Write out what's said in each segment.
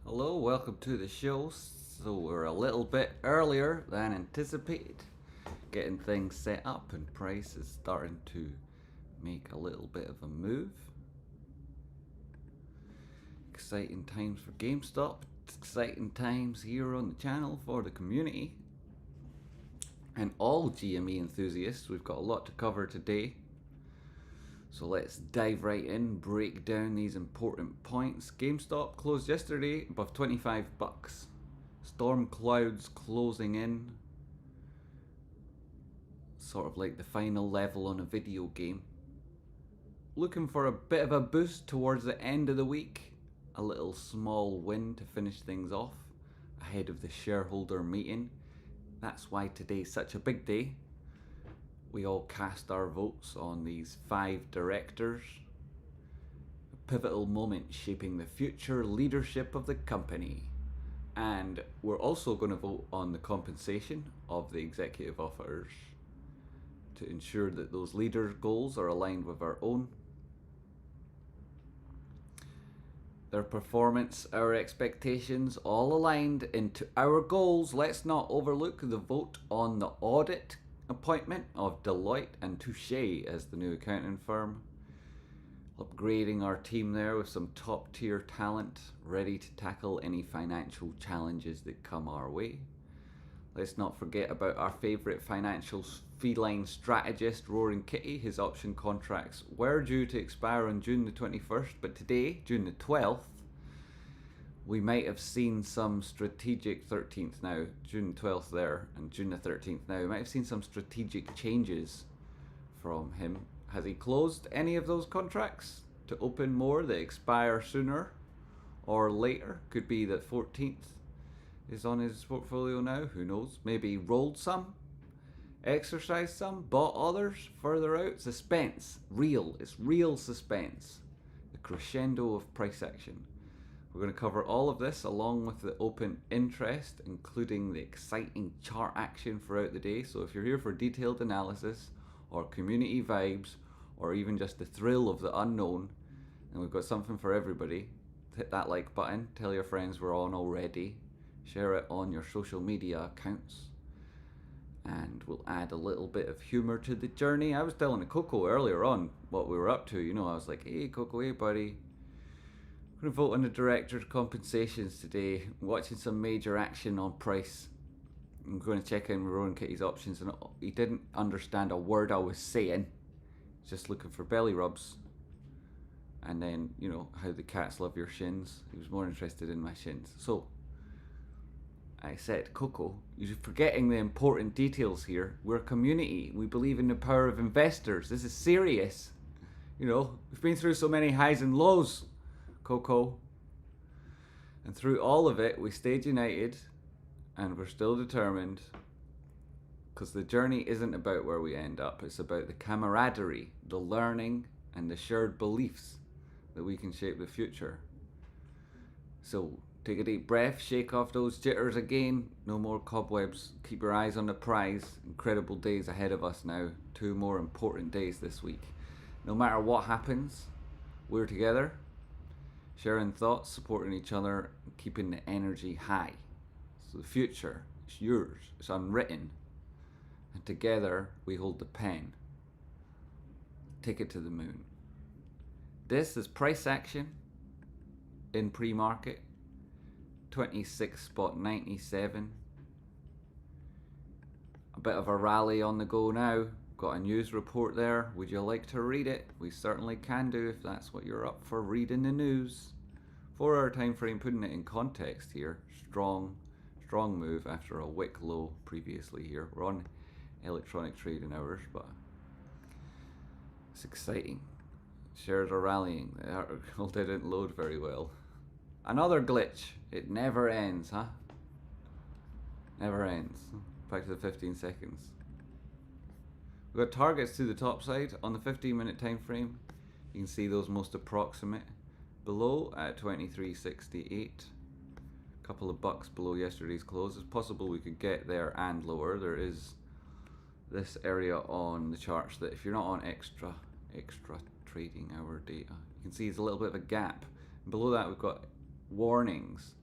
Hello, welcome to the show. So we're a little bit earlier than anticipated, getting things set up, and price is starting to make a little bit of a move. Exciting times for GameStop. Exciting times here on the channel for the community and all GME enthusiasts. We've got a lot to cover today. So let's dive right in, break down these important points. GameStop closed yesterday above 25 bucks. Storm clouds closing in. Sort of like the final level on a video game. Looking for a bit of a boost towards the end of the week. A little small win to finish things off ahead of the shareholder meeting. That's why today's such a big day. We all cast our votes on these 5 directors. A pivotal moment shaping the future leadership of the company. And we're also going to vote on the compensation of the executive officers to ensure that those leaders' goals are aligned with our own. Their performance, our expectations, all aligned into our goals. Let's not overlook the vote on the audit appointment of Deloitte and Touche as the new accounting firm. Upgrading our team there with some top tier talent ready to tackle any financial challenges that come our way. Let's not forget about our favourite financial feline strategist, Roaring Kitty. His option contracts were due to expire on June the 21st, but today, June the 12th, we might have seen some strategic 13th now, June 12th there, and June the 13th now. We might have seen some strategic changes from him. Has he closed any of those contracts to open more that expire sooner or later? Could be that 14th is on his portfolio now, who knows? Maybe rolled some, exercised some, bought others further out. Suspense, it's real suspense. The crescendo of price action. We're going to cover all of this along with the open interest, including the exciting chart action throughout the day. So if you're here for detailed analysis or community vibes or even just the thrill of the unknown, then we've got something for everybody. Hit that like button, tell your friends we're on already, share it on your social media accounts, and we'll add a little bit of humor to the journey. I was telling Coco earlier on what we were up to. You know, I was like, hey Coco, hey buddy, we're going to vote on the director's compensations today, watching some major action on price. I'm going to check in with Rowan Kitty's options, and he didn't understand a word I was saying. Just looking for belly rubs. And then, you know, how the cats love your shins. He was more interested in my shins. So, I said, Coco, you're forgetting the important details here. We're a community. We believe in the power of investors. This is serious. You know, we've been through so many highs and lows, Coco. And through all of it, we stayed united, and we're still determined, because the journey isn't about where we end up. It's about the camaraderie, the learning, and the shared beliefs that we can shape the future. So take a deep breath, shake off those jitters again. No more cobwebs. Keep your eyes on the prize. Incredible days ahead of us now. 2 more important days this week. No matter what happens, we're together, sharing thoughts, supporting each other, and keeping the energy high. So the future is yours. It's unwritten. And together we hold the pen. Take it to the moon. This is price action in pre-market. 26.97. A bit of a rally on the go now. Got a news report there. Would you like to read it? We certainly can do if that's what you're up for, reading the news. 4-hour time frame, putting it in context here. Strong move after a wick low previously here. We're on electronic trading hours, but it's exciting. Shares are rallying. The article didn't load very well. Another glitch. It never ends, huh? Never ends. Back to the 15 seconds. We've got targets to the top side on the 15-minute time frame. You can see those most approximate below at 23.68. A couple of bucks below yesterday's close. It's possible we could get there and lower. There is this area on the charts that if you're not on extra trading hour data, you can see it's a little bit of a gap. Below that we've got warnings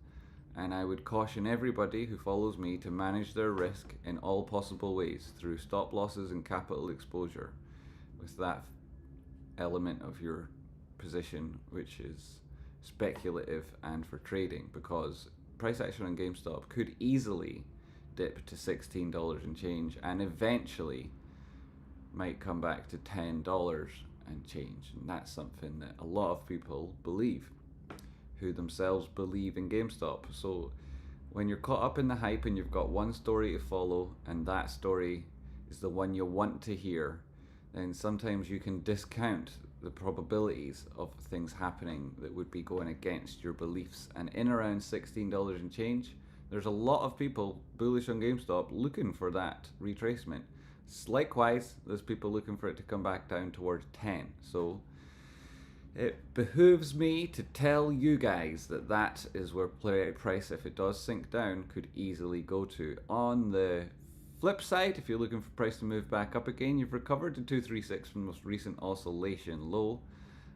and I would caution everybody who follows me to manage their risk in all possible ways through stop losses and capital exposure, with that element of your position which is speculative and for trading, because price action on GameStop could easily dip to $16 and change and eventually might come back to $10 and change. And that's something that a lot of people believe, who themselves believe in GameStop. So when you're caught up in the hype and you've got one story to follow and that story is the one you want to hear, then sometimes you can discount the probabilities of things happening that would be going against your beliefs. And in around $16 and change, there's a lot of people bullish on GameStop looking for that retracement. Likewise, there's people looking for it to come back down towards 10. So it behooves me to tell you guys that that is where price, if it does sink down, could easily go to. On the flip side, if you're looking for price to move back up again, you've recovered to 236 from the most recent oscillation low,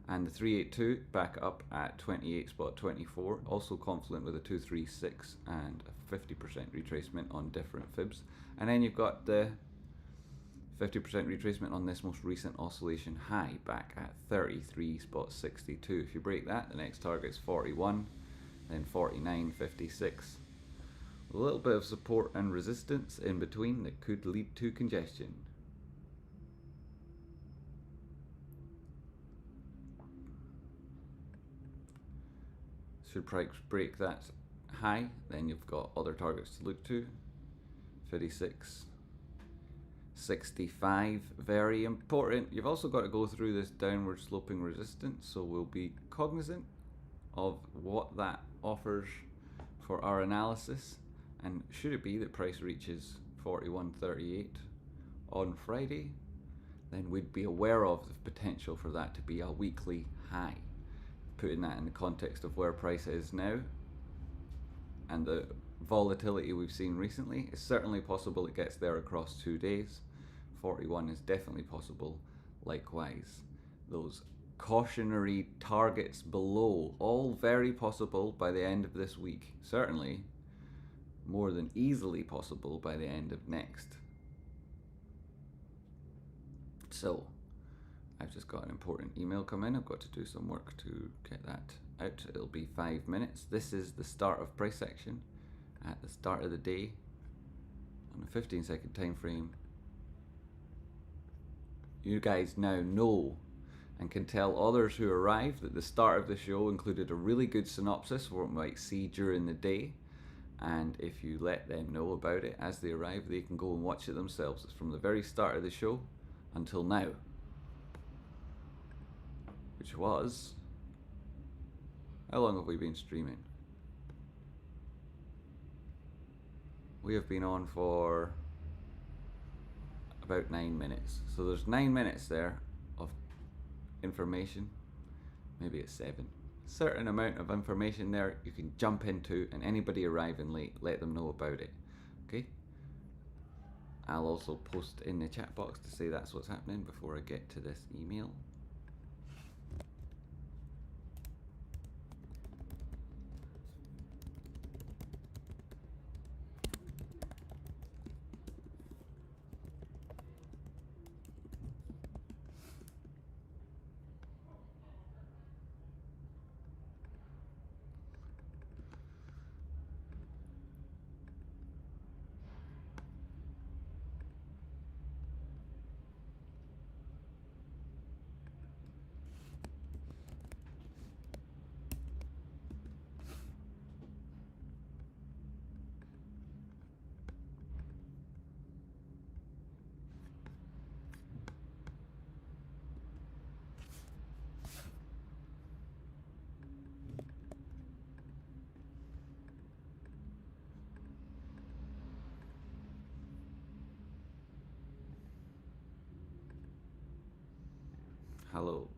and the 382 back up at 28.24, also confluent with a 236 and a 50% retracement on different fibs. And then you've got the 50% retracement on this most recent oscillation high back at 33.62. If you break that, the next target is 41, then 49.56. A little bit of support and resistance in between that could lead to congestion. Should price break that high, then you've got other targets to look to. 56, 65, very important. You've also got to go through this downward sloping resistance, so we'll be cognizant of what that offers for our analysis. And should it be that price reaches 41.38 on Friday, then we'd be aware of the potential for that to be a weekly high. Putting that in the context of where price is now and the volatility we've seen recently, it's certainly possible it gets there across 2 days. 41 is definitely possible. Likewise, those cautionary targets below, all very possible by the end of this week. Certainly more than easily possible by the end of next. So I've just got an important email come in. I've got to do some work to get that out. It'll be 5 minutes. This is the start of price action at the start of the day on a 15-second time frame. You guys now know and can tell others who arrive that the start of the show included a really good synopsis of what we might see during the day. And if you let them know about it as they arrive, they can go and watch it themselves. It's from the very start of the show until now, which was, how long have we been streaming? We have been on for about 9 minutes. So there's 9 minutes there of information. Maybe it's 7. Certain amount of information there you can jump into, and anybody arriving late, let them know about it. Okay? I'll also post in the chat box to say that's what's happening before I get to this email. Hello.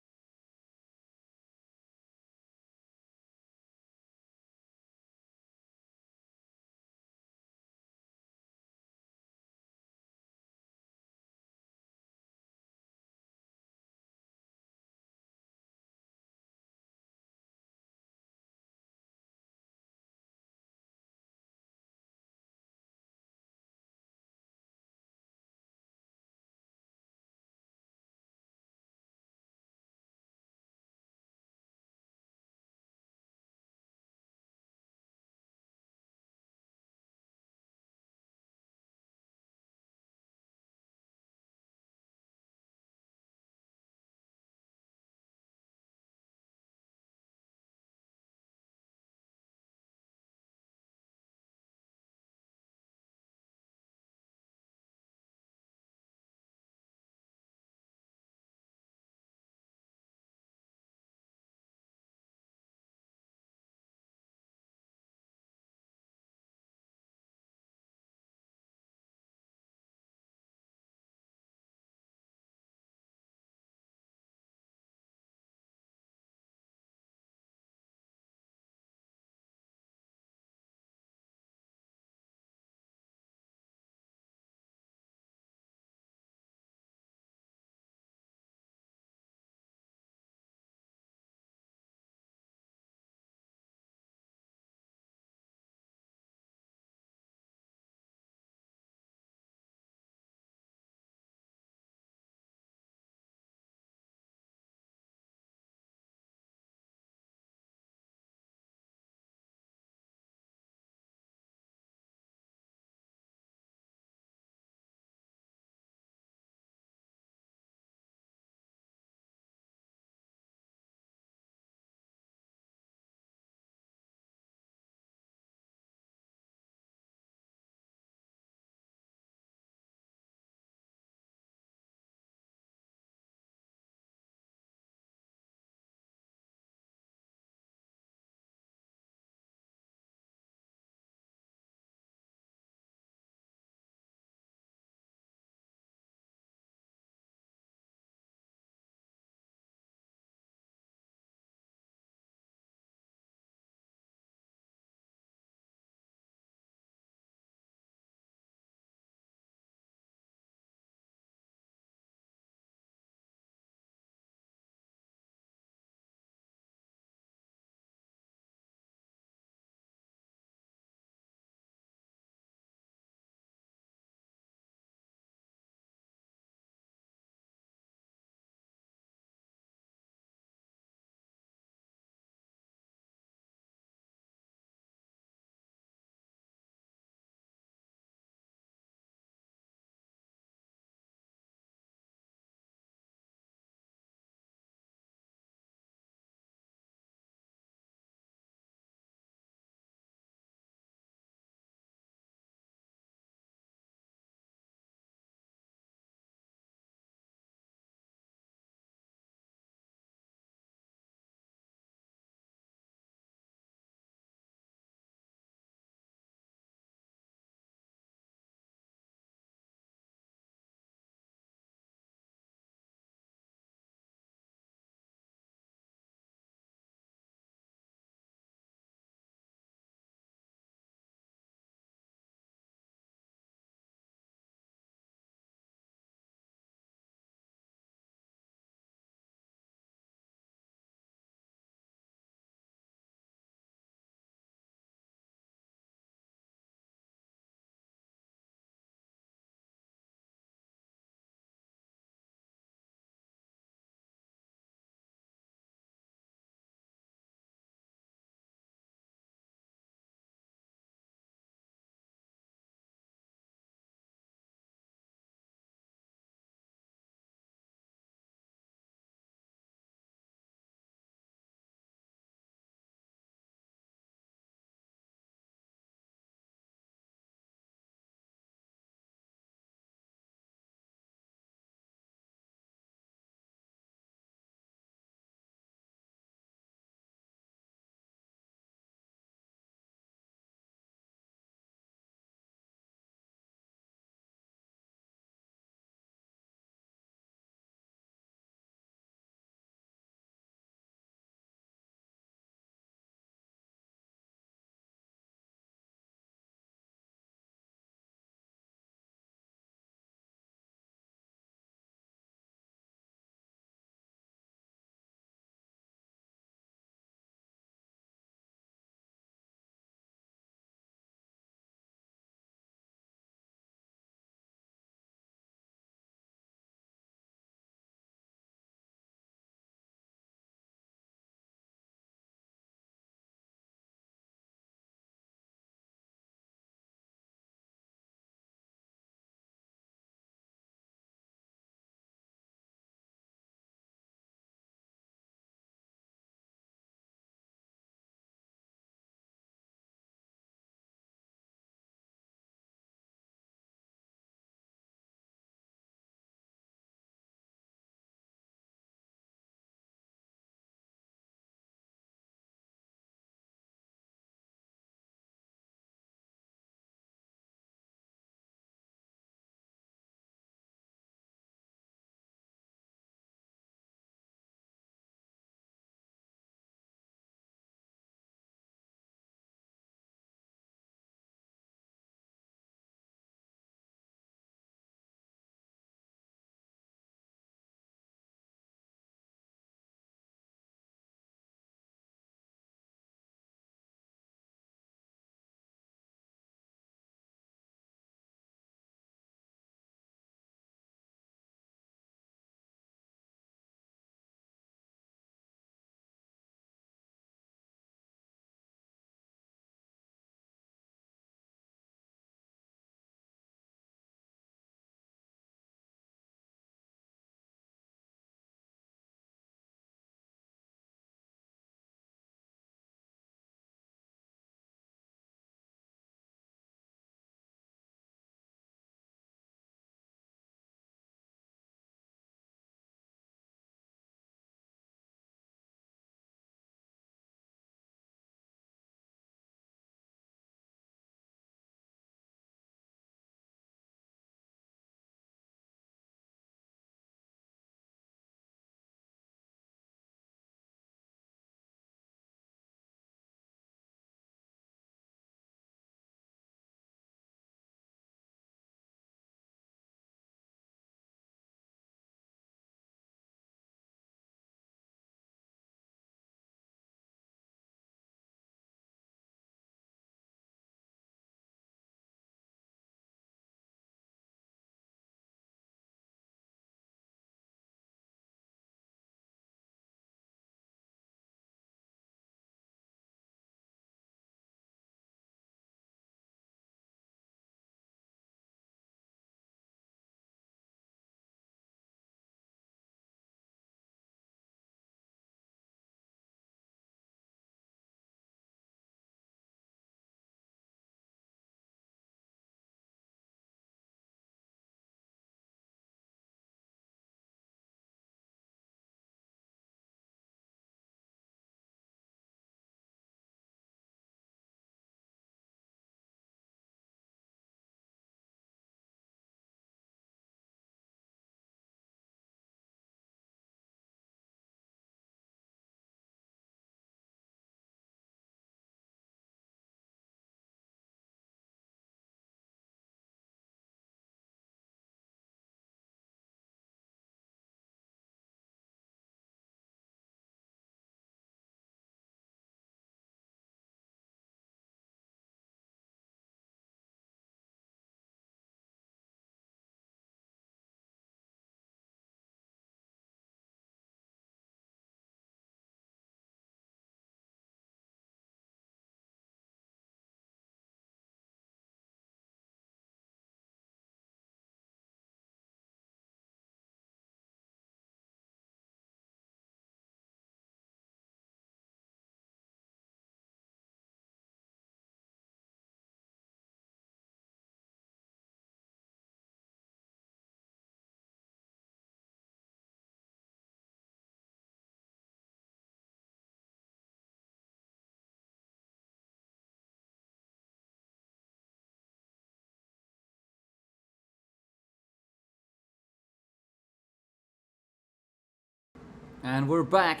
And we're back.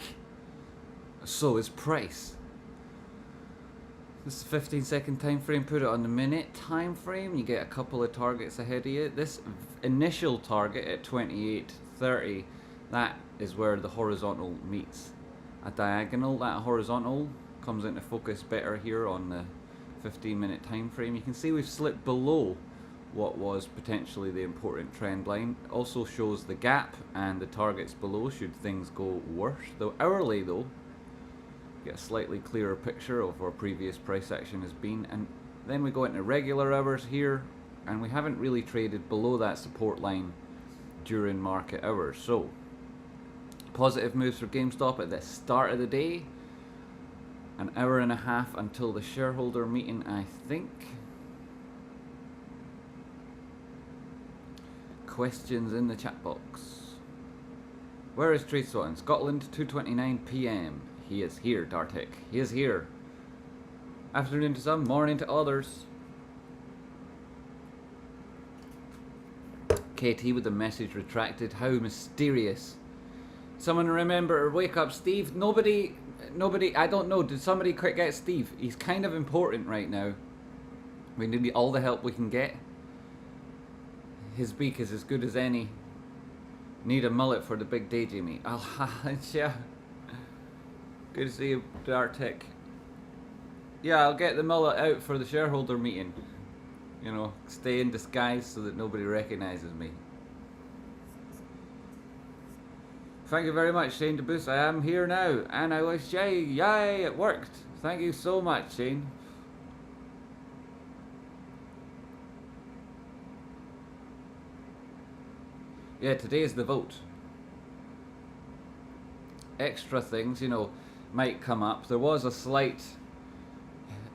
So is price. This is a 15-second time frame. Put it on the minute time frame. You get a couple of targets ahead of you. This initial target at 28.30, that is where the horizontal meets a diagonal. That horizontal comes into focus better here on the 15-minute time frame. You can see we've slipped below what was potentially the important trend line. Also shows the gap and the targets below should things go worse. Though hourly though, get a slightly clearer picture of where previous price action has been. And then we go into regular hours here, and we haven't really traded below that support line during market hours. So positive moves for GameStop at the start of the day. An hour and a half until the shareholder meeting, I think. Questions in the chat box. Where is Trace in Scotland? 2:29 p.m. He is here, Dartek. He is here. Afternoon to some, morning to others. KT with the message retracted. How mysterious. Someone remember, wake up Steve. Nobody, I don't know. Did somebody quick get Steve? He's kind of important right now. We need all the help we can get. His beak is as good as any. Need a mullet for the big day, Jamie. Yeah. Good to see you, Dartek. Yeah, I'll get the mullet out for the shareholder meeting. You know, stay in disguise so that nobody recognizes me. Thank you very much, Shane DeBoost. I am here now, and I wish yay, it worked. Thank you so much, Shane. Yeah, today is the vote. Extra things, you know, might come up. There was a slight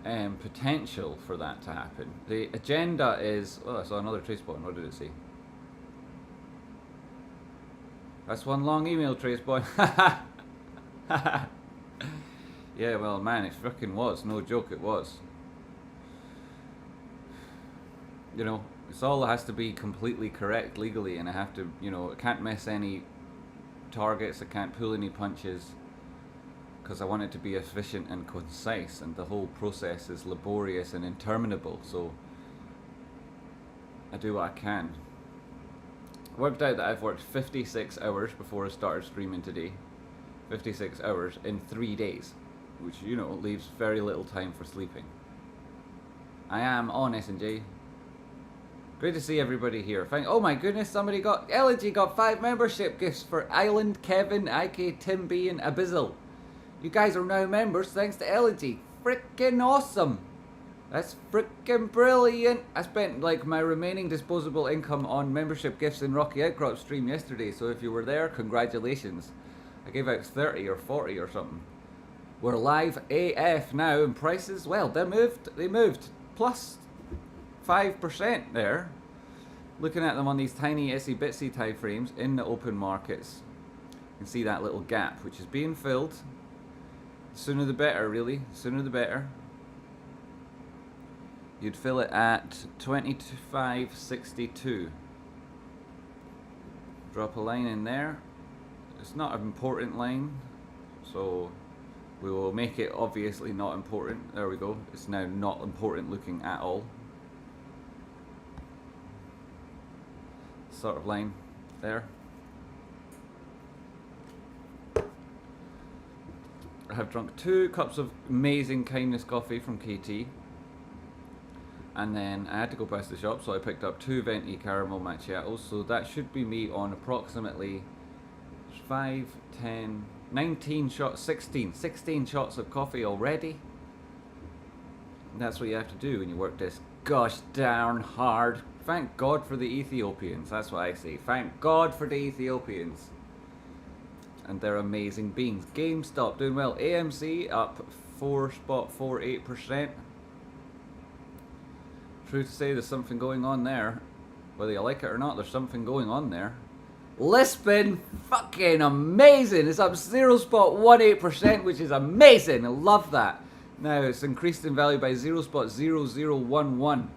potential for that to happen. The agenda is... Oh, I saw another trace button. What did it say? That's one long email, trace boy. Yeah, well, man, it frickin' was. No joke, it was. You know, it's all has to be completely correct legally, and I have to, you know, I can't miss any targets, I can't pull any punches, because I want it to be efficient and concise, and the whole process is laborious and interminable, so I do what I can. Worked out that I've worked 56 hours before I started streaming today. 56 hours in 3 days, which, you know, leaves very little time for sleeping. I am on S&J. Great to see everybody here. Oh my goodness, somebody got... Elegy got 5 membership gifts for Island, Kevin, IK, Tim B and Abyssal. You guys are now members thanks to Elegy. Frickin' awesome. That's frickin' brilliant. I spent like my remaining disposable income on membership gifts in Rocky Outcrop stream yesterday, so if you were there, congratulations. I gave out 30 or 40 or something. We're live AF now, and prices, well, they moved. Plus 5% there. Looking at them on these tiny itsy bitsy time frames in the open markets, you can see that little gap which is being filled. Sooner the better, really. Sooner the better. You'd fill it at 25.62. Drop a line in there. It's not an important line, so we will make it obviously not important. There we go. It's now not important looking at all. Sort of line there. I have drunk 2 cups of amazing kindness coffee from KT, and then I had to go past the shop, so I picked up 2 venti caramel macchiatos, so that should be me on approximately 5, 10, 19 shots, 16 shots of coffee already. And that's what you have to do when you work this gosh darn hard. Thank God for the Ethiopians, that's what I say. Thank God for the Ethiopians. And their amazing beings. GameStop doing well. AMC up 4.48%. True to say, there's something going on there. Whether you like it or not, there's something going on there. Lisbon, fucking amazing. It's up 0.18%, which is amazing. I love that. Now it's increased in value by 0.0011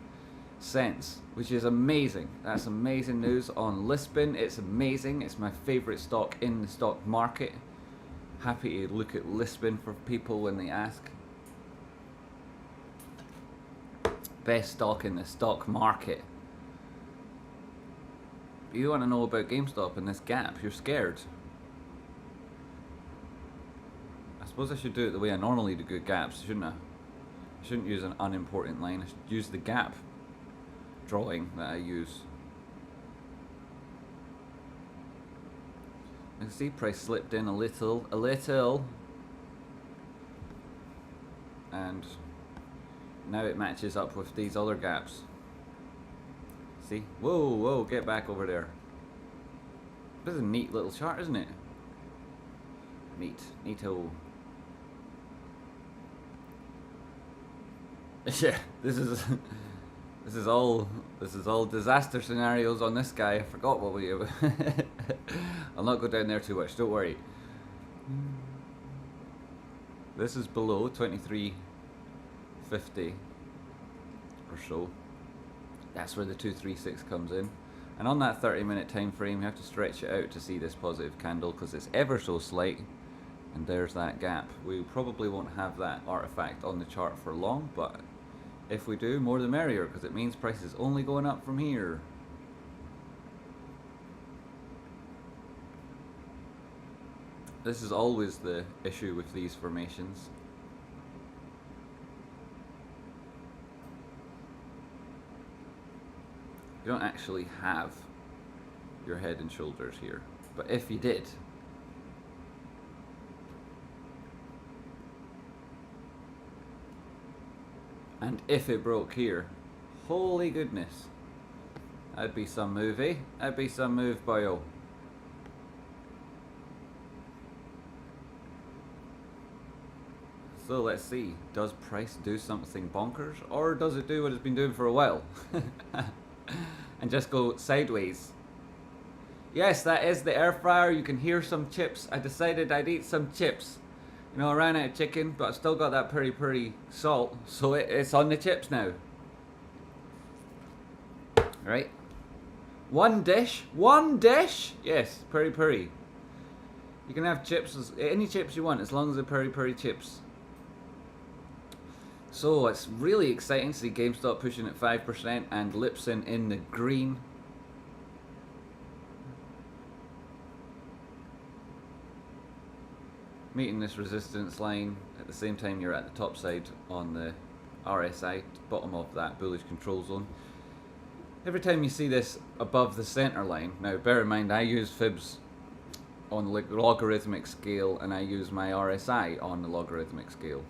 cents, which is amazing. That's amazing news on Lisbon. It's amazing. It's my favorite stock in the stock market. Happy to look at lisping for people when they ask. Best stock in the stock market. You want to know about GameStop and this gap, you're scared. I suppose I should do it the way I normally do good gaps, shouldn't I? I shouldn't use an unimportant line, I should use the gap drawing that I use. You can see price slipped in a little. And now it matches up with these other gaps. See? Whoa, get back over there. This is a neat little chart, isn't it? Neato. Yeah, this is all disaster scenarios on this guy. I forgot what we I'll not go down there too much, don't worry. This is below 23.50 or so. That's where the 236 comes in. And on that 30-minute time frame, you have to stretch it out to see this positive candle because it's ever so slight. And there's that gap. We probably won't have that artifact on the chart for long, but if we do, more the merrier, because it means price is only going up from here. This is always the issue with these formations. You don't actually have your head and shoulders here, but if you did, and if it broke here, holy goodness, that'd be some movie. That'd be some move, boyo. So let's see, does price do something bonkers, or does it do what it's been doing for a while? And just go sideways. Yes, that is the air fryer. You can hear some chips. I decided I'd eat some chips. You know, I ran out of chicken, but I've still got that peri salt, so it's on the chips now. Right? One dish? Yes, peri. You can have chips, any chips you want, as long as they're peri chips. So it's really exciting to see GameStop pushing at 5% and Lipson in the green. Meeting this resistance line at the same time you're at the top side on the RSI, bottom of that bullish control zone. Every time you see this above the center line, now bear in mind I use fibs on the logarithmic scale and I use my RSI on the logarithmic scale.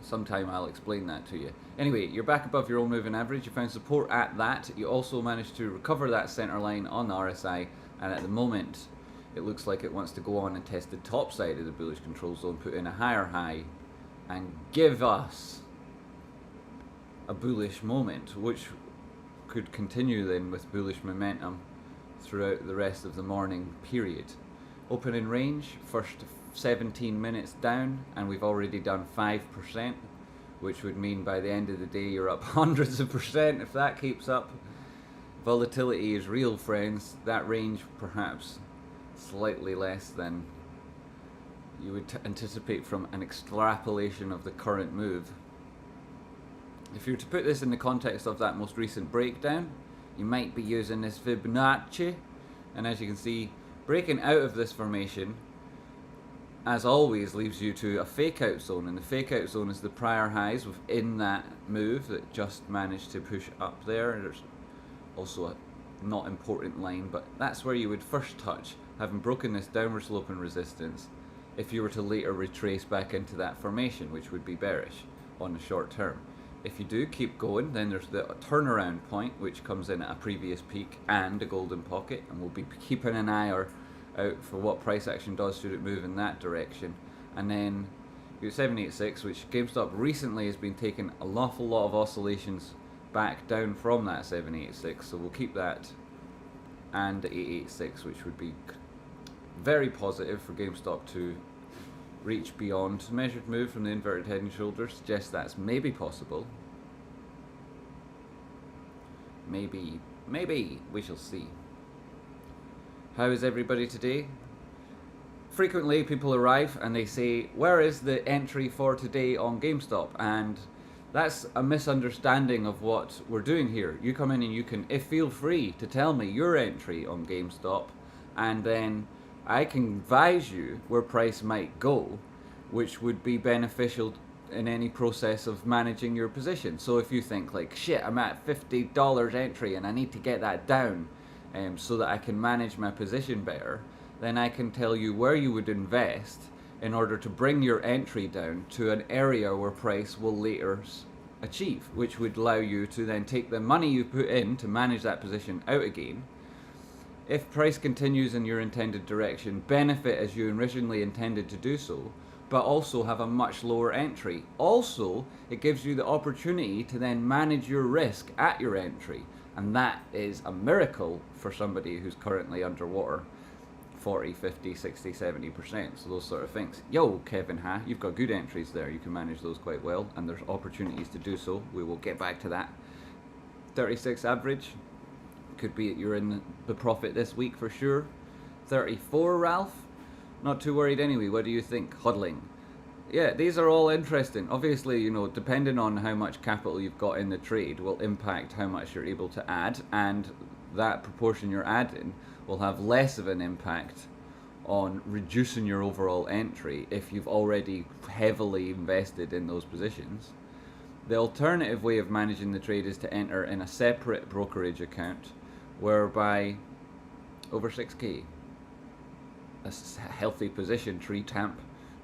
Sometime I'll explain that to you. Anyway, you're back above your own moving average. You found support at that. You also managed to recover that center line on the RSI, and at the moment it looks like it wants to go on and test the top side of the bullish control zone, put in a higher high and give us a bullish moment, which could continue then with bullish momentum throughout the rest of the morning period. Opening range, first 17 minutes down, and we've already done 5%, which would mean by the end of the day you're up hundreds of percent if that keeps up. Volatility is real, friends. That range perhaps slightly less than you would anticipate from an extrapolation of the current move. If you were to put this in the context of that most recent breakdown, you might be using this Fibonacci, and as you can see, breaking out of this formation as always leaves you to a fake out zone, and the fake out zone is the prior highs within that move that just managed to push up there. There's also a not important line, but that's where you would first touch, having broken this downward sloping resistance, if you were to later retrace back into that formation, which would be bearish on the short term. If you do keep going, then there's the turnaround point, which comes in at a previous peak and a golden pocket, and we'll be keeping an eye out for what price action does should it move in that direction. And then you have 786, which GameStop recently has been taking an awful lot of oscillations back down from that 786, so we'll keep that, and the 886, which would be very positive for GameStop to reach beyond. Measured move from the inverted head and shoulders suggests that's maybe possible. Maybe, we shall see. How is everybody today? frequently people arrive and they say, where is the entry for today on GameStop? And that's a misunderstanding of what we're doing here. You come in and you can, feel free to tell me your entry on GameStop, and then I can advise you where price might go, which would be beneficial in any process of managing your position. So if you think like, shit, I'm at $50 entry and I need to get that down so that I can manage my position better, then I can tell you where you would invest in order to bring your entry down to an area where price will later achieve, which would allow you to then take the money you put in to manage that position out again. If price continues in your intended direction, benefit as you originally intended to do so, but also have a much lower entry. Also, it gives you the opportunity to then manage your risk at your entry, and that is a miracle for somebody who's currently underwater 40, 50, 60, 70%, so those sort of things. Yo, Kevin Ha, you've got good entries there. You can manage those quite well, and there's opportunities to do so. We will get back to that. 36 average, could be that you're in the profit this week for sure. 34, Ralph, not too worried anyway. What do you think? Hodling. Yeah, these are all interesting. Obviously, you know, depending on how much capital you've got in the trade will impact how much you're able to add, and that proportion you're adding will have less of an impact on reducing your overall entry if you've already heavily invested in those positions. The alternative way of managing the trade is to enter in a separate brokerage account, whereby over 6k, a healthy position, tree tamp.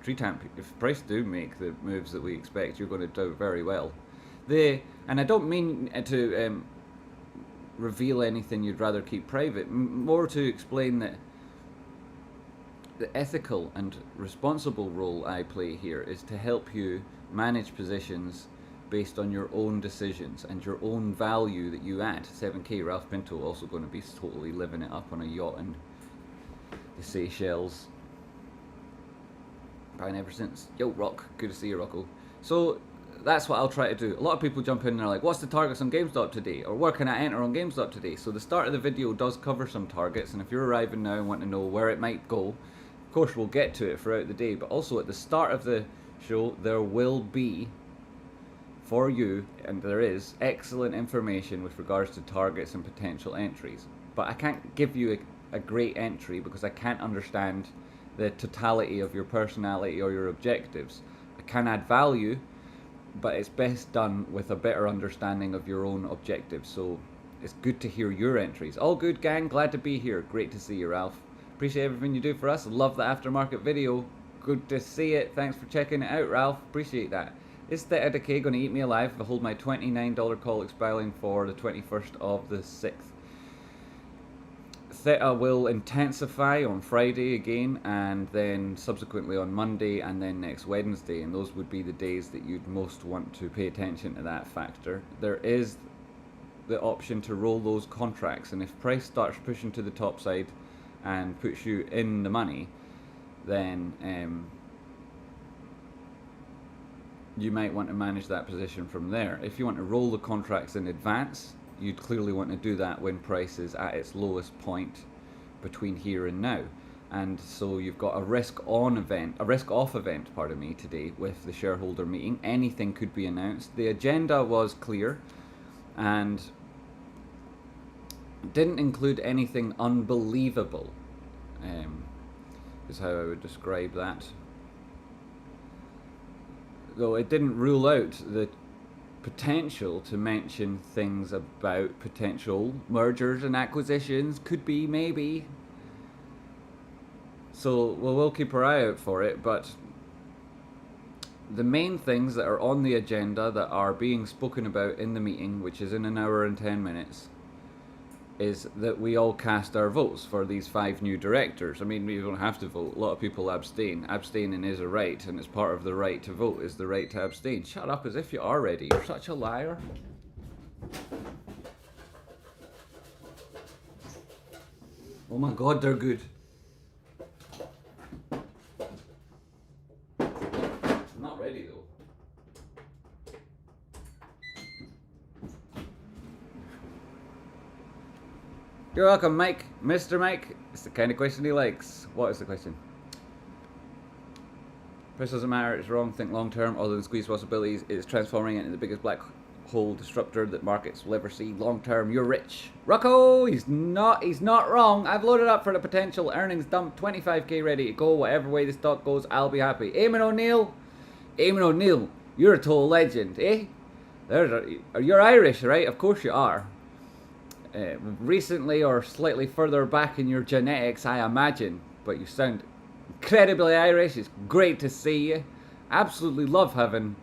If price do make the moves that we expect, you're going to do very well. And I don't mean to reveal anything you'd rather keep private, more to explain that the ethical and responsible role I play here is to help you manage positions based on your own decisions and your own value that you add. 7k, Ralph Pinto also going to be totally living it up on a yacht in the Seychelles. Buying ever since. Yo, Rock, good to see you, Rocco. So that's what I'll try to do. A lot of people jump in and are like, what's the targets on GameStop today? Or where can I enter on GameStop today? So the start of the video does cover some targets, and if you're arriving now and want to know where it might go, of course we'll get to it throughout the day, but also at the start of the show there will be, for you, and there is, excellent information with regards to targets and potential entries. But I can't give you a great entry because I can't understand the totality of your personality or your objectives. I can add value, but it's best done with a better understanding of your own objectives. So it's good to hear your entries. All good, gang. Glad to be here. Great to see you, Ralph. Appreciate everything you do for us. Love the aftermarket video. Good to see it. Thanks for checking it out, Ralph. Appreciate that. Is Theta Decay going to eat me alive if I hold my $29 call expiring for the 21st of the 6th? Theta will intensify on Friday again, and then subsequently on Monday, and then next Wednesday, and those would be the days that you'd most want to pay attention to that factor. There is the option to roll those contracts, and if price starts pushing to the top side and puts you in the money, then you might want to manage that position from there. If you want to roll the contracts in advance, you'd clearly want to do that when price is at its lowest point between here and now. And so you've got a risk off event, pardon me, today with the shareholder meeting. Anything could be announced. The agenda was clear and didn't include anything unbelievable, is how I would describe that. Though it didn't rule out the potential to mention things about potential mergers and acquisitions. Could be, maybe. So we'll keep our eye out for it, but the main things that are on the agenda that are being spoken about in the meeting, which is in an hour and 10 minutes, is that we all cast our votes for these 5 new directors. I mean, you don't have to vote. A lot of people abstain. Abstaining is a right, and it's part of the right to vote is the right to abstain. Shut up as if you are ready. You're such a liar. Oh my god, they're good. I'm not ready though. You're welcome, Mike. Mr. Mike. It's the kind of question he likes. What is the question? Price doesn't matter, it's wrong, think long term, other than squeeze possibilities, it's transforming it into the biggest black hole disruptor that markets will ever see. Long term, you're rich. Rocco, he's not wrong. I've loaded up for the potential earnings dump, 25k ready to go. Whatever way the stock goes, I'll be happy. Eamon O'Neill, you're a total legend, eh? You're Irish, right? Of course you are. Recently or slightly further back in your genetics, I imagine, but you sound incredibly Irish. It's great to see you. Absolutely love having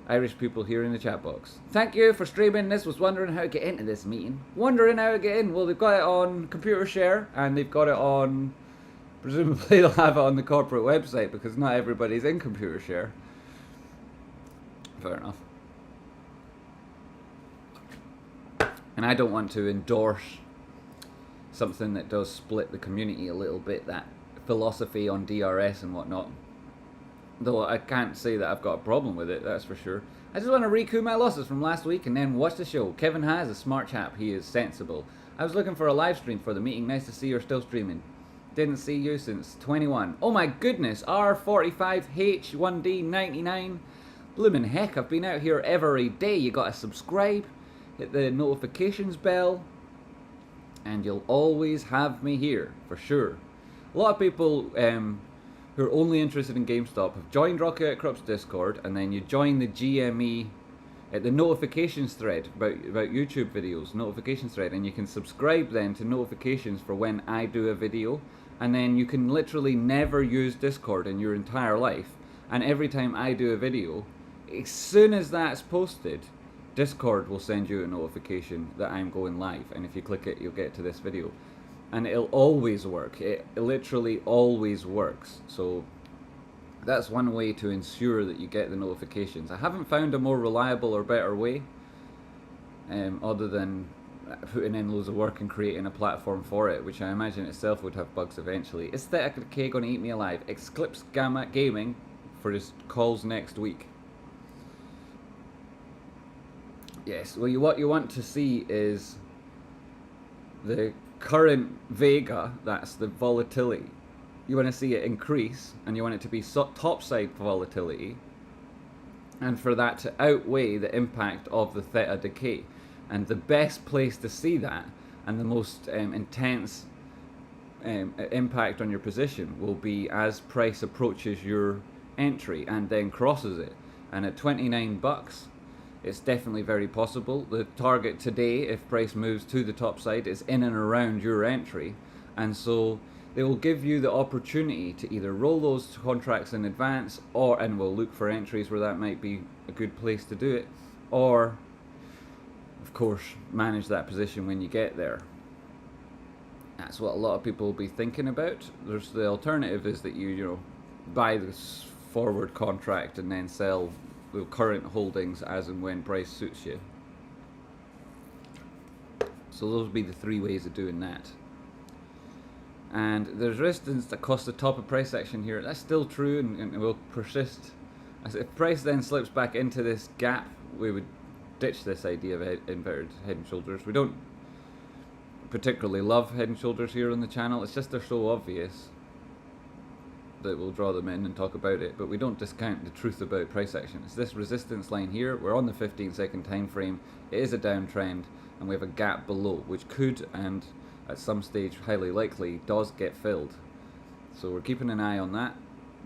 Irish people here in the chat box. Thank you for streaming this. Was wondering how to get into this meeting. Wondering how to get in. Well, they've got it on Computer Share, and they've got it on, presumably they'll have it on the corporate website, because not everybody's in Computer Share. Fair enough. And I don't want to endorse something that does split the community a little bit, that philosophy on DRS and whatnot. Though I can't say that I've got a problem with it, that's for sure. I just want to recoup my losses from last week and then watch the show. Kevin has a smart chap, he is sensible. I was looking for a live stream for the meeting, nice to see you're still streaming. Didn't see you since 21. Oh my goodness, R45H1D99. Bloomin' heck, I've been out here every day. You gotta subscribe, hit the notifications bell, and you'll always have me here, for sure. A lot of people who are only interested in GameStop have joined Rocky Out Crops Discord, and then you join the GME, the notifications thread about YouTube videos, notifications thread, and you can subscribe then to notifications for when I do a video, and then you can literally never use Discord in your entire life, and every time I do a video, as soon as that's posted, Discord will send you a notification that I'm going live, and if you click it, you'll get to this video. And it'll always work. It literally always works. So that's one way to ensure that you get the notifications. I haven't found a more reliable or better way, other than putting in loads of work and creating a platform for it, which I imagine itself would have bugs eventually. Aesthetic Decay gonna eat me alive. Eclipse Gamma Gaming for his calls next week. Yes, well, what you want to see is the current Vega, that's the volatility. You want to see it increase, and you want it to be topside volatility, and for that to outweigh the impact of the theta decay. And the best place to see that, and the most intense impact on your position, will be as price approaches your entry and then crosses it. And at 29 bucks, it's definitely very possible. The target today, if price moves to the top side, is in and around your entry, and so they will give you the opportunity to either roll those contracts in advance, and we'll look for entries where that might be a good place to do it, or of course manage that position when you get there. That's what a lot of people will be thinking about. There's the alternative is that you buy this forward contract and then sell the current holdings as and when price suits you. So those would be the three ways of doing that. And there's resistance across the top of price action here. That's still true and will persist. As if price then slips back into this gap, we would ditch this idea of inverted head and shoulders. We don't particularly love head and shoulders here on the channel. It's just they're so obvious that we'll draw them in and talk about it, but we don't discount the truth about price action. It's this resistance line here. We're on the 15-second time frame. It is a downtrend, and we have a gap below, which could, and at some stage highly likely, does get filled. So we're keeping an eye on that.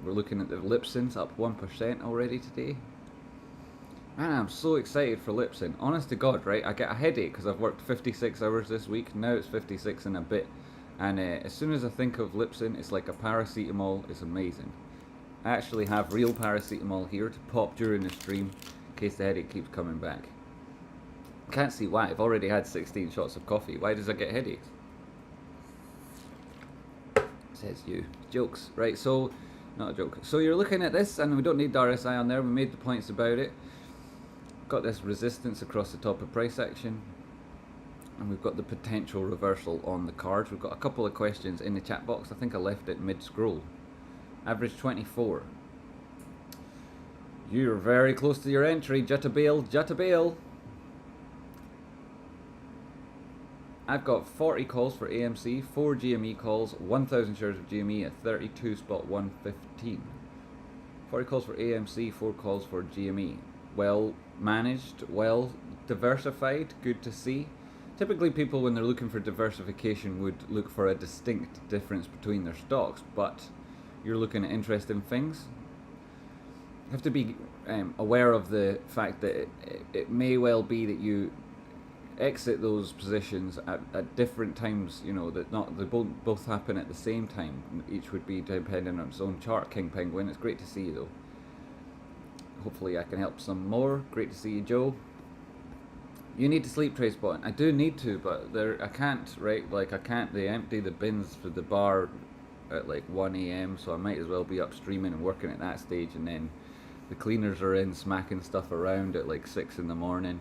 We're looking at the Lipsins up 1% already today. Man, I'm so excited for Lipsin. Honest to God, right? I get a headache because I've worked 56 hours this week. Now it's 56 and a bit. And as soon as I think of Lipsin, it's like a paracetamol. It's amazing. I actually have real paracetamol here to pop during the stream in case the headache keeps coming back. Can't see why. I've already had 16 shots of coffee. Why does I get headaches? Says you. Jokes. Right, so, not a joke. So you're looking at this, and we don't need RSI on there. We made the points about it. Got this resistance across the top of price action. And we've got the potential reversal on the cards. We've got a couple of questions in the chat box. I think I left it mid-scroll. Average 24. You're very close to your entry. Jutta Bale. I've got 40 calls for AMC, 4 GME calls, 1,000 shares of GME at 32 spot 115. 40 calls for AMC, 4 calls for GME. Well managed, well diversified, good to see. Typically people, when they're looking for diversification, would look for a distinct difference between their stocks, but you're looking at interesting things. You have to be aware of the fact that it may well be that you exit those positions at different times, you know, that not they both happen at the same time. Each would be dependent on its own chart. King Penguin, it's great to see you though. Hopefully I can help some more. Great to see you, Joe. You need to sleep, TraceBot. I do need to, but I can't, right? Like I can't, they empty the bins for the bar at like 1 AM, so I might as well be up streaming and working at that stage, and then the cleaners are in smacking stuff around at like 6 in the morning,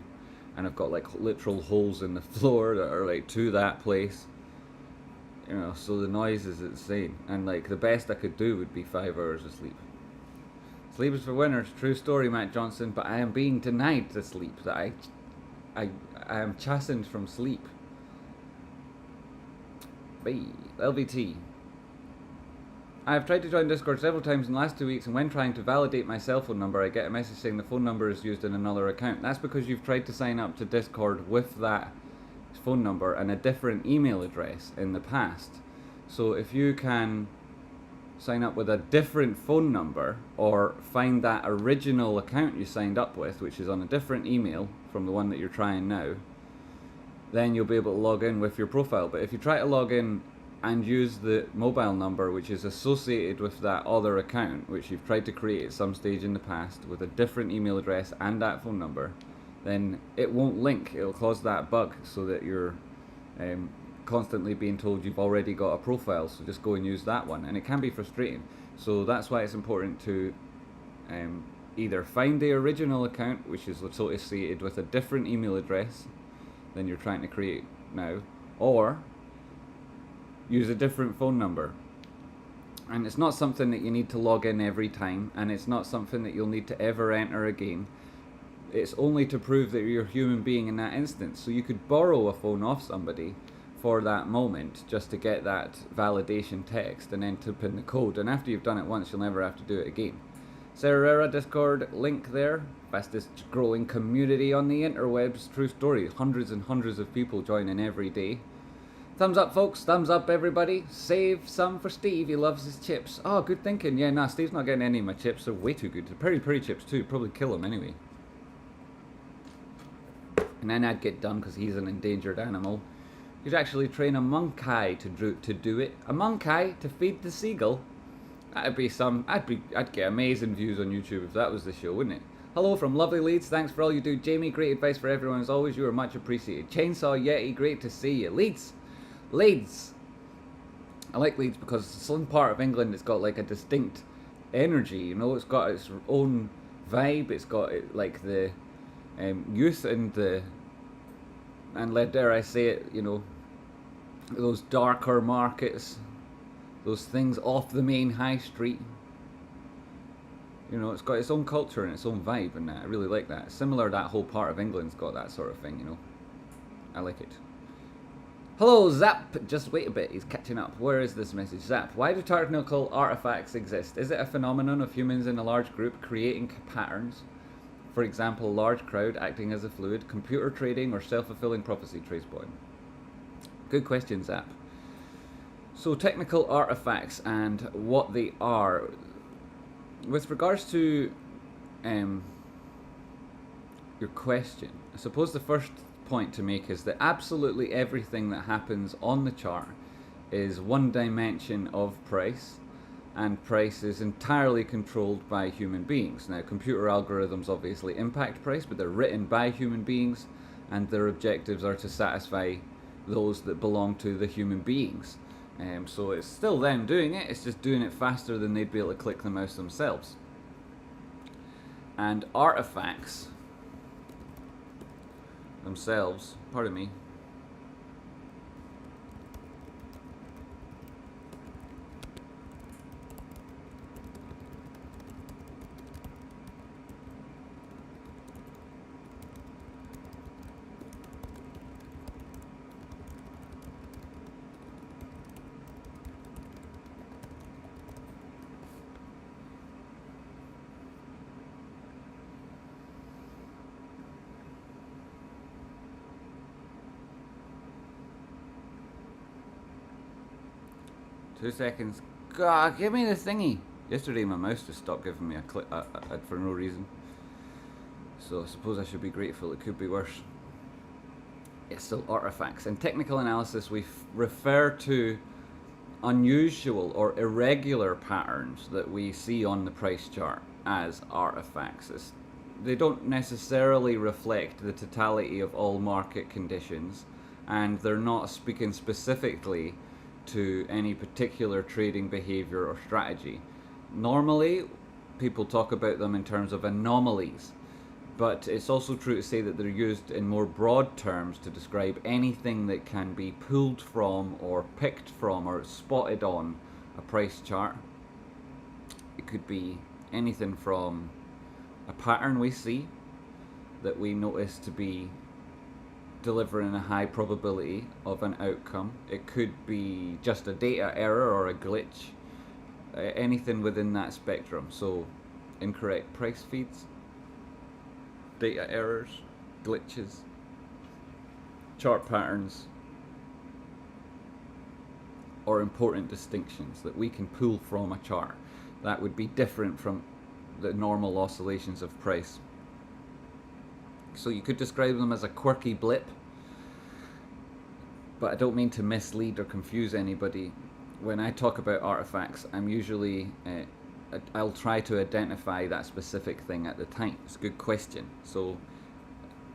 and I've got like literal holes in the floor that are like to that place, you know, so the noise is insane, and like the best I could do would be 5 hours of sleep. Sleep is for winners, true story, Matt Johnson, but I am being denied the sleep that I am chastened from sleep. Bye. LVT. I have tried to join Discord several times in the last 2 weeks, and when trying to validate my cell phone number, I get a message saying the phone number is used in another account. That's because you've tried to sign up to Discord with that phone number and a different email address in the past. So if you can sign up with a different phone number, or find that original account you signed up with, which is on a different email from the one that you're trying now, then you'll be able to log in with your profile. But if you try to log in and use the mobile number which is associated with that other account, which you've tried to create at some stage in the past with a different email address and that phone number, then it won't link. It'll cause that bug so that you're constantly being told you've already got a profile, so just go and use that one, and it can be frustrating. So that's why it's important to either find the original account, which is associated with a different email address than you're trying to create now, or use a different phone number. And it's not something that you need to log in every time, and it's not something that you'll need to ever enter again. It's only to prove that you're a human being in that instance. So you could borrow a phone off somebody for that moment just to get that validation text and then type in the code, and after you've done it once, you'll never have to do it again. Serrera Discord link there, fastest growing community on the interwebs, true story, hundreds and hundreds of people joining every day. Thumbs up, folks. Thumbs up, everybody. Save some for Steve. He loves his chips. Oh, good thinking. Yeah, nah, Steve's not getting any of my chips. They're way too good. The peri-peri chips, too. Probably kill him anyway. And then I'd get done because he's an endangered animal. You'd actually train a monkey to do it. A monkey to feed the seagull. That'd be some... I'd get amazing views on YouTube if that was the show, wouldn't it? Hello from lovely Leeds. Thanks for all you do, Jamie. Great advice for everyone as always. You are much appreciated. Chainsaw Yeti. Great to see you. Leeds. I like Leeds because it's some part of England that's got like a distinct energy, you know. It's got its own vibe. It's got like the youth and dare I say it, you know, those darker markets, those things off the main high street. You know, it's got its own culture and its own vibe, and I really like that. Similar, that whole part of England's got that sort of thing, you know. I like it. Hello, Zap! Just wait a bit, he's catching up. Where is this message? Zap, why do technical artifacts exist? Is it a phenomenon of humans in a large group creating patterns? For example, large crowd acting as a fluid, computer trading, or self-fulfilling prophecy, TraceBoy? Good question, Zap. So technical artifacts and what they are. With regards to your question, I suppose the first point to make is that absolutely everything that happens on the chart is one dimension of price, and price is entirely controlled by human beings. Now, computer algorithms obviously impact price, but they're written by human beings, and their objectives are to satisfy those that belong to the human beings. So it's still them doing it, it's just doing it faster than they'd be able to click the mouse themselves. And artifacts themselves, pardon me, 2 seconds. God, give me the thingy. Yesterday my mouse just stopped giving me a click for no reason. So I suppose I should be grateful. It could be worse. It's still artifacts. In technical analysis, we refer to unusual or irregular patterns that we see on the price chart as artifacts. They don't necessarily reflect the totality of all market conditions, and they're not speaking specifically to any particular trading behavior or strategy. Normally, people talk about them in terms of anomalies, but it's also true to say that they're used in more broad terms to describe anything that can be pulled from or picked from or spotted on a price chart. It could be anything from a pattern we see that we notice to be delivering a high probability of an outcome. It could be just a data error or a glitch, anything within that spectrum. So incorrect price feeds, data errors, glitches, chart patterns, or important distinctions that we can pull from a chart that would be different from the normal oscillations of price. So you could describe them as a quirky blip, but I don't mean to mislead or confuse anybody. When I talk about artifacts, I'm usually I'll try to identify that specific thing at the time. It's a good question. So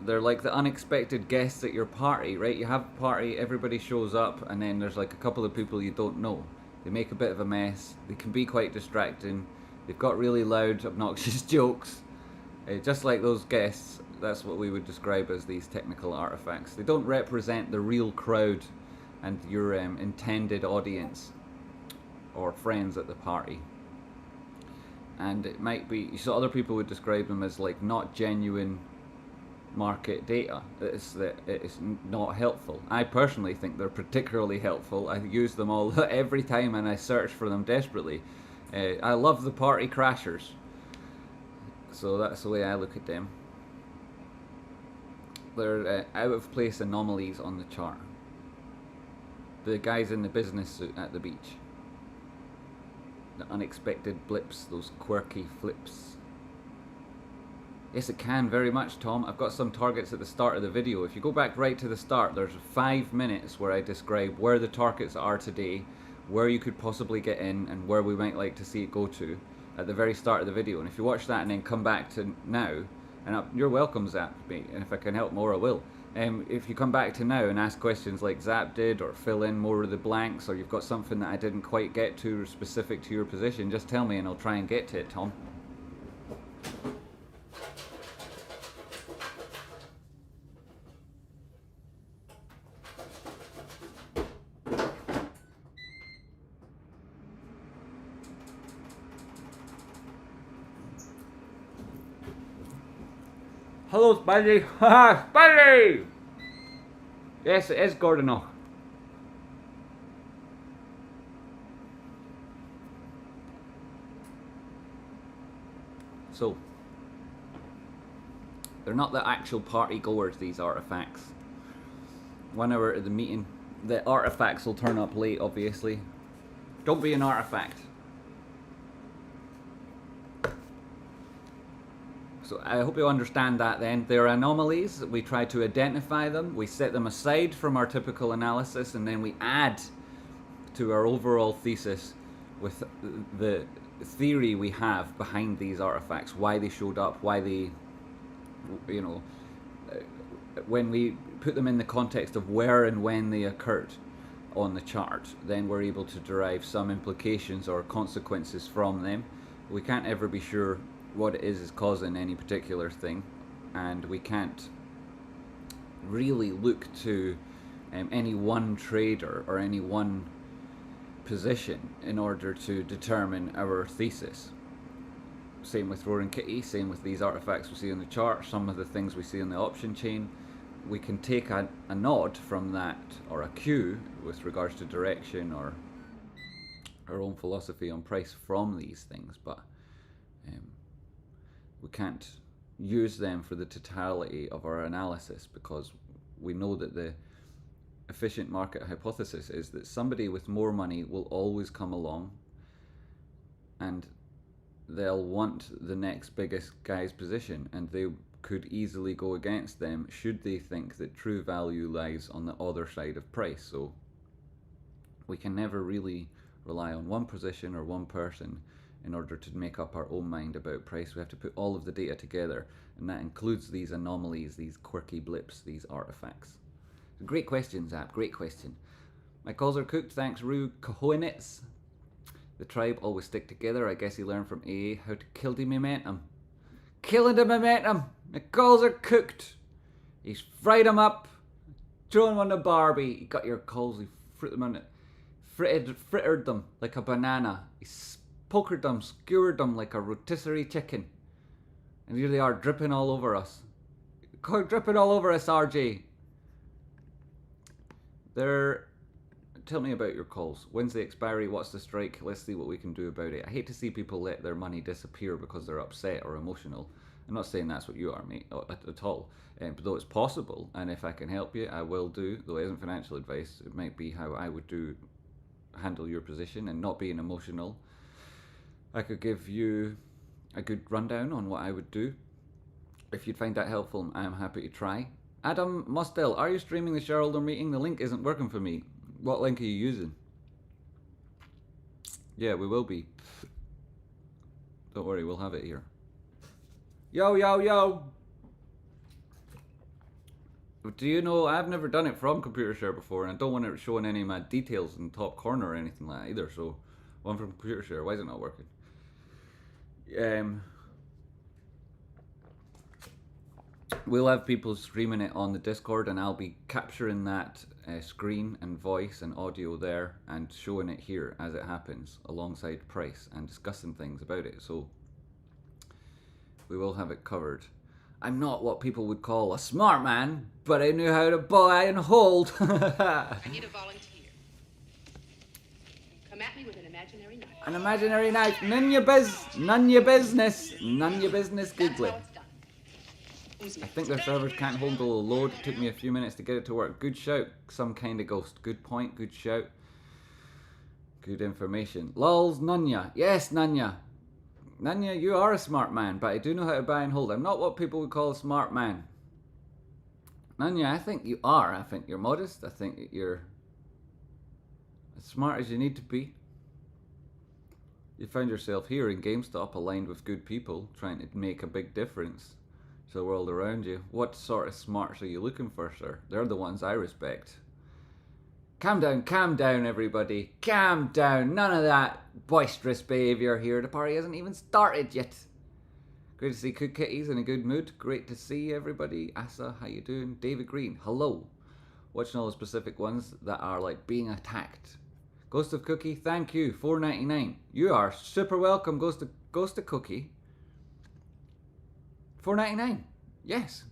they're like the unexpected guests at your party, right? You have a party, everybody shows up, and then there's like a couple of people you don't know. They make a bit of a mess. They can be quite distracting. They've got really loud, obnoxious jokes. Just like those guests, that's what we would describe as these technical artifacts. They don't represent the real crowd and your intended audience or friends at the party. And it might be, so other people would describe them as like not genuine market data. It's not helpful. I personally think they're particularly helpful. I use them all every time, and I search for them desperately. I love the party crashers. So that's the way I look at them. They're out of place anomalies on the chart. The guys in the business suit at the beach. The unexpected blips, those quirky flips. Yes, it can very much, Tom. I've got some targets at the start of the video. If you go back right to the start, there's 5 minutes where I describe where the targets are today, where you could possibly get in, and where we might like to see it go to at the very start of the video. And if you watch that and then come back to now, and you're welcome, Zap, mate, and if I can help more, I will. If you come back to now and ask questions like Zap did, or fill in more of the blanks, or you've got something that I didn't quite get to specific to your position, just tell me and I'll try and get to it, Tom. Hello, Spidey! Haha, Spidey! Yes, it is Gordon. So, they're not the actual party goers, these artifacts. 1 hour of the meeting. The artifacts will turn up late, obviously. Don't be an artifact. So I hope you understand that then. They're anomalies. We try to identify them. We set them aside from our typical analysis, and then we add to our overall thesis with the theory we have behind these artifacts, why they showed up, why they, you know, when we put them in the context of where and when they occurred on the chart, then we're able to derive some implications or consequences from them. We can't ever be sure what it is causing any particular thing, and we can't really look to any one trader or any one position in order to determine our thesis. Same with Roaring Kitty, same with these artifacts we see on the chart, some of the things we see on the option chain. We can take a nod from that, or a cue with regards to direction or our own philosophy on price from these things, but we can't use them for the totality of our analysis, because we know that the efficient market hypothesis is that somebody with more money will always come along and they'll want the next biggest guy's position, and they could easily go against them should they think that true value lies on the other side of price. So we can never really rely on one position or one person in order to make up our own mind about price. We have to put all of the data together, and that includes these anomalies, these quirky blips, these artifacts. Great question, Zap, great question. My calls are cooked, thanks Rue Cojones. The tribe always stick together. I guess he learned from AA how to kill the momentum. Killing the momentum! My calls are cooked! He's fried them up, thrown them on the Barbie. He got your calls, he frittered them on it. Frittered them like a banana. He pokered them, skewered them like a rotisserie chicken. And here they are, dripping all over us. Dripping all over us, RJ. Tell me about your calls. When's the expiry? What's the strike? Let's see what we can do about it. I hate to see people let their money disappear because they're upset or emotional. I'm not saying that's what you are, mate, at all. But though it's possible, and if I can help you, I will do. Though it isn't financial advice, it might be how I would handle your position and not being emotional. I could give you a good rundown on what I would do. If you'd find that helpful, I'm happy to try. Adam Mustel, are you streaming the shareholder meeting? The link isn't working for me. What link are you using? Yeah, we will be. Don't worry, we'll have it here. Yo, yo, yo! Do you know, I've never done it from ComputerShare before, and I don't want it showing any of my details in the top corner or anything like that either, so one from ComputerShare, why is it not working? We'll have people streaming it on the Discord, and I'll be capturing that screen and voice and audio there and showing it here as it happens alongside price and discussing things about it. So we will have it covered. I'm not what people would call a smart man, but I knew how to buy and hold. I need a volunteer. Come at me with an imaginary knife. An imaginary knife. None your business. None your business, Googly. I think their servers can't hold the load. It took me a few minutes to get it to work. Good shout. Some kind of ghost. Good point. Good shout. Good information. Lols, Nunya. Yes, Nunya. Nunya, you are a smart man, but I do know how to buy and hold. I'm not what people would call a smart man. Nunya, I think you are. I think you're modest. I think that you're as smart as you need to be. You find yourself here in GameStop aligned with good people, trying to make a big difference to the world around you. What sort of smarts are you looking for, sir? They're the ones I respect. Calm down, everybody. Calm down. None of that boisterous behaviour here. The party hasn't even started yet. Great to see Cook Kitty's in a good mood. Great to see everybody. Asa, how you doing? David Green, hello. Watching all the specific ones that are like being attacked. Ghost of Cookie, thank you. $4.99. You are super welcome, Ghost of Cookie. $4.99. Yes.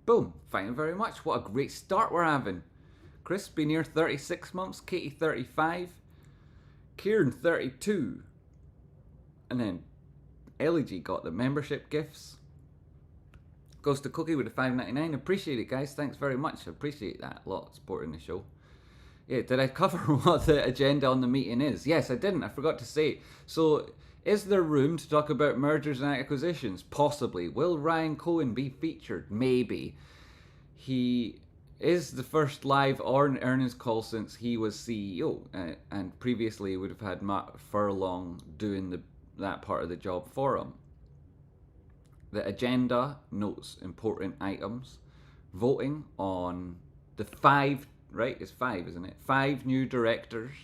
Boom. Thank you very much. What a great start we're having. Chris, been here 36 months. Katie, 35. Kieran, 32. And then LG got the membership gifts. Ghost of Cookie with a $5.99. Appreciate it, guys. Thanks very much. I appreciate that a lot, supporting the show. Yeah, did I cover what the agenda on the meeting is? Yes, I didn't. I forgot to say. So, is there room to talk about mergers and acquisitions? Possibly. Will Ryan Cohen be featured? Maybe. He is the first live earnings call since he was CEO, and previously would have had Matt Furlong doing that part of the job for him. The agenda notes important items. Voting on the 5, right? It's 5, isn't it? 5 new directors.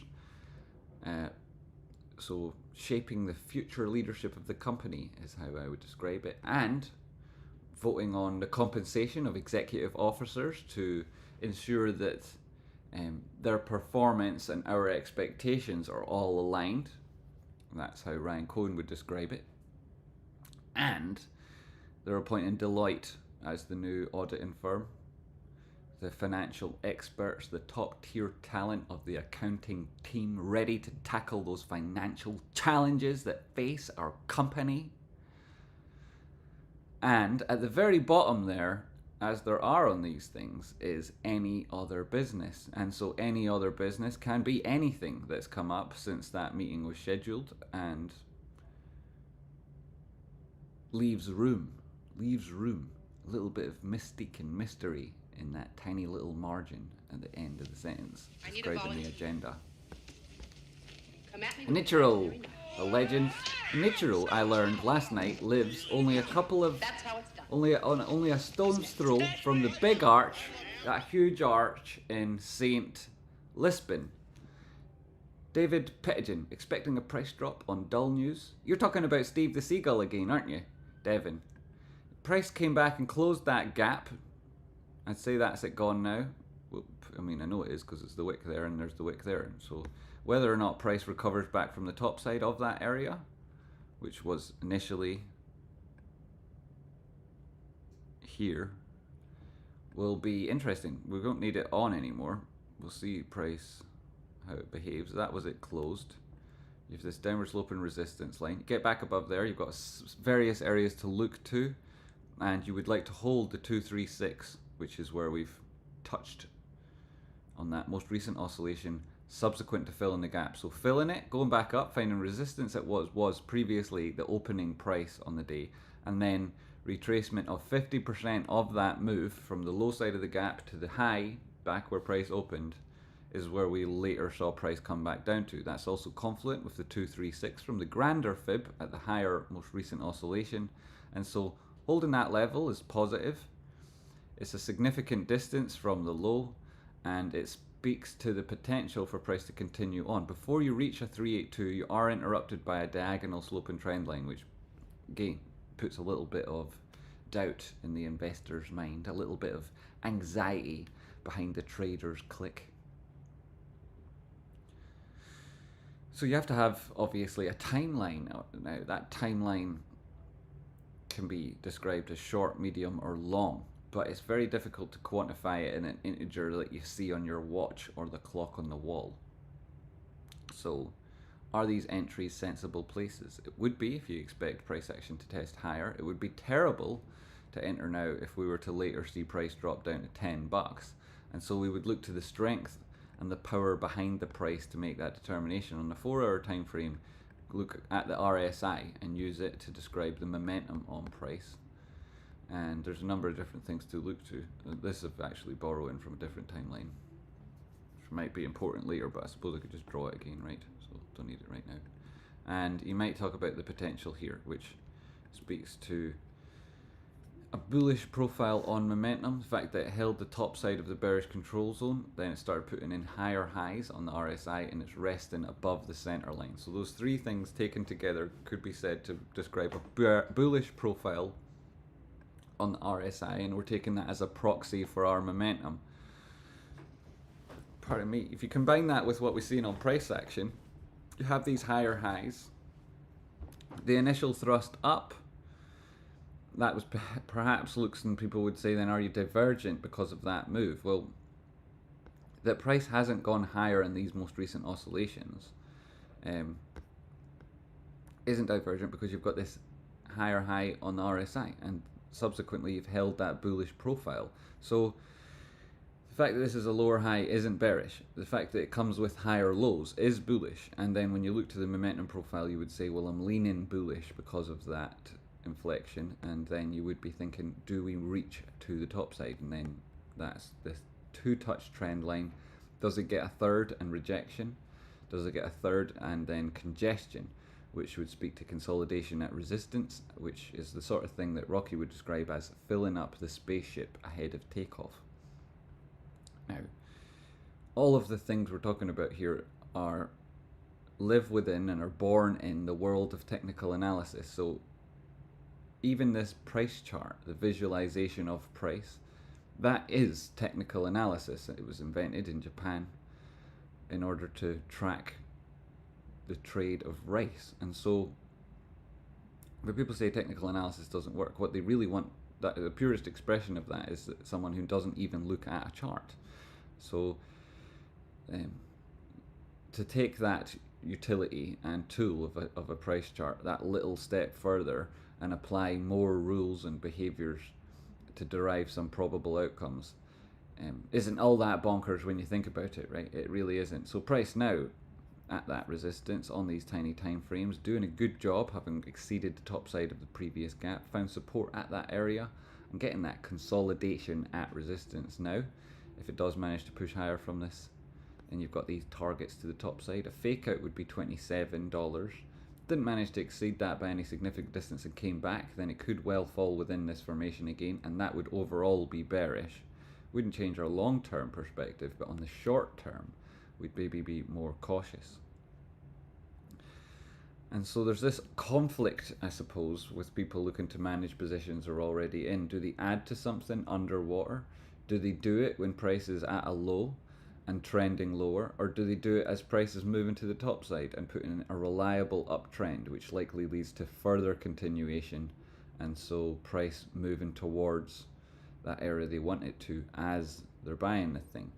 So shaping the future leadership of the company is how I would describe it. And voting on the compensation of executive officers to ensure that their performance and our expectations are all aligned. That's how Ryan Cohen would describe it. And they're appointing Deloitte as the new auditing firm. The financial experts, the top tier talent of the accounting team, ready to tackle those financial challenges that face our company. And at the very bottom there, as there are on these things, is any other business. And so any other business can be anything that's come up since that meeting was scheduled, and leaves room, a little bit of mystique and mystery in that tiny little margin at the end of the sentence describing the agenda. Come at me. Nichiro, a legend. Nichiro, I learned last night, lives only a couple of, That's how it's done. only a stone's throw from the big arch, that huge arch in Saint Lisbon. David Pettigen, expecting a price drop on dull news. You're talking about Steve the Seagull again, aren't you, Devin? Price came back and closed that gap. I'd say that's it gone now. Well, I mean, I know it is because it's the wick there and there's the wick there. So whether or not price recovers back from the top side of that area, which was initially here, will be interesting. We don't need it on anymore. We'll see price, how it behaves. That was it closed. You have this downward sloping resistance line. Get back above there. You've got various areas to look to, and you would like to hold the 236, which is where we've touched on that most recent oscillation subsequent to filling the gap. So filling it, going back up, finding resistance at what was previously the opening price on the day, and then retracement of 50% of that move from the low side of the gap to the high back where price opened is where we later saw price come back down to. That's also confluent with the 236 from the grander fib at the higher most recent oscillation, and so holding that level is positive. It's a significant distance from the low, and it speaks to the potential for price to continue on. Before you reach a 382, you are interrupted by a diagonal sloping trend line, which again puts a little bit of doubt in the investor's mind, a little bit of anxiety behind the trader's click. So you have to have, obviously, a timeline. Now, that timeline can be described as short, medium, or long, but it's very difficult to quantify it in an integer that you see on your watch or the clock on the wall. So, are these entries sensible places? It would be if you expect price action to test higher. It would be terrible to enter now if we were to later see price drop down to $10. And so we would look to the strength and the power behind the price to make that determination. On the 4-hour time frame, look at the RSI and use it to describe the momentum on price. And there's a number of different things to look to. This is actually borrowing from a different timeline, which might be important later, but I suppose I could just draw it again, right? So don't need it right now. And you might talk about the potential here, which speaks to a bullish profile on momentum, the fact that it held the top side of the bearish control zone, then it started putting in higher highs on the RSI, and it's resting above the center line. So those three things taken together could be said to describe a bullish profile on the RSI, and we're taking that as a proxy for our momentum. Pardon me. If you combine that with what we've seen on price action, you have these higher highs. The initial thrust up, that was perhaps looks, and people would say, then are you divergent because of that move? Well, the price hasn't gone higher in these most recent oscillations. Isn't divergent because you've got this higher high on the RSI, and subsequently you've held that bullish profile. So the fact that this is a lower high isn't bearish. The fact that it comes with higher lows is bullish. And then when you look to the momentum profile, you would say, well, I'm leaning bullish because of that inflection, and then you would be thinking, do we reach to the top side? And then that's this two-touch trend line. Does it get a third and rejection? Does it get a third and then congestion, which would speak to consolidation at resistance, which is the sort of thing that Rocky would describe as filling up the spaceship ahead of takeoff. Now, all of the things we're talking about here are live within and are born in the world of technical analysis. So even this price chart, the visualization of price, that is technical analysis. It was invented in Japan in order to track the trade of rice. And so when people say technical analysis doesn't work, what they really want, that the purest expression of that is that someone who doesn't even look at a chart. So to take that utility and tool of a price chart that little step further and apply more rules and behaviors to derive some probable outcomes isn't all that bonkers when you think about it, right? It really isn't. So price now at that resistance on these tiny time frames, doing a good job, having exceeded the top side of the previous gap, found support at that area and getting that consolidation at resistance now. If it does manage to push higher from this, then you've got these targets to the top side. A fake out would be $27. Didn't manage to exceed that by any significant distance and came back, then it could well fall within this formation again, and that would overall be bearish. Wouldn't change our long-term perspective, but on the short term, we'd maybe be more cautious. And so there's this conflict, I suppose, with people looking to manage positions they're already in. Do they add to something underwater? Do they do it when price is at a low and trending lower? Or do they do it as price is moving to the top side and putting in a reliable uptrend, which likely leads to further continuation, and so price moving towards that area they want it to as they're buying the thing,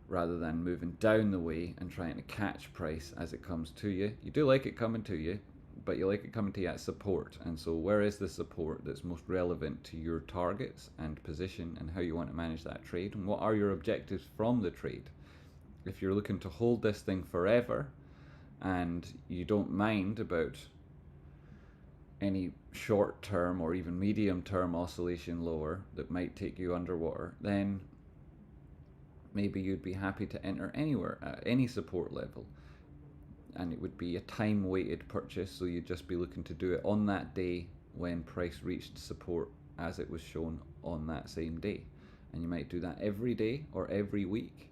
rather than moving down the way and trying to catch price as it comes to you. You do like it coming to you, but you like it coming to you at support. And so where is the support that's most relevant to your targets and position and how you want to manage that trade, and what are your objectives from the trade? If you're looking to hold this thing forever and you don't mind about any short term or even medium term oscillation lower that might take you underwater, then maybe you'd be happy to enter anywhere at any support level, and it would be a time weighted purchase, so you'd just be looking to do it on that day when price reached support as it was shown on that same day. And you might do that every day or every week,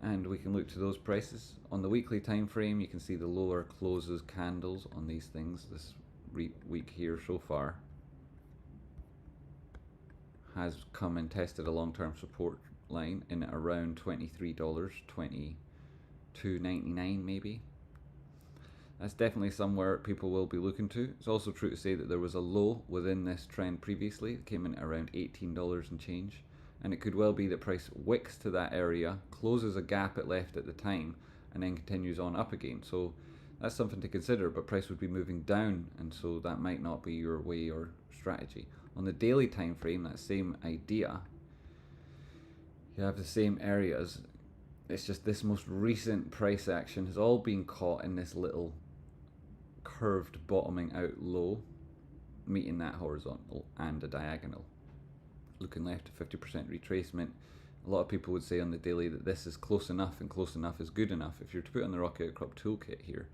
and we can look to those prices on the weekly time frame. You can see the lower closes candles on these things. This week here so far has come and tested a long-term support line in around $23, $22.99 maybe. That's definitely somewhere people will be looking to. It's also true to say that there was a low within this trend previously. It came in at around $18 and change, and it could well be that price wicks to that area, closes a gap it left at the time, and then continues on up again. So that's something to consider, but price would be moving down, and so that might not be your way or strategy. On the daily time frame, that same idea, you have the same areas. It's just this most recent price action has all been caught in this little curved bottoming out low, meeting that horizontal and a diagonal. Looking left to 50% retracement. A lot of people would say on the daily that this is close enough, and close enough is good enough. If you're to put on the Rocky Outcrop toolkit here,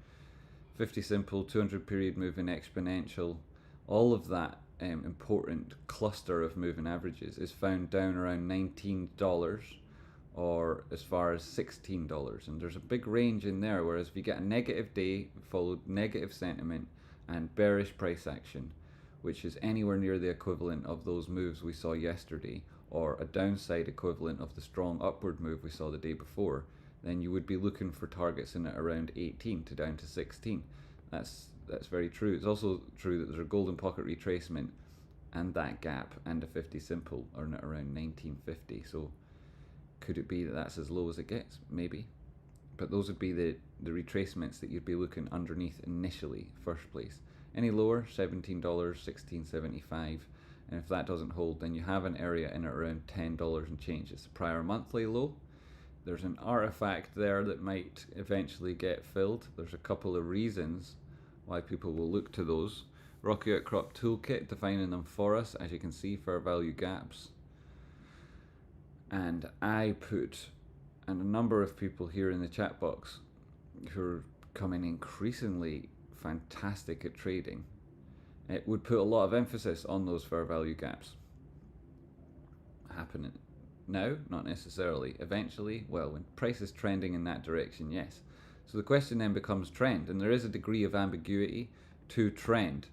50 simple, 200 period moving exponential, all of that important cluster of moving averages is found down around $19 or as far as $16, and there's a big range in there. Whereas if you get a negative day followed negative sentiment and bearish price action, which is anywhere near the equivalent of those moves we saw yesterday, or a downside equivalent of the strong upward move we saw the day before, then you would be looking for targets in at around 18 to down to 16. That's very true. It's also true that there's a golden pocket retracement, and that gap and a 50 simple are at around 1950. So could it be that that's as low as it gets? Maybe. But those would be the retracements that you'd be looking underneath initially, first place. Any lower, $17, $16.75. And if that doesn't hold, then you have an area in at around $10 and change. It's the prior monthly low. There's an artifact there that might eventually get filled. There's a couple of reasons why people will look to those. Rocky Outcrop toolkit defining them for us, as you can see, fair value gaps. And I put, and a number of people here in the chat box who are becoming increasingly fantastic at trading, it would put a lot of emphasis on those fair value gaps. Happening now? Not necessarily. Eventually? Well, when price is trending in that direction, yes. So the question then becomes trend, and there is a degree of ambiguity to trend.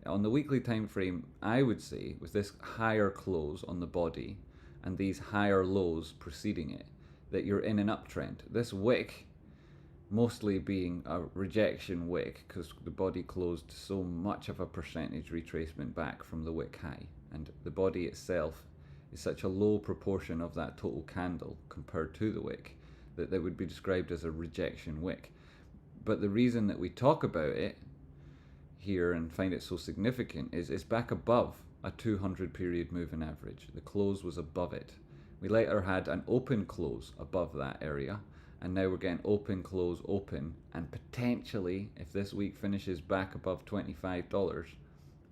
On the weekly time frame, I would say, with this higher close on the body and these higher lows preceding it, that you're in an uptrend. This wick mostly being a rejection wick, because the body closed so much of a percentage retracement back from the wick high, and the body itself is such a low proportion of that total candle compared to the wick that they would be described as a rejection wick. But the reason that we talk about it here and find it so significant is it's back above a 200 period moving average. The close was above it. We later had an open close above that area, and now we're getting open, close, open, and potentially, if this week finishes back above $25,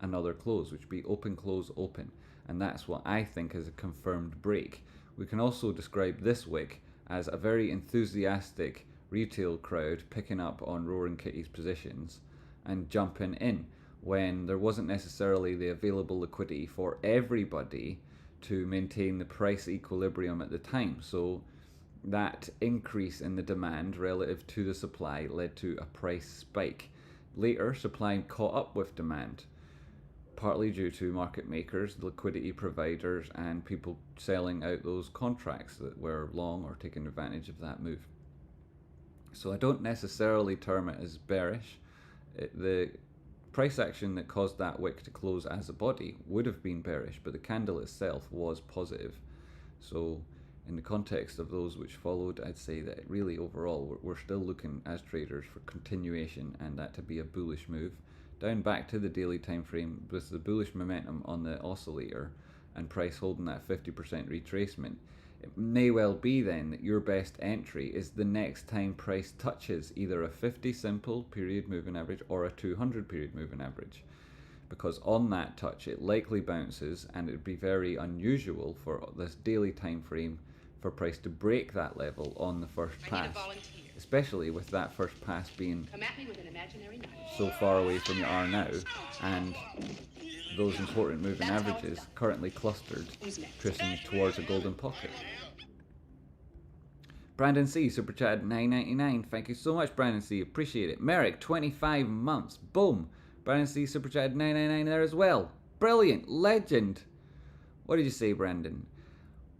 another close, which would be open, close, open. And that's what I think is a confirmed break. We can also describe this wick as a very enthusiastic retail crowd picking up on Roaring Kitty's positions and jumping in when there wasn't necessarily the available liquidity for everybody to maintain the price equilibrium at the time. So that increase in the demand relative to the supply led to a price spike. Later, supply caught up with demand, partly due to market makers, liquidity providers, and people selling out those contracts that were long or taking advantage of that move. So I don't necessarily term it as bearish. The price action that caused that wick to close as a body would have been bearish, but the candle itself was positive. So in the context of those which followed, I'd say that really overall we're still looking as traders for continuation and that to be a bullish move. Down back to the daily time frame with the bullish momentum on the oscillator and price holding that 50% retracement, it may well be then that your best entry is the next time price touches either a 50 simple period moving average or a 200 period moving average, because on that touch it likely bounces, and it would be very unusual for this daily time frame for price to break that level on the first pass, especially with that first pass being so far away from your R now, and those important moving averages currently clustered, tracing towards a golden pocket. Brandon C, super chat $9.99. Thank you so much, Brandon C. Appreciate it. Merrick, 25 months. Boom. Brandon C, super chat $9.99 there as well. Brilliant. Legend. What did you say, Brandon?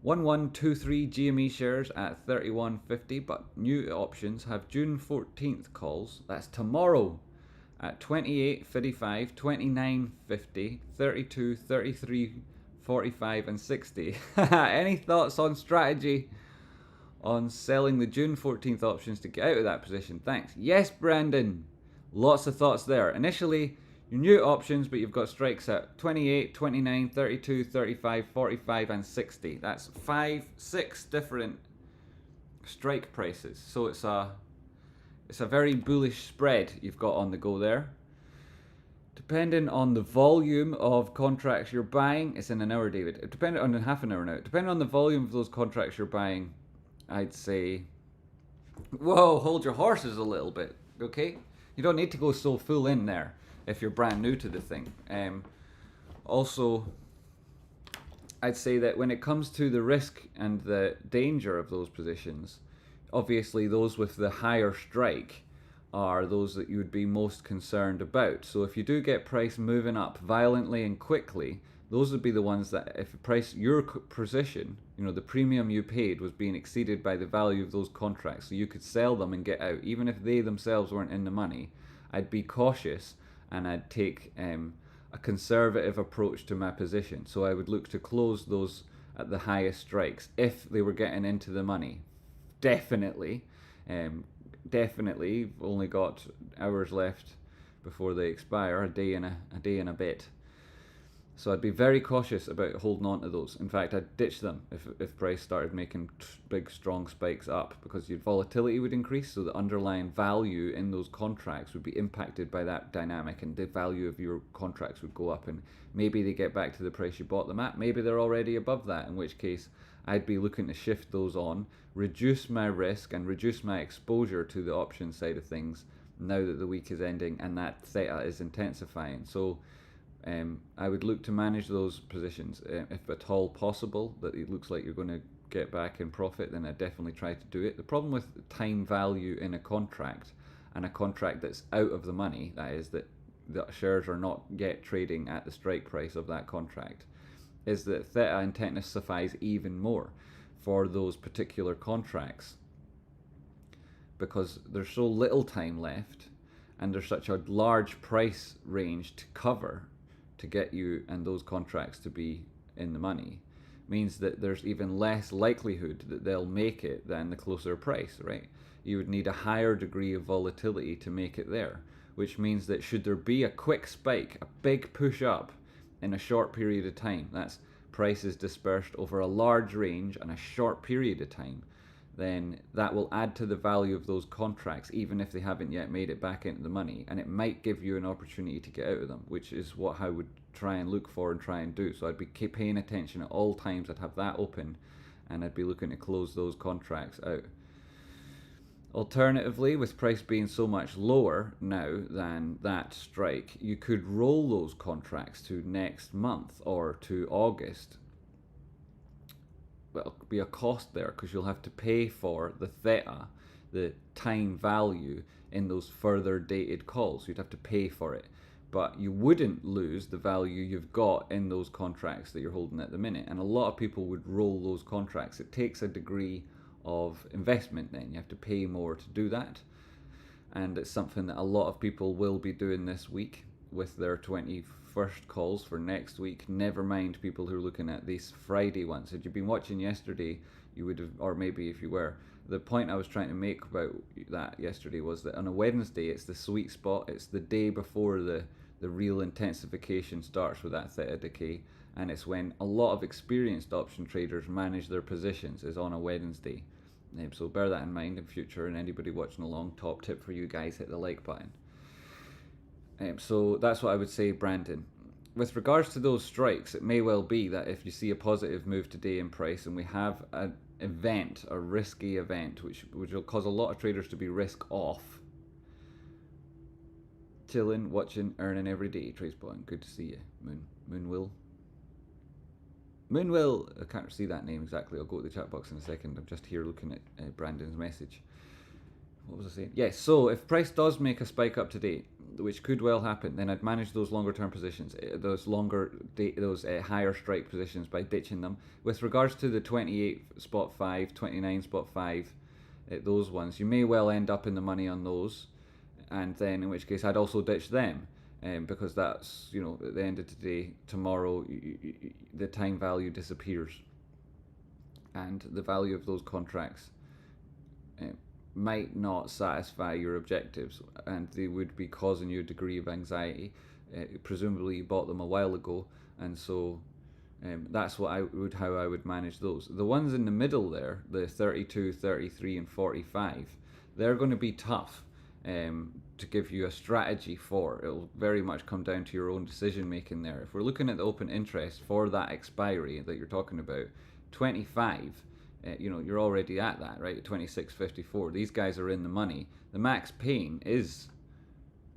1123 GME shares at 31.50, but new options have June 14th calls. That's tomorrow at 28.55, 29.50, 32, 33, 45, and 60. Any thoughts on strategy on selling the June 14th options to get out of that position? Thanks. Yes, Brandon. Lots of thoughts there. Initially, your new options, but you've got strikes at 28, 29, 32, 35, 45, and 60. That's 6 different strike prices. So it's a very bullish spread you've got on the go there. Depending on the volume of contracts you're buying, it's in an hour, David. Depending on half an hour now. Depending on the volume of those contracts you're buying, I'd say, whoa, hold your horses a little bit, okay? You don't need to go so full in there if you're brand new to the thing. Also, I'd say that when it comes to the risk and the danger of those positions, obviously those with the higher strike are those that you would be most concerned about. So if you do get price moving up violently and quickly, those would be the ones that if the price, your position, the premium you paid was being exceeded by the value of those contracts, so you could sell them and get out, even if they themselves weren't in the money. I'd be cautious and I'd take a conservative approach to my position. So I would look to close those at the highest strikes if they were getting into the money. Definitely, only got hours left before they expire, a day and a bit. So I'd be very cautious about holding on to those. In fact, I'd ditch them if price started making big, strong spikes up, because your volatility would increase, so the underlying value in those contracts would be impacted by that dynamic, and the value of your contracts would go up, and maybe they get back to the price you bought them at. Maybe they're already above that, in which case I'd be looking to shift those on, reduce my risk, and reduce my exposure to the option side of things now that the week is ending and that theta is intensifying. So I would look to manage those positions if at all possible, that it looks like you're going to get back in profit, then I'd definitely try to do it. The problem with time value in a contract, and a contract that's out of the money, that is, that the shares are not yet trading at the strike price of that contract, is that theta intensifies even more for those particular contracts, because there's so little time left and there's such a large price range to cover to get you and those contracts to be in the money, means that there's even less likelihood that they'll make it than the closer price, right? You would need a higher degree of volatility to make it there, which means that should there be a quick spike, a big push up in a short period of time, that's prices dispersed over a large range and a short period of time, then that will add to the value of those contracts, even if they haven't yet made it back into the money. And it might give you an opportunity to get out of them, which is what I would try and look for and try and do. So I'd be paying attention at all times. I'd have that open, and I'd be looking to close those contracts out. Alternatively, with price being so much lower now than that strike, you could roll those contracts to next month or to August. Well, it'll be a cost there because you'll have to pay for the theta, the time value in those further dated calls. You'd have to pay for it, but you wouldn't lose the value you've got in those contracts that you're holding at the minute. And a lot of people would roll those contracts. It takes a degree of investment then. You have to pay more to do that. And it's something that a lot of people will be doing this week with their 21st calls for next week. Never mind people who are looking at these Friday ones. Had you been watching yesterday, you would have, or maybe if you were, the point I was trying to make about that yesterday was that on a Wednesday, it's the sweet spot. It's the day before the real intensification starts with that theta decay. And it's when a lot of experienced option traders manage their positions, is on a Wednesday. So bear that in mind in future, and anybody watching along, top tip for you guys, hit the like button. So that's what I would say, Brandon. With regards to those strikes, it may well be that if you see a positive move today in price and we have an event, a risky event, which will cause a lot of traders to be risk off, chilling, watching, earning every day, TradeSpotting. Good to see you, Moonwill. Moonwill, I can't see that name exactly. I'll go to the chat box in a second. I'm just here looking at Brandon's message. What was I saying? Yes, so if price does make a spike up today, which could well happen, then I'd manage those longer term positions, those higher strike positions by ditching them. With regards to the 28 spot 5, 29 spot 5, those ones, you may well end up in the money on those, and then in which case I'd also ditch them. Because that's, at the end of today, tomorrow, the time value disappears. And the value of those contracts might not satisfy your objectives, and they would be causing you a degree of anxiety. Presumably you bought them a while ago, and so that's how I would manage those. The ones in the middle there, the 32, 33, and 45, they're going to be tough. To give you a strategy for. It'll very much come down to your own decision making there. If we're looking at the open interest for that expiry that you're talking about, 25, you're already at that, right? 26.54. These guys are in the money. The max pain is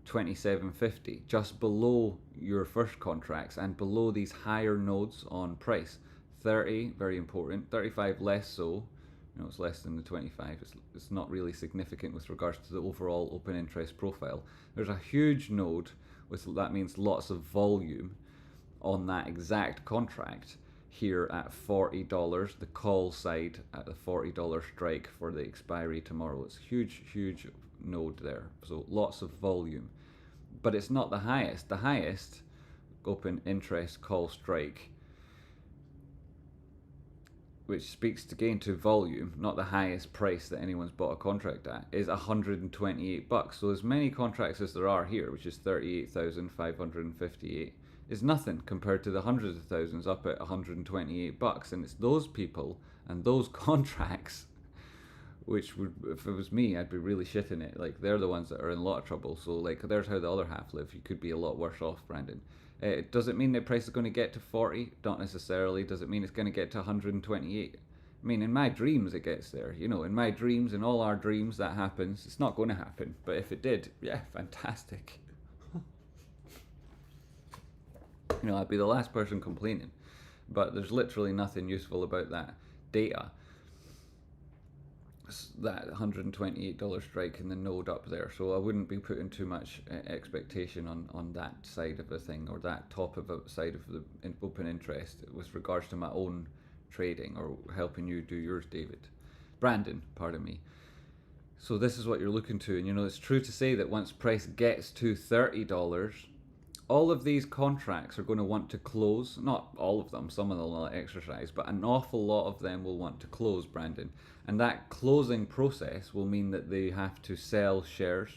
27.50, just below your first contracts and below these higher nodes on price. 30, very important. 35, less so. It's less than the 25. It's not really significant with regards to the overall open interest profile. There's a huge node, that means lots of volume on that exact contract here at $40, the call side at the $40 strike for the expiry tomorrow. It's huge node there, so lots of volume. But it's not the highest. The highest open interest call strike, which speaks again to volume, not the highest price that anyone's bought a contract at, is $128. So as many contracts as there are here, which is 38,558, is nothing compared to the hundreds of thousands up at $128. And it's those people and those contracts which would, if it was me, I'd be really shitting it. Like, they're the ones that are in a lot of trouble. So like, there's how the other half live. You could be a lot worse off, Brandon. Does it mean the price is going to get to 40? Not necessarily. Does it mean it's going to get to 128? I mean, in my dreams it gets there. In my dreams, in all our dreams, that happens. It's not going to happen. But if it did, yeah, fantastic. I'd be the last person complaining. But there's literally nothing useful about that data. That $128 strike in the node up there, so I wouldn't be putting too much expectation on that side of the thing, or that top of a side of the open interest with regards to my own trading or helping you do yours, Brandon, pardon me. So this is what you're looking to, and it's true to say that once price gets to $30, all of these contracts are going to want to close. Not all of them, some of them will exercise, but an awful lot of them will want to close, Brandon. And that closing process will mean that they have to sell shares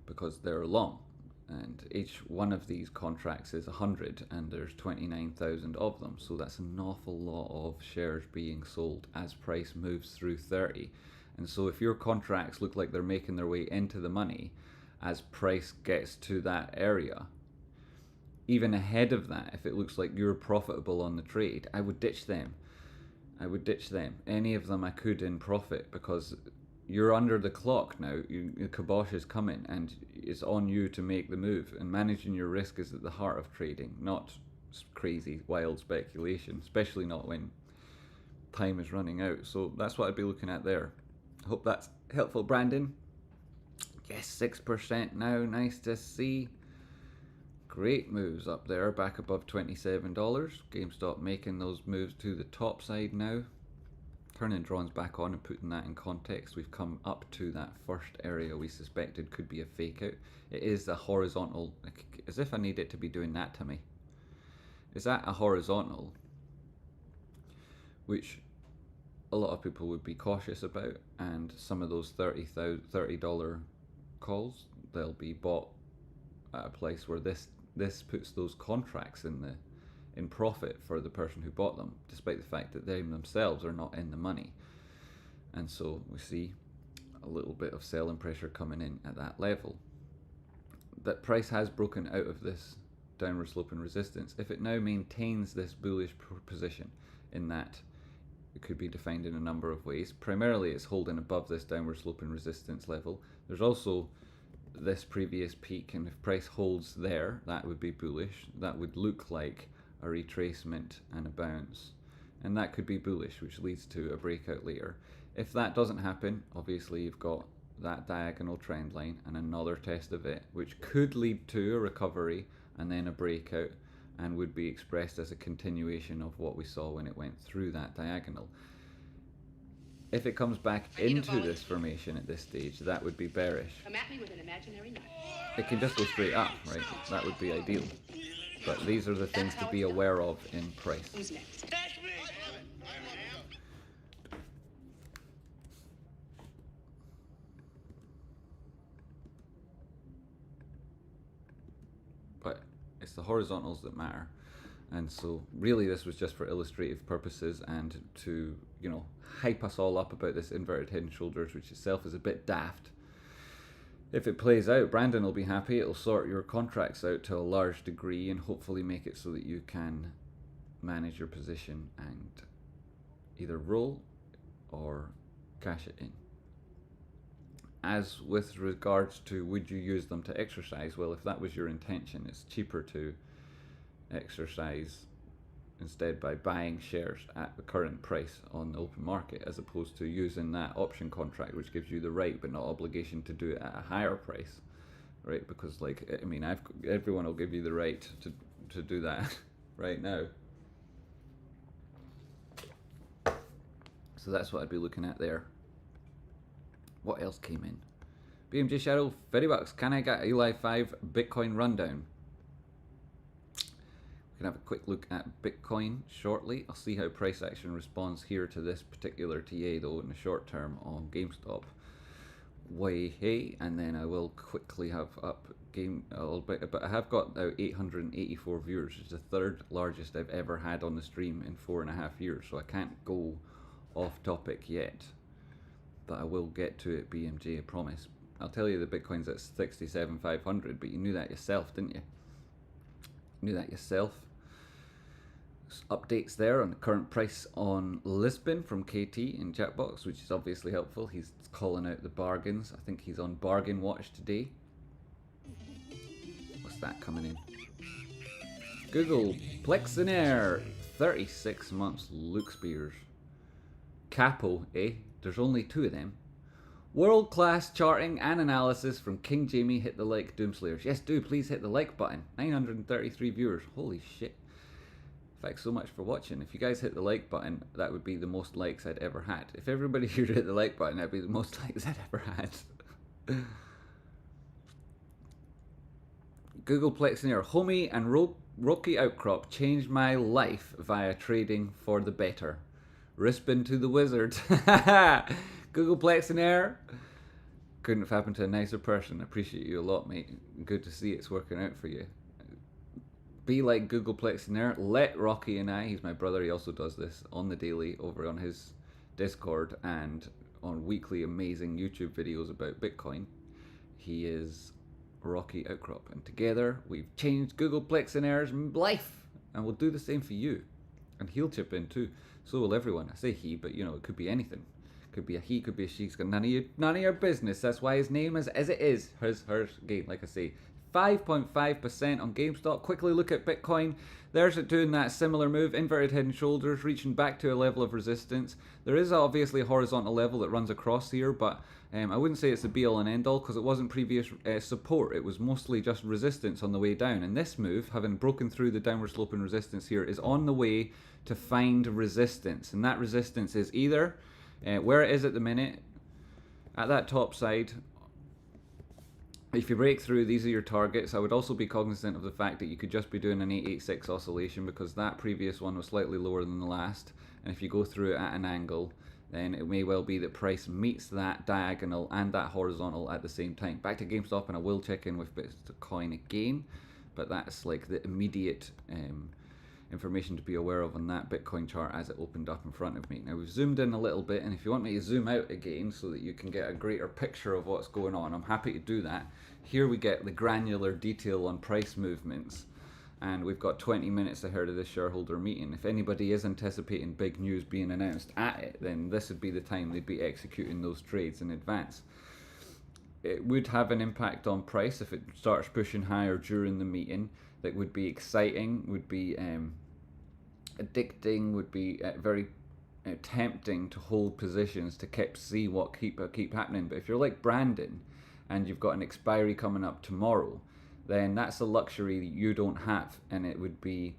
because they're long. And each one of these contracts is 100, and there's 29,000 of them. So that's an awful lot of shares being sold as price moves through 30. And so if your contracts look like they're making their way into the money as price gets to that area, even ahead of that, if it looks like you're profitable on the trade, I would ditch them. Any of them I could in profit, because you're under the clock now. The kibosh is coming, and it's on you to make the move. And managing your risk is at the heart of trading, not crazy, wild speculation, especially not when time is running out. So that's what I'd be looking at there. I hope that's helpful, Brandon. Yes, 6% now. Nice to see. Great moves up there, back above $27. GameStop making those moves to the top side now. Turning drawings back on and putting that in context, we've come up to that first area we suspected could be a fake out. It is a horizontal, as if I need it to be doing that to me. Is that a horizontal? Which a lot of people would be cautious about, and some of those $30 calls, they'll be bought at a place where this puts those contracts in profit for the person who bought them, despite the fact that they themselves are not in the money. And so we see a little bit of selling pressure coming in at that level. That price has broken out of this downward sloping resistance. If it now maintains this bullish position, in that it could be defined in a number of ways. Primarily it's holding above this downward sloping resistance level. There's also this previous peak, and if price holds there, that would be bullish. That would look like a retracement and a bounce, and that could be bullish, which leads to a breakout later. If that doesn't happen, obviously you've got that diagonal trend line and another test of it, which could lead to a recovery and then a breakout, and would be expressed as a continuation of what we saw when it went through that diagonal. If it comes back into this formation at this stage, that would be bearish. Come at me with an imaginary knife. It can just go straight up, right? That would be ideal. But these are the things to be aware of in price. Who's next? But it's the horizontals that matter. And so really this was just for illustrative purposes and to, hype us all up about this inverted head and shoulders, which itself is a bit daft. If it plays out, Brandon will be happy. It'll sort your contracts out to a large degree and hopefully make it so that you can manage your position and either roll or cash it in. As with regards to would you use them to exercise, well, if that was your intention, it's cheaper to exercise instead by buying shares at the current price on the open market, as opposed to using that option contract, which gives you the right but not obligation to do it at a higher price, right? Because everyone will give you the right to do that right now. So that's what I'd be looking at there. What else came in? BMJ Shadow, $30. Can I get a Eli 5 Bitcoin rundown? We can have a quick look at Bitcoin shortly. I'll see how price action responds here to this particular TA though in the short term on GameStop. And then I will quickly have up but I have got now 884 viewers, which is the third largest I've ever had on the stream in 4.5 years. So I can't go off topic yet, but I will get to it, BMJ, I promise. I'll tell you the Bitcoin's at 67,500, but you knew that yourself, didn't you? Knew that yourself. Updates there on the current price on Lisbon from KT in chat box, which is obviously helpful. He's calling out the bargains. I think he's on bargain watch today. What's that coming in? Google Plexinair 36 months Luke Spears. Capo, eh? There's only 2 of them. World class charting and analysis from King Jamie. Hit the like, Doomslayers. Yes, do please hit the like button. 933 viewers. Holy shit. Thanks so much for watching. If you guys hit the like button, that would be the most likes I'd ever had. If everybody here hit the like button, that'd be the most likes I'd ever had. Google Plexinair. Homie and Rocky Outcrop changed my life via trading for the better. Rispin to the wizard. Google Plexinair. Couldn't have happened to a nicer person. I appreciate you a lot, mate. Good to see it's working out for you. Be like Googleplexionaire. Let Rocky and I, he's my brother, he also does this on the daily over on his Discord and on weekly amazing YouTube videos about Bitcoin. He is Rocky Outcrop, and together we've changed Googleplexionaire's life, and we'll do the same for you. And he'll chip in too. So will everyone. I say he, but you know, it could be anything. Could be a he, could be a she. It's got none of your business. That's why his name is as it is. Hers game, like I say, 5.5% on GameStop. Quickly look at Bitcoin. There's it doing that similar move, inverted head and shoulders, reaching back to a level of resistance. There is obviously a horizontal level that runs across here, but I wouldn't say it's the be all and end all because it wasn't previous support. It was mostly just resistance on the way down. And this move, having broken through the downward sloping resistance here, is on the way to find resistance. And that resistance is either where it is at the minute, at that top side. If you break through, these are your targets. I would also be cognizant of the fact that you could just be doing an 886 oscillation because that previous one was slightly lower than the last. And if you go through it at an angle, then it may well be that price meets that diagonal and that horizontal at the same time. Back to GameStop, and I will check in with Bitcoin again, but that's like the immediate information to be aware of on that Bitcoin chart as it opened up in front of me. Now we've zoomed in a little bit, and if you want me to zoom out again so that you can get a greater picture of what's going on, I'm happy to do that. Here we get the granular detail on price movements, and we've got 20 minutes ahead of this shareholder meeting. If anybody is anticipating big news being announced at it, then this would be the time they'd be executing those trades in advance. It would have an impact on price if it starts pushing higher during the meeting. That would be exciting, would be addicting, would be very tempting to hold positions to see what keep happening. But if you're like Brandon and you've got an expiry coming up tomorrow, then that's a luxury that you don't have, and it would be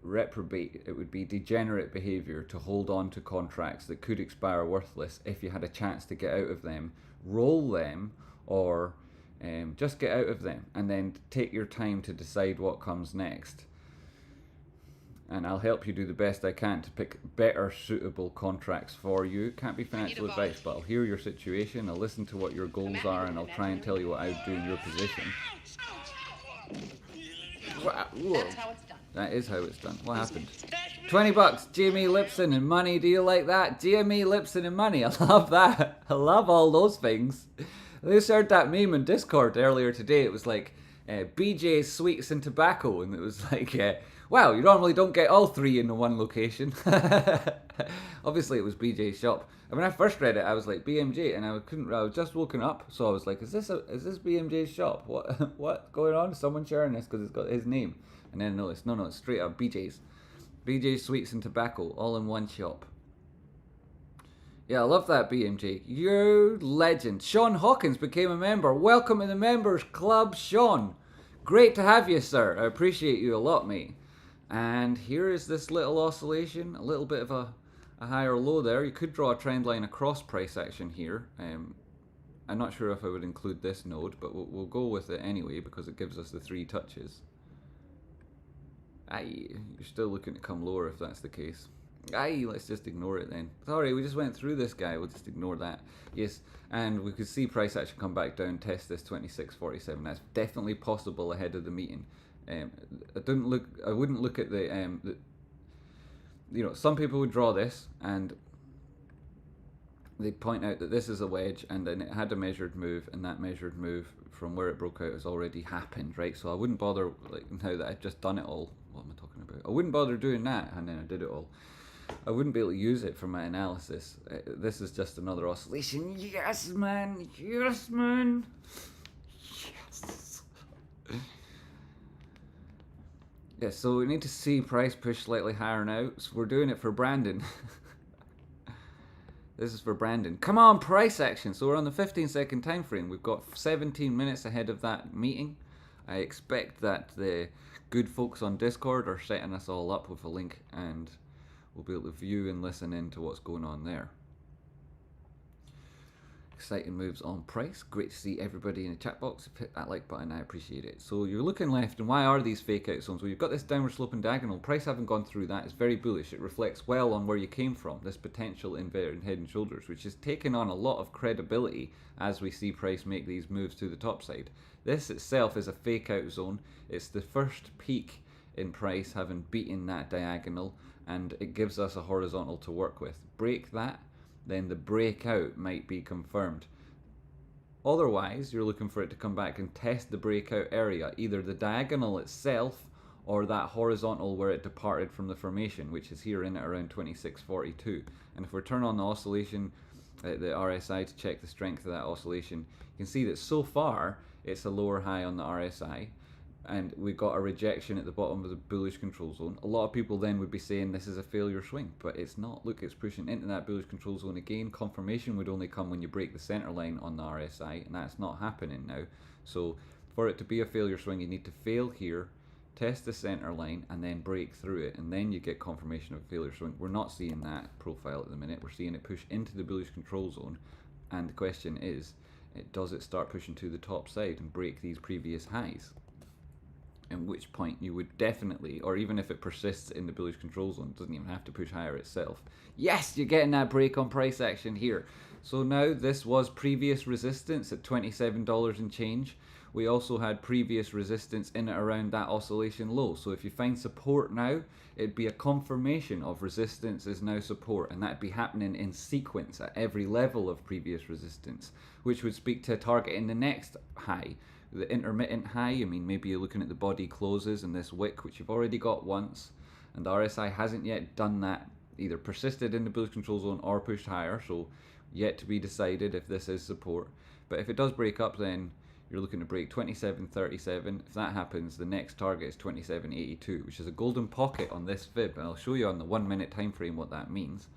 reprobate, it would be degenerate behavior to hold on to contracts that could expire worthless if you had a chance to get out of them, roll them, or just get out of them and then take your time to decide what comes next. And I'll help you do the best I can to pick better suitable contracts for you. Can't be financial advice, but I'll hear your situation, I'll listen to what your goals are, and I'll try and tell you what I would do in your position. That's how it's done. That is how it's done. What happened? 20 bucks, GME, Lipson, and money. Do you like that? GME, Lipson, and money. I love that. I love all those things. They shared that meme in Discord earlier today. It was like BJ's Sweets and Tobacco, and it was like, wow, you normally don't get all three in the one location. Obviously, it was BJ's shop. And when I first read it, I was like BMJ, and I was just woken up, so I was like, is this BMJ's shop? What's going on? Someone sharing this because it's got his name. And then I noticed, no, it's straight up BJ's Sweets and Tobacco, all in one shop. Yeah, I love that, BMJ. You legend. Sean Hawkins became a member. Welcome to the members club, Sean. Great to have you, sir. I appreciate you a lot, mate. And here is this little oscillation, a little bit of a higher low there. You could draw a trend line across price action here. I'm not sure if I would include this node, but we'll go with it anyway because it gives us the three touches. Aye, you're still looking to come lower if that's the case. Aye, let's just ignore it then. Sorry, we just went through this guy. We'll just ignore that. Yes, and we could see price action come back down, test this 26.47. That's definitely possible ahead of the meeting. I wouldn't look at the you know, some people would draw this and they'd point out that this is a wedge and then it had a measured move, and that measured move from where it broke out has already happened, right? So I wouldn't bother, like now that I've just done it all. What am I talking about? I wouldn't bother doing that, and then I did it all. I wouldn't be able to use it for my analysis. This is just another oscillation. Yes, man. Yes, man. Yes. Yeah, so we need to see price push slightly higher now. So we're doing it for Brandon. This is for Brandon. Come on, price action. So we're on the 15-second time frame. We've got 17 minutes ahead of that meeting. I expect that the good folks on Discord are setting us all up with a link, and we'll be able to view and listen into what's going on there. Exciting moves on price. Great to see everybody in the chat box. Hit that like button, I appreciate it. So you're looking left, and why are these fake out zones? Well, you've got this downward sloping diagonal. Price haven't gone through that. It's very bullish. It reflects well on where you came from, this potential inverted head and shoulders, which is taking on a lot of credibility as we see price make these moves to the top side. This itself is a fake out zone. It's the first peak in price having beaten that diagonal, and it gives us a horizontal to work with. Break that, then the breakout might be confirmed. Otherwise, you're looking for it to come back and test the breakout area, either the diagonal itself or that horizontal where it departed from the formation, which is here in at around 26.42. And if we turn on the oscillation, the RSI, to check the strength of that oscillation, you can see that so far it's a lower high on the RSI, and we got a rejection at the bottom of the bullish control zone. A lot of people then would be saying this is a failure swing, but it's not. Look, it's pushing into that bullish control zone again. Confirmation would only come when you break the center line on the RSI, and that's not happening now. So for it to be a failure swing, you need to fail here, test the center line, and then break through it, and then you get confirmation of a failure swing. We're not seeing that profile at the minute. We're seeing it push into the bullish control zone, and the question is, does it start pushing to the top side and break these previous highs? At which point you would definitely, or even if it persists in the bullish control zone, it doesn't even have to push higher itself. Yes, you're getting that break on price action here. So now this was previous resistance at $27 and change. We also had previous resistance in and around that oscillation low. So if you find support now, it'd be a confirmation of resistance is now support, and that'd be happening in sequence at every level of previous resistance, which would speak to targeting the next high. The intermittent high, I mean, maybe you're looking at the body closes and this wick, which you've already got once, and the RSI hasn't yet done that, either persisted in the bullish control zone or pushed higher, so yet to be decided if this is support. But if it does break up, then you're looking to break 27.37. If that happens, the next target is 27.82, which is a golden pocket on this fib, and I'll show you on the 1 minute time frame what that means.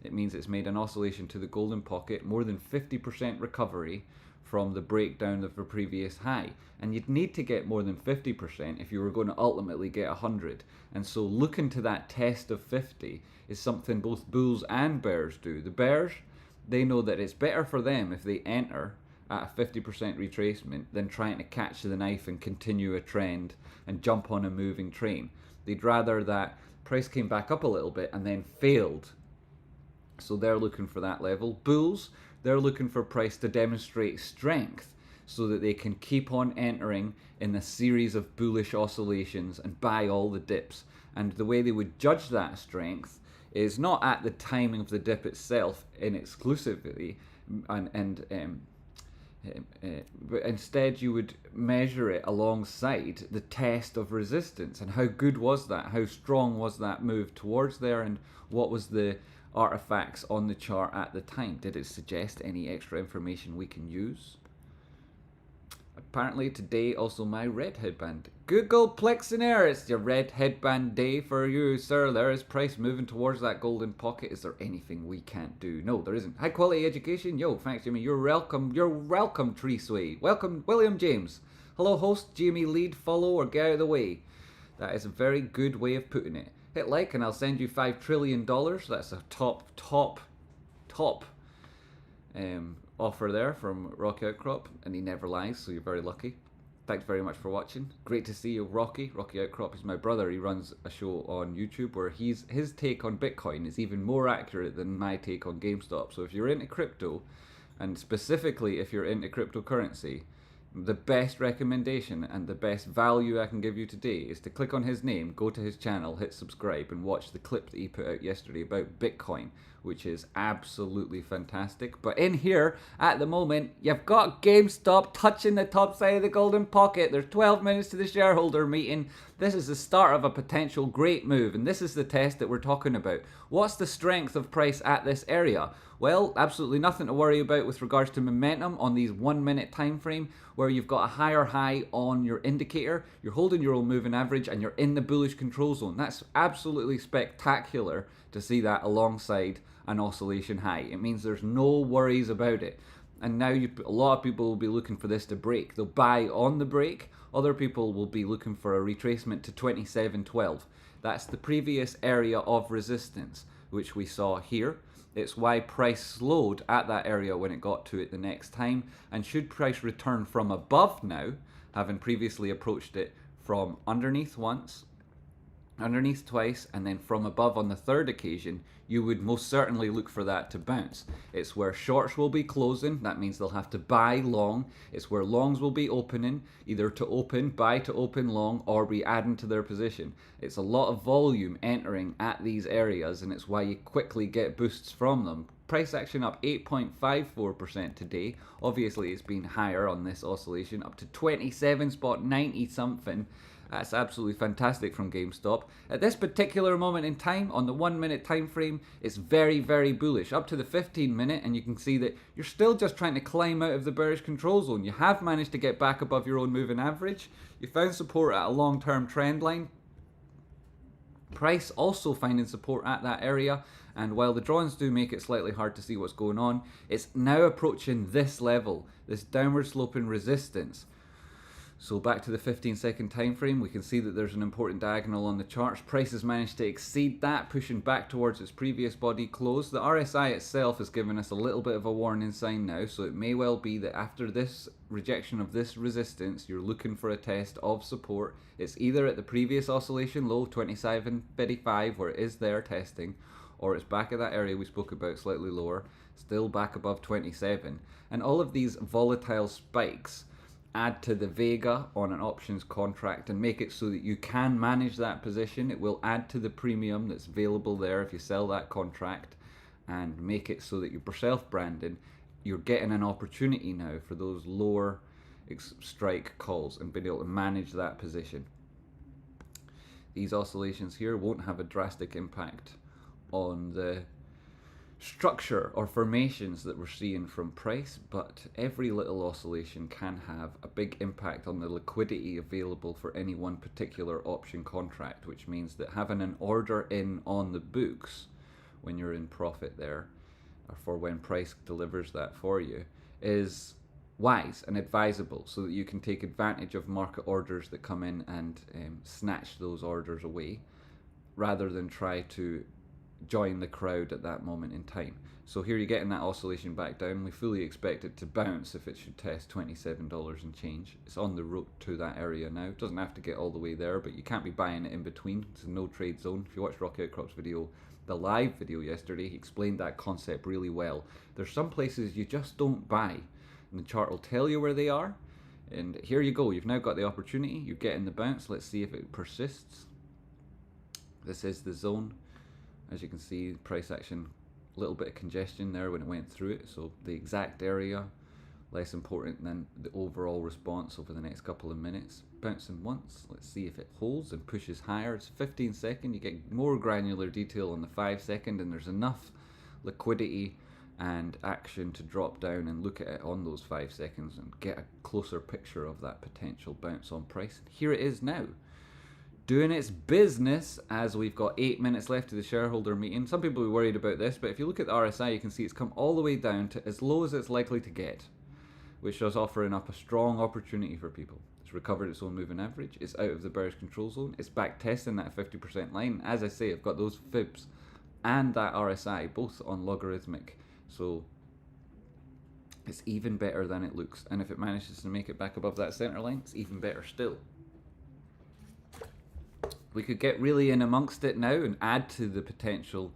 It means it's made an oscillation to the golden pocket, more than 50% recovery from the breakdown of the previous high, and you'd need to get more than 50% if you were going to ultimately get 100. And so looking to that test of 50 is something both bulls and bears do. The bears, they know that it's better for them if they enter at a 50% retracement than trying to catch the knife and continue a trend and jump on a moving train. They'd rather that price came back up a little bit and then failed. So they're looking for that level. Bulls, they're looking for price to demonstrate strength so that they can keep on entering in a series of bullish oscillations and buy all the dips. And the way they would judge that strength is not at the timing of the dip itself in exclusively, but instead you would measure it alongside the test of resistance and how good was that, how strong was that move towards there, and what was the artifacts on the chart at the time. Did it suggest any extra information we can use? Apparently today also my red headband. Google Plexinaire, it's your red headband day for you, sir. There is price moving towards that golden pocket. Is there anything we can't do? No, there isn't. High quality education? Yo, thanks Jimmy. You're welcome, Tree Sway. Welcome, William James. Hello host, GME lead, follow or get out of the way. That is a very good way of putting it. Hit like and I'll send you $5 trillion. That's a top offer there from Rocky Outcrop, and he never lies, so you're very lucky. Thanks very much for watching. Great to see you, Rocky. Rocky Outcrop is my brother. He runs a show on YouTube where his take on Bitcoin is even more accurate than my take on GameStop. So if you're into crypto, and specifically if you're into cryptocurrency, the best recommendation and the best value I can give you today is to click on his name, go to his channel, hit subscribe, and watch the clip that he put out yesterday about Bitcoin, which is absolutely fantastic. But in here, at the moment, you've got GameStop touching the top side of the golden pocket. There's 12 minutes to the shareholder meeting. This is the start of a potential great move, and this is the test that we're talking about. What's the strength of price at this area? Well, absolutely nothing to worry about with regards to momentum on these 1 minute time frame, where you've got a higher high on your indicator, you're holding your own moving average, and you're in the bullish control zone. That's absolutely spectacular to see that alongside an oscillation high. It means there's no worries about it. And now a lot of people will be looking for this to break. They'll buy on the break. Other people will be looking for a retracement to 27.12. That's the previous area of resistance, which we saw here. It's why price slowed at that area when it got to it the next time. And should price return from above now, having previously approached it from underneath once, underneath twice, and then from above on the third occasion, you would most certainly look for that to bounce. It's where shorts will be closing, that means they'll have to buy long. It's where longs will be opening, either to open, buy to open long, or be adding to their position. It's a lot of volume entering at these areas, and it's why you quickly get boosts from them. Price action up 8.54% today. Obviously it's been higher on this oscillation, up to 27.90 something. That's absolutely fantastic from GameStop. At this particular moment in time, on the 1 minute time frame, it's very, very bullish. Up to the 15 minute, and you can see that you're still just trying to climb out of the bearish control zone. You have managed to get back above your own moving average. You found support at a long-term trend line. Price also finding support at that area, and while the drawings do make it slightly hard to see what's going on, it's now approaching this level, this downward sloping resistance. So back to the 15-second time frame, we can see that there's an important diagonal on the charts. Price has managed to exceed that, pushing back towards its previous body close. The RSI itself has given us a little bit of a warning sign now, so it may well be that after this rejection of this resistance, you're looking for a test of support. It's either at the previous oscillation low, 27.55, where it is there testing, or it's back at that area we spoke about, slightly lower, still back above 27. And all of these volatile spikes add to the vega on an options contract and make it so that you can manage that position. It will add to the premium that's available there if you sell that contract, and make it so that you're self-branding. You're getting an opportunity now for those lower strike calls and being able to manage that position. These oscillations here won't have a drastic impact on the structure or formations that we're seeing from price, but every little oscillation can have a big impact on the liquidity available for any one particular option contract, which means that having an order in on the books when you're in profit there, or for when price delivers that for you, is wise and advisable, so that you can take advantage of market orders that come in and snatch those orders away, rather than try to join the crowd at that moment in time. So here you're getting that oscillation back down. We fully expect it to bounce if it should test $27 and change. It's on the road to that area now. It doesn't have to get all the way there, but you can't be buying it in between. It's a no trade zone. If you watched Rocky Outcrop's video, the live video yesterday, he explained that concept really well. There's some places you just don't buy, and the chart will tell you where they are. And here you go, you've now got the opportunity. You're getting the bounce. Let's see if it persists. This is the zone. As you can see, price action, a little bit of congestion there when it went through it, so the exact area less important than the overall response over the next couple of minutes. Bouncing once, let's see if it holds and pushes higher. It's 15 second, you get more granular detail on the 5 second, and there's enough liquidity and action to drop down and look at it on those 5 seconds and get a closer picture of that potential bounce on price. Here it is now, doing its business as we've got 8 minutes left to the shareholder meeting. Some people will be worried about this, but if you look at the RSI, you can see it's come all the way down to as low as it's likely to get, which is offering up a strong opportunity for people. It's recovered its own moving average. It's out of the bearish control zone. It's back testing that 50% line. As I say, I've got those fibs and that RSI both on logarithmic, so it's even better than it looks. And if it manages to make it back above that center line, it's even better still. We could get really in amongst it now and add to the potential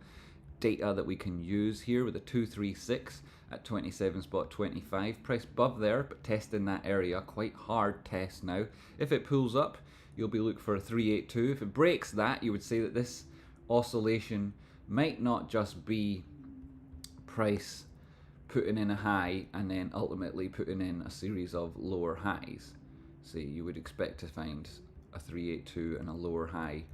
data that we can use here with a 236 at 27.25. Price above there, but testing that area, quite hard test now. If it pulls up, you'll be looking for a 382. If it breaks that, you would say that this oscillation might not just be price putting in a high and then ultimately putting in a series of lower highs. So you would expect to find a 382 and a lower high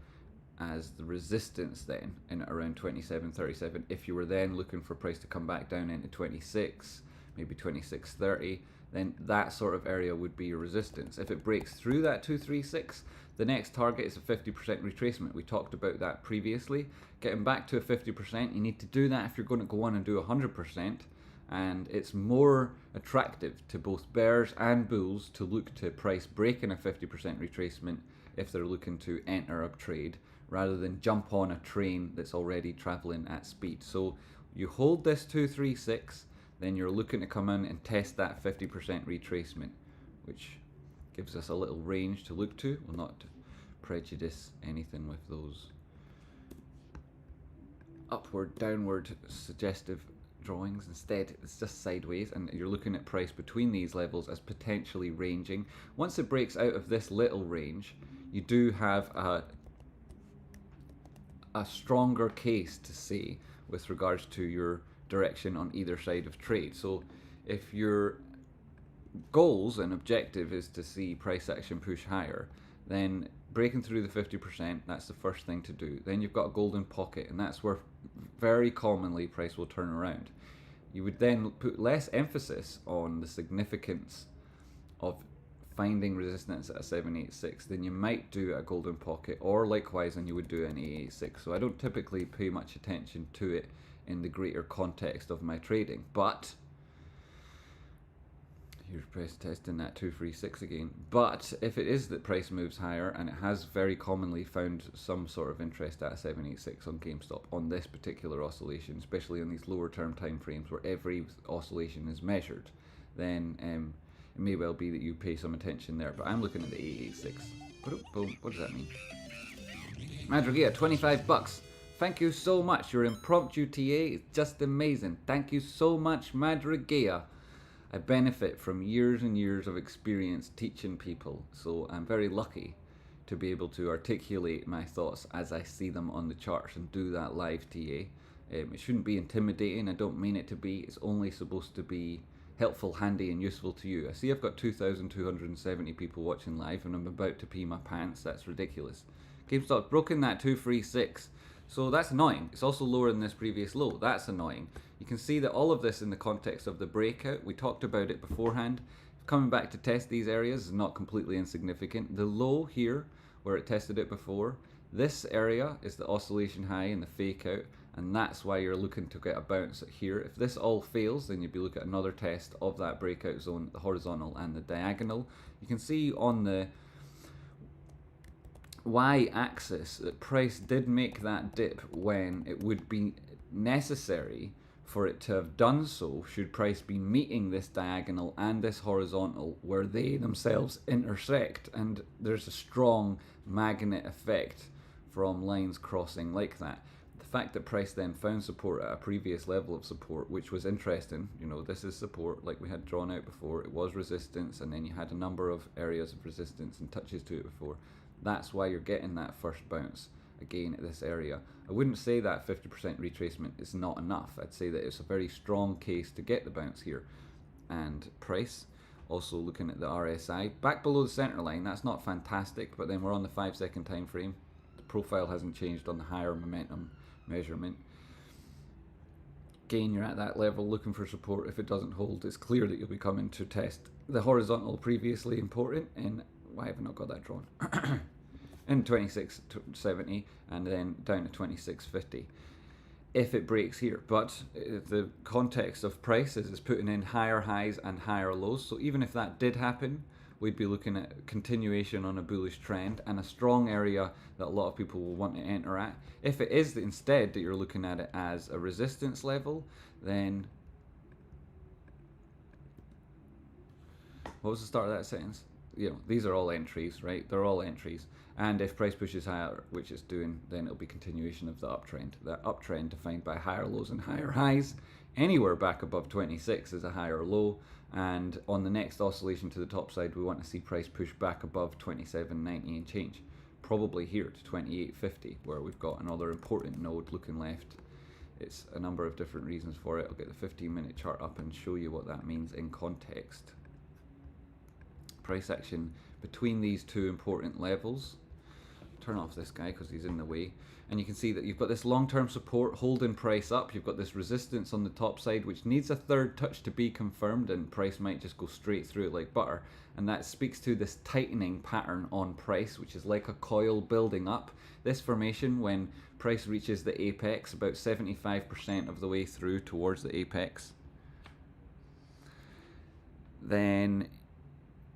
as the resistance then in around 27.37. If you were then looking for price to come back down into 26, maybe 26.30, then that sort of area would be your resistance. If it breaks through that 236, the next target is a 50% retracement. We talked about that previously. Getting back to a 50%, you need to do that if you're going to go on and do 100%. And it's more attractive to both bears and bulls to look to price breaking a 50% retracement if they're looking to enter a trade, rather than jump on a train that's already traveling at speed. So You hold this 236, then you're looking to come in and test that 50% retracement, which gives us a little range to look to. We'll not prejudice anything with those upward, downward suggestive drawings. Instead, it's just sideways, and you're looking at price between these levels as potentially ranging. Once it breaks out of this little range, you do have a stronger case to say with regards to your direction on either side of trade. So if your goals and objective is to see price action push higher, then breaking through the 50%, that's the first thing to do. Then you've got a golden pocket, and that's where very commonly price will turn around. You would then put less emphasis on the significance of finding resistance at a 786 than you might do at a golden pocket, or likewise than you would do an 886. So I don't typically pay much attention to it in the greater context of my trading. But here's price testing that 236 again. But if it is that price moves higher, and it has very commonly found some sort of interest at a 786 on GameStop on this particular oscillation, especially on these lower term time frames where every oscillation is measured, then it may well be that you pay some attention there. But I'm looking at the 886. Boom. What does that mean? Madrigia, 25 bucks. Thank you so much. Your impromptu TA is just amazing. Thank you so much, Madrigia. I benefit from years and years of experience teaching people, so I'm very lucky to be able to articulate my thoughts as I see them on the charts and do that live TA. It shouldn't be intimidating. I don't mean it to be. It's only supposed to be helpful, handy, and useful to you. I see I've got 2,270 people watching live, and I'm about to pee my pants. That's ridiculous. GameStop's broken that 236, so that's annoying. It's also lower than this previous low. That's annoying. You can see that all of this in the context of the breakout. We talked about it beforehand. Coming back to test these areas is not completely insignificant. The low here, where it tested it before, this area is the oscillation high and the fake out, and that's why you're looking to get a bounce here. If this all fails, then you'd be looking at another test of that breakout zone, the horizontal and the diagonal. You can see on the y-axis that price did make that dip when it would be necessary for it to have done so should price be meeting this diagonal and this horizontal where they themselves intersect, and there's a strong magnet effect from lines crossing like that. The fact that price then found support at a previous level of support, which was interesting, you know, this is support like we had drawn out before, it was resistance, and then you had a number of areas of resistance and touches to it before. That's why you're getting that first bounce again at this area. I wouldn't say that 50% retracement is not enough. I'd say that it's a very strong case to get the bounce here. And price, also looking at the RSI, back below the center line, that's not fantastic, but then we're on the 5-second time frame. The profile hasn't changed on the higher momentum measurement. Again, you're at that level looking for support. If it doesn't hold, it's clear that you'll be coming to test the horizontal previously important in, why have I not got that drawn? In 2670 and then down to 2650 if it breaks here. But the context of prices is putting in higher highs and higher lows, so even if that did happen, we'd be looking at continuation on a bullish trend and a strong area that a lot of people will want to enter at. If it is instead that you're looking at it as a resistance level, then what was the start of that sentence? You know, these are all entries, right? They're all entries. And if price pushes higher, which it's doing, then it'll be continuation of the uptrend. That uptrend defined by higher lows and higher highs. Anywhere back above 26 is a higher low. And on the next oscillation to the top side, we want to see price push back above 27.90 and change. Probably here to 28.50, where we've got another important node looking left. It's a number of different reasons for it. I'll get the 15-minute chart up and show you what that means in context. Price action between these two important levels. Turn off this guy because he's in the way, and you can see that you've got this long-term support holding price up. You've got this resistance on the top side which needs a third touch to be confirmed, and price might just go straight through it like butter, and that speaks to this tightening pattern on price, which is like a coil building up. This formation, when price reaches the apex about 75% of the way through towards the apex, then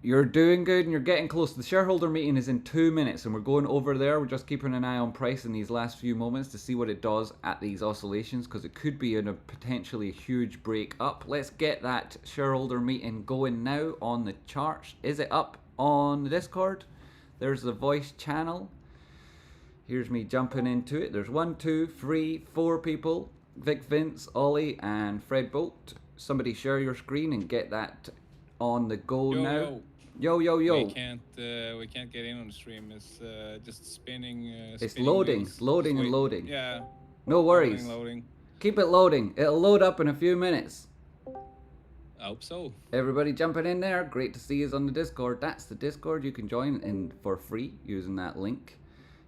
You're doing good and you're getting close. The shareholder meeting is in 2 minutes and we're going over there. We're just keeping an eye on price in these last few moments to see what it does at these oscillations because it could be in a potentially huge break up. Let's get that shareholder meeting going now on the charts. Is it up on the Discord? There's the voice channel. Here's me jumping into it. There's 1, 2, 3, 4 people. Vic Vince, Ollie, and Fred Bolt. Somebody share your screen and get that on the go now. Yo. We can't get in on the stream. It's just spinning. It's loading, wheels. loading and loading. Yeah. No worries. Loading. Keep it loading. It'll load up in a few minutes. I hope so. Everybody jumping in there. Great to see you on the Discord. That's the Discord. You can join in for free using that link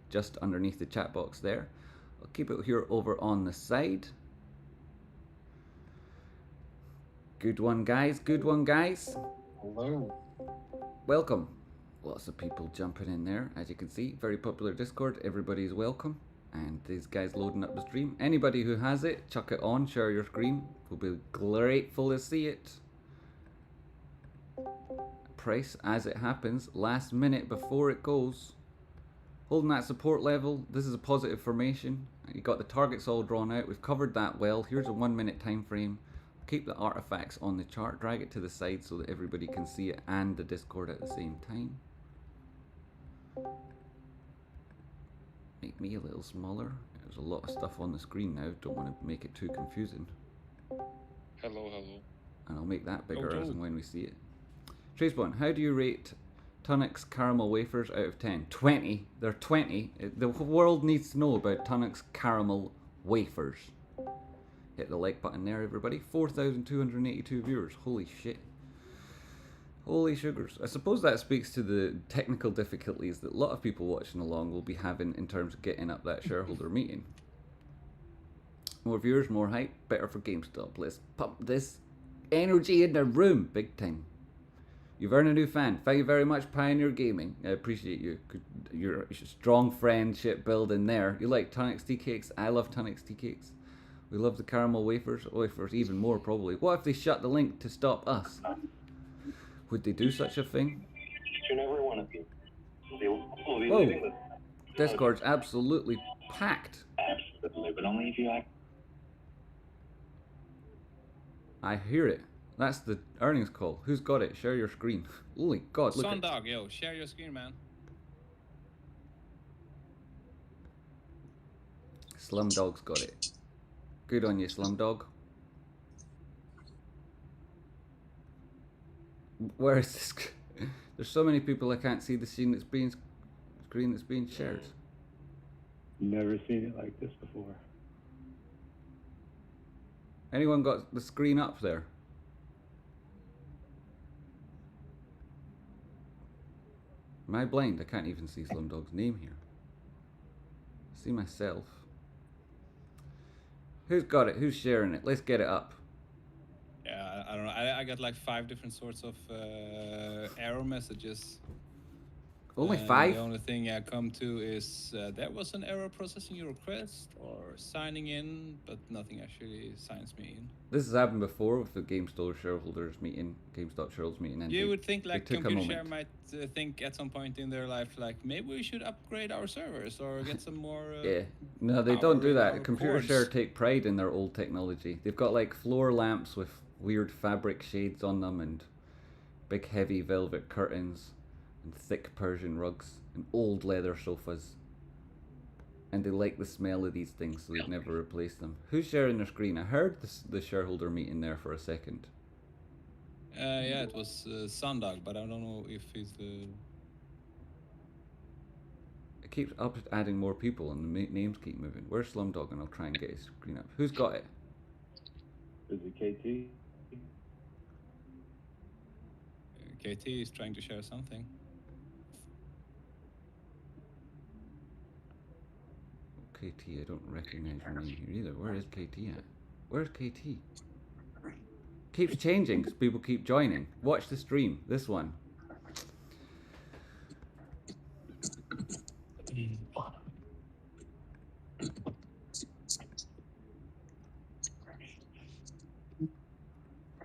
just underneath the chat box there. I'll keep it here over on the side. Good one, guys. Good one, guys. Hello. Welcome. Lots of people jumping in there. As you can see, very popular Discord. Everybody's welcome. And these guys loading up the stream. Anybody who has it, chuck it on, share your screen. We'll be grateful to see it. Price as it happens, last minute before it goes. Holding that support level. This is a positive formation. You got the targets all drawn out. We've covered that well. Here's a 1 minute time frame. Keep the artifacts on the chart, drag it to the side so that everybody can see it and the Discord at the same time. Make me a little smaller. There's a lot of stuff on the screen now, don't want to make it too confusing. Hello. And I'll make that bigger as and when we see it. Traceborn, how do you rate Tunnoc's caramel wafers out of 10? 20. They're 20. The world needs to know about Tunnoc's caramel wafers. Hit the like button there, everybody. 4,282 viewers. Holy shit. Holy sugars. I suppose that speaks to the technical difficulties that a lot of people watching along will be having in terms of getting up that shareholder meeting. More viewers, more hype, better for GameStop. Let's pump this energy in the room. Big time. You've earned a new fan. Thank you very much, Pioneer Gaming. I appreciate you. Your strong friendship building there. You like Tunnoc's tea cakes? I love Tunnoc's tea cakes. We love the caramel wafers. Wafers even more probably. What if they shut the link to stop us? Would they do such a thing? Each and every one of you. They will be Whoa. leaving with Discord's absolutely packed. absolutely, but only if you act. I hear it. That's the earnings call. Who's got it? Share your screen. Holy God, look at Sundog, yo, share your screen, man. Slumdog's got it. Good on you, Slumdog. Where is this? There's so many people I can't see the screen that's being shared. Never seen it like this before. Anyone got the screen up there? Am I blind? I can't even see Slumdog's name here. I see myself. Who's got it? Who's sharing it? Let's get it up. Yeah, I don't know. I got like 5 different sorts of error messages. Only And 5? The only thing I come to is there was an error processing your request or signing in, but nothing actually signs me in. This has happened before with the GameStop shareholders meeting, GameStop shareholders meeting. And You they- would think like they took a Computer Share moment. might think at some point in their life like maybe we should upgrade our servers or get some more. Yeah, no, they power don't do in that. our Computer cords. Share take pride in their old technology. They've got like floor lamps with weird fabric shades on them and big heavy velvet curtains and thick Persian rugs and old leather sofas. And they like the smell of these things, so they've never replaced them. Who's sharing their screen? I heard the shareholder meeting there for a second. Yeah, it was Sundog, but I don't know if he's the. It keeps up adding more people and the names keep moving. Where's Slumdog? And I'll try and get his screen up. Who's got it? Is it KT? KT is trying to share something. KT, I don't recognize your name here either. Where is KT at? Where's KT? Keeps changing because people keep joining. Watch the stream. This one.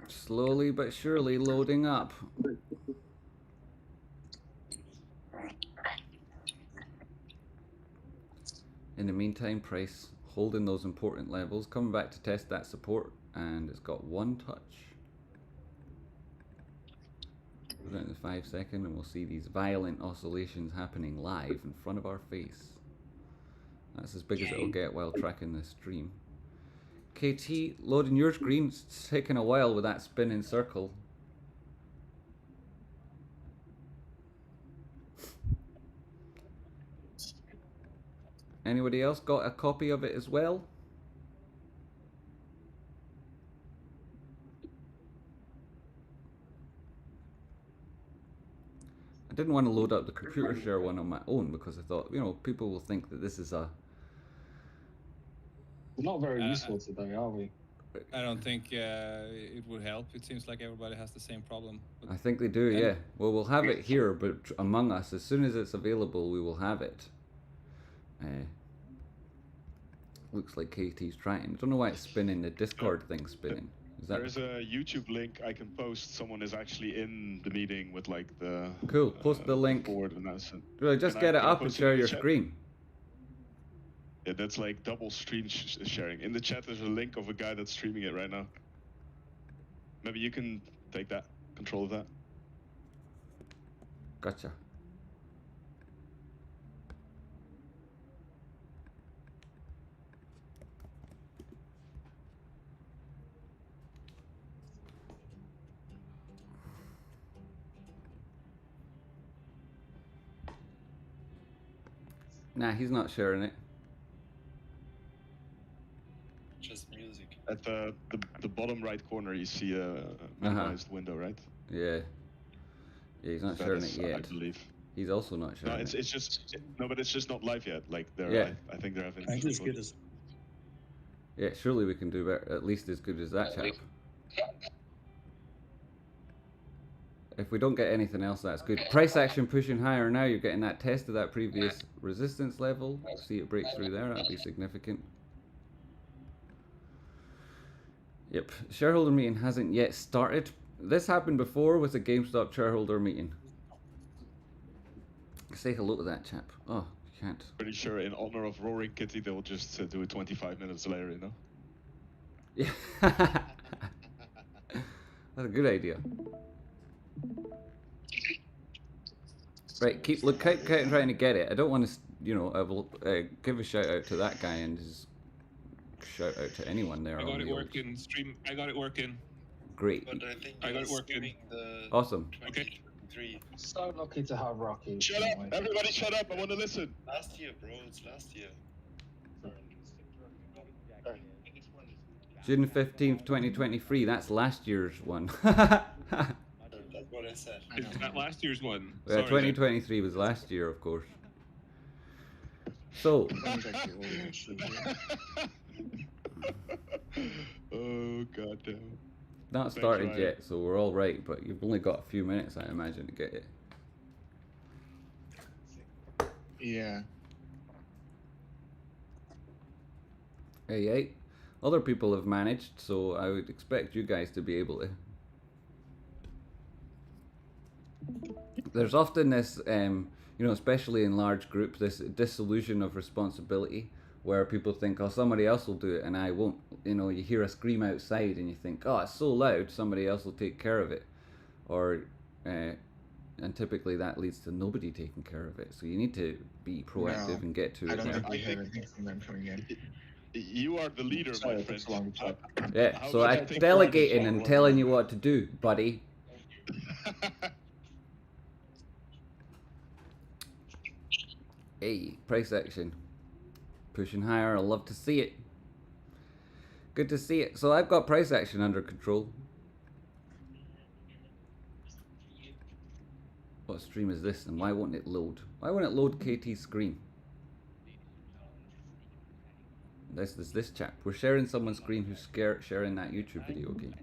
Slowly but surely loading up. In the meantime, Price holding those important levels, coming back to test that support, and it's got one touch. Put it in the 5 second, and we'll see these violent oscillations happening live in front of our face. That's as big as it'll get while tracking the stream. KT, loading your screen. It's taking a while with that spinning circle. Anybody else got a copy of it as well? I didn't want to load up the computer share one on my own because I thought, you know, people will think that this is a... We're not very useful today, are we? I don't think it would help. It seems like everybody has the same problem. But I think they do, yeah. Well, we'll have it here, but among us, as soon as it's available, we will have it. Looks like KT's trying. I don't know why it's spinning. The Discord thing's spinning. Is that... There's a YouTube link I can post. Someone is actually in the meeting with like the... Cool, post the link. Forward announcement. Really, just get it up and share your screen. Yeah, that's like double screen sharing. In the chat, there's a link of a guy that's streaming it right now. Maybe you can take that, control of that. Gotcha. Nah, he's not sharing it. Just music. At the bottom right corner, you see a minimized window, right? Yeah. Yeah, he's not sharing it yet. I believe. He's also not sharing it. It's just no, but it's just not live yet. Like they're, yeah. I think they're having. I just get this. Yeah, surely we can do better, at least as good as that chap. If we don't get anything else, that's good. Price action pushing higher now. You're getting that test of that previous resistance level. See it break through there. That'll be significant. Yep. Shareholder meeting hasn't yet started. This happened before with the GameStop shareholder meeting. Say hello to that chap. Oh, you can't. Pretty sure in honor of Roaring Kitty, they'll just do it 25 minutes later, you know? Yeah. That's a good idea. Right, keep trying to get it. I don't want to, you know, I will give a shout out to that guy and his shout out to anyone there. I got it working. Stream. I got it working. Great. But I think I got it working. Awesome. Okay. So lucky to have Rocky. Shut up! Everybody shut up! I want to listen. Last year, bro. It's last year. June 15th, 2023. That's last year's one. That's what I said. Is that last year's one? Yeah, 2023 was last year, of course. So. Oh god damn. Not started yet, so we're all right. But you've only got a few minutes, I imagine, to get it. Yeah. Hey. Other people have managed, so I would expect you guys to be able to. There's often this, you know, especially in large groups, this disillusion of responsibility where people think, oh, somebody else will do it and I won't. You know, you hear a scream outside and you think, oh, it's so loud, somebody else will take care of it. Or, and typically that leads to nobody taking care of it. So you need to be proactive and get to it. I don't think we have anything from them coming in. You are the leader, my friend. Yeah, so I'm delegating and telling you what to do, buddy. Hey, price action. Pushing higher, I love to see it. Good to see it. So I've got price action under control. What stream is this and why won't it load? Why won't it load KT's screen? This is this chap. We're sharing someone's screen who's sharing that YouTube video game.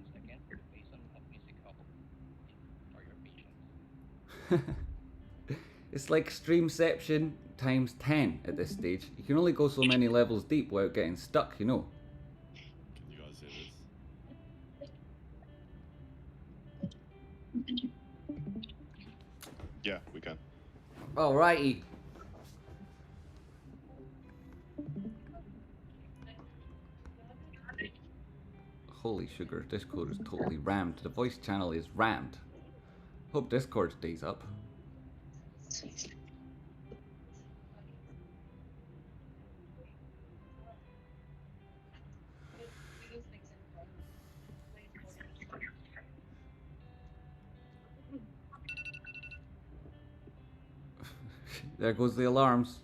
It's like Streamception times 10 at this stage. You can only go so many levels deep without getting stuck, you know. Can you guys hear this? Yeah, we can. Alrighty. Holy sugar, Discord is totally rammed. The voice channel is rammed. Hope Discord stays up. There goes the alarms.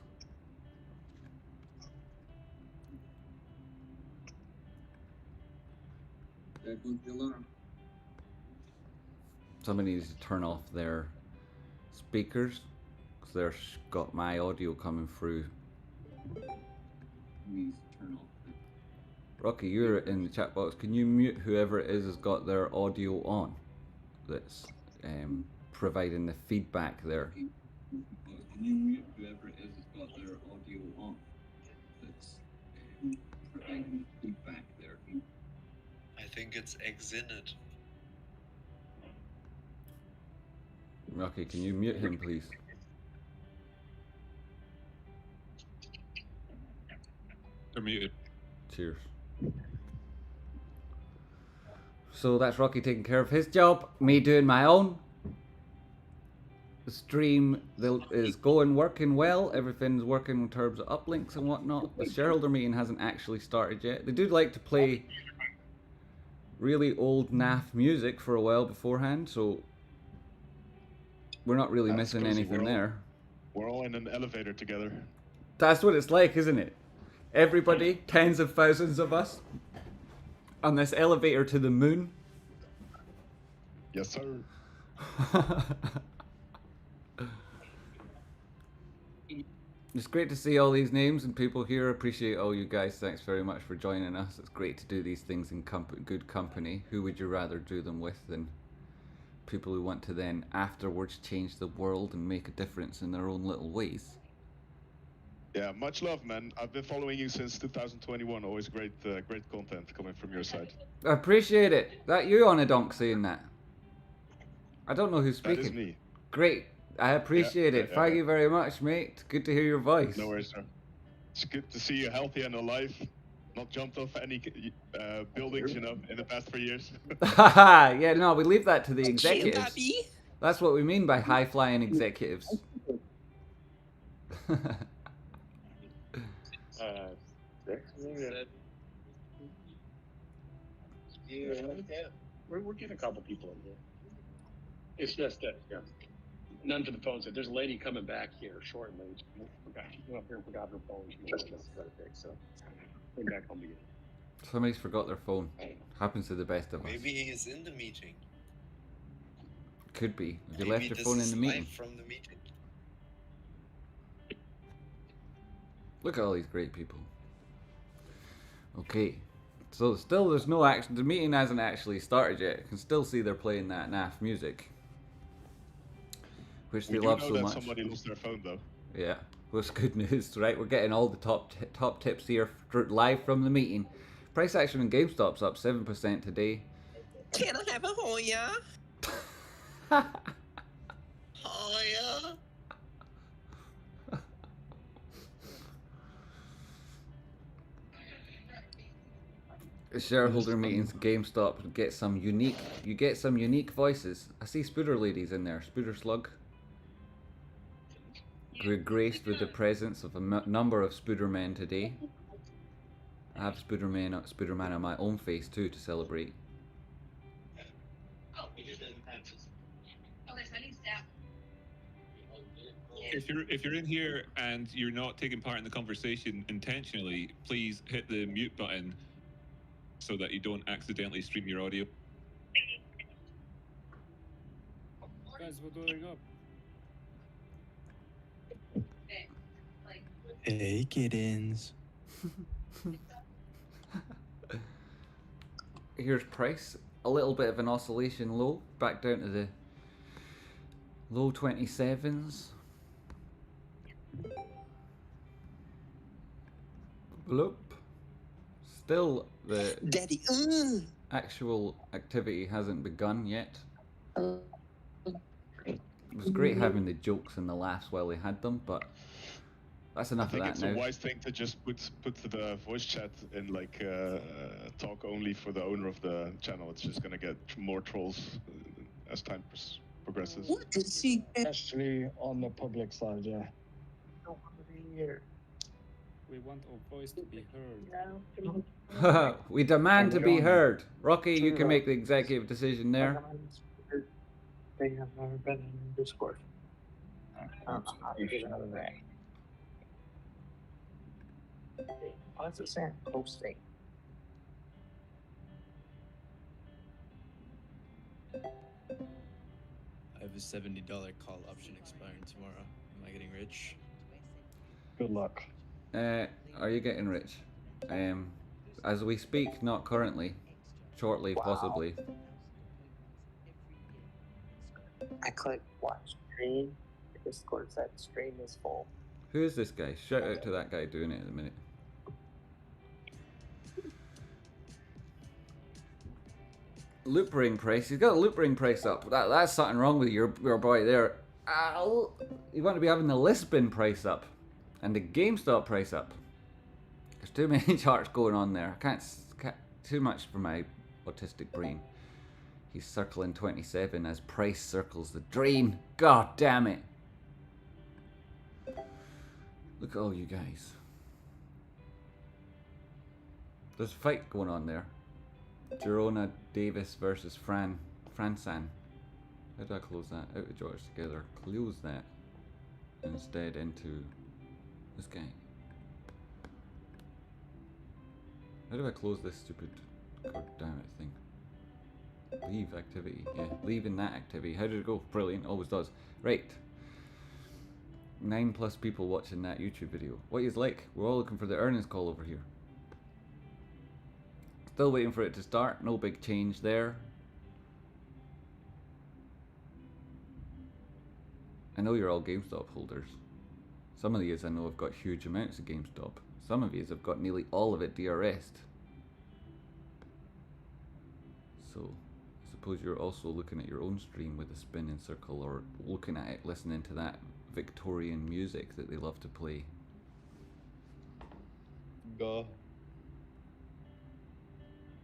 There goes the alarm. Somebody needs to turn off their speakers because they're got my audio coming through. Rocky, you're in the chat box. Can you mute whoever it is has got their audio on? That's providing the feedback there. Can you mute whoever it is has got their audio on? That's providing the feedback there. I think it's Exinit. Rocky, can you mute him, please? They're muted. Cheers. So that's Rocky taking care of his job, me doing my own. The stream is working well. Everything's working in terms of uplinks and whatnot. The shareholder meeting hasn't actually started yet. They do like to play really old naff music for a while beforehand, so we're not really missing anything there. We're all in an elevator together. That's what it's like, isn't it? Everybody, tens of thousands of us, on this elevator to the moon. Yes, sir. It's great to see all these names and people here. Appreciate all you guys. Thanks very much for joining us. It's great to do these things in good company. Who would you rather do them with than people who want to then afterwards change the world and make a difference in their own little ways? Yeah, much love, man. I've been following you since 2021. Always great content coming from your side. I appreciate it. That you on a donk saying that? I don't know who's speaking. That is me. Great. I appreciate it. Thank you very much, mate. Good to hear your voice. No worries, sir. It's good to see you healthy and alive. Not jumped off any buildings, in the past 3 years. Yeah, no, we leave that to the executives. That's what we mean by high-flying executives. We're getting a couple people in here. It's just that, none to the phone said, there's a lady coming back here shortly. She went up here and forgot her phone. She just got it fixed, so came back home again. Somebody's forgot their phone. Happens to the best of us. Maybe he is in the meeting. Could be. If you Maybe left your this phone in is the live meeting. from the meeting. Look at all these great people. Okay. So still there's no action. The meeting hasn't actually started yet. You can still see they're playing that naff music. Which they love so much. Somebody lost their phone though. Yeah. What's good news, right? We're getting all the top tips here live from the meeting. Price action in GameStop's up 7% today. Can I have a Hoya? Hoya? Shareholder meetings, GameStop, get some unique voices. I see Spooder ladies in there. Spooder Slug. We're graced with the presence of a number of Spooder men today. I have Spooder man on my own face too to celebrate. If you're in here and you're not taking part in the conversation intentionally, please hit the mute button so that you don't accidentally stream your audio. Guys, we're going up. Hey, kittens. Here's price. A little bit of an oscillation low, back down to the low 27s. Bloop. Still, the Daddy, actual activity hasn't begun yet. It was great having the jokes and the laughs while they had them, but That's I enough of think that it's now. a wise thing to just put the voice chat in like talk only for the owner of the channel. It's just gonna get more trolls as time progresses. What is he? Especially on the public side, yeah. We want our voice to be heard. We demand to be John, heard. Rocky, you true can that. make the executive decision there. They have never been in Discord. I don't know how to get out of that. What's it saying? Hosting. I have a $70 call option expiring tomorrow. Am I getting rich? Good luck. Are you getting rich? As we speak, not currently. Shortly, possibly. I click watch stream. Discord said stream is full. Who is this guy? Shout out to that guy doing it at the minute. Loop ring price. He's got a loop ring price up. That's something wrong with your boy there. You want to be having the Lisbon price up and the GameStop price up. There's too many charts going on there. I can't too much for my autistic brain. He's circling 27 as price circles the drain. God damn it. Look at all you guys. There's a fight going on there. Girona Davis versus Fransan. How do I close that? Out of George together. Close that instead into this guy. How do I close this stupid god damn it thing? Leave activity. Yeah, leave in that activity. How did it go? Brilliant. Always does. Right. 9+ people watching that YouTube video. What is like? We're all looking for the earnings call over here. Still waiting for it to start. No big change there. I know you're all GameStop holders. Some of yous I know have got huge amounts of GameStop. Some of yous have got nearly all of it DRS'd. So, I suppose you're also looking at your own stream with a spinning circle, or looking at it, listening to that Victorian music that they love to play. Go.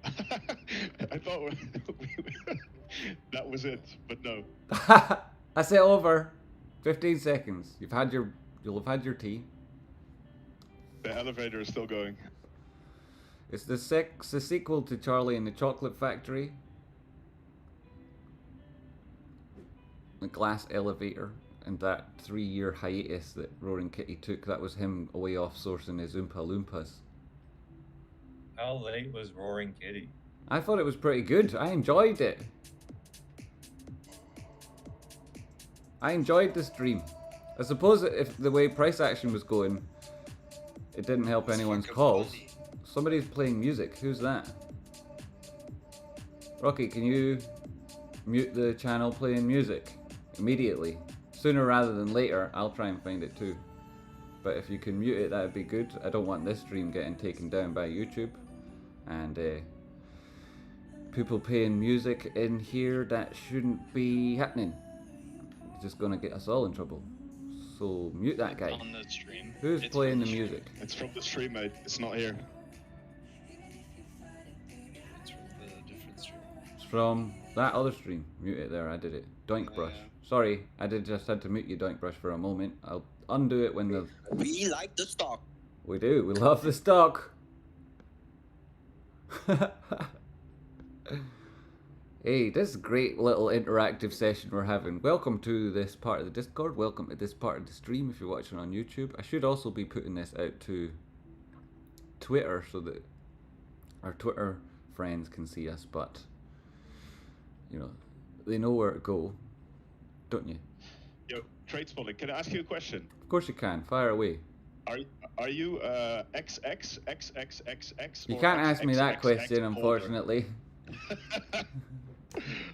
I thought that was it, but no. That's it over. 15 seconds. You'll have had your tea. The elevator is still going. It's the sequel to Charlie and the Chocolate Factory. The glass elevator, and that 3-year hiatus that Roaring Kitty took. That was him away off sourcing his Oompa Loompas. How late was Roaring Kitty? I thought it was pretty good. I enjoyed it. I enjoyed the stream. I suppose that if the way price action was going, it didn't help anyone's calls. Somebody's playing music. Who's that? Rocky, can you mute the channel playing music immediately? Sooner rather than later. I'll try and find it too. But if you can mute it, that'd be good. I don't want this stream getting taken down by YouTube. And people playing music in here, that shouldn't be happening. It's just gonna get us all in trouble. So mute that guy. On the stream. Who's playing the music? It's from the stream, mate. It's not here. It's from the different stream. It's from that other stream. Mute it there, I did it. Doink Brush. Sorry, I just had to mute you, Doink Brush, for a moment. I'll undo it when the... We like the stock. We do, we love the stock. Hey, this is a great little interactive session we're having. Welcome to this part of the Discord. Welcome to this part of the stream if you're watching on YouTube. I should also be putting this out to Twitter so that our Twitter friends can see us, but you know, they know where to go, don't you? Yo, Tradespotting, can I ask you a question? Of course you can. Fire away. Are you XXXXXX? You can't ask me that question, unfortunately.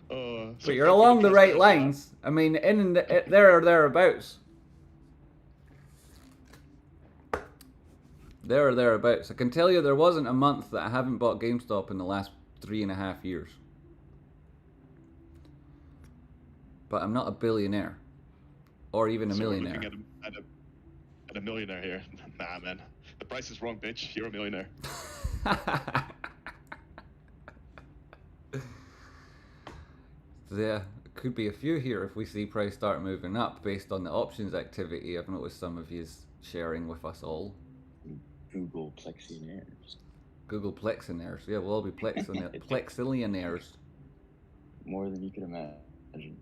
But you're along the right lines. I mean, there or thereabouts. There or thereabouts. I can tell you there wasn't a month that I haven't bought GameStop in the last 3.5 years. But I'm not a billionaire. Or even a millionaire. We're looking And a millionaire here. Nah, man. The price is wrong, bitch. You're a millionaire. Yeah, could be a few here if we see price start moving up based on the options activity. I've noticed some of you sharing with us all. Google plexionaires. Google plexionaires. Yeah, we'll all be plexillionaires. More than you can imagine.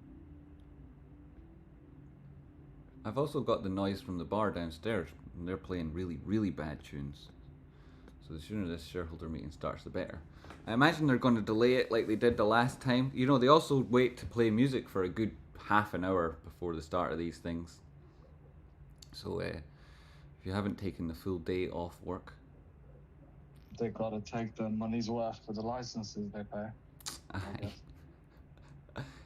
I've also got the noise from the bar downstairs, and they're playing really, really bad tunes. So the sooner this shareholder meeting starts, the better. I imagine they're going to delay it like they did the last time. You know, they also wait to play music for a good half an hour before the start of these things. So if you haven't taken the full day off work, They gotta take the money's worth for the licenses they pay.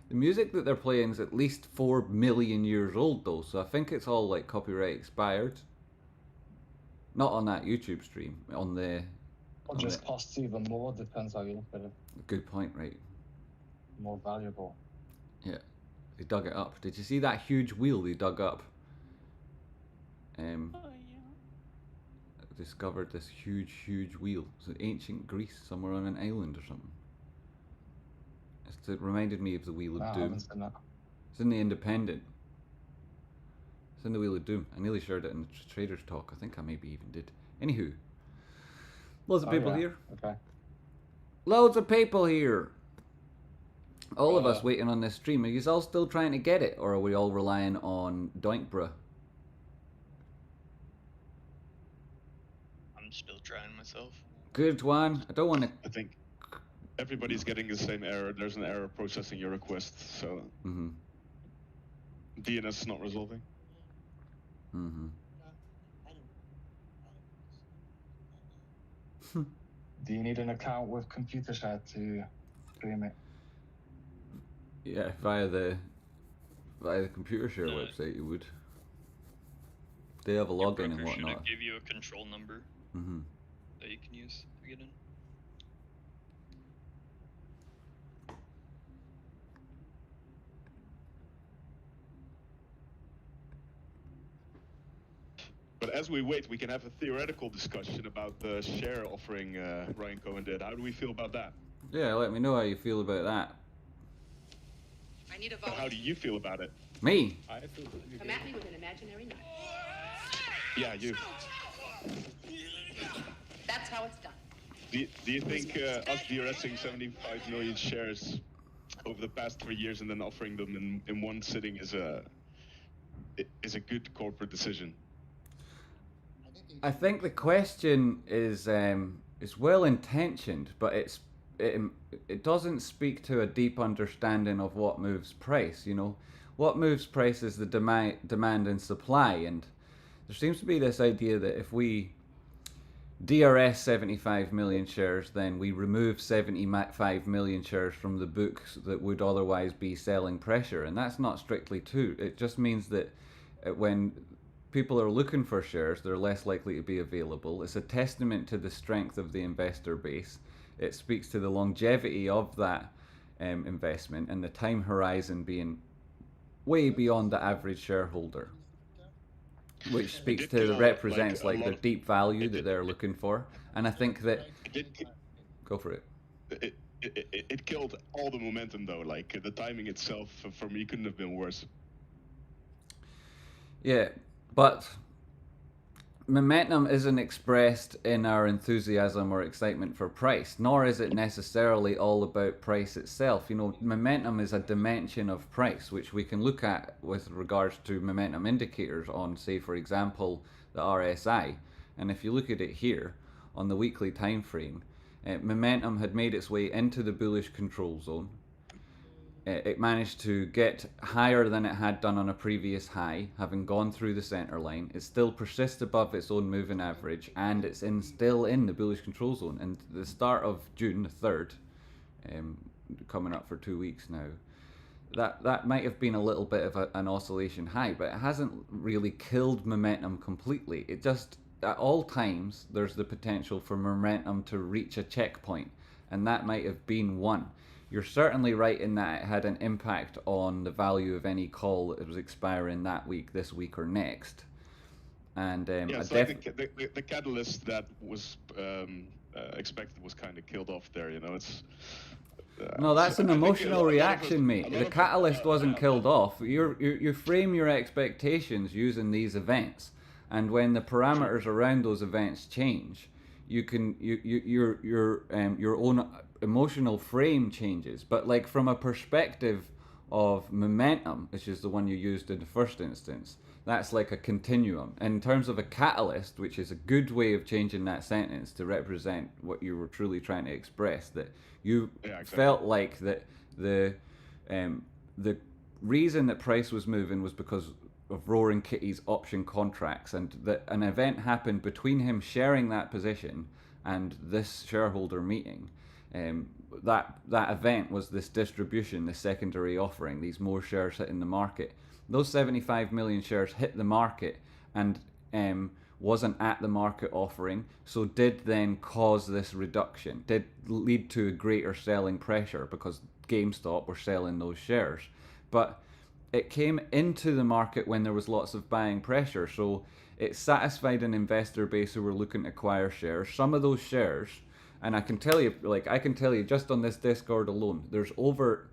the music that they're playing is at least 4 million years old though, so I think it's all like copyright expired. Not on that YouTube stream, on the... Or just costs even more, depends how you look at it. Good point, right? More valuable. Yeah, they dug it up. Did you see that huge wheel they dug up? Discovered this huge wheel. It's ancient Greece, somewhere on an island or something. It reminded me of the Wheel of Doom. It's in the Independent. It's in the Wheel of Doom. I nearly shared it in the Traders Talk. I think I maybe even did. Anywho. Loads of people here. Okay. Loads of people here. All of us waiting on this stream. Are you all still trying to get it? Or are we all relying on Doinkbra? I'm still trying myself. Good one. I don't want to... I think everybody's getting the same error. There's an error processing your request, so... DNS is not resolving. Do you need an account with Computer Chat to stream it? Yeah, via the Computer Share website you would. They have a login and whatnot. Should give you a control number that you can use to get in. But as we wait, we can have a theoretical discussion about the share offering Ryan Cohen did. How do we feel about that? Yeah, let me know how you feel about that. I need a But vote. how do you feel about it? Me? Come at me with an imaginary knife. Yeah, you. That's how it's done. Do you think us DRSing 75 million shares over the past 3 years and then offering them in one sitting is a good corporate decision? I think the question is well intentioned, but it doesn't speak to a deep understanding of what moves price. You know, what moves price is the demand and supply, and there seems to be this idea that if we DRS 75 million shares, then we remove 75 million shares from the books that would otherwise be selling pressure, and that's not strictly true. It just means that when people are looking for shares, they're less likely to be available. It's a testament to the strength of the investor base. It speaks to the longevity of that investment and the time horizon being way beyond the average shareholder, which speaks to represents like the deep value that they're looking for. And I think that go for it. It killed all the momentum though. Like the timing itself for me couldn't have been worse. Yeah, but momentum isn't expressed in our enthusiasm or excitement for price, nor is it necessarily all about price itself. You know, momentum is a dimension of price, which we can look at with regards to momentum indicators on, say, for example, the RSI. And if you look at it here on the weekly time frame, momentum had made its way into the bullish control zone. It managed to get higher than it had done on a previous high, having gone through the center line. It still persists above its own moving average, and it's still in the bullish control zone. And the start of June, the 3rd, coming up for 2 weeks now, that might have been a little bit of an oscillation high, but it hasn't really killed momentum completely. It just, at all times, there's the potential for momentum to reach a checkpoint, and that might have been one. You're certainly right in that it had an impact on the value of any call that was expiring that week, this week, or next. And Yeah, it's like the catalyst that was expected was kind of killed off there. You know, it's. No, that's an I think emotional reaction, mate. a The lot of catalyst wasn't killed off. You frame your expectations using these events, and when the parameters around those events change, you can your own emotional frame changes. But like from a perspective of momentum, which is the one you used in the first instance, that's like a continuum. In terms of a catalyst, which is a good way of changing that sentence to represent what you were truly trying to express, that you felt like that the reason that price was moving was because of Roaring Kitty's option contracts, and that an event happened between him sharing that position and this shareholder meeting. That event was this distribution, this secondary offering, these more shares hitting the market. Those 75 million shares hit the market and wasn't at the market offering, so did then cause this reduction, did lead to a greater selling pressure because GameStop were selling those shares. But it came into the market when there was lots of buying pressure, so it satisfied an investor base who were looking to acquire shares. Some of those shares, and I can tell you just on this Discord alone, there's over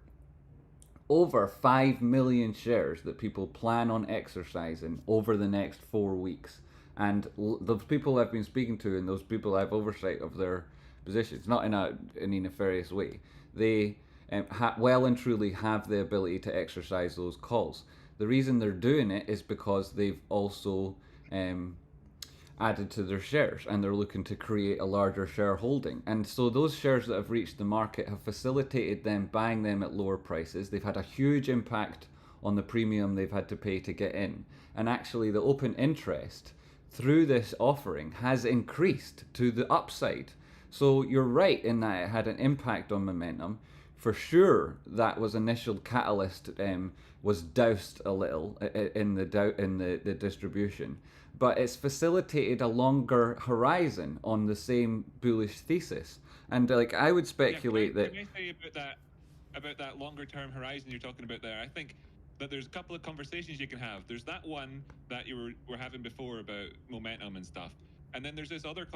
5 million shares that people plan on exercising over the next 4 weeks. And those people I've been speaking to and those people I have oversight of their positions, not in any nefarious way, they well and truly have the ability to exercise those calls. The reason they're doing it is because they've also added to their shares and they're looking to create a larger shareholding. And so those shares that have reached the market have facilitated them buying them at lower prices. They've had a huge impact on the premium they've had to pay to get in. And actually the open interest through this offering has increased to the upside. So you're right in that it had an impact on momentum. For sure, that was initial catalyst was doused a little in the distribution, but it's facilitated a longer horizon on the same bullish thesis. And like I would speculate that. Can I say about that longer term horizon you're talking about there? I think that there's a couple of conversations you can have. There's that one that you were having before about momentum and stuff, and then there's this other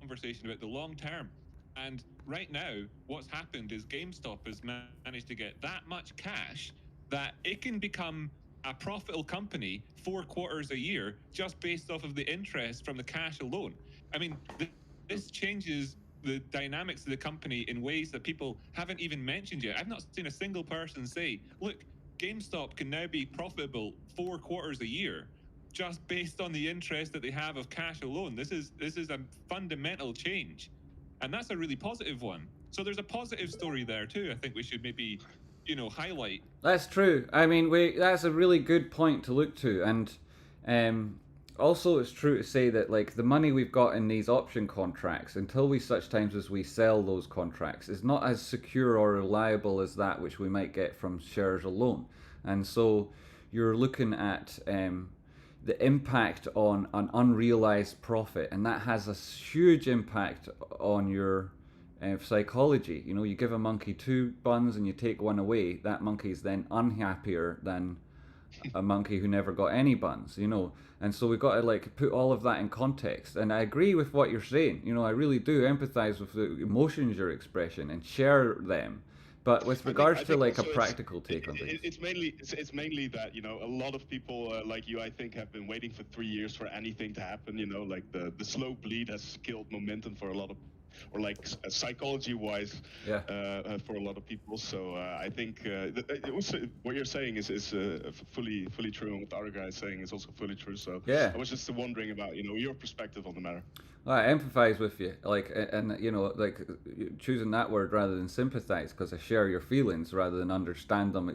conversation about the long term. And right now, what's happened is GameStop has managed to get that much cash that it can become a profitable company 4 quarters a year just based off of the interest from the cash alone. I mean, this changes the dynamics of the company in ways that people haven't even mentioned yet. I've not seen a single person say, look, GameStop can now be profitable 4 quarters a year just based on the interest that they have of cash alone. This is a fundamental change. And that's a really positive one. So there's a positive story there too. I think we should maybe, highlight. That's true. I mean, that's a really good point to look to. And also it's true to say that like the money we've got in these option contracts, until such times as we sell those contracts, is not as secure or reliable as that which we might get from shares alone. And so you're looking at the impact on an unrealized profit, and that has a huge impact on your psychology. You give a monkey 2 buns and you take one away, that monkey is then unhappier than a monkey who never got any buns, and so we've got to like put all of that in context. And I agree with what you're saying. I really do empathize with the emotions you're expressing and share them. But with regards to like a practical take on things, it's mainly that a lot of people like you, I think, have been waiting for 3 years for anything to happen. Like the slow bleed has killed momentum for a lot of, or like psychology-wise, for a lot of people. So I think what you're saying is fully true, and what the other guy is saying is also fully true. So I was just wondering about your perspective on the matter. I empathize with you, and choosing that word rather than sympathize, because I share your feelings rather than understand them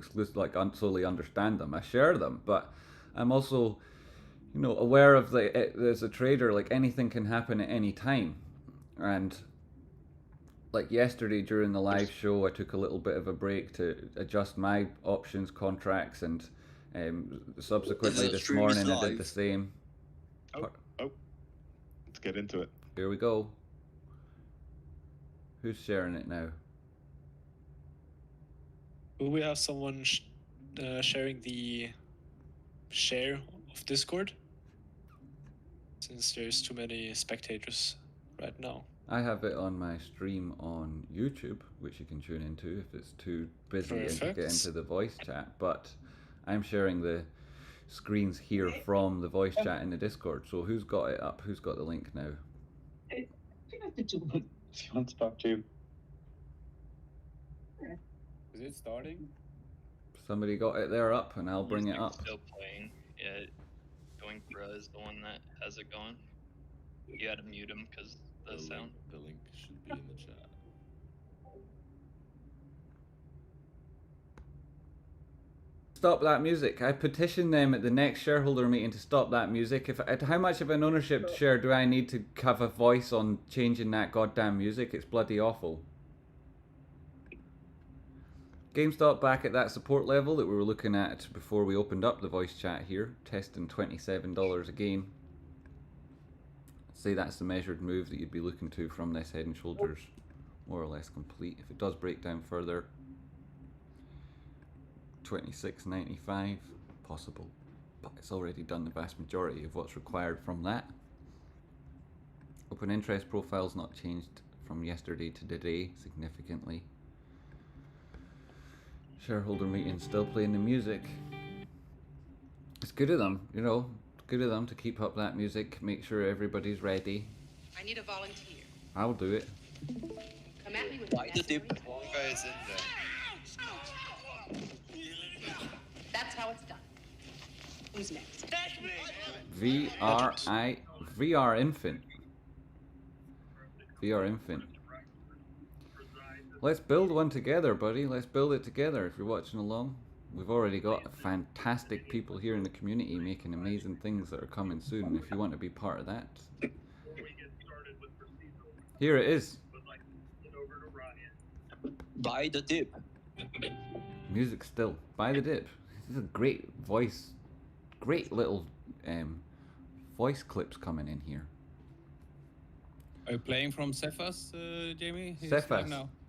solely understand them. I share them, but I'm also, aware of as a trader, like anything can happen at any time. And like yesterday during the live show, I took a little bit of a break to adjust my options contracts, and subsequently this morning I did the same. Let's get into it. Here we go. Who's sharing it now? Will we have someone sharing the share of Discord? since there's too many spectators right now. I have it on my stream on YouTube, which you can tune into if it's too busy and to get into the voice chat. But I'm sharing the screens here from the voice chat in the Discord. So who's got it up? Who's got the link now? If you want to talk to. Is it starting? Somebody got it there up, and I'll bring it up. Still playing. Yeah, Doinkbra is the one that has it going. You had to mute him because the sound. The link should be in the chat. Stop that music. I petitioned them at the next shareholder meeting to stop that music. How much of an ownership share do I need to have a voice on changing that goddamn music? It's bloody awful. GameStop back at that support level that we were looking at before we opened up the voice chat here, testing $27 again. Say that's the measured move that you'd be looking to from this Head and Shoulders, more or less complete. If it does break down further, $26.95 possible, but it's already done the vast majority of what's required from that. Open interest profile's not changed from yesterday to today significantly. Shareholder meeting still playing the music. It's good of them, you know, good of them to keep up that music, make sure everybody's ready. I need a volunteer. I'll do it. Come at me with Why the dip? imaginary One guy is in there. That's how it's done. Who's next? VR Infant. VR Infant. Let's build one together, buddy. Let's build it together if you're watching along. We've already got fantastic people here in the community making amazing things that are coming soon if you want to be part of that. Here it is. Buy the dip. Music still. Buy the dip. This is a great voice, great little voice clips coming in here. Are you playing from Cephas, Jamie?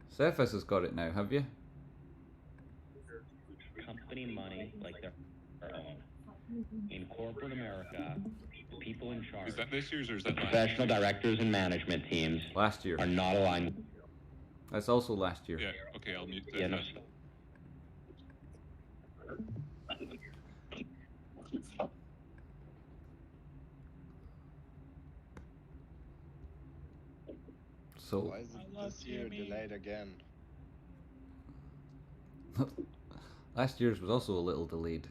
Cephas has got it now, have you? Company money like their own. In corporate America, the people in charge. Is that this year's or is that last Professional directors and management teams last year are not aligned. That's also last year. Yeah, okay, I'll mute that. Yeah, no. So why is it this year delayed again? Last year's was also a little delayed.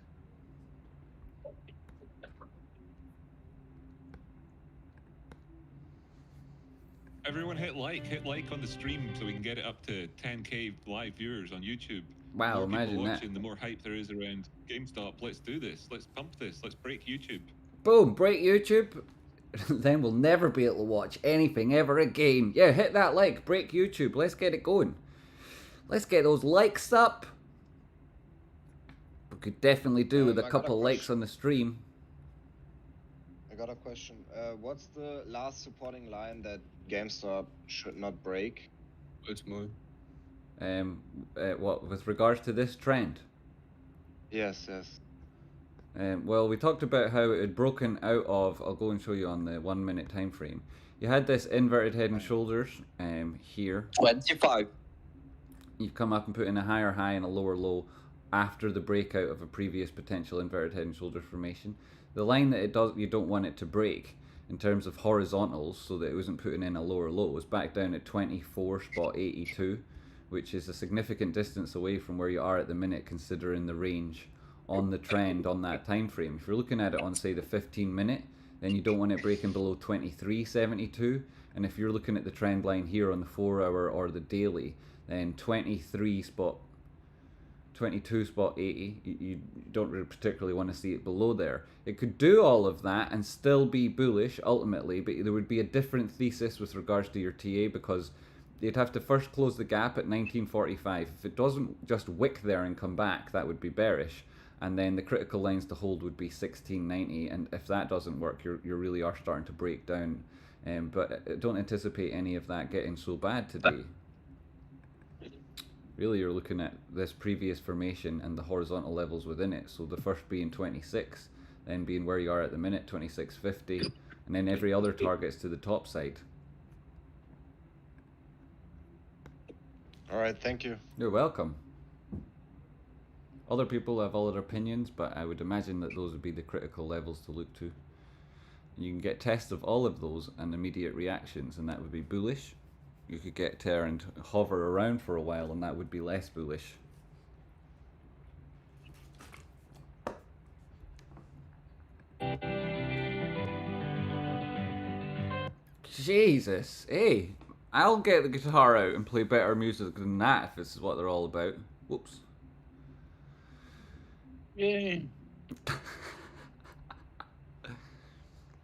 Everyone hit like on the stream so we can get it up to 10k live viewers on YouTube. Wow, the more imagine people that. watching, the more hype there is around GameStop. Let's do this. Let's pump this. Let's break YouTube. Boom, break YouTube. Then we'll never be able to watch anything ever again. Yeah, hit that like, break YouTube. Let's get it going. Let's get those likes up. We could definitely do with a couple likes on the stream. I got a question. What's the last supporting line that GameStop should not break? It's more. What, with regards to this trend? Yes. Well, we talked about how it had broken out of, I'll go and show you on the 1 minute time frame. You had this inverted head and shoulders here. 25. You've come up and put in a higher high and a lower low after the breakout of a previous potential inverted head and shoulders formation. The line that it does, you don't want it to break in terms of horizontals, so that it wasn't putting in a lower low, was back down at 24.82, which is a significant distance away from where you are at the minute, considering the range on the trend on that time frame. If you're looking at it on, say, the 15 minute, then you don't want it breaking below 23.72, and if you're looking at the trend line here on the 4 hour or the daily, then 22.80, you don't really particularly want to see it below there. It could do all of that and still be bullish ultimately, but there would be a different thesis with regards to your TA, because you'd have to first close the gap at 19.45. If it doesn't just wick there and come back, that would be bearish, and then the critical lines to hold would be 16.90, and if that doesn't work, you really are starting to break down. But don't anticipate any of that getting so bad today. Really, you're looking at this previous formation and the horizontal levels within it. So the first being 26, then being where you are at the minute, 26.50, and then every other target's to the top side. All right, thank you. You're welcome. Other people have other opinions, but I would imagine that those would be the critical levels to look to. You can get tests of all of those and immediate reactions, and that would be bullish. You could get there and hover around for a while, and that would be less bullish. Jesus, hey, I'll get the guitar out and play better music than that if this is what they're all about. Whoops. Yay.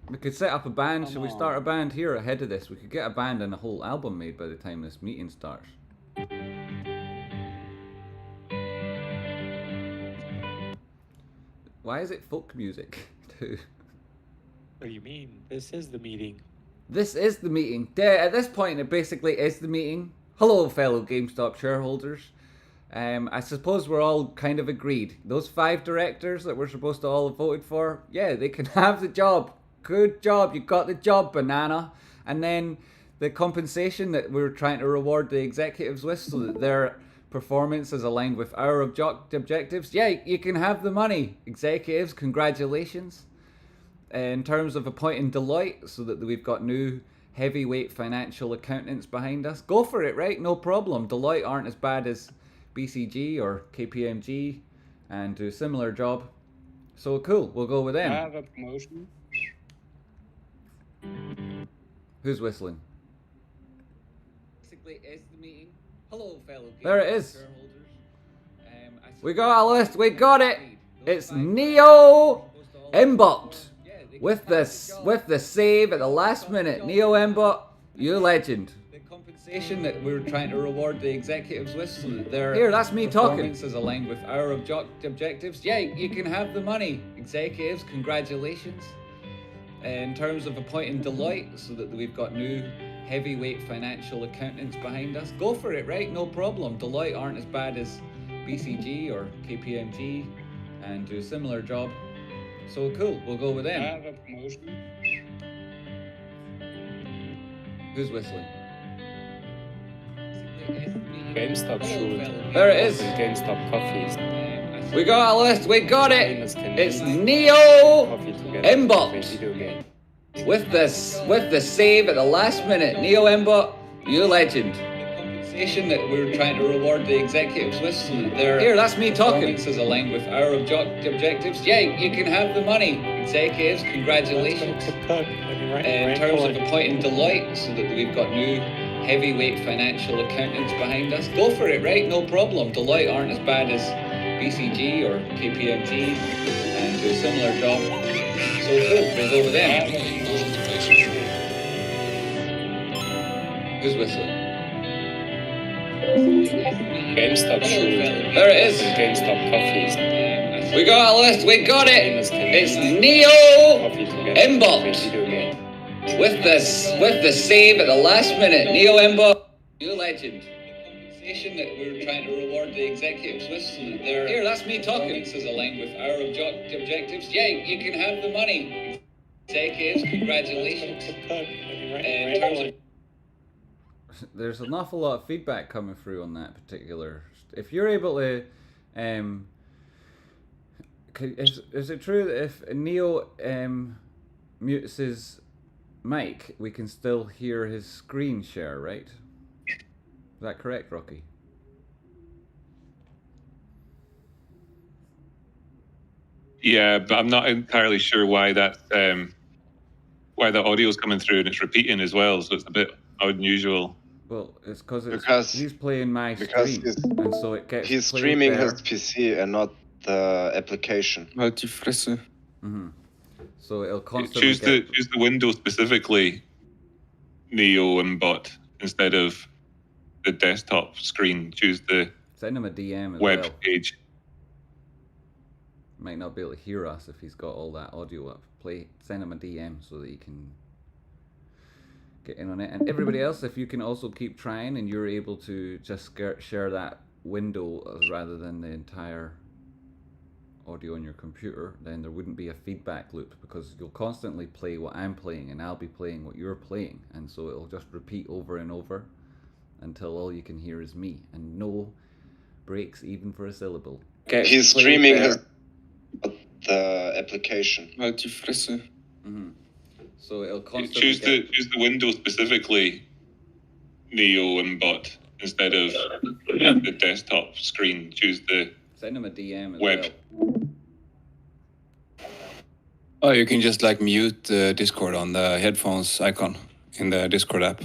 We could set up a band. Should we start a band here ahead of this? We could get a band and a whole album made by the time this meeting starts. Why is it folk music too? What do you mean? This is the meeting. This is the meeting. At this point, it basically is the meeting. Hello, fellow GameStop shareholders. I suppose we're all kind of agreed. Those 5 directors that we're supposed to all have voted for, yeah, they can have the job. Good job, you got the job, banana. And then the compensation that we're trying to reward the executives with so that their performance is aligned with our objectives, yeah, you can have the money. Executives, congratulations. In terms of appointing Deloitte so that we've got new heavyweight financial accountants behind us, go for it, right? No problem. Deloitte aren't as bad as BCG or KPMG and do a similar job. So cool, we'll go with them. I have a promotion. Who's whistling? Basically, is the meeting. Hello, fellow There it is. shareholders. We got a list, we got it. It's Neo Mbot with the save at the last minute. Neo Mbot, you legend. The compensation that we're trying to reward the executives with so that their that's me talking. Performance is aligned with our objectives. Yeah, you can have the money. Executives, congratulations. In terms of appointing Deloitte so that we've got new heavyweight financial accountants behind us, go for it, right? No problem. Deloitte aren't as bad as BCG or KPMG and do a similar job. So cool, we'll go with them. I have a promotion. Who's whistling? GameStop should. There it is. GameStop coffees. We got a list, we got it. It's Neo Mbot with the save at the last minute. Neo Mbot, you legend. The compensation that we're trying to reward the executives with so that their that's me talking. Is aligned with our objectives. Yeah, you can have the money. Executives, congratulations. In terms of appointing Deloitte so that we've got new heavyweight financial accountants behind us, go for it, right? No problem. Deloitte aren't as bad as BCG or KPMG and do a similar job. So cool, we'll go with them. Who's whistling? GameStop should. There it is. GameStop coffees. We got a list, we got it. It's Neo Mbot with the save at the last minute. Neo Mbot, you legend. That we're trying to reward the executives with so that their that's me talking. Is aligned with our objectives. Yeah, you can have the money. Executives, congratulations. In terms of there's an awful lot of feedback coming through on that particular. If you're able to, is it true that if Neo mutes his mic, we can still hear his screen share, right? Is that correct, Rocky? Yeah, but I'm not entirely sure why that why the audio's coming through and it's repeating as well, so it's a bit unusual. Well, it's because he's playing my screen, and so it gets. He's streaming his PC and not the application. Mm-hmm. So it'll constantly choose the window specifically, Neo Mbot, instead of the desktop screen. Choose the send him a DM as web well. page. Might not be able to hear us if he's got all that audio up. Send him a DM so that he can get in on it. And everybody else, if you can also keep trying and you're able to just share that window rather than the entire audio on your computer, then there wouldn't be a feedback loop, because you'll constantly play what I'm playing and I'll be playing what you're playing, and so it'll just repeat over and over until all you can hear is me, and no breaks even for a syllable. Okay, he's streaming the application. Mm-hmm. So it'll constantly choose the window specifically, Neo and Bot, instead of the desktop screen. Choose the send him a DM as web. well. Oh, you can just like mute the Discord on the headphones icon in the Discord app.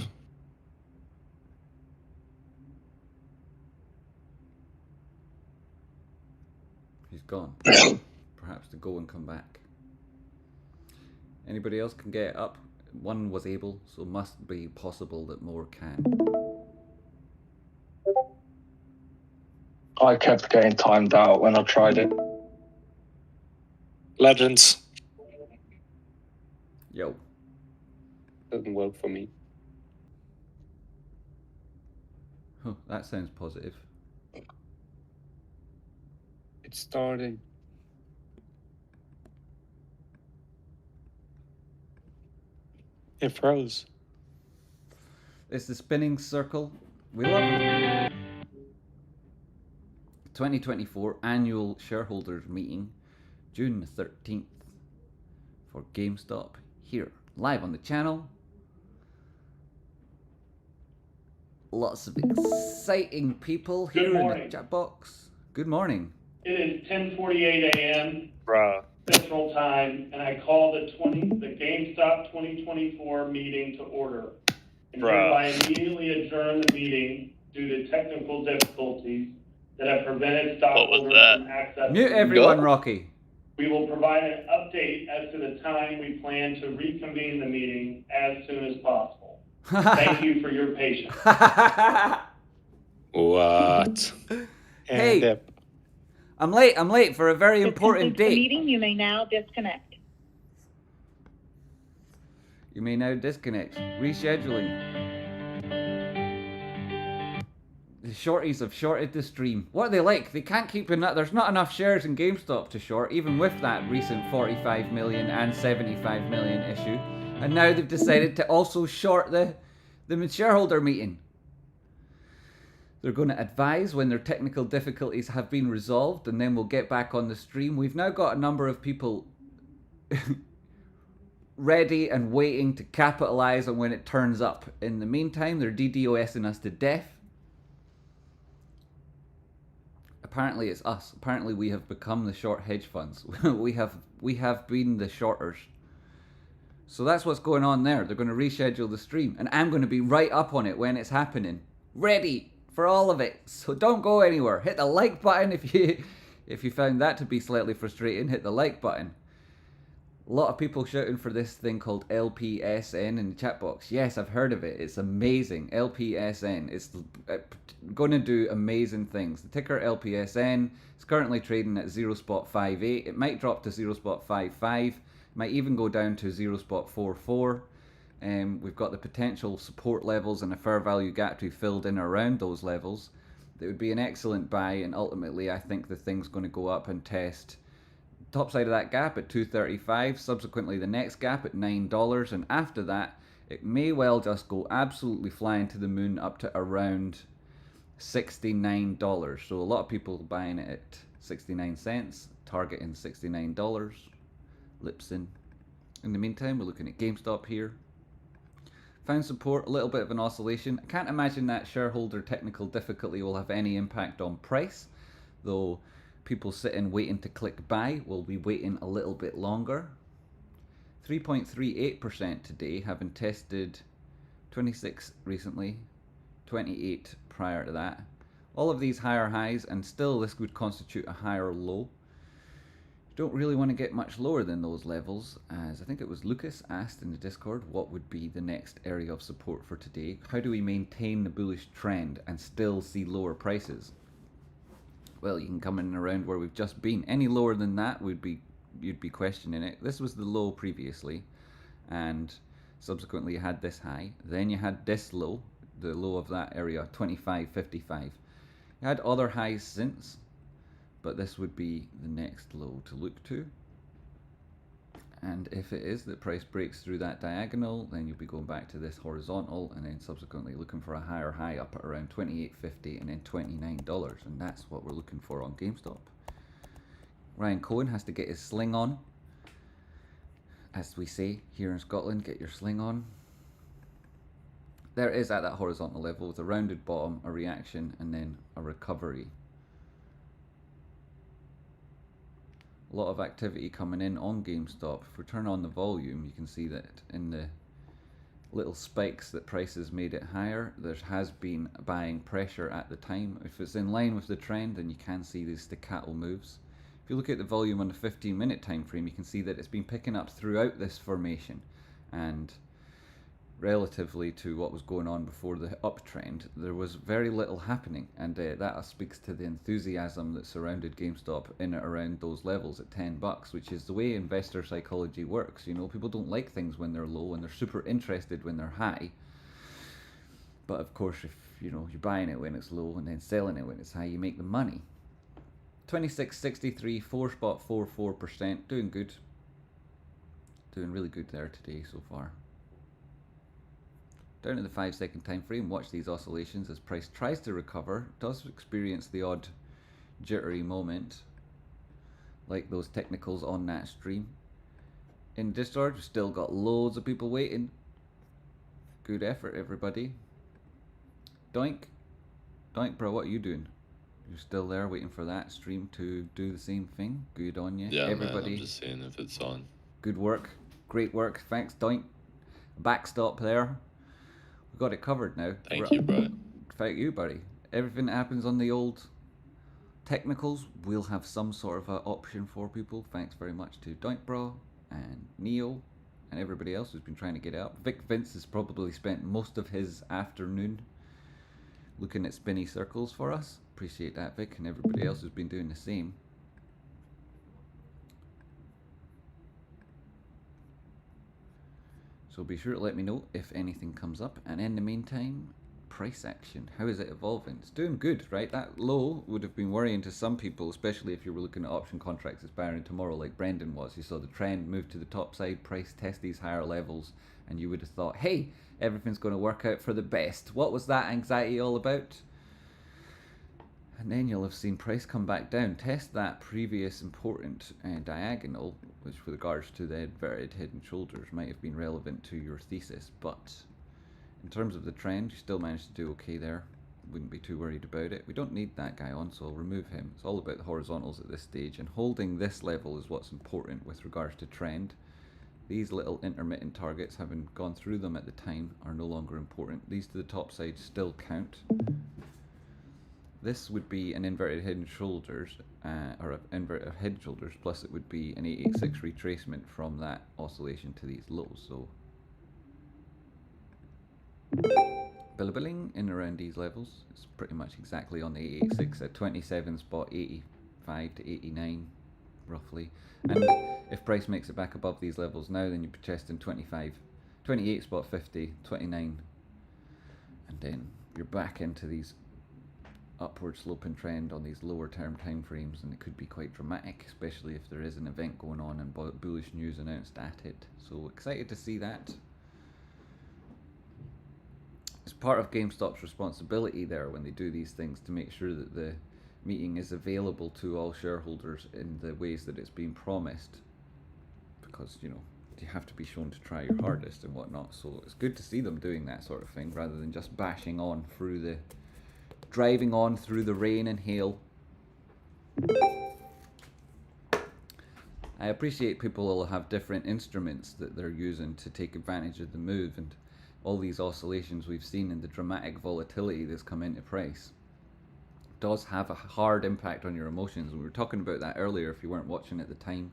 He's gone. Perhaps to go and come back. Anybody else can get it up? One was able, so must be possible that more can. I kept getting timed out when I tried it. Legends. Yo. Doesn't work for me. Huh, that sounds positive. It's starting. It froze. It's the spinning circle. We love it. 2024 annual shareholders meeting, June 13th, for GameStop, here, live on the channel. Lots of exciting people here in the chat box. Good morning. It is 10:48 a.m. Bruh. Central Time, and I call the GameStop 2024 meeting to order. And hereby immediately adjourn the meeting due to technical difficulties that have prevented stockholders from accessing. Mute everyone, Rocky. We will provide an update as to the time we plan to reconvene the meeting as soon as possible. Thank you for your patience. What? Hey, I'm late for a very important The date. meeting, you may now disconnect. You may now disconnect. Rescheduling. The shorties have shorted the stream. What are they like? They can't keep enough. There's not enough shares in GameStop to short, even with that recent 45 million and 75 million issue. And now they've decided to also short the shareholder meeting. They're going to advise when their technical difficulties have been resolved, and then we'll get back on the stream. We've now got a number of people ready and waiting to capitalize on when it turns up. In the meantime, they're DDoSing us to death. Apparently it's us. Apparently we have become the short hedge funds. we have been the shorters. So that's what's going on there. They're going to reschedule the stream, and I'm going to be right up on it when it's happening. Ready for all of it. So don't go anywhere. Hit the like button if you found that to be slightly frustrating. Hit the like button. A lot of people shouting for this thing called LPSN in the chat box. Yes, I've heard of it. It's amazing. LPSN. It's going to do amazing things. The ticker LPSN is currently trading at 0.58. It might drop to 0.55. Might even go down to 0.44. We've got the potential support levels and a fair value gap to be filled in around those levels. It would be an excellent buy, and ultimately I think the thing's going to go up and test top side of that gap at 235, subsequently the next gap at $9, and after that it may well just go absolutely flying to the moon up to around $69. So a lot of people buying it at 69 cents, targeting $69. Lipson. In the meantime, we're looking at GameStop here. Found support, a little bit of an oscillation. I can't imagine that shareholder technical difficulty will have any impact on price, though people sitting waiting to click buy will be waiting a little bit longer. 3.38% today, having tested 26 recently, 28 prior to that. All of these higher highs, and still this would constitute a higher low. Don't really want to get much lower than those levels, as I think it was Lucas asked in the Discord what would be the next area of support for today. How do we maintain the bullish trend and still see lower prices? Well, you can come in around where we've just been. Any lower than that you'd be questioning it. This was the low previously, and subsequently you had this high. Then you had this low, the low of that area, 25.55. You had other highs since, but this would be the next low to look to. And if it is that price breaks through that diagonal, then you'll be going back to this horizontal and then subsequently looking for a higher high up at around $28.50 and then $29, and that's what we're looking for on GameStop. Ryan Cohen has to get his sling on. As we say here in Scotland, get your sling on. There it is at that horizontal level with a rounded bottom, a reaction, and then a recovery. A lot of activity coming in on GameStop. If we turn on the volume, you can see that in the little spikes that prices made it higher, there has been buying pressure at the time. If it's in line with the trend, then you can see these staccato moves. If you look at the volume on the 15-minute time frame, you can see that it's been picking up throughout this formation, and relatively to what was going on before the uptrend, there was very little happening, and that speaks to the enthusiasm that surrounded GameStop in and around those levels at $10, which is the way investor psychology works. You know, people don't like things when they're low, and they're super interested when they're high. But of course, if you know you're buying it when it's low and then selling it when it's high, you make the money. 26.63, 4.44%, doing good. Doing really good there today so far. Down to the 5-second time frame, watch these oscillations as price tries to recover, does experience the odd jittery moment, like those technicals on that stream. In Discord, we've still got loads of people waiting. Good effort, everybody. Doink. Doink, bro, what are you doing? You're still there waiting for that stream to do the same thing? Good on you. Yeah, everybody. man, I'm just seeing if it's on. Good work. Great work. Thanks, Doink. Backstop there. We got it covered now. Thank you, bro. Thank you, buddy. Everything that happens on the old technicals, we'll have some sort of an option for people. Thanks very much to Doink Bro and Neo and everybody else who's been trying to get it up. Vic Vince has probably spent most of his afternoon looking at spinny circles for us. Appreciate that, Vic, and everybody else who's been doing the same. So be sure to let me know if anything comes up. And in the meantime, price action. How is it evolving? It's doing good, right? That low would have been worrying to some people, especially if you were looking at option contracts expiring tomorrow like Brendan was. You saw the trend move to the top side, price test these higher levels, and you would have thought, hey, everything's going to work out for the best. What was that anxiety all about? And then you'll have seen price come back down, test that previous important diagonal, which with regards to the inverted head and shoulders might have been relevant to your thesis. But in terms of the trend, you still managed to do okay there. Wouldn't be too worried about it. We don't need that guy on, so I'll remove him. It's all about the horizontals at this stage, and holding this level is what's important with regards to trend. These little intermittent targets, having gone through them at the time, are no longer important. These to the top side still count. This would be an inverted head and shoulders, or an inverted head and shoulders, plus it would be an 886 retracement from that oscillation to these lows. So, billing in around these levels. It's pretty much exactly on the 886 at 27.85 to 89, roughly. And if price makes it back above these levels now, then you'd be testing 28.50, 29, and then you're back into these upward sloping trend on these lower term time frames, and it could be quite dramatic, especially if there is an event going on and bullish news announced at it. So excited to see that. It's part of GameStop's responsibility there when they do these things to make sure that the meeting is available to all shareholders in the ways that it's been promised, because you know you have to be shown to try your hardest and whatnot. So it's good to see them doing that sort of thing rather than just bashing on through the driving on through the rain and hail. I appreciate people will have different instruments that they're using to take advantage of the move, and all these oscillations we've seen and the dramatic volatility that's come into price does have a hard impact on your emotions. And we were talking about that earlier. If you weren't watching at the time,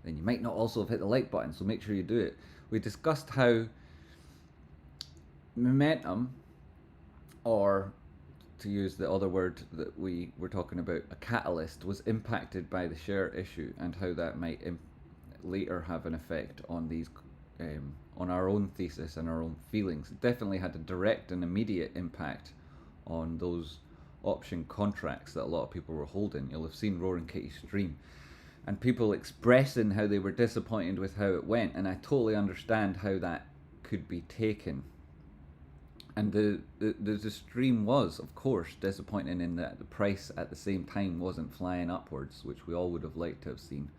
then you might not also have hit the like button, so make sure you do it. We discussed how momentum, or to use the other word that we were talking about, a catalyst, was impacted by the share issue, and how that might later have an effect on these, on our own thesis and our own feelings. It definitely had a direct and immediate impact on those option contracts that a lot of people were holding. You'll have seen Roaring Kitty stream, and people expressing how they were disappointed with how it went, and I totally understand how that could be taken. And the stream was, of course, disappointing in that the price at the same time wasn't flying upwards, which we all would have liked to have seen.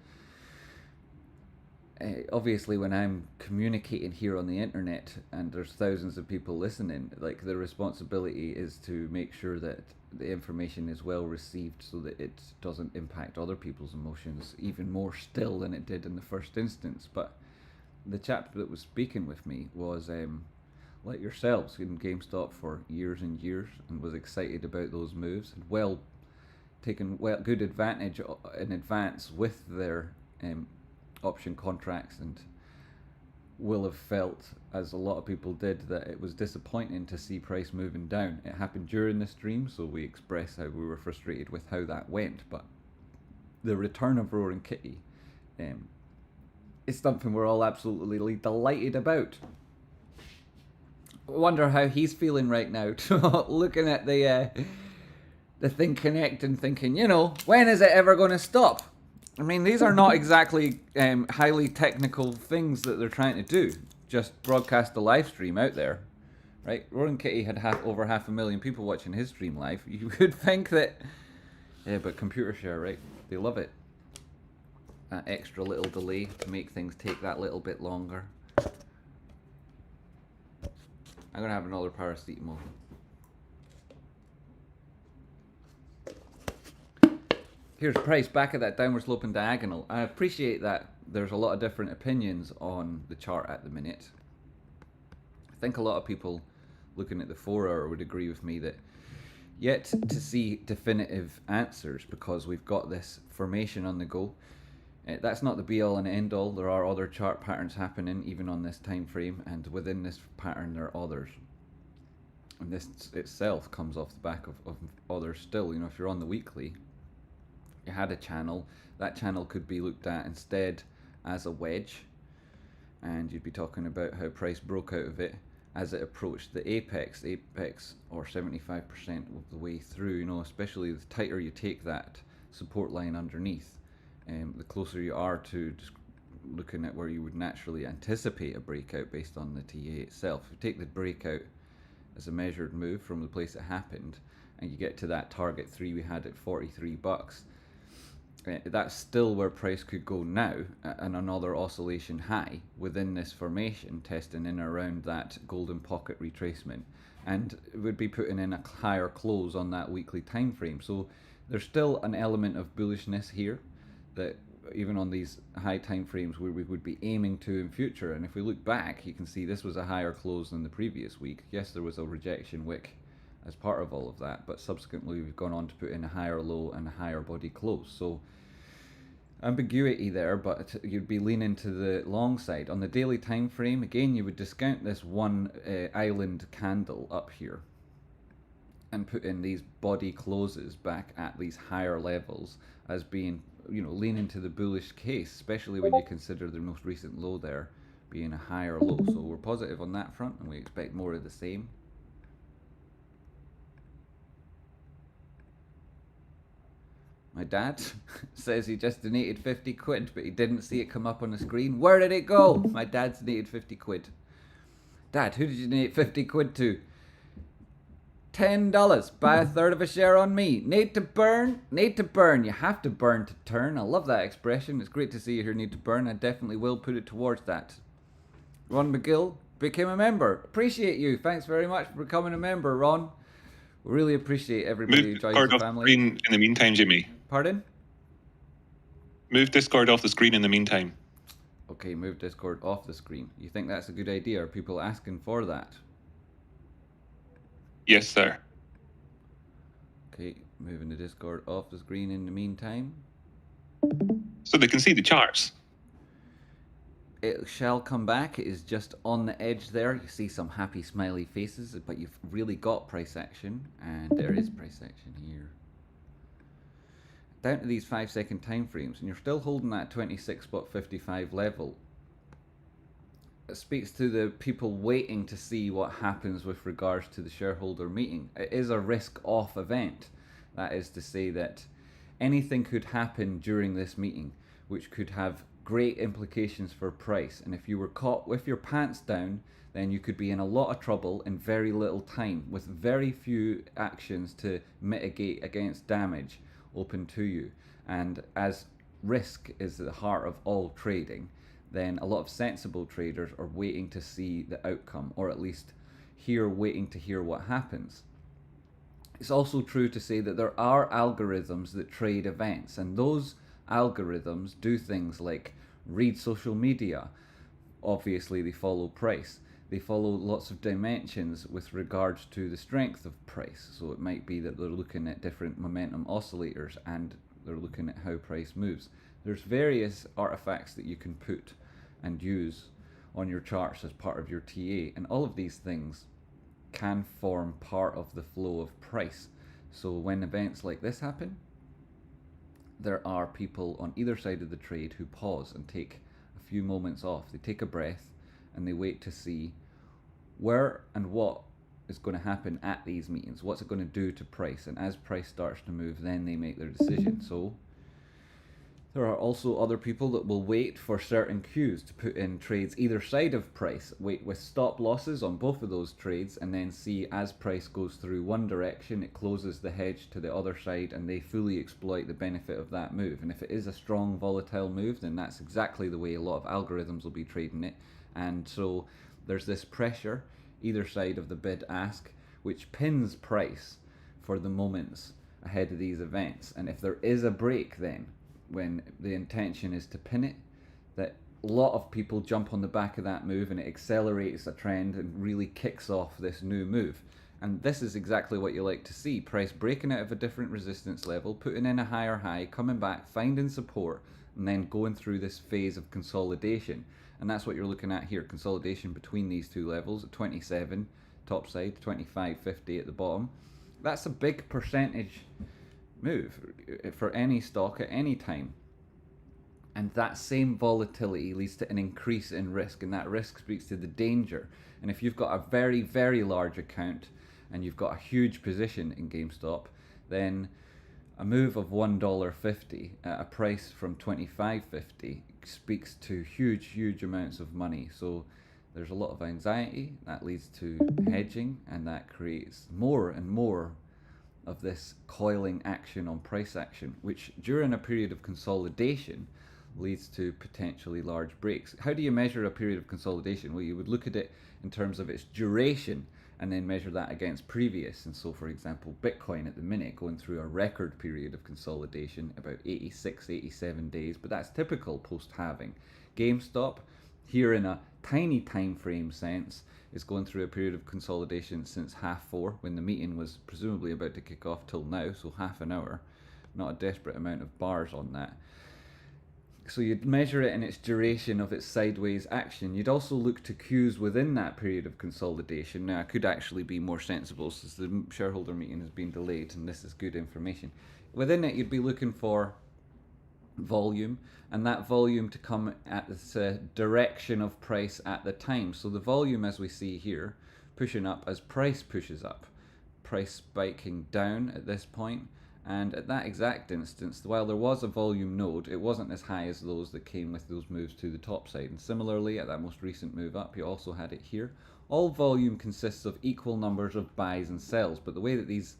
Obviously, when I'm communicating here on the internet and there's thousands of people listening, like, the responsibility is to make sure that the information is well received so that it doesn't impact other people's emotions even more still than it did in the first instance. But the chap that was speaking with me was like yourselves, in GameStop for years and years, and was excited about those moves, and taken good advantage in advance with their option contracts, and will have felt, as a lot of people did, that it was disappointing to see price moving down. It happened during the stream, so we expressed how we were frustrated with how that went, but the return of Roaring Kitty is something we're all absolutely delighted about. I wonder how he's feeling right now, looking at the thing connect and thinking, when is it ever going to stop? I mean, these are not exactly highly technical things that they're trying to do. Just broadcast the live stream out there, right? Roaring Kitty had over 500,000 people watching his stream live. You would think that, but computer share, right? They love it. That extra little delay to make things take that little bit longer. I'm gonna have another paracetamol. Here's price back at that downward sloping diagonal. I appreciate that there's a lot of different opinions on the chart at the minute. I think a lot of people looking at the 4 hour would agree with me that yet to see definitive answers, because we've got this formation on the go. That's not the be all and end all. There are other chart patterns happening even on this time frame, and within this pattern there are others. And this itself comes off the back of others still. If you're on the weekly, you had a channel. That channel could be looked at instead as a wedge, and you'd be talking about how price broke out of it as it approached the apex, or 75% of the way through. Especially the tighter you take that support line underneath, the closer you are to just looking at where you would naturally anticipate a breakout based on the TA itself. If you take the breakout as a measured move from the place it happened, and you get to that target 3 we had at $43, that's still where price could go now, and another oscillation high within this formation, testing in around that golden pocket retracement, and it would be putting in a higher close on that weekly time frame. So there's still an element of bullishness here that even on these high time frames where we would be aiming to in future. And if we look back, you can see this was a higher close than the previous week. Yes, there was a rejection wick as part of all of that, but subsequently we've gone on to put in a higher low and a higher body close. So ambiguity there, but you'd be leaning to the long side. On the daily time frame, again, you would discount this one island candle up here and put in these body closes back at these higher levels as being, leaning to the bullish case, especially when you consider the most recent low there being a higher low. So we're positive on that front, and we expect more of the same. My dad says he just donated 50 quid, but he didn't see it come up on the screen. Where did it go? My dad's donated 50 quid. Dad, who did you donate 50 quid to? $10. Buy a third of a share on me. Need to burn? Need to burn. You have to burn to turn. I love that expression. It's great to see you here, need to burn. I definitely will put it towards that. Ron McGill became a member. Appreciate you. Thanks very much for becoming a member, Ron. We really appreciate everybody who joins the family. Move Discord off the screen in the meantime, Jimmy. Pardon? Move Discord off the screen in the meantime. Okay, move Discord off the screen. You think that's a good idea? Are people asking for that? Yes, sir. Okay, moving the Discord off the screen in the meantime. So they can see the charts. It shall come back. It is just on the edge there. You see some happy smiley faces, but you've really got price action, and there is price action here. Down to these 5-second time frames, and you're still holding that 26.55 level. it speaks to the people waiting to see what happens with regards to the shareholder meeting. It is a risk-off event. That is to say that anything could happen during this meeting which could have great implications for price, and if you were caught with your pants down, then you could be in a lot of trouble in very little time with very few actions to mitigate against damage open to you. And as risk is the heart of all trading, then a lot of sensible traders are waiting to see the outcome, or at least waiting to hear what happens. It's also true to say that there are algorithms that trade events, and those algorithms do things like read social media. Obviously, they follow price. They follow lots of dimensions with regards to the strength of price. So it might be that they're looking at different momentum oscillators and they're looking at how price moves. There's various artifacts that you can put and use on your charts as part of your TA, and all of these things can form part of the flow of price. So when events like this happen, there are people on either side of the trade who pause and take a few moments off. They take a breath and they wait to see where and what is going to happen at these meetings. What's it going to do to price? And as price starts to move, then they make their decision. So there are also other people that will wait for certain cues to put in trades either side of price, wait with stop losses on both of those trades, and then see as price goes through one direction, it closes the hedge to the other side, and they fully exploit the benefit of that move. And if it is a strong volatile move, then that's exactly the way a lot of algorithms will be trading it. And so there's this pressure either side of the bid ask, which pins price for the moments ahead of these events. And if there is a break, then when the intention is to pin it, that a lot of people jump on the back of that move and it accelerates a trend and really kicks off this new move. And this is exactly what you like to see. Price breaking out of a different resistance level, putting in a higher high, coming back, finding support, and then going through this phase of consolidation. And that's what you're looking at here, consolidation between these two levels at 27 top side, 25.50 at the bottom. That's a big percentage move for any stock at any time. And that same volatility leads to an increase in risk, and that risk speaks to the danger. And if you've got a very, very large account and you've got a huge position in GameStop, then a move of $1.50 at a price from $25.50 speaks to huge amounts of money. So there's a lot of anxiety that leads to hedging, and that creates more and more of this coiling action on price action, which during a period of consolidation leads to potentially large breaks. How do you measure a period of consolidation? Well, you would look at it in terms of its duration and then measure that against previous. And so, for example, Bitcoin at the minute going through a record period of consolidation, about 86, 87 days, but that's typical post-halving. GameStop, here in a tiny time frame sense, is going through a period of consolidation since 4:30, when the meeting was presumably about to kick off, till now, so half an hour. Not a desperate amount of bars on that. So you'd measure it in its duration of its sideways action. You'd also look to cues within that period of consolidation. Now, I could actually be more sensible since the shareholder meeting has been delayed, and this is good information. Within it, you'd be looking for volume, and that volume to come at the direction of price at the time. So the volume, as we see here, pushing up as price pushes up, price spiking down at this point, and at that exact instance, while there was a volume node, it wasn't as high as those that came with those moves to the top side. And similarly, at that most recent move up, you also had it here. All volume consists of equal numbers of buys and sells, but the way that these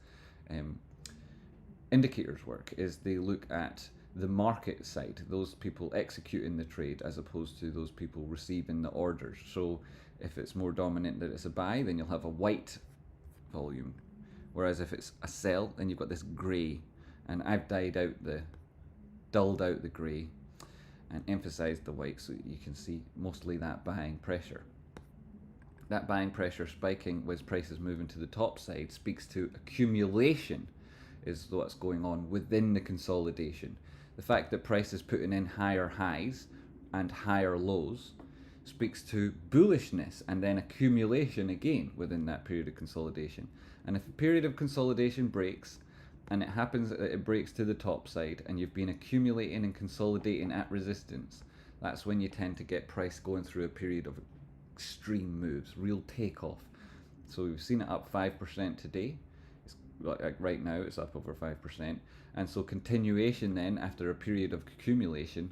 indicators work is they look at the market side, those people executing the trade, as opposed to those people receiving the orders. So if it's more dominant that it's a buy, then you'll have a white volume, whereas if it's a sell, then you've got this grey. And I've dulled out the grey and emphasized the white, so you can see mostly that buying pressure. That buying pressure spiking as prices moving to the top side speaks to accumulation, is what's going on within the consolidation. The fact that price is putting in higher highs and higher lows speaks to bullishness and then accumulation again within that period of consolidation. And if a period of consolidation breaks, and it happens that it breaks to the top side, and you've been accumulating and consolidating at resistance, that's when you tend to get price going through a period of extreme moves, real takeoff. So we've seen it up 5% today. It's like right now it's up over 5%, and so continuation then after a period of accumulation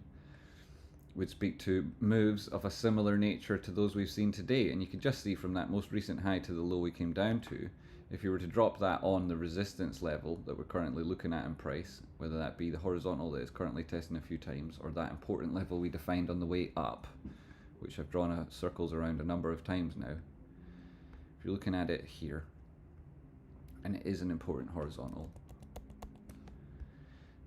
would speak to moves of a similar nature to those we've seen today. And you can just see from that most recent high to the low we came down to, if you were to drop that on the resistance level that we're currently looking at in price, whether that be the horizontal that is currently testing a few times, or that important level we defined on the way up, which I've drawn circles around a number of times now. If you're looking at it here, and it is an important horizontal,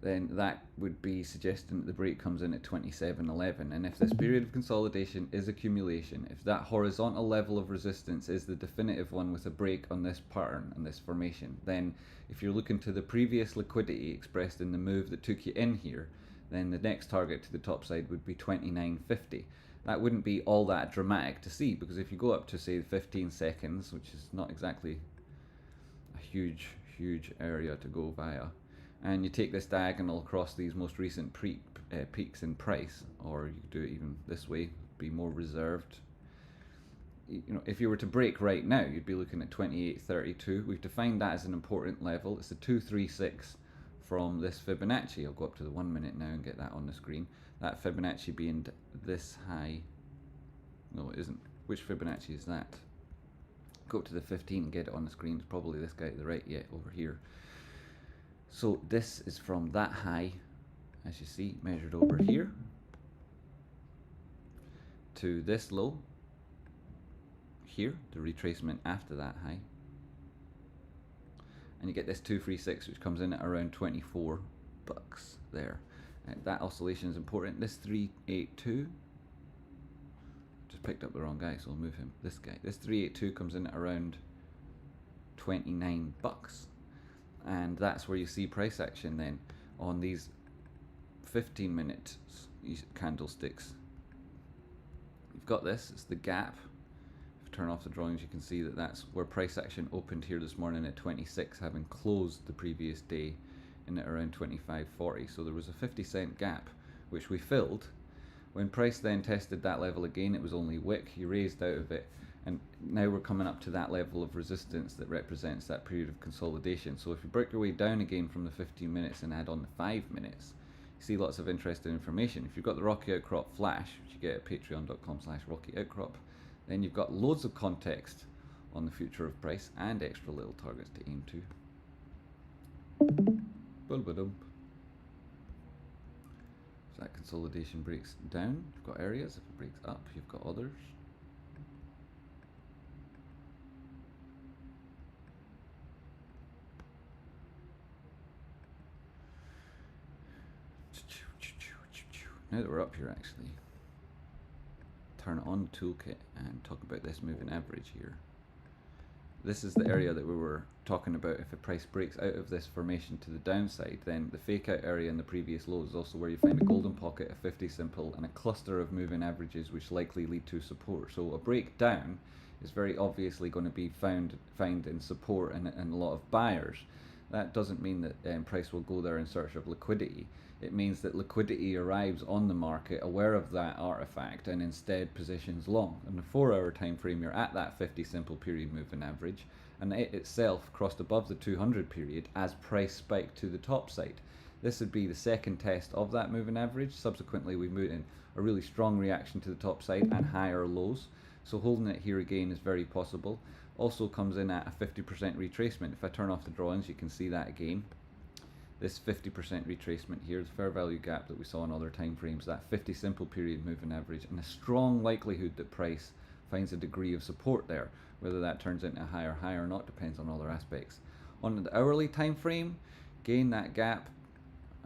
then that would be suggesting that the break comes in at 27.11. And if this period of consolidation is accumulation, if that horizontal level of resistance is the definitive one with a break on this pattern and this formation, then if you're looking to the previous liquidity expressed in the move that took you in here, then the next target to the top side would be 29.50. That wouldn't be all that dramatic to see, because if you go up to say 15 seconds, which is not exactly a huge area to go via, and you take this diagonal across these most recent peaks in price, or you could do it even this way, be more reserved. You know, if you were to break right now, you'd be looking at 28.32. We've defined that as an important level. It's a 236 from this Fibonacci. I'll go up to the 1 minute now and get that on the screen. That Fibonacci being this high. No, it isn't. Which Fibonacci is that? Go up to the 15 and get it on the screen. It's probably this guy to the right, yeah, over here. So this is from that high, as you see, measured over here, to this low here, the retracement after that high. And you get this 236, which comes in at around 24 bucks there. That oscillation is important. This 382, just picked up the wrong guy, so I'll move him. This guy. This 382 comes in at around 29 bucks. And that's where you see price action then on these 15-minute candlesticks. You've got this, it's the gap. If you turn off the drawings, you can see that that's where price action opened here this morning at 26, having closed the previous day in at around 25.40. So there was a 50-cent gap, which we filled. When price then tested that level again, it was only wick. You raised out of it. And now we're coming up to that level of resistance that represents that period of consolidation. So if you break your way down again from the 15 minutes and add on the 5 minutes, you see lots of interesting information. If you've got the Rocky Outcrop Flash, which you get at patreon.com/rockyoutcrop, then you've got loads of context on the future of price and extra little targets to aim to. Bulbadump. If that consolidation breaks down, you've got areas. If it breaks up, you've got others. Now that we're up here, actually, turn on the toolkit and talk about this moving average here. This is the area that we were talking about. If a price breaks out of this formation to the downside, then the fake out area in the previous low is also where you find a golden pocket, a 50 simple, and a cluster of moving averages which likely lead to support. So a breakdown is very obviously going to be found in support and a lot of buyers. That doesn't mean that price will go there in search of liquidity. It means that liquidity arrives on the market aware of that artifact and instead positions long. In the 4-hour time frame, you're at that 50 simple period moving average, and it itself crossed above the 200 period as price spiked to the top side. This would be the second test of that moving average. Subsequently, we moved in a really strong reaction to the top side and higher lows. So holding it here again is very possible. Also comes in at a 50% retracement. If I turn off the drawings, you can see that again. This 50% retracement here, the fair value gap that we saw in other time frames, that 50 simple period moving average, and a strong likelihood that price finds a degree of support there. Whether that turns into a higher high or not depends on other aspects. On the hourly time frame, again that gap,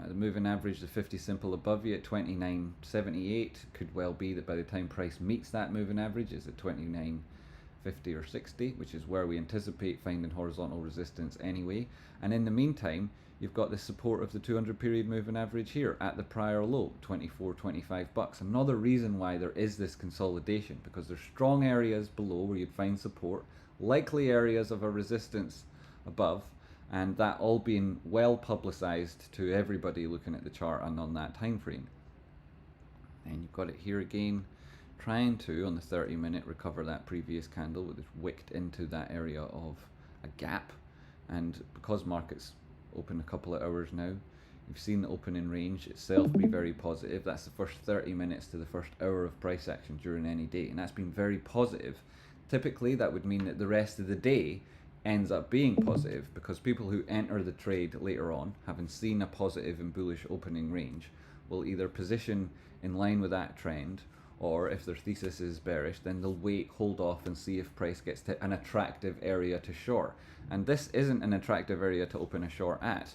the moving average, the 50 simple above you at 29.78, could well be that by the time price meets that moving average is at 29.50 or 60, which is where we anticipate finding horizontal resistance anyway. And in the meantime, you've got the support of the 200 period moving average here at the prior low, 24-25 bucks. Another reason why there is this consolidation, because there's strong areas below where you'd find support, likely areas of a resistance above, and that all being well publicized to everybody looking at the chart and on that time frame. And you've got it here again, trying to, on the 30-minute, recover that previous candle with it wicked into that area of a gap. And because markets open a couple of hours now, you've seen the opening range itself be very positive. That's the first 30 minutes to the first hour of price action during any day, and that's been very positive. Typically, that would mean that the rest of the day ends up being positive, because people who enter the trade later on, having seen a positive and bullish opening range, will either position in line with that trend, or if their thesis is bearish, then they'll wait, hold off, and see if price gets to an attractive area to short. And this isn't an attractive area to open a short at.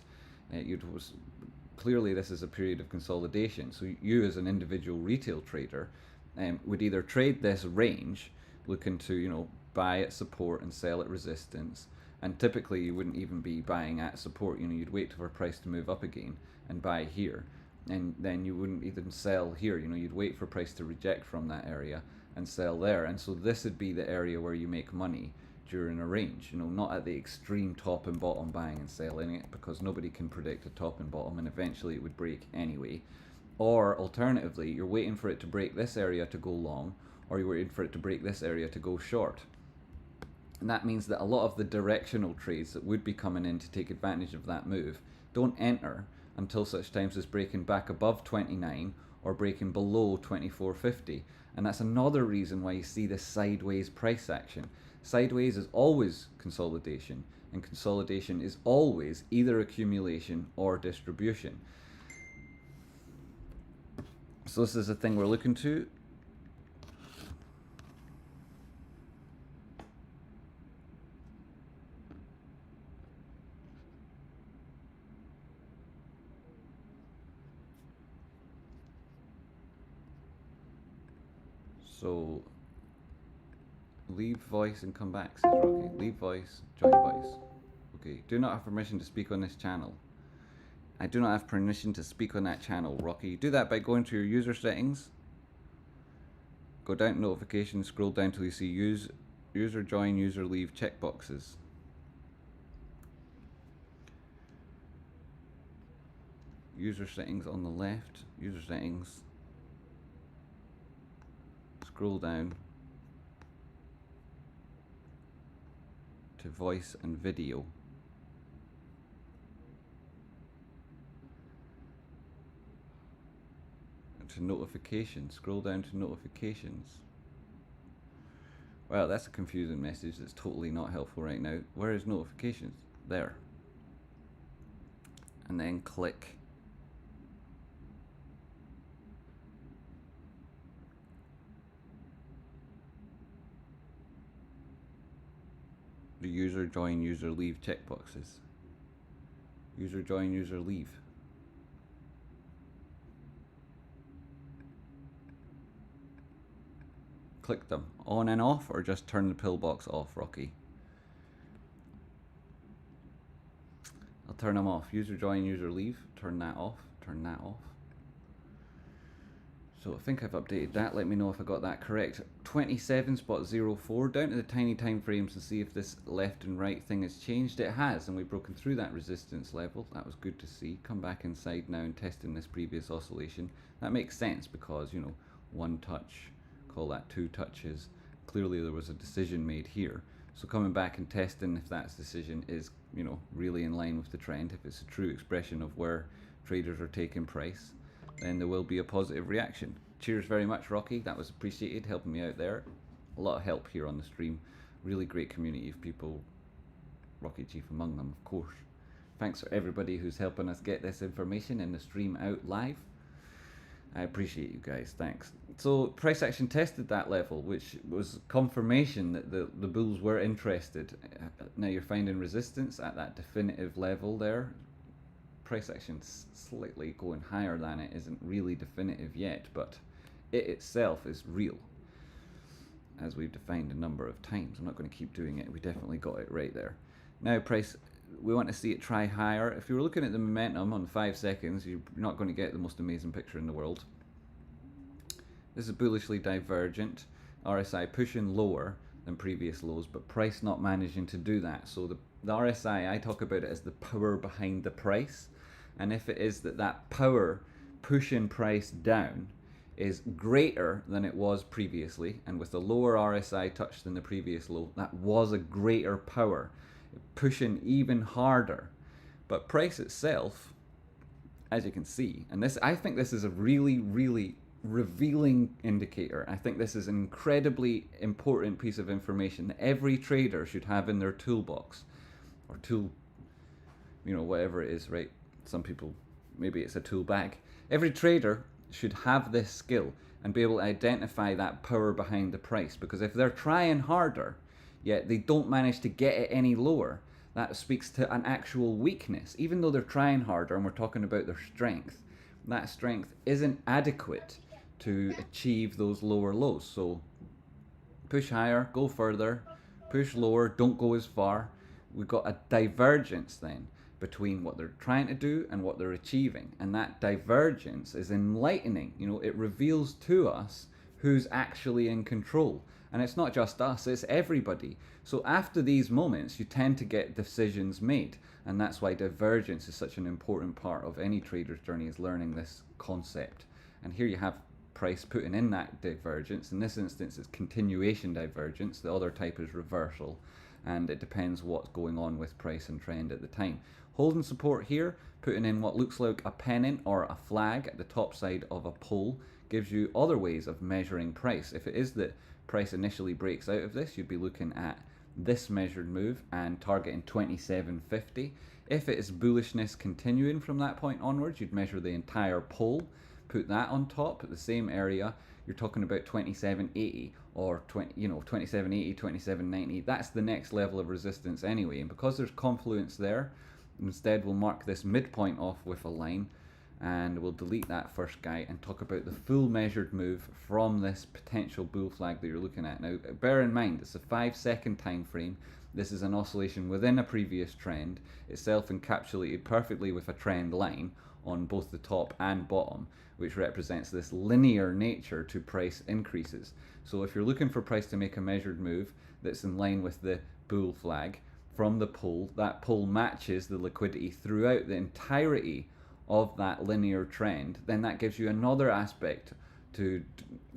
Clearly this is a period of consolidation, so you as an individual retail trader would either trade this range, looking to buy at support and sell at resistance, and typically you wouldn't even be buying at support. You'd wait for price to move up again and buy here, and then you wouldn't even sell here. You'd wait for price to reject from that area and sell there. And so this would be the area where you make money during a range, not at the extreme top and bottom buying and selling it, because nobody can predict a top and bottom, and eventually it would break anyway. Or alternatively, you're waiting for it to break this area to go long, or you're waiting for it to break this area to go short. And that means that a lot of the directional trades that would be coming in to take advantage of that move don't enter until such times as breaking back above 29 or breaking below 24.50. And that's another reason why you see this sideways price action. Sideways is always consolidation, and consolidation is always either accumulation or distribution. So this is the thing we're looking to. So leave voice and come back, says Rocky. Leave voice, join voice. Okay, do not have permission to speak on this channel. I do not have permission to speak on that channel, Rocky. Do that by going to your user settings. Go down to notifications, scroll down till you see user join, user leave checkboxes. User settings on the left, user settings. Scroll down to voice and video. To notifications, scroll down to notifications. Well, that's a confusing message that's totally not helpful right now. Where is notifications? There. And then click the user join, user leave checkboxes. User join, user leave. Click them on and off, or just turn the pillbox off, Rocky. I'll turn them off. User join, user leave. Turn that off. Turn that off. So I think I've updated that. Let me know if I got that correct. 27.04, down to the tiny time frames and see if this left and right thing has changed. It has, and we've broken through that resistance level. That was good to see. Come back inside now and testing this previous oscillation. That makes sense because, one touch, call that 2 touches. Clearly there was a decision made here. So coming back and testing if that decision is, really in line with the trend, if it's a true expression of where traders are taking price, then there will be a positive reaction. Cheers very much, Rocky. That was appreciated, helping me out there. A lot of help here on the stream. Really great community of people, Rocky Chief among them, of course. Thanks for everybody who's helping us get this information in the stream out live. I appreciate you guys, thanks. So price action tested that level, which was confirmation that the bulls were interested. Now you're finding resistance at that definitive level there. Price action slightly going higher than it isn't really definitive yet, but it itself is real, as we've defined a number of times. I'm not going to keep doing it. We definitely got it right there. Now price, we want to see it try higher. If you're looking at the momentum on 5 seconds, you're not going to get the most amazing picture in the world. This is bullishly divergent. RSI pushing lower than previous lows, but price not managing to do that. So the RSI, I talk about it as the power behind the price. And if it is that power pushing price down is greater than it was previously, and with the lower RSI touch than the previous low, that was a greater power, pushing even harder. But price itself, as you can see, and this, I think this is a really, really revealing indicator. I think this is an incredibly important piece of information that every trader should have in their toolbox, or tool, you know, whatever it is, right? Some people, maybe it's a tool bag. Every trader should have this skill and be able to identify that power behind the price, because if they're trying harder yet they don't manage to get it any lower, that speaks to an actual weakness. Even though they're trying harder and we're talking about their strength, that strength isn't adequate to achieve those lower lows. So push higher, go further, push lower, don't go as far. We've got a divergence then between what they're trying to do and what they're achieving, and that divergence is enlightening. You know, it reveals to us who's actually in control, and it's not just us, it's everybody. So after these moments you tend to get decisions made, and that's why divergence is such an important part of any trader's journey, is learning this concept. And here you have price putting in that divergence. In this instance it's continuation divergence, the other type is reversal, and it depends what's going on with price and trend at the time. Holding support here, putting in what looks like a pennant or a flag at the top side of a pole, gives you other ways of measuring price. If it is that price initially breaks out of this, you'd be looking at this measured move and targeting 27.50. If it is bullishness continuing from that point onwards, you'd measure the entire pole, put that on top at the same area. You're talking about 27.80 or 27.80, 27.90. That's the next level of resistance anyway, and because there's confluence there, instead we'll mark this midpoint off with a line, and we'll delete that first guy and talk about the full measured move from this potential bull flag that you're looking at. Now bear in mind, it's a 5-second time frame. This is an oscillation within a previous trend. It's self-encapsulated perfectly with a trend line on both the top and bottom, which represents this linear nature to price increases. So if you're looking for price to make a measured move that's in line with the bull flag from the pole, that pole matches the liquidity throughout the entirety of that linear trend, then that gives you another aspect to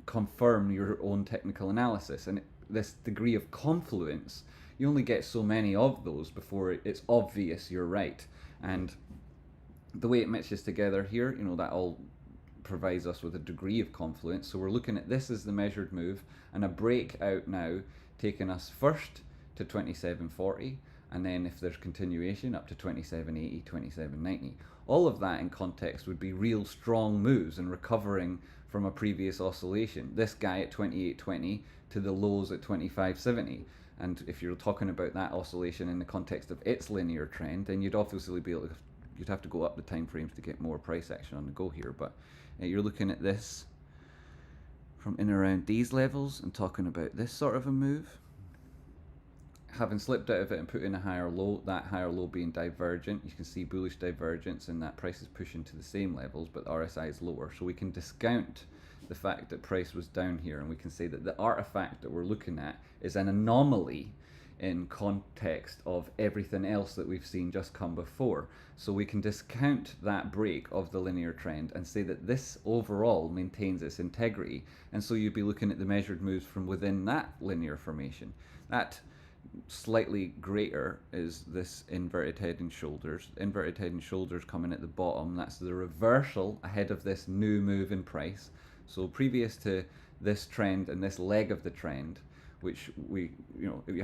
confirm your own technical analysis. And this degree of confluence, you only get so many of those before it's obvious you're right. And the way it matches together here, you know, that all provides us with a degree of confluence. So we're looking at this as the measured move, and a breakout now taking us first to 27.40, and then if there's continuation up to 27.80, 27.90. All of that in context would be real strong moves and recovering from a previous oscillation. This guy at 28.20 to the lows at 25.70. And if you're talking about that oscillation in the context of its linear trend, then you'd obviously be able to, you'd have to go up the time frames to get more price action on the go here. But you're looking at this from in around these levels and talking about this sort of a move. Having slipped out of it and put in a higher low, that higher low being divergent, you can see bullish divergence, and that price is pushing to the same levels, but the RSI is lower. So we can discount the fact that price was down here, and we can say that the artifact that we're looking at is an anomaly in context of everything else that we've seen just come before. So we can discount that break of the linear trend and say that this overall maintains its integrity, and so you'd be looking at the measured moves from within that linear formation. That slightly greater is this inverted head and shoulders. Inverted head and shoulders coming at the bottom, that's the reversal ahead of this new move in price. So previous to this trend and this leg of the trend, which we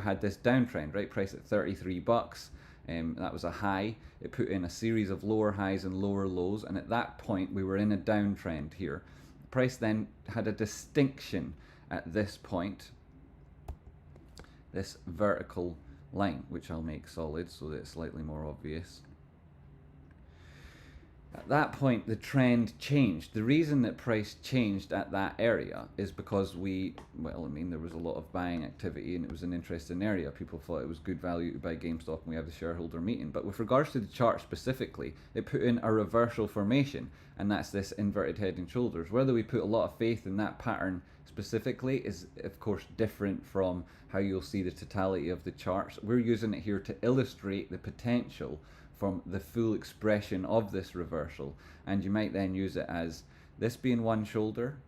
had this downtrend, right? Price at 33 bucks. That was a high. It put in a series of lower highs and lower lows, and at that point we were in a downtrend here. Price then had a distinction at this point, this vertical line, which I'll make solid so that it's slightly more obvious. At that point the trend changed. The reason that price changed at that area is because there was a lot of buying activity and it was an interesting area. People thought it was good value to buy GameStop, and we have the shareholder meeting. But with regards to the chart specifically, it put in a reversal formation, and that's this inverted head and shoulders. Whether we put a lot of faith in that pattern specifically is of course different from how you'll see the totality of the charts. We're using it here to illustrate the potential from the full expression of this reversal, and you might then use it as this being one shoulder,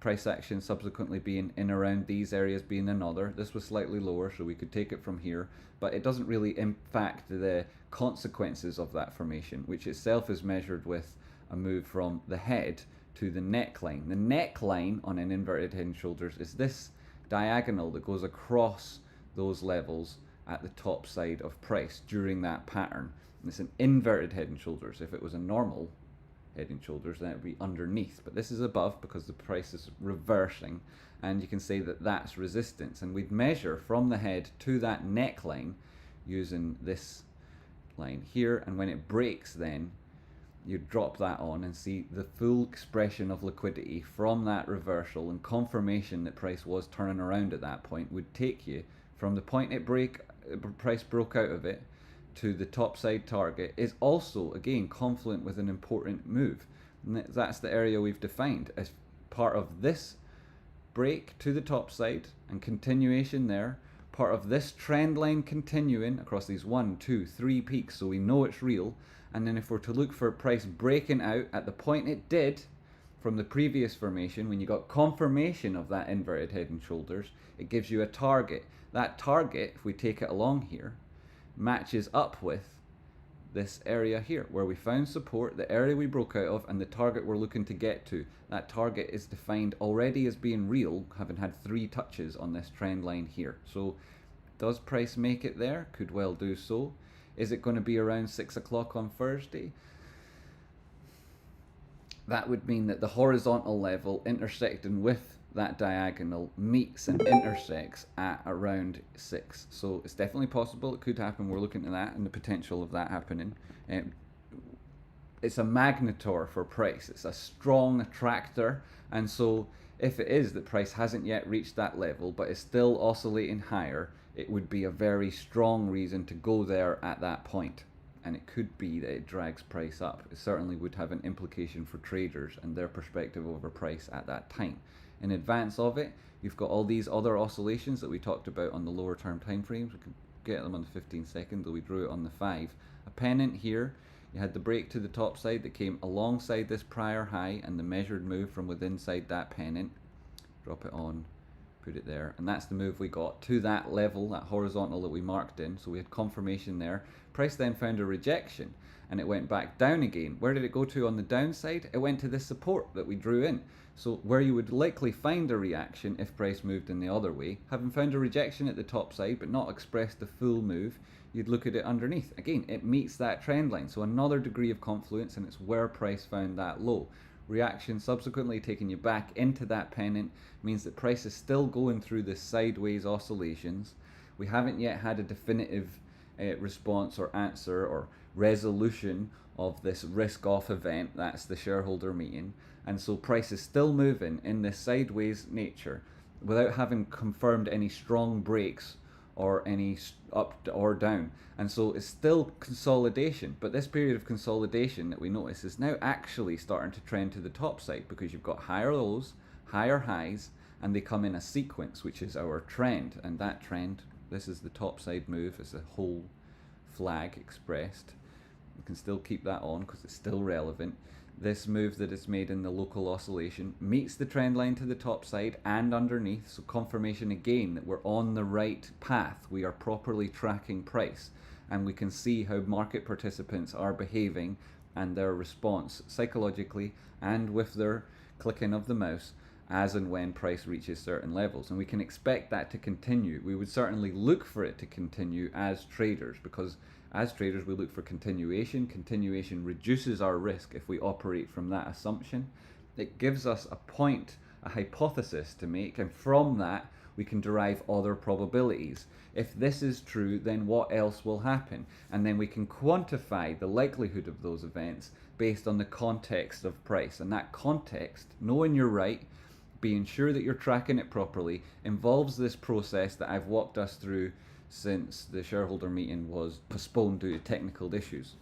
price action subsequently being in around these areas being another. This was slightly lower, so we could take it from here, but it doesn't really impact the consequences of that formation, which itself is measured with a move from the head to the neckline. The neckline on an inverted head and shoulders is this diagonal that goes across those levels at the top side of price during that pattern. And it's an inverted head and shoulders. If it was a normal head and shoulders, then it would be underneath, but this is above because the price is reversing, and you can say that that's resistance. And we'd measure from the head to that neckline using this line here, and when it breaks, then you drop that on and see the full expression of liquidity from that reversal, and confirmation that price was turning around at that point would take you from the point price broke out of it to the top side target. Is also again confluent with an important move, and that's the area we've defined as part of this break to the top side and continuation there, part of this trend line continuing across these 1, 2, 3 peaks, so we know it's real. And then if we're to look for price breaking out at the point it did from the previous formation, when you got confirmation of that inverted head and shoulders, it gives you a target. That target, if we take it along here, matches up with this area here where we found support, the area we broke out of, and the target we're looking to get to. That target is defined already as being real, having had 3 touches on this trend line here. So does price make it there? Could well do so. Is it going to be around 6 o'clock on Thursday? That would mean that the horizontal level intersecting with that diagonal meets and intersects at around 6. So it's definitely possible. It could happen. We're looking at that and the potential of that happening. It's a magnetor for price. It's a strong attractor. And so if it is that price hasn't yet reached that level but is still oscillating higher, it would be a very strong reason to go there at that point. And it could be that it drags price up. It certainly would have an implication for traders and their perspective over price at that time. In advance of it, you've got all these other oscillations that we talked about on the lower term time frames. We can get them on the 15 second, though we drew it on the 5. A pennant here, you had the break to the top side that came alongside this prior high and the measured move from within inside that pennant. Drop it on, put it there, and that's the move we got to that level, that horizontal that we marked in. So we had confirmation there. Price then found a rejection and it went back down again. Where did it go to on the downside? It went to this support that we drew in. So where you would likely find a reaction if price moved in the other way, having found a rejection at the top side but not expressed the full move, you'd look at it underneath. Again, it meets that trend line, so another degree of confluence, and it's where price found that low. Reaction subsequently taking you back into that pennant means that price is still going through this sideways oscillations. We haven't yet had a definitive response or answer or resolution of this risk off event. That's the shareholder meeting, and so price is still moving in this sideways nature without having confirmed any strong breaks or any up or down, and so it's still consolidation. But this period of consolidation that we notice is now actually starting to trend to the top side, because you've got higher lows, higher highs, and they come in a sequence, which is our trend. And that trend, this is the top side move, as a whole flag expressed. You can still keep that on because it's still relevant. This move that is made in the local oscillation meets the trend line to the top side and underneath, so confirmation again that we're on the right path. We are properly tracking price, and we can see how market participants are behaving and their response psychologically and with their clicking of the mouse as and when price reaches certain levels. And we can expect that to continue. We would certainly look for it to continue as traders, because as traders we look for continuation. Continuation reduces our risk if we operate from that assumption. It gives us a point, a hypothesis to make, and from that we can derive other probabilities. If this is true, then what else will happen? And then we can quantify the likelihood of those events based on the context of price. And that context, knowing you're right, being sure that you're tracking it properly, involves this process that I've walked us through since the shareholder meeting was postponed due to technical issues.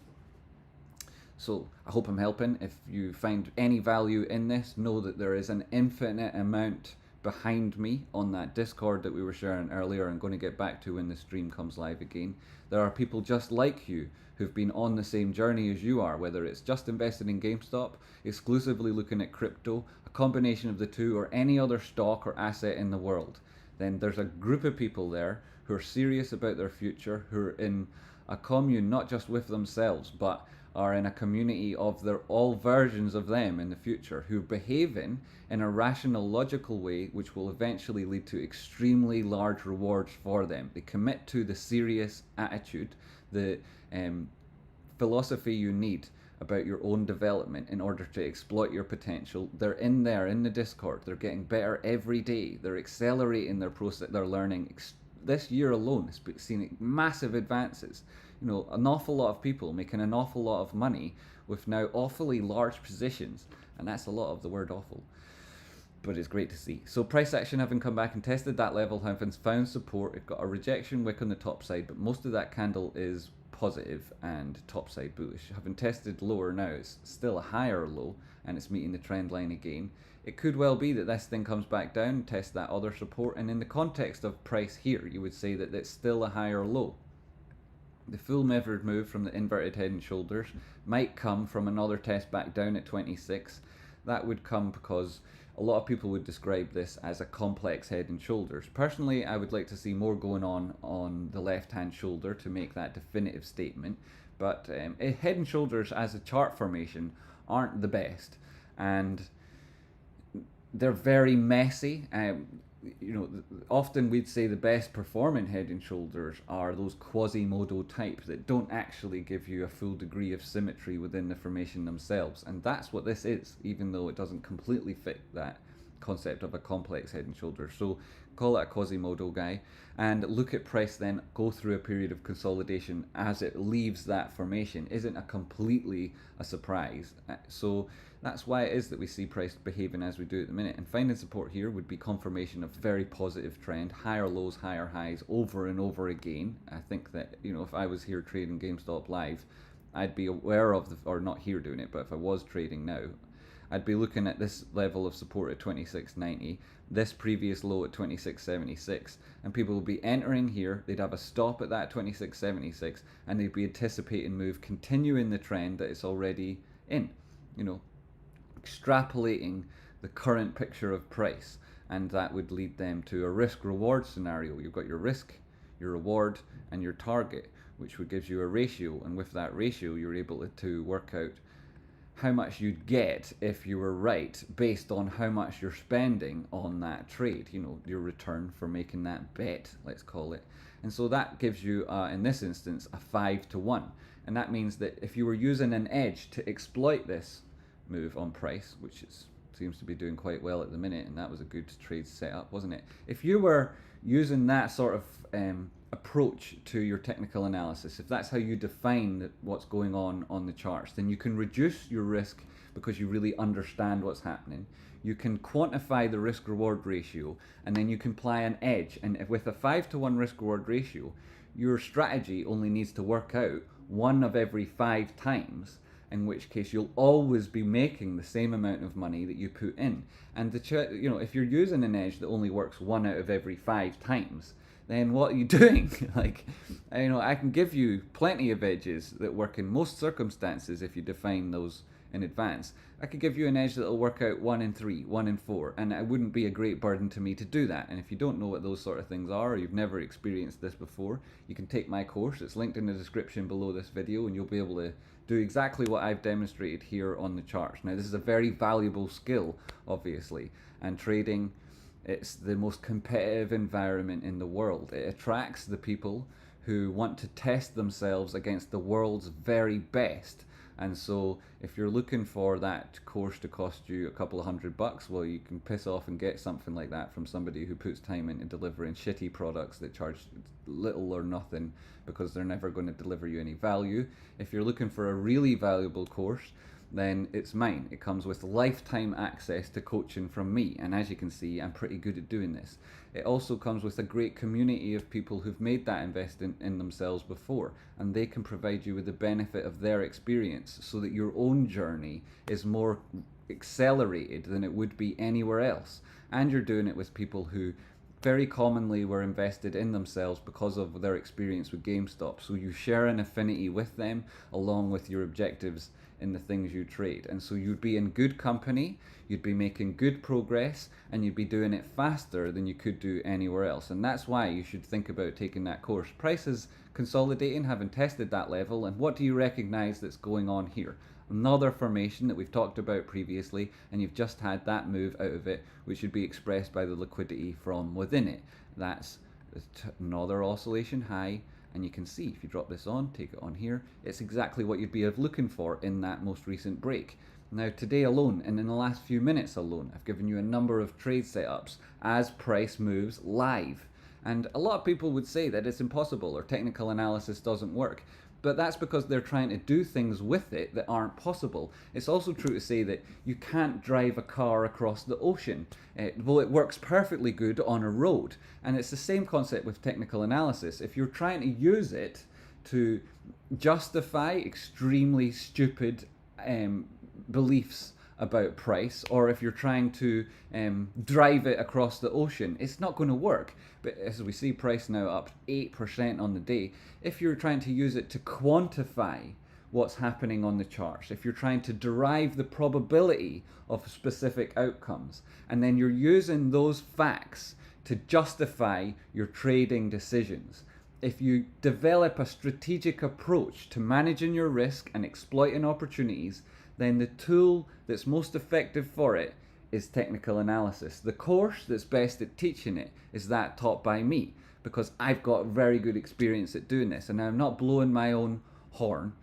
So I hope I'm helping. If you find any value in this, know that there is an infinite amount behind me on that Discord that we were sharing earlier and going to get back to when the stream comes live again. There are people just like you who've been on the same journey as you are, whether it's just invested in GameStop, exclusively looking at crypto, a combination of the two, or any other stock or asset in the world. Then there's a group of people there who are serious about their future, who are in a commune not just with themselves, but are in a community of all versions of them in the future, who are behaving in a rational, logical way, which will eventually lead to extremely large rewards for them. They commit to the serious attitude, the philosophy you need about your own development in order to exploit your potential. They're in there in the Discord. They're getting better every day. They're accelerating their process, their learning. This year alone has seen massive advances. You know, an awful lot of people making an awful lot of money with now awfully large positions, and that's a lot of the word awful, but it's great to see. So price action having come back and tested that level, having found support, it got a rejection wick on the top side, but most of that candle is positive and top side bullish. Having tested lower now, it's still a higher low and it's meeting the trend line again. It could well be that this thing comes back down and tests that other support, and in the context of price here, you would say that it's still a higher low. The full measured move from the inverted head and shoulders might come from another test back down at 26. That would come because a lot of people would describe this as a complex head and shoulders. Personally, I would like to see more going on the left-hand shoulder to make that definitive statement. But head and shoulders as a chart formation aren't the best, and they're very messy. You know, often we'd say the best performing head and shoulders are those Quasimodo type that don't actually give you a full degree of symmetry within the formation themselves, and that's what this is, even though it doesn't completely fit that concept of a complex head and shoulders. So call it a Quasimodo guy, and look at price then go through a period of consolidation as it leaves that formation isn't completely a surprise. So that's why it is that we see price behaving as we do at the minute, and finding support here would be confirmation of very positive trend, higher lows, higher highs over and over again. I think that, you know, if I was here trading GameStop live, I'd be aware of or not here doing it, but if I was trading now, I'd be looking at this level of support at 26.90, this previous low at 26.76, and people will be entering here, they'd have a stop at that 26.76, and they'd be anticipating move, continuing the trend that it's already in, you know, extrapolating the current picture of price, and that would lead them to a risk-reward scenario. You've got your risk, your reward, and your target, which would give you a ratio, and with that ratio you're able to work out how much you'd get if you were right based on how much you're spending on that trade, you know, your return for making that bet, let's call it. And so that gives you, in this instance, a 5-to-1. And that means that if you were using an edge to exploit this move on price, which seems to be doing quite well at the minute, and that was a good trade setup, wasn't it? If you were using that sort of approach to your technical analysis, if that's how you define what's going on the charts, then you can reduce your risk because you really understand what's happening. You can quantify the risk-reward ratio, and then you can apply an edge. And with a 5-to-1 risk-reward ratio, your strategy only needs to work out 1 of every 5 times, in which case you'll always be making the same amount of money that you put in. And you know, if you're using an edge that only works 1 out of every 5 times, then what are you doing? Like, you know, I can give you plenty of edges that work in most circumstances if you define those in advance. I could give you an edge that'll work out 1 in 3, 1 in 4, and it wouldn't be a great burden to me to do that. And if you don't know what those sort of things are, or you've never experienced this before, you can take my course. It's linked in the description below this video, and you'll be able to do exactly what I've demonstrated here on the charts. Now, this is a very valuable skill, obviously, and trading, it's the most competitive environment in the world. It attracts the people who want to test themselves against the world's very best. And so if you're looking for that course to cost you a couple of $100, well, you can piss off and get something like that from somebody who puts time into delivering shitty products that charge little or nothing because they're never going to deliver you any value. If you're looking for a really valuable course, then it's mine. It comes with lifetime access to coaching from me, and as you can see, I'm pretty good at doing this. It also comes with a great community of people who've made that investment in themselves before, and they can provide you with the benefit of their experience so that your own journey is more accelerated than it would be anywhere else. And you're doing it with people who very commonly were invested in themselves because of their experience with GameStop. So you share an affinity with them along with your objectives in the things you trade. And so you'd be in good company, you'd be making good progress, and you'd be doing it faster than you could do anywhere else. And that's why you should think about taking that course. Price is consolidating, having tested that level, and what do you recognize that's going on here? Another formation that we've talked about previously, and you've just had that move out of it, which should be expressed by the liquidity from within it. That's another oscillation high, and you can see if you drop this on, take it on here, it's exactly what you'd be looking for in that most recent break. Now today alone, and in the last few minutes alone, I've given you a number of trade setups as price moves live. And a lot of people would say that it's impossible or technical analysis doesn't work. But that's because they're trying to do things with it that aren't possible. It's also true to say that you can't drive a car across the ocean. Well, it works perfectly good on a road. And it's the same concept with technical analysis. If you're trying to use it to justify extremely stupid beliefs about price, or if you're trying to drive it across the ocean, it's not going to work. But as we see price now up 8% on the day, if you're trying to use it to quantify what's happening on the charts, if you're trying to derive the probability of specific outcomes, and then you're using those facts to justify your trading decisions, if you develop a strategic approach to managing your risk and exploiting opportunities, then the tool that's most effective for it is technical analysis. The course that's best at teaching it is that taught by me, because I've got very good experience at doing this, and I'm not blowing my own horn.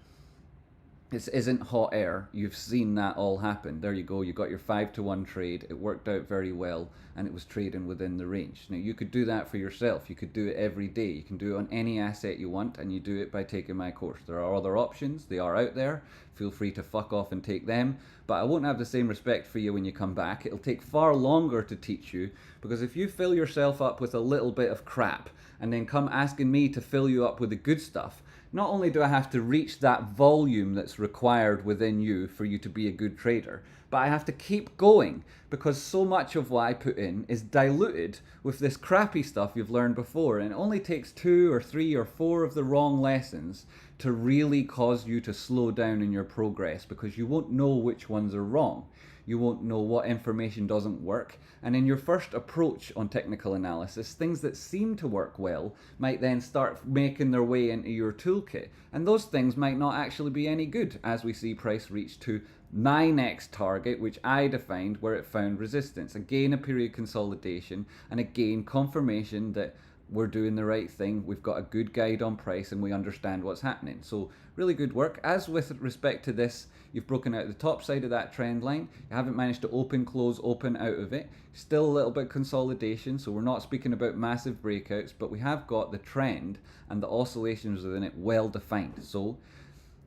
This isn't hot air. You've seen that all happen. There you go. You got your 5-to-1 trade. It worked out very well, and it was trading within the range. Now, you could do that for yourself. You could do it every day. You can do it on any asset you want, and you do it by taking my course. There are other options. They are out there. Feel free to fuck off and take them. But I won't have the same respect for you when you come back. It'll take far longer to teach you, because if you fill yourself up with a little bit of crap and then come asking me to fill you up with the good stuff, not only do I have to reach that volume that's required within you for you to be a good trader, but I have to keep going, because so much of what I put in is diluted with this crappy stuff you've learned before, and it only takes 2 or 3 or 4 of the wrong lessons to really cause you to slow down in your progress, because you won't know which ones are wrong. You won't know what information doesn't work. And in your first approach on technical analysis, things that seem to work well might then start making their way into your toolkit. And those things might not actually be any good, as we see price reach to my next target, which I defined where it found resistance. Again, a period consolidation, and again, confirmation that we're doing the right thing. We've got a good guide on price and we understand what's happening. So really good work. As with respect to this, you've broken out the top side of that trend line. You haven't managed to open, close, open out of it. Still a little bit consolidation, so we're not speaking about massive breakouts, but we have got the trend and the oscillations within it well defined. So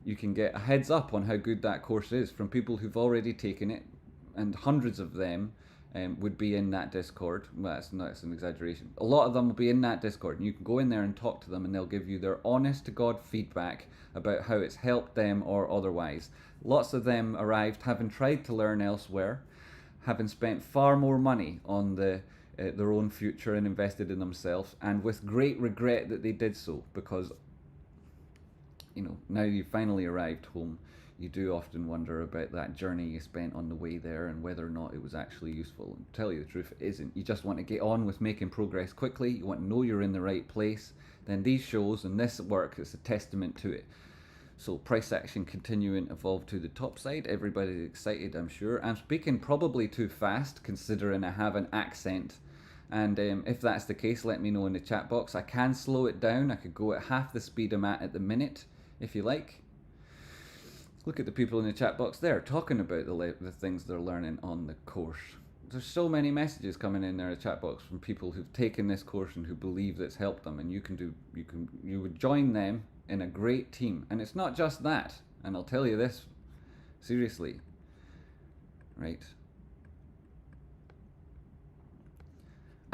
you can get a heads up on how good that course is from people who've already taken it, and hundreds of them would be in that Discord. Well, that's an exaggeration. A lot of them will be in that Discord, and you can go in there and talk to them, and they'll give you their honest to God feedback about how it's helped them or otherwise. Lots of them arrived having tried to learn elsewhere, having spent far more money on their own future and invested in themselves, and with great regret that they did so, because now you've finally arrived home, you do often wonder about that journey you spent on the way there and whether or not it was actually useful. And to tell you the truth, it isn't. You just want to get on with making progress quickly. You want to know you're in the right place. Then these shows and this work is a testament to it. So price action continuing to evolve to the top side. Everybody's excited, I'm sure. I'm speaking probably too fast considering I have an accent. And if that's the case, let me know in the chat box. I can slow it down. I could go at half the speed I'm at the minute, if you like. Look at the people in the chat box there talking about the things they're learning on the course. There's so many messages coming in there in the chat box from people who've taken this course and who believe that's helped them, and you would join them in a great team. And it's not just that, and I'll tell you this seriously, right?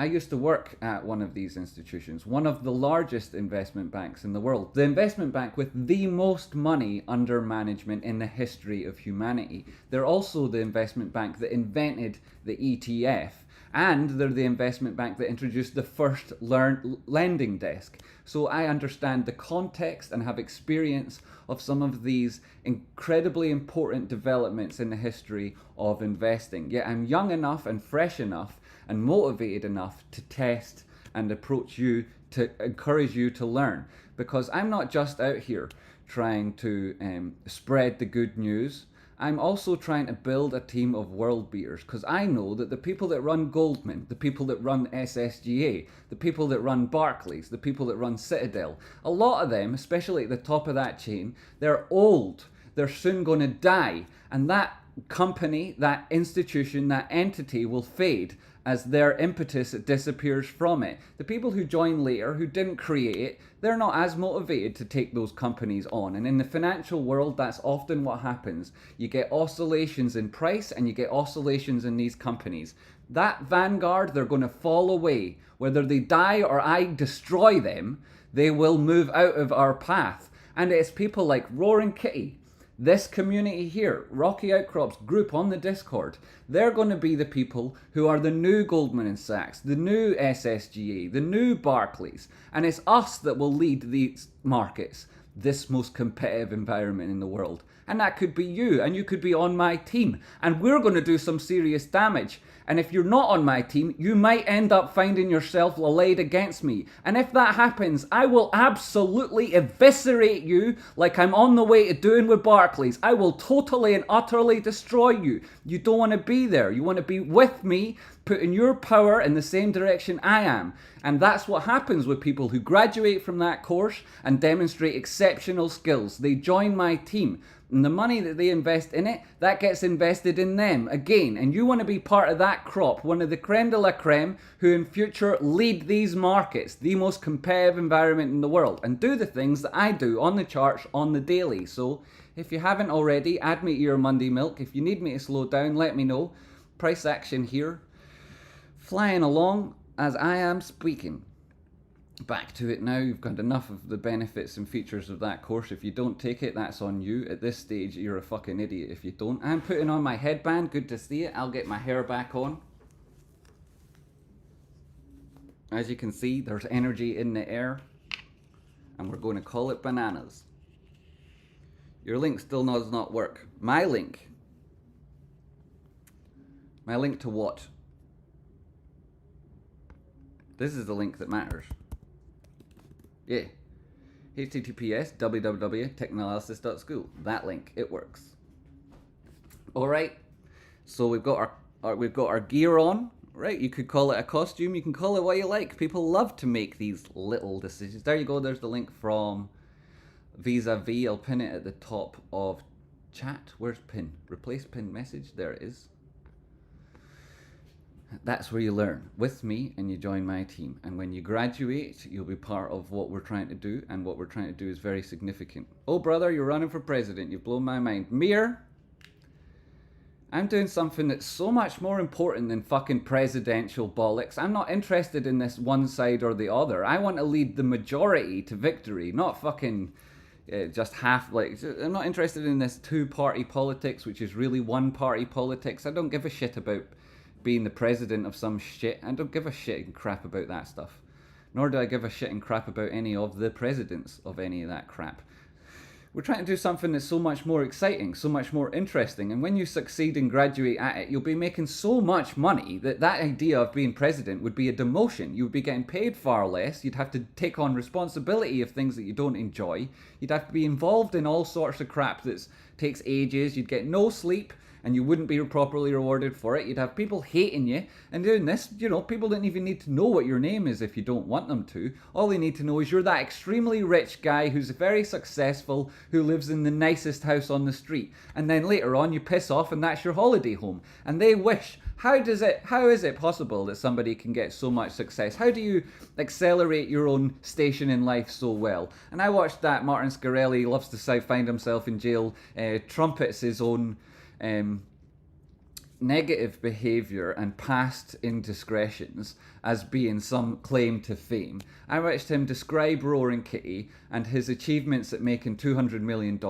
I used to work at one of these institutions, one of the largest investment banks in the world, the investment bank with the most money under management in the history of humanity. They're also the investment bank that invented the ETF, and they're the investment bank that introduced the first lending desk. So I understand the context and have experience of some of these incredibly important developments in the history of investing. Yet I'm young enough and fresh enough and motivated enough to test and approach you, to encourage you to learn. Because I'm not just out here trying to spread the good news. I'm also trying to build a team of world beaters, because I know that the people that run Goldman, the people that run SSGA, the people that run Barclays, the people that run Citadel, a lot of them, especially at the top of that chain, they're old. They're soon going to die. And that company, that institution, that entity will fade as their impetus disappears from it. The people who join later, who didn't create it, they're not as motivated to take those companies on. And in the financial world, that's often what happens. You get oscillations in price and you get oscillations in these companies. That vanguard, they're going to fall away. Whether they die or I destroy them, they will move out of our path. And it's people like Roaring Kitty, this community here, Rocky Outcrops group on the Discord, they're going to be the people who are the new Goldman & Sachs, the new SSGA, the new Barclays. And it's us that will lead these markets, this most competitive environment in the world. And that could be you, and you could be on my team. And we're going to do some serious damage. And if you're not on my team, you might end up finding yourself allied against me. And if that happens, I will absolutely eviscerate you like I'm on the way to doing with Barclays. I will totally and utterly destroy you. You don't want to be there. You want to be with me, putting your power in the same direction I am. And that's what happens with people who graduate from that course and demonstrate exceptional skills. They join my team. And the money that they invest in it, that gets invested in them again. And you want to be part of that crop, one of the creme de la creme who in future lead these markets, the most competitive environment in the world, and do the things that I do on the charts on the daily. So if you haven't already, add me to your Monday Milk. If you need me to slow down, let me know. Price action here. Flying along as I am speaking. Back to it now. You've got enough of the benefits and features of that course. If you don't take it, that's on you. At this stage, you're a fucking idiot if you don't. I'm putting on my headband. Good to see it. I'll get my hair back on. As you can see, there's energy in the air. And we're going to call it bananas. Your link still does not work. My link. My link to what? This is the link that matters. Yeah. HTTPS www.techanalysis.school. That link, it works. All right. So we've got our gear on, right? You could call it a costume. You can call it what you like. People love to make these little decisions. There you go. There's the link from Vis-a-Vis. I'll pin it at the top of chat. Where's pin? Replace pin message. There it is. That's where you learn with me and you join my team. And when you graduate, you'll be part of what we're trying to do. And what we're trying to do is very significant. Oh, brother, you're running for president. You've blown my mind. Mir, I'm doing something that's so much more important than fucking presidential bollocks. I'm not interested in this one side or the other. I want to lead the majority to victory, not fucking just half. Like, I'm not interested in this two-party politics, which is really one-party politics. I don't give a shit about being the president of some shit. I don't give a shit and crap about that stuff. Nor do I give a shit and crap about any of the presidents of any of that crap. We're trying to do something that's so much more exciting, so much more interesting. And when you succeed and graduate at it, you'll be making so much money that that idea of being president would be a demotion. You would be getting paid far less. You'd have to take on responsibility of things that you don't enjoy. You'd have to be involved in all sorts of crap that takes ages. You'd get no sleep. And you wouldn't be properly rewarded for it. You'd have people hating you. And doing this, you know, people don't even need to know what your name is if you don't want them to. All they need to know is you're that extremely rich guy who's very successful, who lives in the nicest house on the street. And then later on you piss off and that's your holiday home. And they wish, how is it possible that somebody can get so much success? How do you accelerate your own station in life so well? And I watched that Martin Scarelli loves to find himself in jail, trumpets his own negative behaviour and past indiscretions as being some claim to fame. I watched him describe Roaring Kitty and his achievements at making $200 million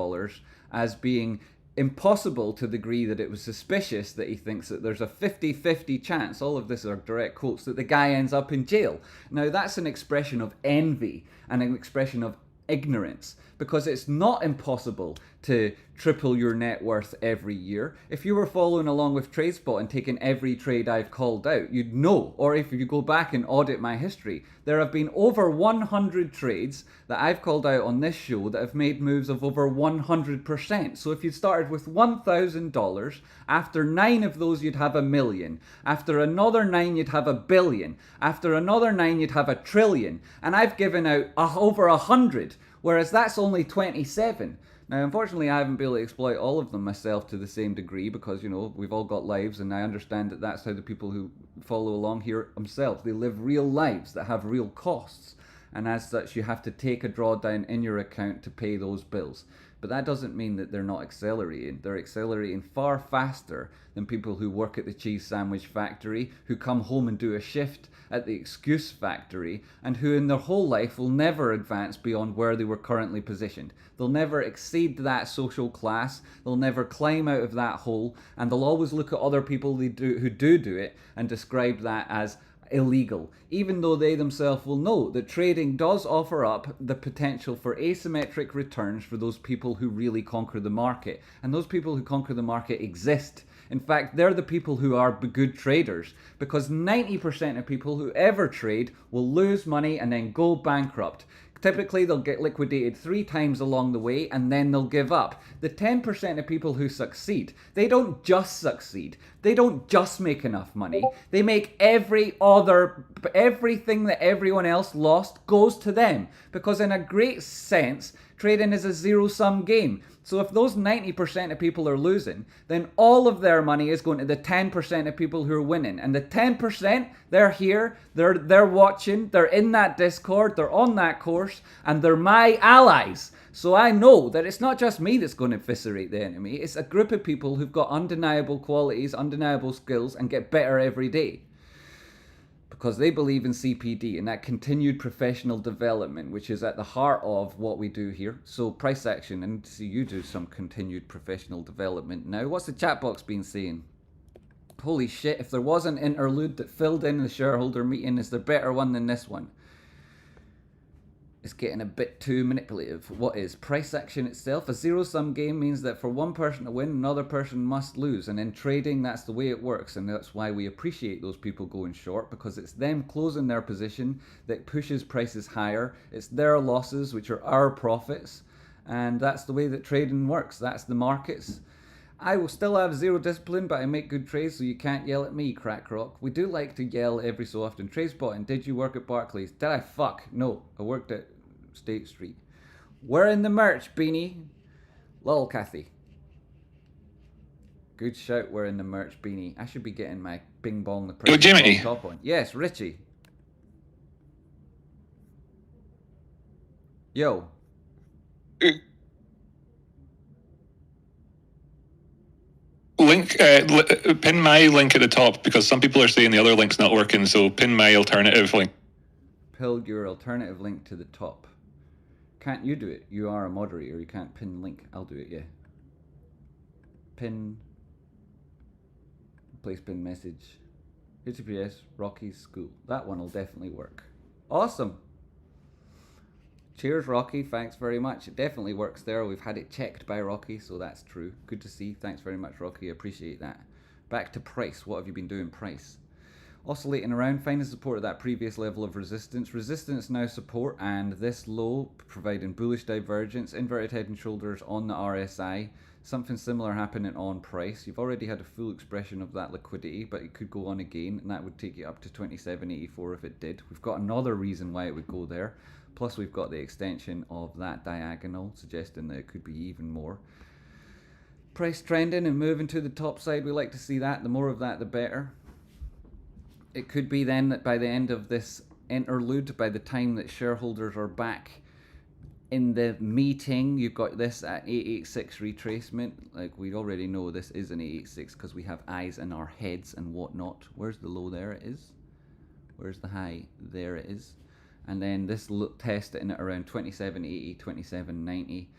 as being impossible to the degree that it was suspicious that he thinks that there's a 50-50 chance, all of this are direct quotes, that the guy ends up in jail. Now that's an expression of envy and an expression of ignorance, because it's not impossible to triple your net worth every year. If you were following along with TradeSpot and taking every trade I've called out, you'd know. Or if you go back and audit my history, there have been over 100 trades that I've called out on this show that have made moves of over 100%. So if you started with $1,000, after 9 of those you'd have $1 million. After another 9 you'd have $1 billion. After another 9 you'd have $1 trillion. And I've given out over 100, whereas that's only 27. Now, unfortunately, I haven't been able to exploit all of them myself to the same degree because, you know, we've all got lives, and I understand that that's how the people who follow along here themselves, they live real lives that have real costs. And as such, you have to take a drawdown in your account to pay those bills. But that doesn't mean that they're not accelerating. They're accelerating far faster than people who work at the cheese sandwich factory, who come home and do a shift at the excuse factory, and who in their whole life will never advance beyond where they were currently positioned. They'll never exceed that social class, they'll never climb out of that hole, and they'll always look at other people who do it and describe that as illegal, even though they themselves will know that trading does offer up the potential for asymmetric returns for those people who really conquer the market. And those people who conquer the market exist. In fact, they're the people who are good traders, because 90% of people who ever trade will lose money and then go bankrupt. Typically, they'll get liquidated 3 times along the way and then they'll give up. The 10% of people who succeed, they don't just succeed. They don't just make enough money. They make everything that everyone else lost goes to them. Because in a great sense, trading is a zero-sum game. So if those 90% of people are losing, then all of their money is going to the 10% of people who are winning. And the 10%, they're here, they're watching, they're in that Discord, they're on that course, and they're my allies. So I know that it's not just me that's going to eviscerate the enemy, it's a group of people who've got undeniable qualities, undeniable skills, and get better every day. Because they believe in CPD and that continued professional development, which is at the heart of what we do here. So price action, and see you do some continued professional development now. What's the chat box been saying? Holy shit, if there was an interlude that filled in the shareholder meeting, is there a better one than this one? It's getting a bit too manipulative. What is price action itself? A zero-sum game means that for one person to win, another person must lose. And in trading, that's the way it works. And that's why we appreciate those people going short, because it's them closing their position that pushes prices higher. It's their losses, which are our profits. And that's the way that trading works. That's the markets. I will still have zero discipline, but I make good trades, so you can't yell at me, Crack Rock. We do like to yell every so often. TradeSpot, and did you work at Barclays? Did I? Fuck. No, I worked at State Street. We're in the merch, Beanie. Lol, Kathy. Good shout, we're in the merch, Beanie. I should be getting my Bing Bong the Price Jimmy. top on. Yes, Richie. Yo. Pin my link at the top, because some people are saying the other link's not working, so pin my alternative link. Pill your alternative link to the top. Can't you do it? You are a moderator, you can't pin link. I'll do it, yeah. Pin. Place pin message. HTTPS, Rocky's school. That one will definitely work. Awesome. Cheers, Rocky. Thanks very much. It definitely works there. We've had it checked by Rocky, so that's true. Good to see. Thanks very much, Rocky. Appreciate that. Back to price. What have you been doing, price? Oscillating around, finding support at that previous level of resistance. Resistance now support, and this low providing bullish divergence. Inverted head and shoulders on the RSI. Something similar happening on price. You've already had a full expression of that liquidity, but it could go on again, and that would take you up to 27.84 if it did. We've got another reason why it would go there. Plus we've got the extension of that diagonal, suggesting that it could be even more. Price trending and moving to the top side, we like to see that. The more of that, the better. It could be then that by the end of this interlude, by the time that shareholders are back in the meeting, you've got this at 886 retracement. Like, we already know this is an 886 because we have eyes in our heads and whatnot. Where's the low? There it is. Where's the high? There it is. And then this test in at around 2780, 2790.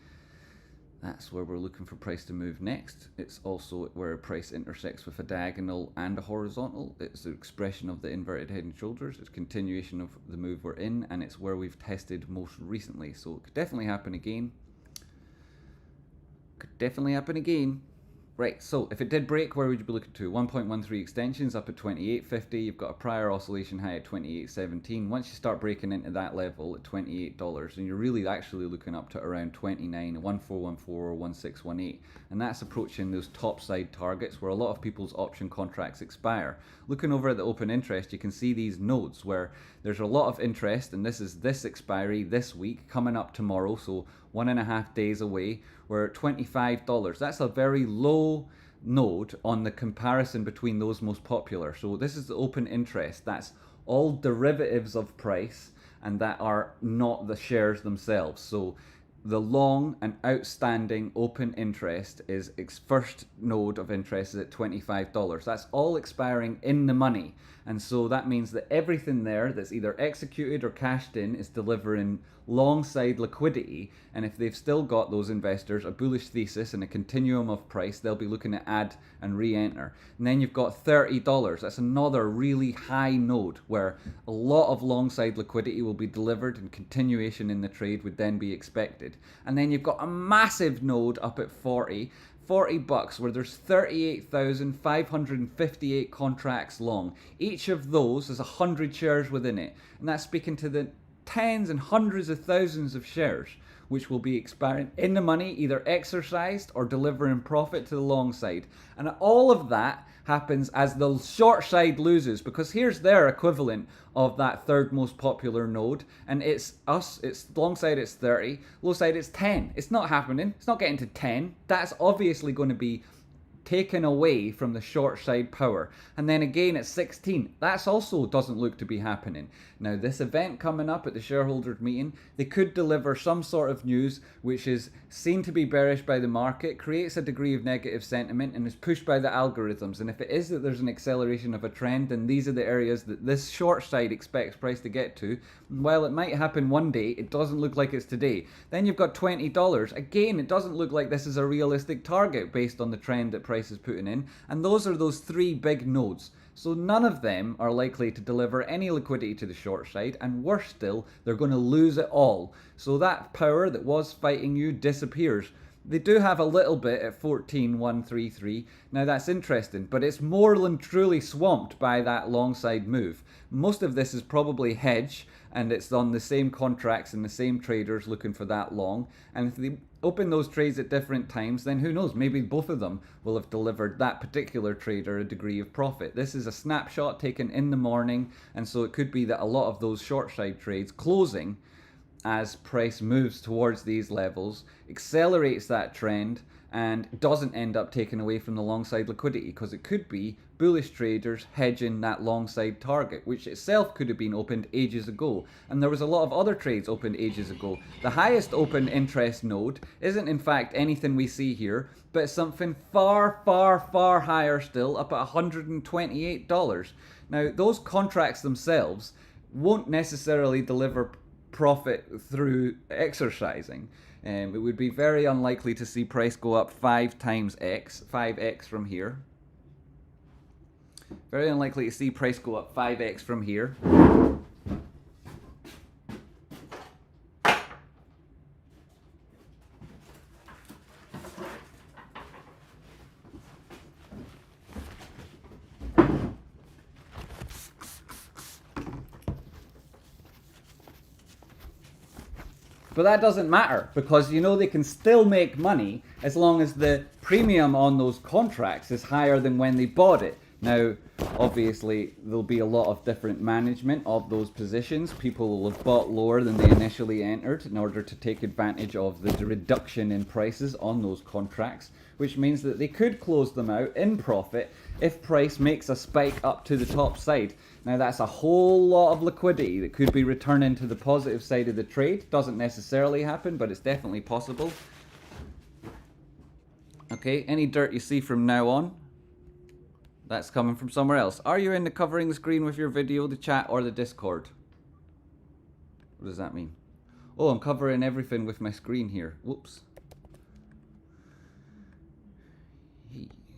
That's where we're looking for price to move next. It's also where price intersects with a diagonal and a horizontal. It's the expression of the inverted head and shoulders. It's continuation of the move we're in, and it's where we've tested most recently. So it could definitely happen again. Could definitely happen again. Right, so if it did break, where would you be looking to? 1.13 extensions up at 28.50. You've got a prior oscillation high at 28.17. Once you start breaking into that level at $28, and you're really actually looking up to around 29, 1414 or 1618. And that's approaching those top side targets where a lot of people's option contracts expire. Looking over at the open interest, you can see these nodes where there's a lot of interest, and this is this expiry this week, coming up tomorrow, so 1.5 days away. We're at $25. That's a very low node on the comparison between those most popular. So this is the open interest. That's all derivatives of price and that are not the shares themselves. So the long and outstanding open interest is its first node of interest is at $25. That's all expiring in the money. And so that means that everything there that's either executed or cashed in is delivering long side liquidity. And if they've still got, those investors, a bullish thesis and a continuum of price, they'll be looking to add and re-enter. And then you've got $30. That's another really high node where a lot of long side liquidity will be delivered and continuation in the trade would then be expected. And then you've got a massive node up at $40 where there's 38,558 contracts long. Each of those has 100 shares within it. And that's speaking to the tens and hundreds of thousands of shares which will be expiring in the money, either exercised or delivering profit to the long side. And all of that happens as the short side loses, because here's their equivalent of that third most popular node, and it's us. It's long side, it's 30, low side, it's 10. It's not happening. It's not getting to 10. That's obviously going to be taken away from the short side power. And then again at 16, that's also doesn't look to be happening. Now this event coming up at the shareholders meeting, they could deliver some sort of news which is seen to be bearish by the market, creates a degree of negative sentiment, and is pushed by the algorithms. And if it is that there's an acceleration of a trend, then these are the areas that this short side expects price to get to. And while it might happen one day, it doesn't look like it's today. Then you've got $20. Again, it doesn't look like this is a realistic target based on the trend that price is putting in. And those are those three big nodes. So none of them are likely to deliver any liquidity to the short side, and worse still, they're going to lose it all. So that power that was fighting you disappears. They do have a little bit at 14,133. Now that's interesting, but it's more than truly swamped by that long side move. Most of this is probably hedge, and it's on the same contracts and the same traders looking for that long. And if they open those trades at different times, then who knows, maybe both of them will have delivered that particular trader a degree of profit. This is a snapshot taken in the morning, and so it could be that a lot of those short side trades closing as price moves towards these levels accelerates that trend and doesn't end up taking away from the long side liquidity, because it could be bullish traders hedging that long side target, which itself could have been opened ages ago. And there was a lot of other trades opened ages ago. The highest open interest node isn't in fact anything we see here, but something far, far, far higher still, up at $128. Now those contracts themselves won't necessarily deliver profit through exercising. It would be very unlikely to see price go up 5x from here. Very unlikely to see price go up 5x from here. But that doesn't matter, because you know they can still make money as long as the premium on those contracts is higher than when they bought it. Now, obviously, there'll be a lot of different management of those positions. People will have bought lower than they initially entered in order to take advantage of the reduction in prices on those contracts, which means that they could close them out in profit if price makes a spike up to the top side. Now that's a whole lot of liquidity that could be returning to the positive side of the trade. Doesn't necessarily happen, but it's definitely possible. Okay, any dirt you see from now on, that's coming from somewhere else. Are you into covering the screen with your video, the chat, or the Discord? What does that mean? Oh, I'm covering everything with my screen here. Whoops.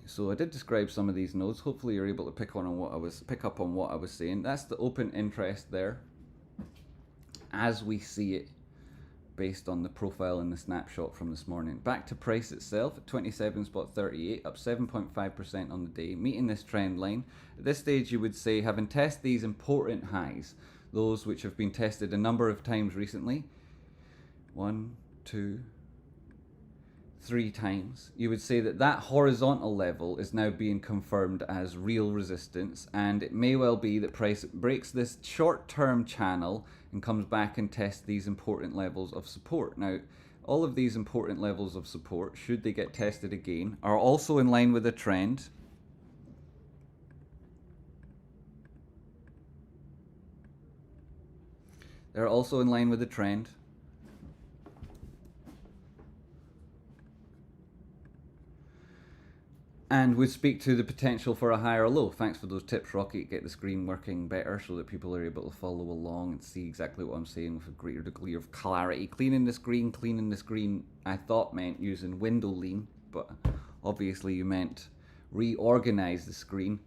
So I did describe some of these nodes. Hopefully you're able to pick up on what I was saying. That's the open interest there, as we see it, based on the profile in the snapshot from this morning. Back to price itself at 27.38, up 7.5% on the day, meeting this trend line. At this stage, you would say, having tested these important highs, those which have been tested a number of times recently, 1, 2, 3 times, you would say that that horizontal level is now being confirmed as real resistance, and it may well be that price breaks this short-term channel and comes back and tests these important levels of support. Now, all of these important levels of support, should they get tested again, are also in line with the trend. They're also in line with the trend. And would speak to the potential for a higher low. Thanks for those tips, Rocky. Get the screen working better so that people are able to follow along and see exactly what I'm saying with a greater degree of clarity. Cleaning the screen, I thought meant using window lean, but obviously you meant reorganize the screen.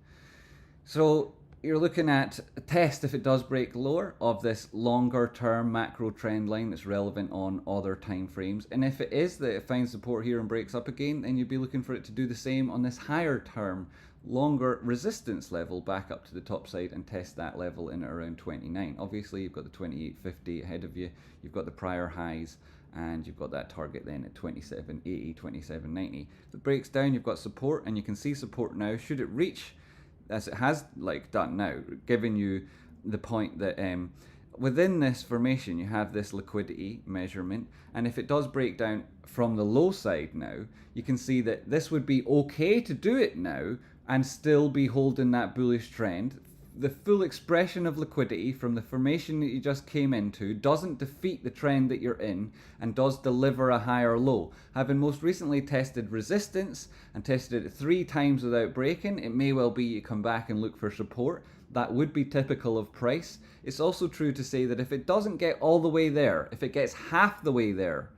So you're looking at a test, if it does break lower, of this longer term macro trend line that's relevant on other time frames. And if it is that it finds support here and breaks up again, then you'd be looking for it to do the same on this higher term, longer resistance level back up to the top side and test that level in at around 29. Obviously, you've got the 28.50 ahead of you, you've got the prior highs, and you've got that target then at 27.80, 27.90. If it breaks down, you've got support, and you can see support now. Should it reach, as it has done now, giving you the point that within this formation you have this liquidity measurement, and if it does break down from the low side now, you can see that this would be okay to do it now and still be holding that bullish trend. The full expression of liquidity from the formation that you just came into doesn't defeat the trend that you're in and does deliver a higher low. Having most recently tested resistance and tested it 3 times without breaking, it may well be you come back and look for support. That would be typical of price. It's also true to say that if it doesn't get all the way there, if it gets half the way there,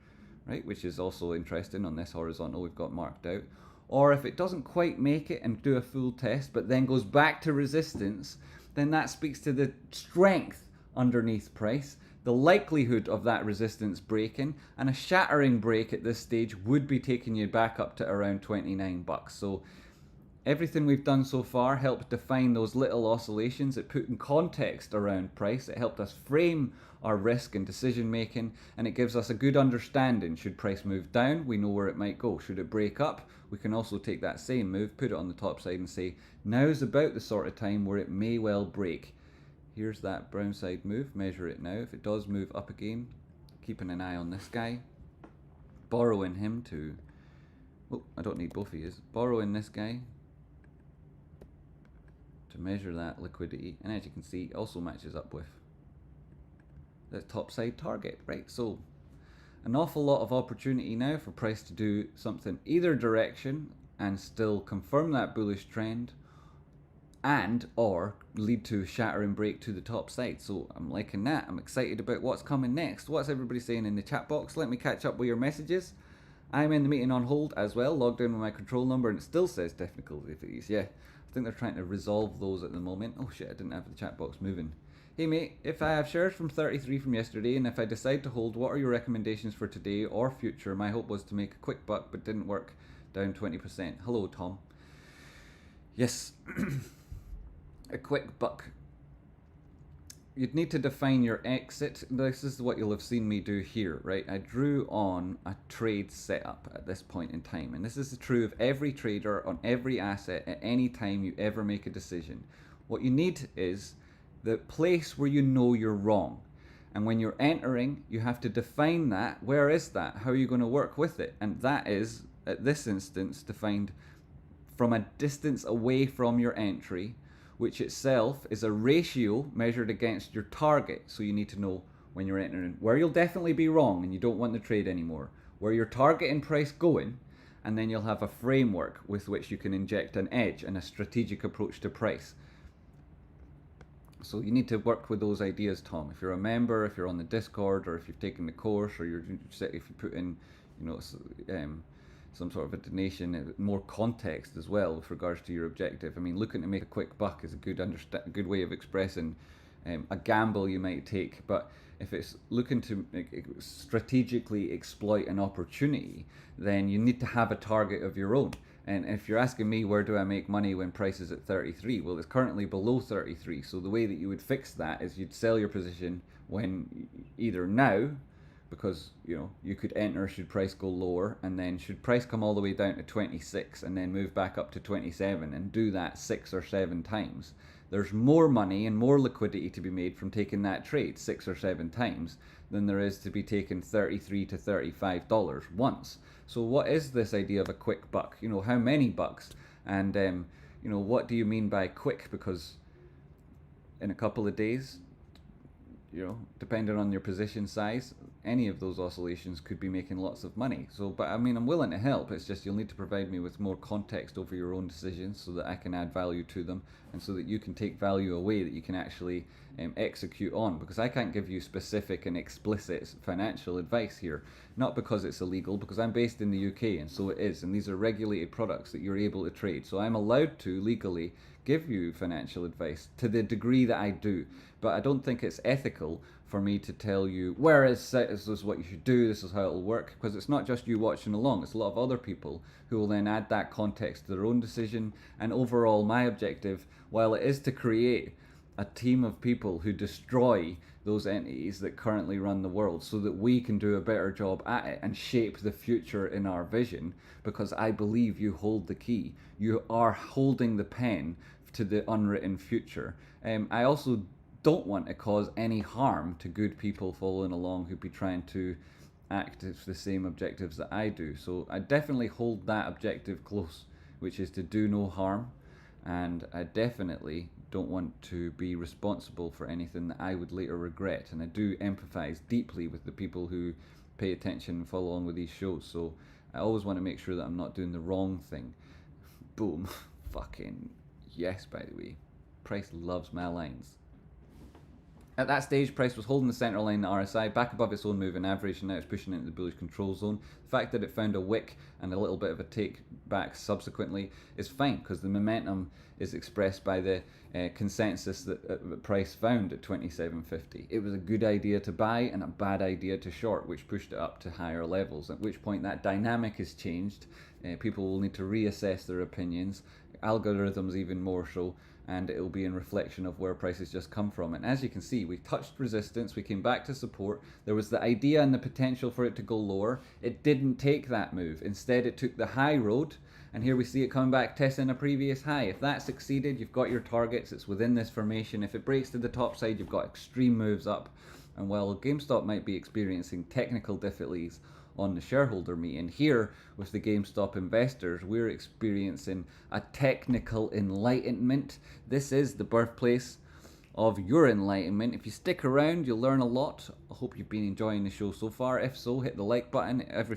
right, which is also interesting on this horizontal we've got marked out, or if it doesn't quite make it and do a full test but then goes back to resistance, then that speaks to the strength underneath price, the likelihood of that resistance breaking, and a shattering break at this stage would be taking you back up to around 29 bucks. So everything we've done so far helped define those little oscillations. It put in context around price. It helped us frame our risk and decision making, and it gives us a good understanding. Should price move down, we know where it might go. Should it break up, we can also take that same move, put it on the top side and say, now's about the sort of time where it may well break. Here's that brown side move, measure it now. If it does move up again, keeping an eye on this guy, borrowing him to, oh, I don't need both of these, borrowing this guy to measure that liquidity, and as you can see, it also matches up with the top side target, right? So an awful lot of opportunity now for price to do something either direction and still confirm that bullish trend, and or lead to a shattering break to the top side. So I'm liking that. I'm excited about what's coming next. What's everybody saying in the chat box? Let me catch up with your messages. I'm in the meeting on hold as well, logged in with my control number, and it still says technical difficulties. Yeah, I think they're trying to resolve those at the moment. Oh shit, I didn't have the chat box moving. Hey mate, if I have shares from 33 from yesterday, and if I decide to hold, what are your recommendations for today or future? My hope was to make a quick buck, but didn't work, down 20%. Hello, Tom. Yes, a quick buck. You'd need to define your exit. This is what you'll have seen me do here, right? I drew on a trade setup at this point in time, and this is true of every trader on every asset at any time you ever make a decision. What you need is the place where you know you're wrong. And when you're entering, you have to define that. Where is that? How are you going to work with it? And that is, at this instance, defined from a distance away from your entry, which itself is a ratio measured against your target. So you need to know when you're entering where you'll definitely be wrong and you don't want the trade anymore, where you're targeting price going, and then you'll have a framework with which you can inject an edge and a strategic approach to price. So you need to work with those ideas, Tom. If you're a member, if you're on the Discord, or if you've taken the course, or if you put in, some sort of a donation, more context as well with regards to your objective. I mean, looking to make a quick buck is a good way of expressing a gamble you might take. But if it's looking to strategically exploit an opportunity, then you need to have a target of your own. And if you're asking me, where do I make money when price is at 33? Well, it's currently below 33. So the way that you would fix that is you'd sell your position when either now, because you could enter should price go lower, and then should price come all the way down to 26 and then move back up to 27 and do that 6 or 7 times. There's more money and more liquidity to be made from taking that trade 6 or 7 times than there is to be taken $33 to $35 once. So what is this idea of a quick buck? How many bucks? And what do you mean by quick? Because in a couple of days, depending on your position size, any of those oscillations could be making lots of money. So, but I mean, I'm willing to help. It's just you'll need to provide me with more context over your own decisions so that I can add value to them, and so that you can take value away that you can actually execute on. Because I can't give you specific and explicit financial advice here, not because it's illegal, because I'm based in the UK and so it is, and these are regulated products that you're able to trade. So I'm allowed to legally give you financial advice to the degree that I do, but I don't think it's ethical for me to tell you, this is what you should do, this is how it'll work, because it's not just you watching along, it's a lot of other people who will then add that context to their own decision. And overall, my objective, while it is to create a team of people who destroy those entities that currently run the world so that we can do a better job at it and shape the future in our vision, because I believe you hold the key. You are holding the pen to the unwritten future. I also don't want to cause any harm to good people following along who'd be trying to act with the same objectives that I do. So I definitely hold that objective close, which is to do no harm. And I definitely don't want to be responsible for anything that I would later regret. And I do empathize deeply with the people who pay attention and follow along with these shows. So I always want to make sure that I'm not doing the wrong thing. Boom. Fucking yes, by the way. Price loves my lines. At that stage, price was holding the centre line, the RSI, back above its own moving average, and now it's pushing into the bullish control zone. The fact that it found a wick and a little bit of a take back subsequently is fine, because the momentum is expressed by the consensus that price found at 27.50. It was a good idea to buy and a bad idea to short, which pushed it up to higher levels, at which point that dynamic has changed. People will need to reassess their opinions, algorithms even more so, and it will be in reflection of where prices just come from. And as you can see, we touched resistance, we came back to support. There was the idea and the potential for it to go lower. It didn't take that move. Instead, it took the high road, and here we see it coming back, testing a previous high. If that succeeded, you've got your targets. It's within this formation. If it breaks to the top side, you've got extreme moves up. And while GameStop might be experiencing technical difficulties on the shareholder meeting, here with the GameStop investors, we're experiencing a technical enlightenment. This is the birthplace of your enlightenment. If you stick around, you'll learn a lot. I hope you've been enjoying the show so far. If so, hit the like button. Every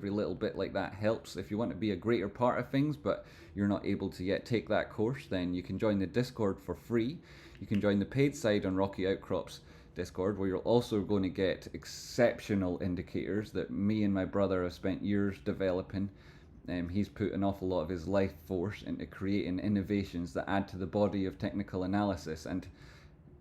little bit like that helps. If you want to be a greater part of things, but you're not able to yet take that course, then you can join the Discord for free. You can join the paid side on Rocky Outcrops Discord, where you're also going to get exceptional indicators that me and my brother have spent years developing. He's put an awful lot of his life force into creating innovations that add to the body of technical analysis, and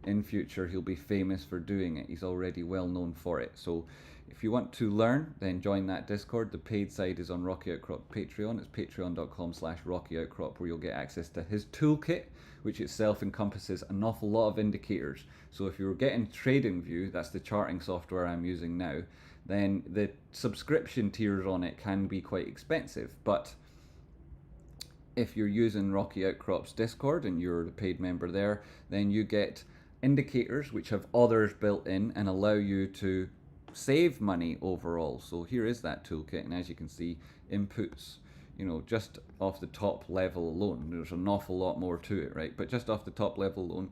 in future he'll be famous for doing it. He's already well known for it. So if you want to learn, then join that Discord. The paid side is on Rocky Outcrop Patreon. It's patreon.com/RockyOutcrop, where you'll get access to his toolkit, which itself encompasses an awful lot of indicators. So if you're getting TradingView, that's the charting software I'm using now, then the subscription tiers on it can be quite expensive. But if you're using Rocky Outcrop's Discord and you're the paid member there, then you get indicators which have others built in and allow you to save money overall. So here is that toolkit, and as you can see, inputs, you know, just off the top level alone, there's an awful lot more to it, right? But just off the top level alone,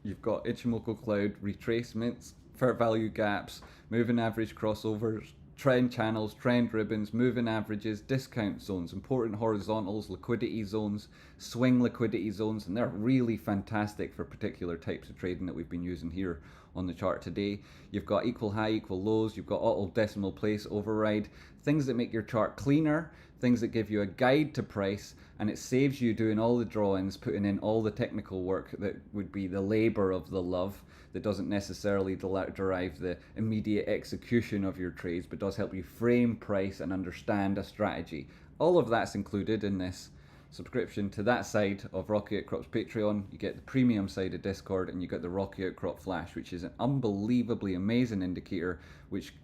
you've got Ichimoku Cloud, retracements, fair value gaps, moving average crossovers, trend channels, trend ribbons, moving averages, discount zones, important horizontals, liquidity zones, swing liquidity zones, and they're really fantastic for particular types of trading that we've been using here on the chart today. You've got equal high, equal lows, you've got auto decimal place override, things that make your chart cleaner, things that give you a guide to price, and it saves you doing all the drawings, putting in all the technical work that would be the labor of the love, that doesn't necessarily derive the immediate execution of your trades, but does help you frame price and understand a strategy. All of that's included in this subscription to that side of Rocky Outcrop's Patreon. You get the premium side of Discord, and you get the Rocky Outcrop Flash, which is an unbelievably amazing indicator which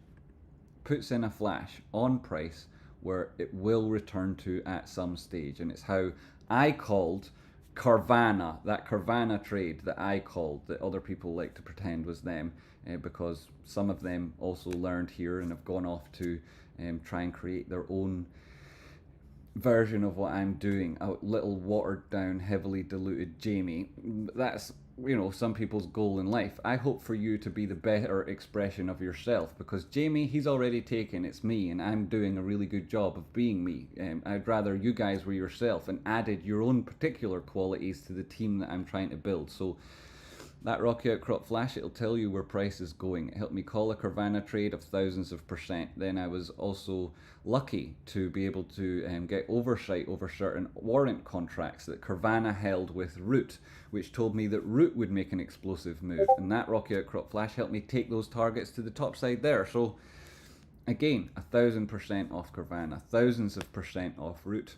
puts in a flash on price where it will return to at some stage. And it's how I called Carvana, that Carvana trade that I called, that other people like to pretend was them, because some of them also learned here and have gone off to try and create their own version of what I'm doing, a little watered down, heavily diluted GME. That's, you know, some people's goal in life. I hope for you to be the better expression of yourself, because Jamie, he's already taken, it's me, and I'm doing a really good job of being me. I'd rather you guys were yourself and added your own particular qualities to the team that I'm trying to build. So that Rocky Outcrop Flash, it'll tell you where price is going. It helped me call a Carvana trade of thousands of %. Then I was also lucky to be able to get oversight over certain warrant contracts that Carvana held with Root, which told me that Root would make an explosive move. And that Rocky Outcrop Flash helped me take those targets to the top side there. So again, 1000% off Carvana, thousands of % off Root.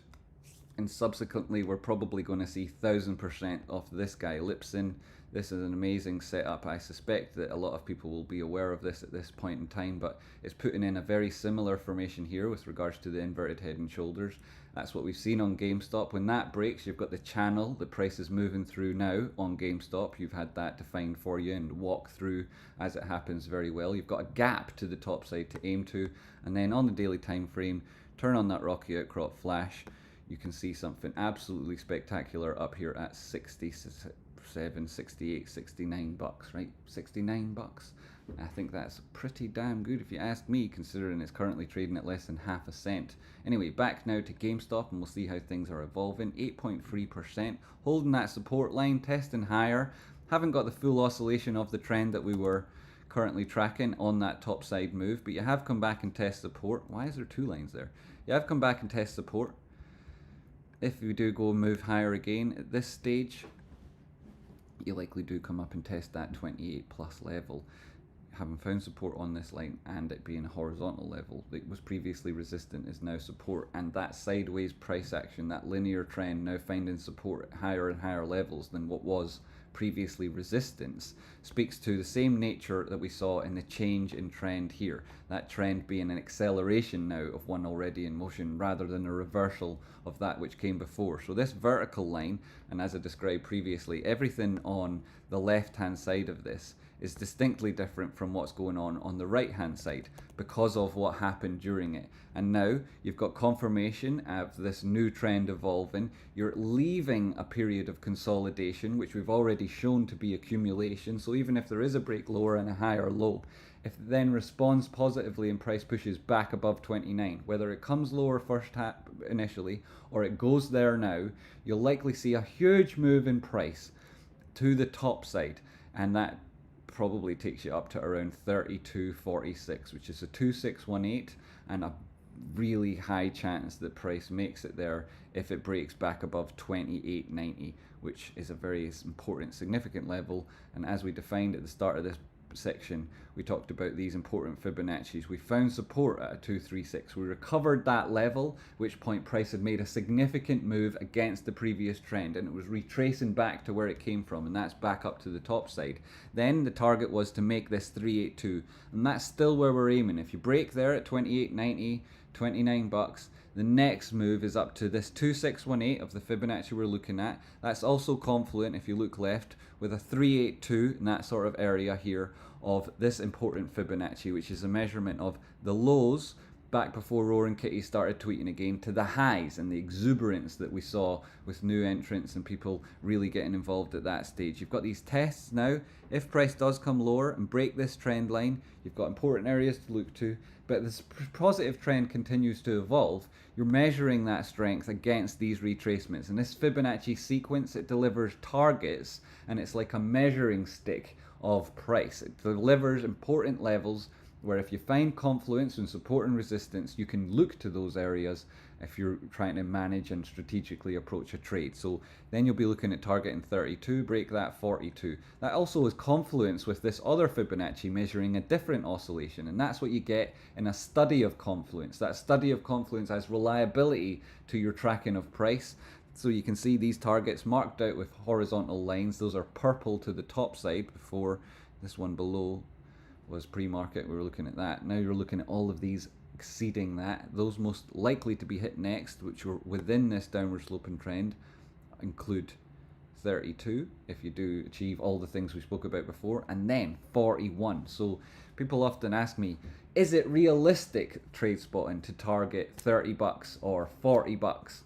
And subsequently, we're probably going to see 1000% off this guy, Lipson. This is an amazing setup. I suspect that a lot of people will be aware of this at this point in time, but it's putting in a very similar formation here with regards to the inverted head and shoulders. That's what we've seen on GameStop. When that breaks, you've got the channel the price is moving through now on GameStop. You've had that defined for you and walk through as it happens very well. You've got a gap to the top side to aim to, and then on the daily time frame, turn on that Rocky Outcrop Flash. You can see something absolutely spectacular up here at 67, 68, 69 bucks, right? 69 bucks. I think that's pretty damn good if you ask me, considering it's currently trading at less than half a cent. Anyway, back now to GameStop, and we'll see how things are evolving. 8.3%, holding that support line, testing higher. Haven't got the full oscillation of the trend that we were currently tracking on that top side move, but you have come back and test support. Why is there two lines there? You have come back and test support. If you do go move higher again at this stage, you likely do come up and test that 28 plus level. Having found support on this line and it being a horizontal level that was previously resistant is now support, and that sideways price action, that linear trend now finding support at higher and higher levels than what was previously resistance, speaks to the same nature that we saw in the change in trend here. That trend being an acceleration now of one already in motion rather than a reversal of that which came before. So this vertical line, and as I described previously, everything on the left hand side of this is distinctly different from what's going on the right hand side because of what happened during it. And now you've got confirmation of this new trend evolving. You're leaving a period of consolidation, which we've already shown to be accumulation. So even if there is a break lower and a higher low, if it then responds positively and price pushes back above 29, whether it comes lower first initially or it goes there now, you'll likely see a huge move in price to the top side, and that probably takes you up to around 32.46, which is a 2618 and a really high chance that price makes it there if it breaks back above 28.90, which is a very important significant level. And as we defined at the start of this section, we talked about these important Fibonacci's. We found support at a 236. We recovered that level, which point price had made a significant move against the previous trend, and it was retracing back to where it came from, and that's back up to the top side. Then the target was to make this 382, and that's still where we're aiming. If you break there at 28.90, 29 bucks, the next move is up to this 2618 of the Fibonacci we're looking at. That's also confluent, if you look left, with a 382 in that sort of area here of this important Fibonacci, which is a measurement of the lows back before Roaring Kitty started tweeting again, to the highs and the exuberance that we saw with new entrants and people really getting involved at that stage. You've got these tests now. If price does come lower and break this trend line, you've got important areas to look to, but this positive trend continues to evolve. You're measuring that strength against these retracements. And this Fibonacci sequence, it delivers targets, and it's like a measuring stick of price. It delivers important levels where if you find confluence and support and resistance, you can look to those areas if you're trying to manage and strategically approach a trade. So then you'll be looking at targeting 32, break that 42. That also is confluence with this other Fibonacci measuring a different oscillation, and that's what you get in a study of confluence. That study of confluence has reliability to your tracking of price. So you can see these targets marked out with horizontal lines. Those are purple to the top side before. This one below was pre-market. We were looking at that. Now you're looking at all of these exceeding that. Those most likely to be hit next, which were within this downward sloping trend, include 32 if you do achieve all the things we spoke about before, and then 41. So people often ask me, is it realistic, trade spotting, to target 30 bucks or 40 bucks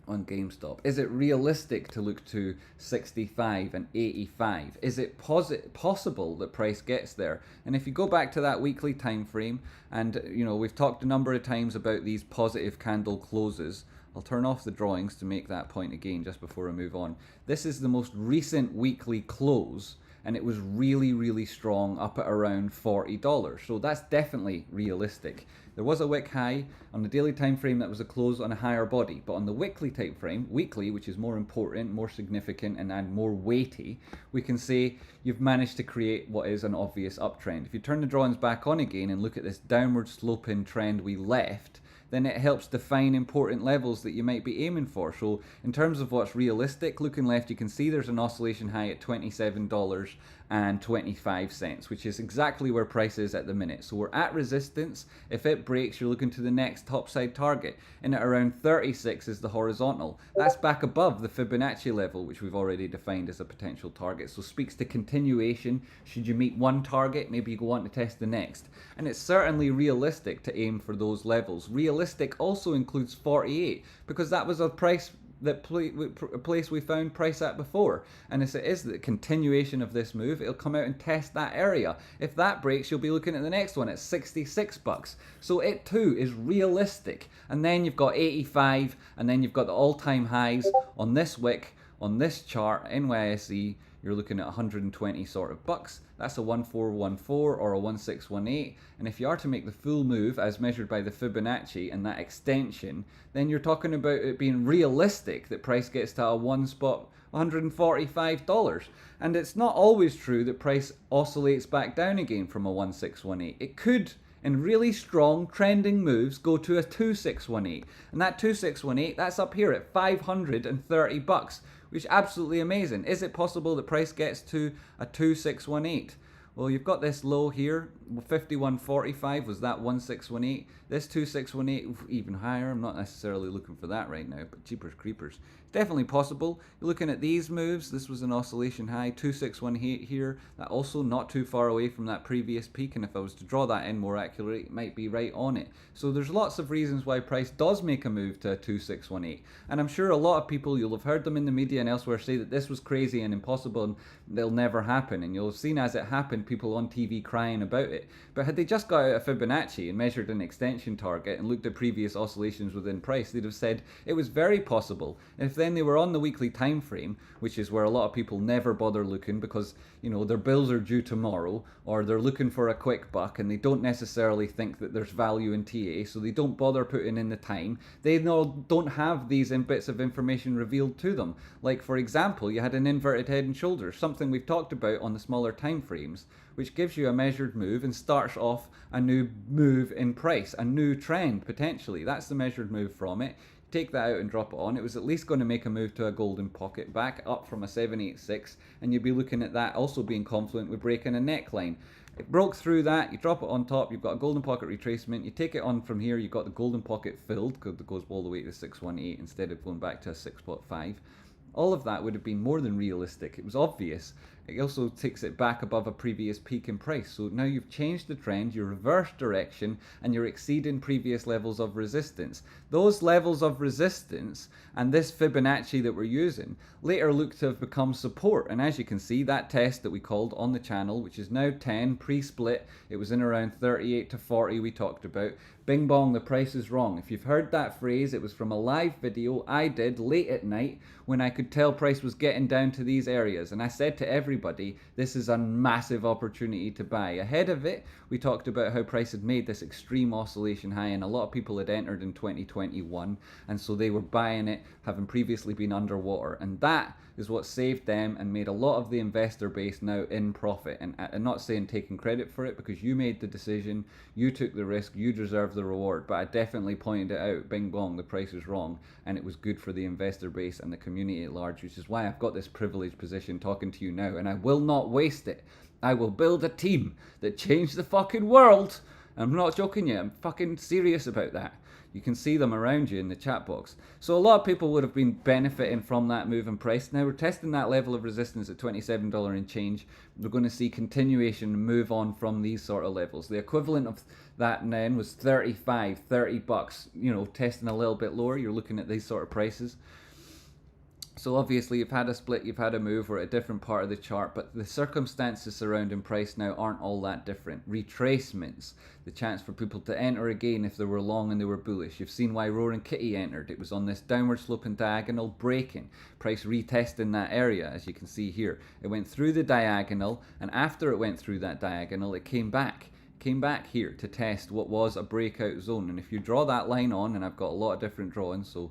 on GameStop? Is it realistic to look to 65 and 85? Is it possible that price gets there? And if you go back to that weekly time frame, and you know, we've talked a number of times about these positive candle closes. I'll turn off the drawings to make that point again just before I move on. This is the most recent weekly close, and it was really, really strong, up at around $40. So that's definitely realistic. There was a wick high on the daily time frame that was a close on a higher body, but on the weekly time frame, weekly, which is more important, more significant, and more weighty, we can say you've managed to create what is an obvious uptrend. If you turn the drawings back on again and look at this downward sloping trend we left, then it helps define important levels that you might be aiming for. So in terms of what's realistic, looking left, you can see there's an oscillation high at $27.25, which is exactly where price is at the minute. So we're at resistance. If it breaks, you're looking to the next topside target, and at around 36 is the horizontal. That's back above the Fibonacci level, which we've already defined as a potential target. So speaks to continuation. Should you meet one target, maybe you go on to test the next. And it's certainly realistic to aim for those levels. Realistic also includes 48, because that was a price that place we found price at before, and if it is the continuation of this move, it'll come out and test that area. If that breaks, you'll be looking at the next one at 66 bucks. So it too is realistic. And then you've got 85, and then you've got the all-time highs on this wick, on this chart, NYSE. You're looking at 120 sort of bucks. That's a 1414 or a 1618. And if you are to make the full move as measured by the Fibonacci and that extension, then you're talking about it being realistic that price gets to a one spot $145. And it's not always true that price oscillates back down again from a 1618. It could, in really strong trending moves, go to a 2618. And that 2618, that's up here at 530 bucks. Which is absolutely amazing. Is it possible that price gets to a 2618? Well, you've got this low here, 51.45 was that 1618. This 2618 even higher. I'm not necessarily looking for that right now, but jeepers creepers. Definitely possible. You're looking at these moves. This was an oscillation high, 2618 here. That also not too far away from that previous peak, and if I was to draw that in more accurately, it might be right on it. So there's lots of reasons why price does make a move to a 2618. And I'm sure a lot of people, you'll have heard them in the media and elsewhere say that this was crazy and impossible and they'll never happen. And you'll have seen as it happened, people on TV crying about it. But had they just got out a Fibonacci and measured an extension target and looked at previous oscillations within price, they'd have said it was very possible. And if then they were on the weekly time frame, which is where a lot of people never bother looking because, you know, their bills are due tomorrow, or they're looking for a quick buck and they don't necessarily think that there's value in TA, so they don't bother putting in the time. They don't have these bits of information revealed to them. Like, for example, you had an inverted head and shoulders, something we've talked about on the smaller time frames, which gives you a measured move and starts off a new move in price, a new trend potentially. That's the measured move from it. Take that out and drop it on. It was at least going to make a move to a golden pocket back up from a 786, and you'd be looking at that also being confluent with breaking a neckline. It broke through that, you drop it on top, you've got a golden pocket retracement, you take it on from here, you've got the golden pocket filled because it goes all the way to 618 instead of going back to a 6.5. All of that would have been more than realistic. It was obvious. It also takes it back above a previous peak in price. So now you've changed the trend, you reverse direction, and you're exceeding previous levels of resistance. Those levels of resistance and this Fibonacci that we're using later look to have become support. And as you can see, that test that we called on the channel, which is now 10 pre-split, it was in around 38 to 40 we talked about. Bing bong, the price is wrong. If you've heard that phrase, it was from a live video I did late at night when I could tell price was getting down to these areas. And I said to everybody, this is a massive opportunity to buy. Ahead of it, we talked about how price had made this extreme oscillation high, and a lot of people had entered in 2021, and so they were buying it, having previously been underwater. And that is what saved them and made a lot of the investor base now in profit. And I'm not saying taking credit for it, because you made the decision, you took the risk, you deserve the reward, but I definitely pointed it out, bing bong, the price is wrong, and it was good for the investor base and the community at large, which is why I've got this privileged position talking to you now, and I will not waste it. I will build a team that changed the fucking world. I'm not joking you, I'm fucking serious about that. You can see them around you in the chat box. So a lot of people would have been benefiting from that move in price. Now we're testing that level of resistance at $27 and change. We're going to see continuation move on from these sort of levels. The equivalent of that then was 35, 30 bucks, you know, testing a little bit lower. You're looking at these sort of prices. So obviously you've had a split, you've had a move, we're at a different part of the chart, but the circumstances surrounding price now aren't all that different. Retracements, the chance for people to enter again if they were long and they were bullish. You've seen why Roaring Kitty entered. It was on this downward sloping diagonal breaking. Price retesting that area, as you can see here. It went through the diagonal, and after it went through that diagonal, it came back here to test what was a breakout zone. And if you draw that line on, and I've got a lot of different drawings, so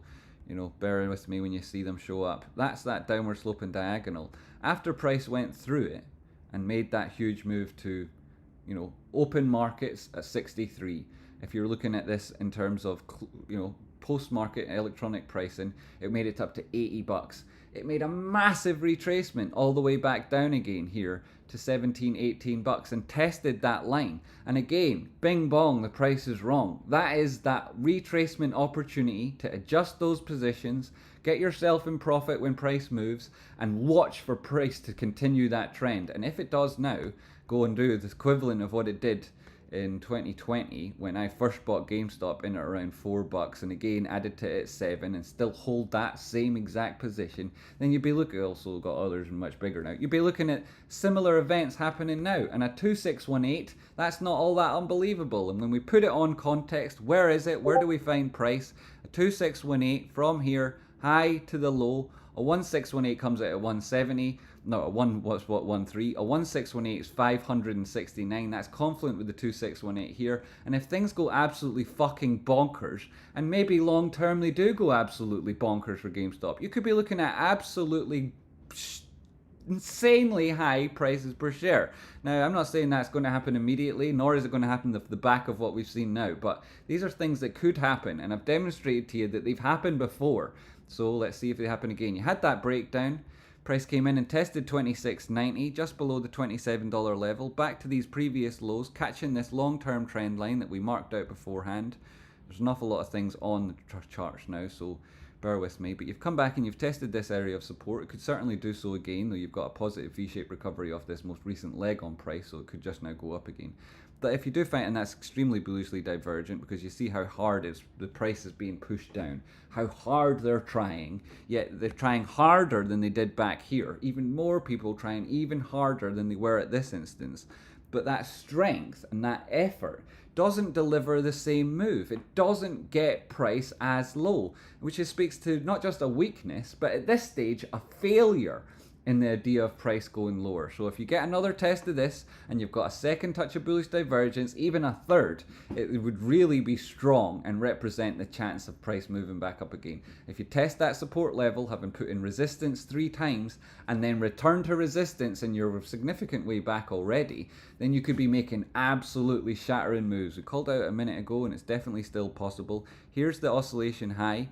you know, bear with me when you see them show up. That's that downward sloping diagonal. After price went through it and made that huge move to, you know, open markets at 63. If you're looking at this in terms of, you know, post-market electronic pricing, it made it up to 80 bucks. It made a massive retracement all the way back down again here to 17, 18 bucks and tested that line. And again, bing bong, the price is wrong. That is that retracement opportunity to adjust those positions, get yourself in profit when price moves, and watch for price to continue that trend. And if it does now, go and do the equivalent of what it did in 2020 when I first bought GameStop in at around 4 bucks and again added to it at 7 and still hold that same exact position, then you'd be looking, also got others much bigger now, you'd be looking at similar events happening now. And a 2618, that's not all that unbelievable. And when we put it on context, where is it? Where do we find price? A 2618 from here, high to the low. A 1618 comes out at 170. No, a 13. A 1618 is 569. That's confluent with the 2618 here. And if things go absolutely fucking bonkers, and maybe long term they do go absolutely bonkers for GameStop, you could be looking at absolutely insanely high prices per share. Now, I'm not saying that's going to happen immediately, nor is it going to happen off the back of what we've seen now, but these are things that could happen, and I've demonstrated to you that they've happened before. So let's see if they happen again. You had that breakdown. Price came in and tested $26.90, just below the $27 level, back to these previous lows, catching this long-term trend line that we marked out beforehand. There's an awful lot of things on the charts now, so bear with me. But you've come back and you've tested this area of support. It could certainly do so again, though you've got a positive V-shaped recovery off this most recent leg on price, so it could just now go up again. But if you do find, and that's extremely bullishly divergent, because you see how hard the price is being pushed down, how hard they're trying, yet they're trying harder than they did back here. Even more people trying even harder than they were at this instance. But that strength and that effort doesn't deliver the same move. It doesn't get price as low, which speaks to not just a weakness, but at this stage, a failure in the idea of price going lower. So if you get another test of this and you've got a second touch of bullish divergence, even a third, it would really be strong and represent the chance of price moving back up again. If you test that support level, having put in resistance 3 times and then return to resistance and you're a significant way back already, then you could be making absolutely shattering moves. We called out a minute ago and it's definitely still possible. Here's the oscillation high.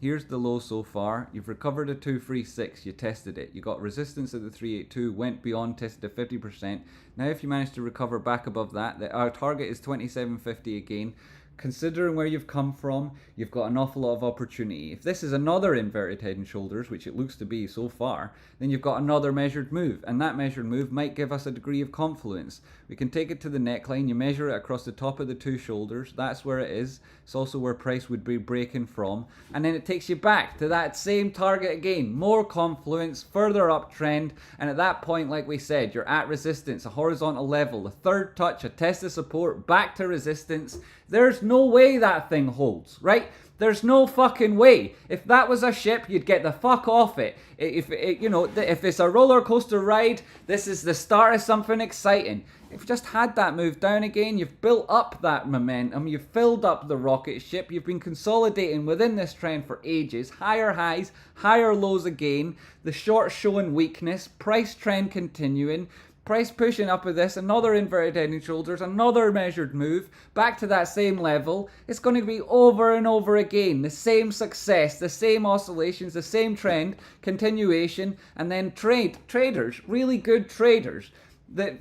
Here's the low so far. You've recovered a 236. You tested it. You got resistance at the 382, went beyond, tested at 50%. Now if you manage to recover back above that, our target is 2750 again. considering where you've come from, you've got an awful lot of opportunity. If this is another inverted head and shoulders, which it looks to be so far, then you've got another measured move, and that measured move might give us a degree of confluence. We can take it to the neckline, you measure it across the top of the two shoulders, that's where it is. It's also where price would be breaking from, and then it takes you back to that same target again. More confluence, further uptrend, and at that point, like we said, you're at resistance, a horizontal level, a third touch, a test of support, back to resistance. There's no way that thing holds, right? There's no fucking way. If that was a ship, you'd get the fuck off it. If it's a roller coaster ride, this is the start of something exciting. You've just had that move down again. You've built up that momentum. You've filled up the rocket ship. You've been consolidating within this trend for ages. Higher highs, higher lows again. The short showing weakness. Price trend continuing. Price pushing up with this, another inverted head and shoulders, another measured move, back to that same level. It's going to be over and over again. The same success, the same oscillations, the same trend, continuation, and then traders, really good traders that,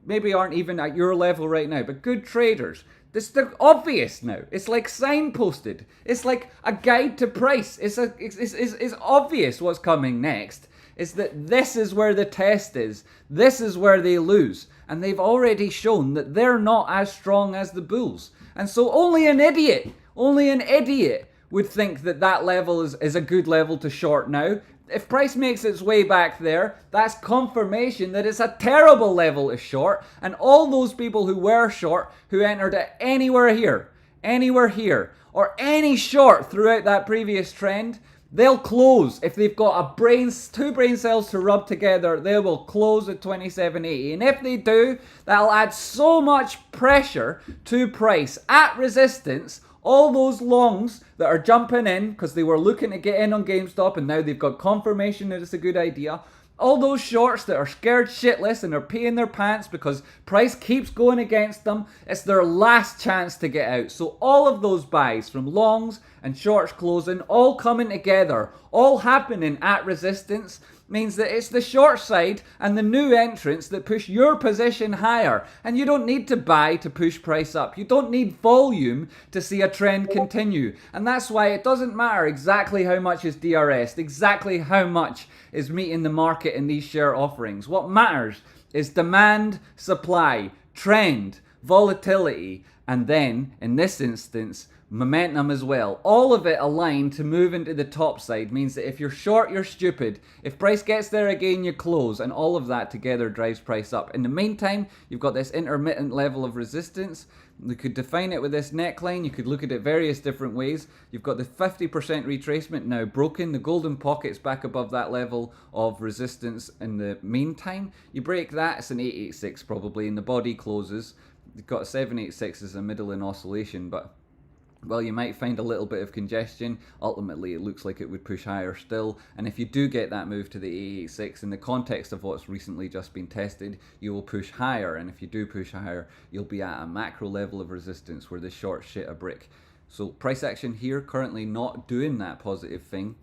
maybe aren't even at your level right now, but good traders. They're obvious now. It's like signposted. It's like a guide to price. It's obvious what's coming next. Is that this is where the test is. This is where they lose. And they've already shown that they're not as strong as the bulls. And so only an idiot would think that that level is a good level to short now. If price makes its way back there, that's confirmation that it's a terrible level to short. And all those people who were short, who entered at anywhere here, or any short throughout that previous trend, they'll close. If they've got two brain cells to rub together, they will close at 27.80. And if they do, that'll add so much pressure to price at resistance. All those longs that are jumping in because they were looking to get in on GameStop and now they've got confirmation that it's a good idea. All those shorts that are scared shitless and are peeing their pants because price keeps going against them, it's their last chance to get out. So all of those buys from longs and shorts closing, all coming together, all happening at resistance, means that it's the short side and the new entrants that push your position higher. And you don't need to buy to push price up. You don't need volume to see a trend continue. And that's why it doesn't matter exactly how much is DRS, exactly how much is meeting the market in these share offerings. What matters is demand, supply, trend, volatility, and then, in this instance, momentum as well. All of it aligned to move into the top side means that if you're short, you're stupid. If price gets there again, you close. And all of that together drives price up. In the meantime, you've got this intermittent level of resistance. You could define it with this neckline. You could look at it various different ways. You've got the 50% retracement now broken. The golden pocket's back above that level of resistance in the meantime. You break that, it's an 886 probably, and the body closes. You've got a 786 as a middle in oscillation, but well, you might find a little bit of congestion. Ultimately, it looks like it would push higher still. And if you do get that move to the 886 in the context of what's recently just been tested, you will push higher. And if you do push higher, you'll be at a macro level of resistance where the short shit a brick. So price action here currently not doing that positive thing,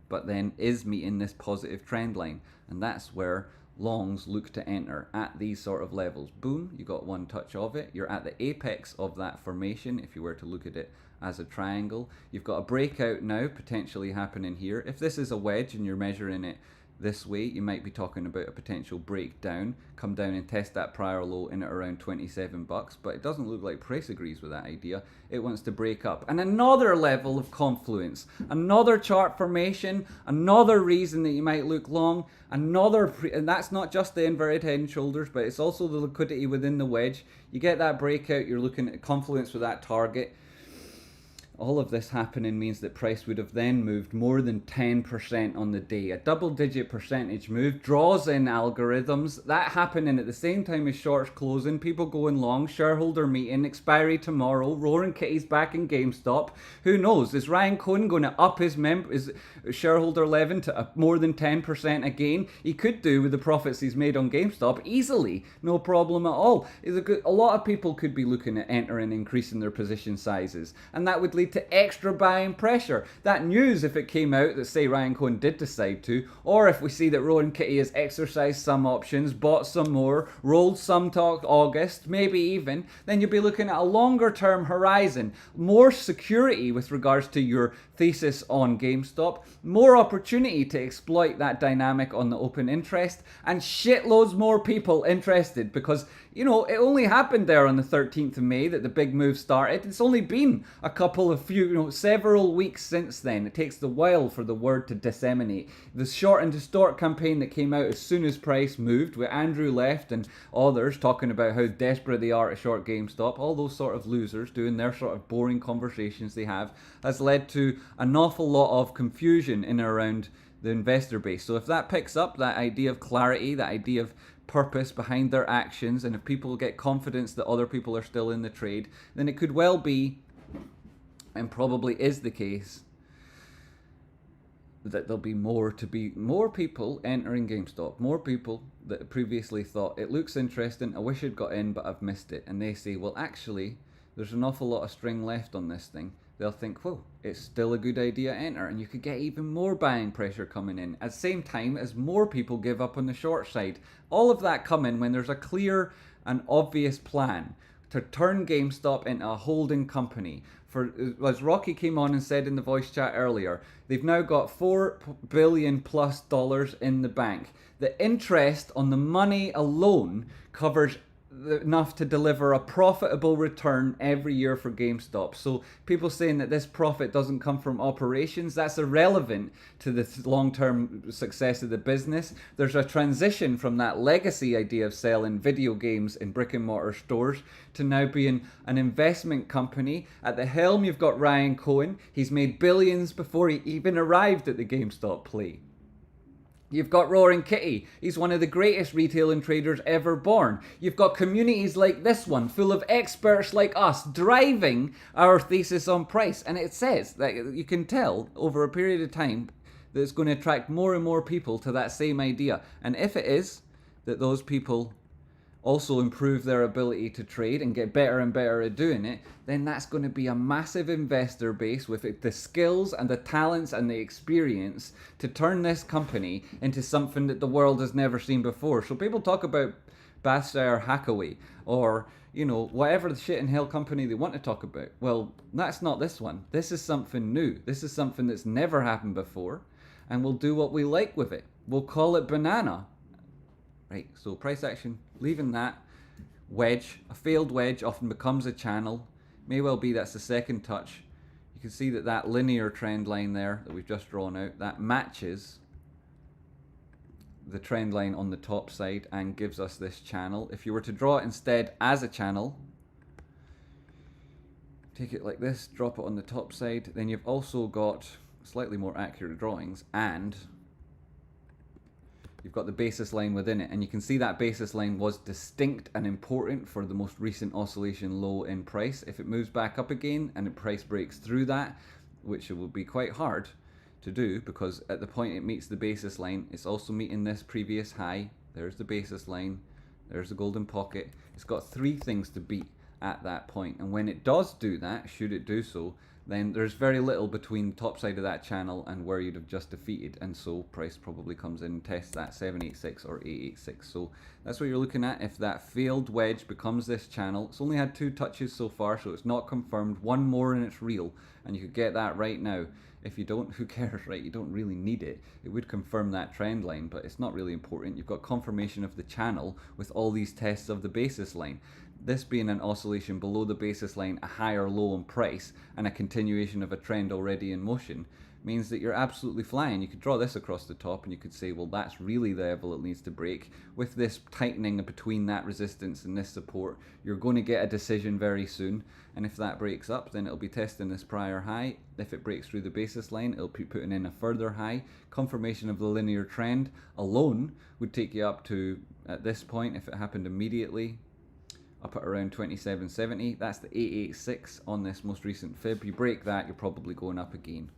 but then is meeting this positive trend line. And that's where longs look to enter at these sort of levels. Boom, you got one touch of it. You're at the apex of that formation if you were to look at it as a triangle. You've got a breakout now potentially happening here. If this is a wedge and you're measuring it this way, you might be talking about a potential breakdown. Come down and test that prior low in at around 27 bucks, but it doesn't look like price agrees with that idea. It wants to break up. And another level of confluence, another chart formation, another reason that you might look long, and that's not just the inverted head and shoulders, but it's also the liquidity within the wedge. You get that breakout, you're looking at confluence with that target. All of this happening means that price would have then moved more than 10% on the day. A double-digit percentage move draws in algorithms. That happening at the same time as shorts closing, people going long, shareholder meeting, expiry tomorrow, roaring kitties back in GameStop. Who knows? Is Ryan Cohen going to up his shareholder level to more than 10% again? He could do with the profits he's made on GameStop easily. No problem at all. A lot of people could be looking at entering, increasing their position sizes. And that would lead lead to extra buying pressure. That news, if it came out that, say, Ryan Cohen did decide to, or if we see that Rowan Kitty has exercised some options, bought some more, rolled some to August, maybe even, then you'll be looking at a longer term horizon, more security with regards to your thesis on GameStop, more opportunity to exploit that dynamic on the open interest, and shitloads more people interested because, you know, it only happened there on the 13th of May that the big move started. It's only been a couple of several weeks since then. It takes a while for the word to disseminate. The short and distort campaign that came out as soon as price moved, with Andrew left and others talking about how desperate they are to short GameStop, all those sort of losers doing their sort of boring conversations they have, has led to an awful lot of confusion in and around the investor base. So if that picks up, that idea of clarity, that idea of purpose behind their actions, and if people get confidence that other people are still in the trade, then it could well be, and probably is the case, that there'll be more people entering GameStop, more people that previously thought it looks interesting, I wish I'd got in but I've missed it, and they say, well, actually there's an awful lot of string left on this thing. They'll think, whoa, it's still a good idea to enter, and you could get even more buying pressure coming in at the same time as more people give up on the short side. All of that coming when there's a clear and obvious plan to turn GameStop into a holding company. For, as Rocky came on and said in the voice chat earlier, they've now got $4 billion plus in the bank. The interest on the money alone covers enough to deliver a profitable return every year for GameStop. So people saying that this profit doesn't come from operations, that's irrelevant to the long-term success of the business. There's a transition from that legacy idea of selling video games in brick and mortar stores to now being an investment company. At the helm you've got Ryan Cohen. He's made billions before he even arrived at the GameStop play. You've got Roaring Kitty. He's one of the greatest retail and traders ever born. You've got communities like this one, full of experts like us, driving our thesis on price. And it says that you can tell over a period of time that it's going to attract more and more people to that same idea. And if it is that those people also improve their ability to trade and get better and better at doing it, then that's going to be a massive investor base with the skills and the talents and the experience to turn this company into something that the world has never seen before. So people talk about Bathshire Hackaway or, you know, whatever the shit in hell company they want to talk about. Well, that's not this one. This is something new. This is something that's never happened before, and we'll do what we like with it. We'll call it banana. Right, so price action, leaving that. Wedge, a failed wedge often becomes a channel. May well be that's the second touch. You can see that that linear trend line there that we've just drawn out, that matches the trend line on the top side and gives us this channel. If you were to draw it instead as a channel, take it like this, drop it on the top side, then you've also got slightly more accurate drawings, and you've got the basis line within it, and you can see that basis line was distinct and important for the most recent oscillation low in price. If it moves back up again and the price breaks through that, which it will be quite hard to do because at the point it meets the basis line, it's also meeting this previous high. There's the basis line, there's the golden pocket. It's got three things to beat at that point, and when it does do that, should it do so, then there's very little between the top side of that channel and where you'd have just defeated, and so price probably comes in and tests that 786 or 886. So that's what you're looking at. If that failed wedge becomes this channel, it's only had 2 touches so far, so it's not confirmed. One more and it's real, and you could get that right now. If you don't, who cares, right? You don't really need it. It would confirm that trend line, but it's not really important. You've got confirmation of the channel with all these tests of the basis line. This being an oscillation below the basis line, a higher low in price, and a continuation of a trend already in motion, means that you're absolutely flying. You could draw this across the top and you could say, well, that's really the level it needs to break. With this tightening between that resistance and this support, you're going to get a decision very soon. And if that breaks up, then it'll be testing this prior high. If it breaks through the basis line, it'll be putting in a further high. Confirmation of the linear trend alone would take you up to, at this point, if it happened immediately, up at around 2770. That's the 886 on this most recent fib. You break that, you're probably going up again.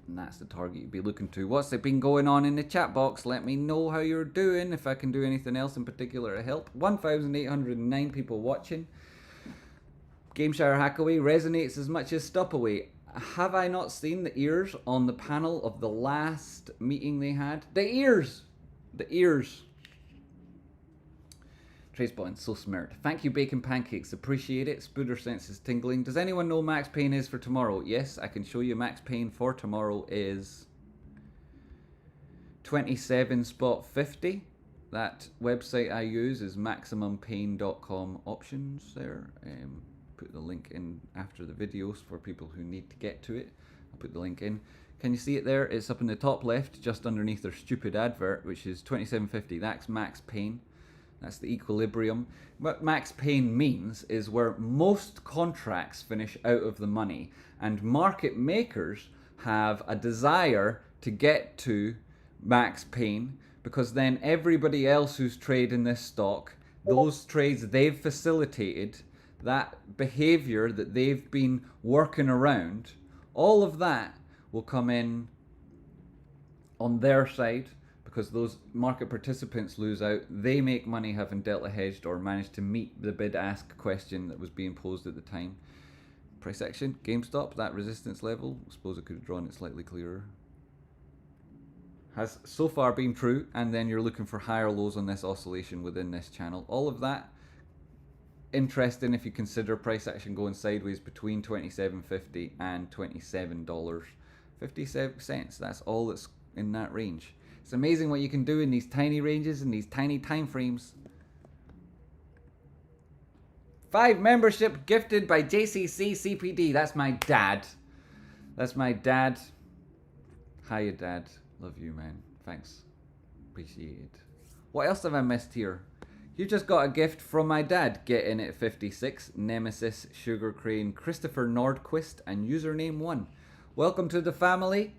And that's the target you'd be looking to. What's it been going on in the chat box? Let me know how you're doing, if I can do anything else in particular to help. 1,809 people watching. GameShare Hackaway resonates as much as Stopaway. Have I not seen the ears on the panel of the last meeting they had? The ears! The ears. Tracebond, so smirked. Thank you, Bacon Pancakes. Appreciate it. Spooder sense is tingling. Does anyone know Max Payne is for tomorrow? Yes, I can show you. Max Payne for tomorrow is 27 spot 50. That website I use is maximumpain.com options there. Put the link in after the videos for people who need to get to it. I'll put the link in. Can you see it there? It's up in the top left, just underneath their stupid advert, which is 27.50. That's Max Payne. That's the equilibrium. What Max Payne means is where most contracts finish out of the money, and market makers have a desire to get to Max Payne, because then everybody else who's trading this stock, those trades they've facilitated, that behavior that they've been working around, all of that will come in on their side, because those market participants lose out. They make money having delta hedged or managed to meet the bid-ask question that was being posed at the time. Price action, GameStop, that resistance level, I suppose I could have drawn it slightly clearer, has so far been true, and then you're looking for higher lows on this oscillation within this channel. All of that interesting if you consider price action going sideways between $27.50 and $27.57. That's all that's in that range. It's amazing what you can do in these tiny ranges and these tiny time frames. 5 membership gifted by JCC CPD. That's my dad. That's my dad. Hiya, Dad. Love you, man. Thanks. Appreciate it. What else have I missed here? You just got a gift from my dad. Get in at 56. Nemesis, Sugar Crane, Christopher Nordquist, and username 1. Welcome to the family.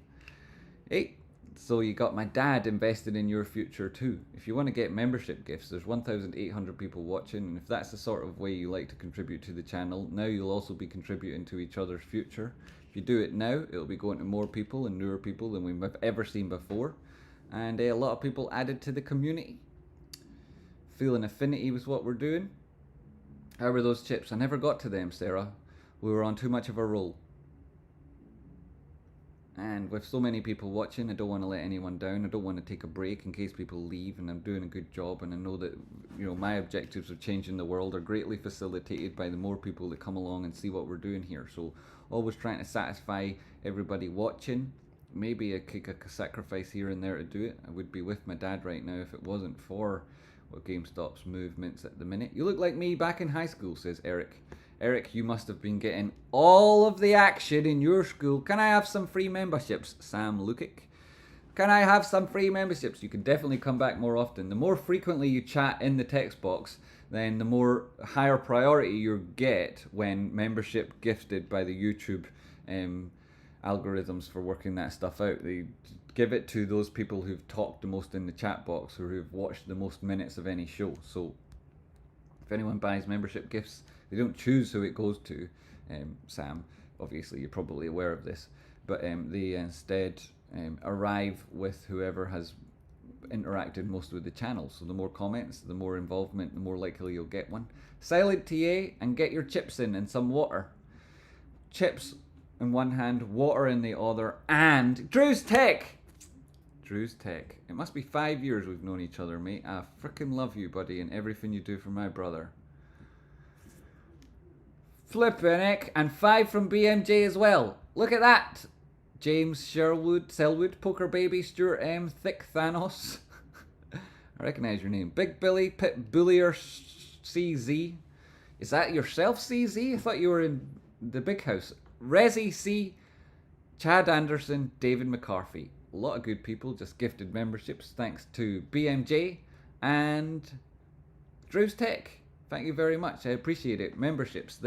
Hey. So you got my dad invested in your future too. If you want to get membership gifts, there's 1,800 people watching, and if that's the sort of way you like to contribute to the channel, now you'll also be contributing to each other's future. If you do it now, it'll be going to more people and newer people than we've ever seen before, and a lot of people added to the community. Feel an affinity with what we're doing. How were those chips? I never got to them, Sarah. We were on too much of a roll. And with so many people watching, I don't want to let anyone down. I don't want to take a break in case people leave, and I'm doing a good job, and I know that, you know, my objectives of changing the world are greatly facilitated by the more people that come along and see what we're doing here. So always trying to satisfy everybody watching. Maybe a sacrifice here and there to do it. I would be with my dad right now if it wasn't for what GameStop's movements at the minute. You look like me back in high school, says Eric. Eric, you must have been getting all of the action in your school. Can I have some free memberships? Sam Lukic. Can I have some free memberships? You can definitely come back more often. The more frequently you chat in the text box, then the more higher priority you get when membership gifted by the YouTube algorithms for working that stuff out. They give it to those people who've talked the most in the chat box or who've watched the most minutes of any show. So if anyone buys membership gifts, they don't choose who it goes to, Sam. Obviously, you're probably aware of this. But they instead arrive with whoever has interacted most with the channel. So the more comments, the more involvement, the more likely you'll get one. Silent TA, and get your chips in and some water. Chips in one hand, water in the other, and Drew's Tech! Drew's Tech. It must be 5 years we've known each other, mate. I frickin' love you, buddy, and everything you do for my brother. Flippin' heck, and 5 from BMJ as well. Look at that. James Sherwood, Selwood, Poker Baby, Stuart M, Thick Thanos. I recognise your name. Big Billy, Pit Bullier CZ. Is that yourself, CZ? I thought you were in the big house. Resi C, Chad Anderson, David McCarthy. A lot of good people just gifted memberships thanks to BMJ and Drew's Tech. Thank you very much. I appreciate it. Memberships.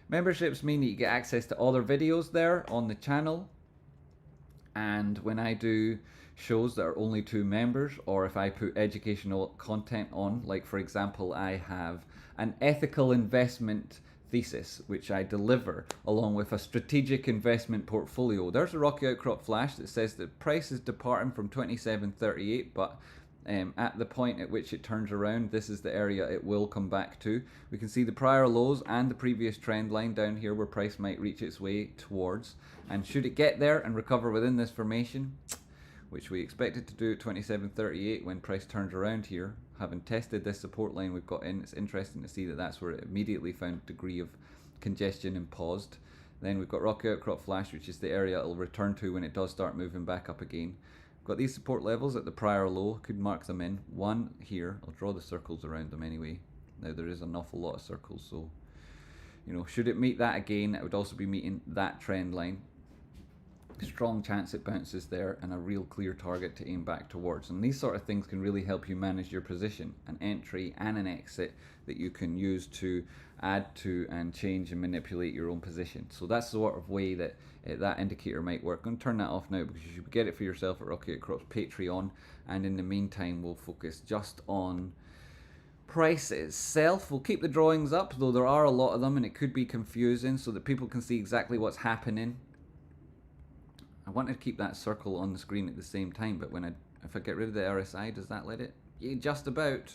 Memberships mean that you get access to other videos there on the channel. And when I do shows that are only to members, or if I put educational content on, like for example, I have an ethical investment thesis, which I deliver along with a strategic investment portfolio. There's a Rocky Outcrop flash that says that price is departing from 27.38, but At the point at which it turns around, this is the area it will come back to. We can see the prior lows and the previous trend line down here where price might reach its way towards. And should it get there and recover within this formation, which we expect it to do at 27.38 when price turns around here, having tested this support line we've got in, it's interesting to see that that's where it immediately found a degree of congestion and paused. Then we've got rocket outcrop flash, which is the area it'll return to when it does start moving back up again. We've got these support levels at the prior low, could mark them in. One here, I'll draw the circles around them anyway. Now there is an awful lot of circles, so you know, should it meet that again, it would also be meeting that trend line. Strong chance it bounces there and a real clear target to aim back towards. And these sort of things can really help you manage your position, an entry and an exit that you can use to add to and change and manipulate your own position. So that's the sort of way that that indicator might work. I'm going to turn that off now because you should get it for yourself at Rocket Outcrop's Patreon, and in the meantime we'll focus just on price itself. We'll keep the drawings up, though there are a lot of them and it could be confusing, so that people can see exactly what's happening. I wanted to keep that circle on the screen at the same time, but if I get rid of the RSI, does that let it? Yeah, just about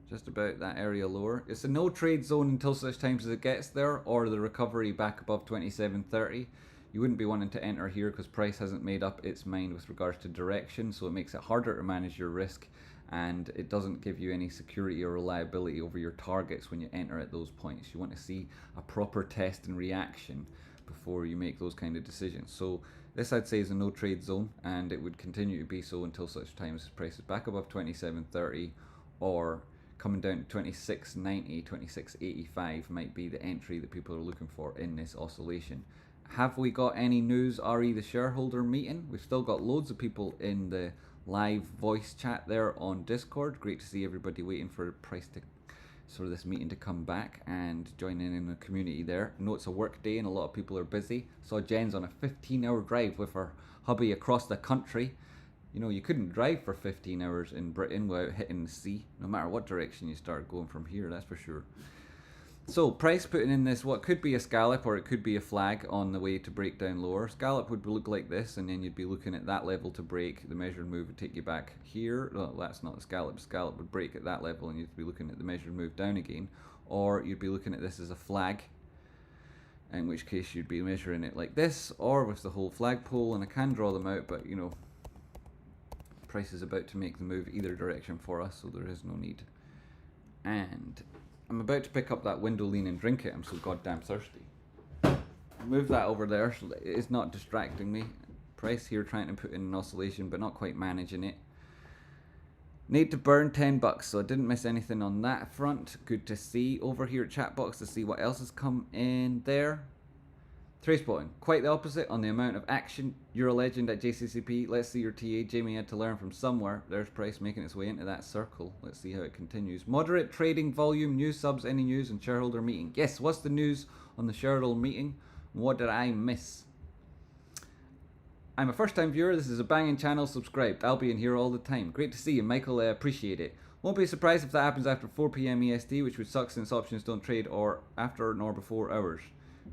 that area lower. It's a no trade zone until such times as it gets there, or the recovery back above 27.30. You wouldn't be wanting to enter here because price hasn't made up its mind with regards to direction, so it makes it harder to manage your risk, and it doesn't give you any security or reliability over your targets when you enter at those points. You want to see a proper test and reaction before you make those kind of decisions. So this, I'd say, is a no trade zone, and it would continue to be so until such times as price is back above 27.30 or coming down to 26.90, 26.85 might be the entry that people are looking for in this oscillation. Have we got any news re the shareholder meeting? We've still got loads of people in the live voice chat there on Discord. Great to see everybody waiting for price to sort of this meeting to come back and join in the community there. I know it's a work day and a lot of people are busy. Saw Jen's on a 15-hour drive with her hubby across the country. You know, you couldn't drive for 15 hours in Britain without hitting the sea, no matter what direction you start going from here, that's for sure. So price putting in this, what could be a scallop or it could be a flag on the way to break down lower. Scallop would look like this, and then you'd be looking at that level to break. The measured move would take you back here. No, that's not a scallop. Scallop would break at that level and you'd be looking at the measured move down again. Or you'd be looking at this as a flag, in which case you'd be measuring it like this, or with the whole flagpole. And I can draw them out, but you know, price is about to make the move either direction for us, so there is no need. And I'm about to pick up that window lean and drink it. I'm so goddamn thirsty. Move that over there so that it is not distracting me. Price here trying to put in an oscillation but not quite managing it. Need to burn $10, so I didn't miss anything on that front. Good to see. Over here at chat box to see what else has come in there. Trace spotting, quite the opposite on the amount of action. You're a legend at JCCP. Let's see your TA. Jamie had to learn from somewhere. There's price making its way into that circle. Let's see how it continues. Moderate trading volume, news subs, any news, and shareholder meeting. Yes, what's the news on the shareholder meeting? What did I miss? I'm a first time viewer. This is a banging channel. Subscribed. I'll be in here all the time. Great to see you, Michael. I appreciate it. Won't be surprised if that happens after 4 PM EST, which would suck since options don't trade or after nor before hours.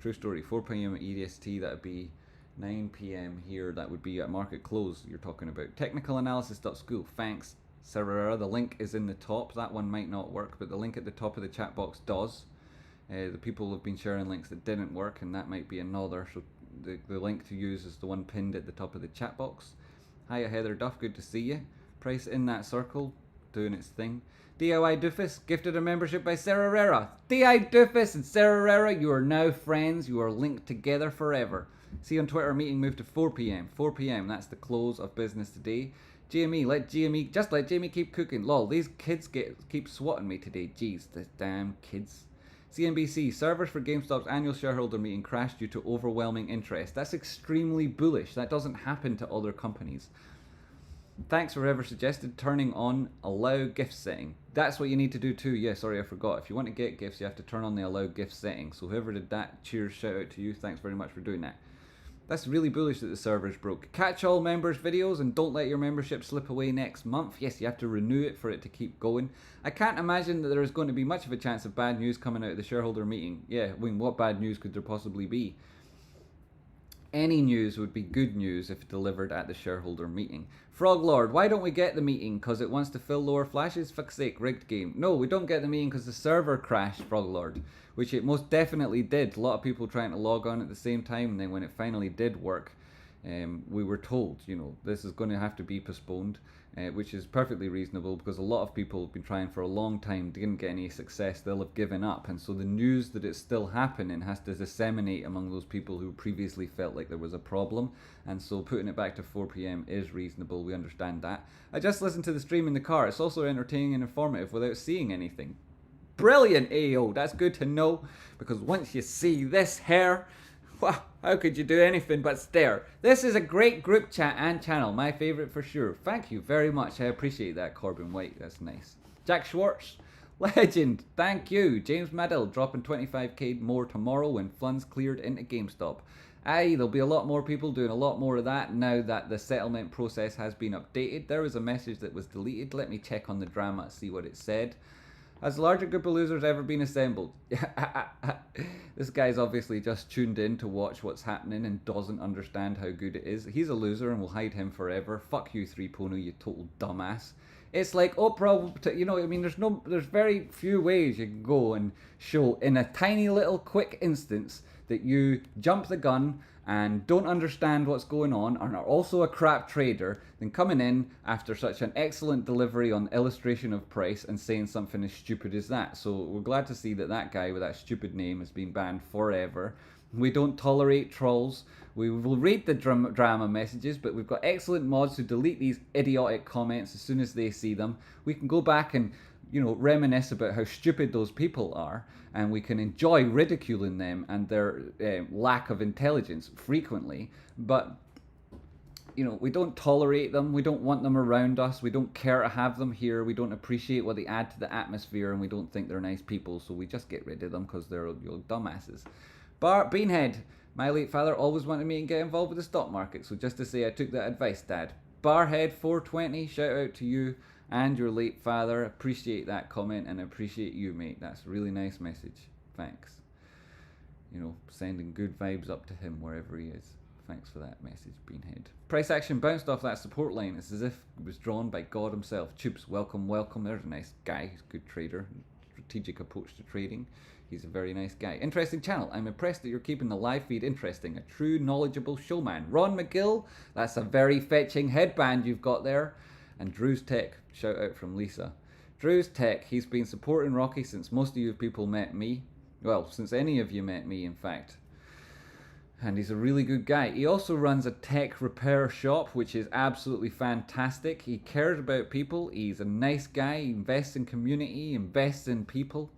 True story. 4 PM at EST, that would be 9 PM here. That would be at market close you're talking about. Technicalanalysis.school. Thanks, Sarah. The link is in the top. That one might not work, but the link at the top of the chat box does. The people have been sharing links that didn't work, and that might be another. So the link to use is the one pinned at the top of the chat box. Hiya, Heather Duff. Good to see you. Price in that circle, doing its thing. DIY Doofus, gifted a membership by Sarah Rera. DI Doofus and Sarah Rera, you are now friends. You are linked together forever. See you on Twitter, meeting moved to 4 PM. 4 PM, that's the close of business today. GME, let Jamie keep cooking. Lol, these kids keep swatting me today. Jeez, the damn kids. CNBC, servers for GameStop's annual shareholder meeting crashed due to overwhelming interest. That's extremely bullish. That doesn't happen to other companies. Thanks for whoever suggested turning on allow gift setting. That's what you need to do too. Yeah, sorry, I forgot. If you want to get gifts, you have to turn on the allow gift setting. So whoever did that, cheers, shout out to you. Thanks very much for doing that. That's really bullish that the servers broke. Catch all members videos and don't let your membership slip away next month. Yes, you have to renew it for it to keep going. I can't imagine that there is going to be much of a chance of bad news coming out of the shareholder meeting. Yeah, I mean, what bad news could there possibly be? Any news would be good news if delivered at the shareholder meeting. Frog Lord, why don't we get the meeting? Because it wants to fill lower flashes? Fuck's sake, rigged game. No, we don't get the meeting because the server crashed, Frog Lord, which it most definitely did. A lot of people trying to log on at the same time, and then when it finally did work, we were told, you know, this is going to have to be postponed, which is perfectly reasonable because a lot of people have been trying for a long time, didn't get any success, they'll have given up, and so the news that it's still happening has to disseminate among those people who previously felt like there was a problem, and so putting it back to 4 p.m. is reasonable, we understand that. I just listened to the stream in the car, it's also entertaining and informative without seeing anything. Brilliant, AO, that's good to know, because once you see this hair, wow, how could you do anything but stare? This is a great group chat and channel, my favourite for sure. Thank you very much, I appreciate that, Corbin White, that's nice. Jack Schwartz, legend, thank you. James Madill dropping 25k more tomorrow when funds cleared into GameStop. Aye, there'll be a lot more people doing a lot more of that now that the settlement process has been updated. There was a message that was deleted, let me check on the drama, see what it said. Has the larger group of losers ever been assembled? This guy's obviously just tuned in to watch what's happening and doesn't understand how good it is. He's a loser and we'll hide him forever. Fuck you, 3Pono, you total dumbass. It's like Oprah, you know, I mean, there's very few ways you can go and show in a tiny little quick instance that you jump the gun and don't understand what's going on and are also a crap trader, then coming in after such an excellent delivery on illustration of price and saying something as stupid as that. So we're glad to see that that guy with that stupid name has been banned forever. We don't tolerate trolls. We will read the drama messages, but we've got excellent mods who delete these idiotic comments as soon as they see them. We can go back and, you know, reminisce about how stupid those people are, and we can enjoy ridiculing them and their lack of intelligence frequently, but you know, we don't tolerate them, we don't want them around us, we don't care to have them here, we don't appreciate what they add to the atmosphere, and we don't think they're nice people, so we just get rid of them because they're dumbasses. Beanhead, my late father always wanted me to get involved with the stock market, so just to say I took that advice, Dad. Barhead420, shout out to you and your late father. Appreciate that comment and appreciate you, mate. That's a really nice message. Thanks. You know, sending good vibes up to him wherever he is. Thanks for that message, Beanhead. Price action bounced off that support line. It's as if it was drawn by God himself. Tubes, welcome, welcome. There's a nice guy. He's a good trader. Strategic approach to trading. He's a very nice guy. Interesting channel. I'm impressed that you're keeping the live feed interesting. A true knowledgeable showman. Ron McGill, that's a very fetching headband you've got there. And Drew's Tech, shout out from Lisa. Drew's Tech, he's been supporting Rocky since most of you people met me. Well, since any of you met me, in fact. And he's a really good guy. He also runs a tech repair shop, which is absolutely fantastic. He cares about people. He's a nice guy. He invests in community, invests in people.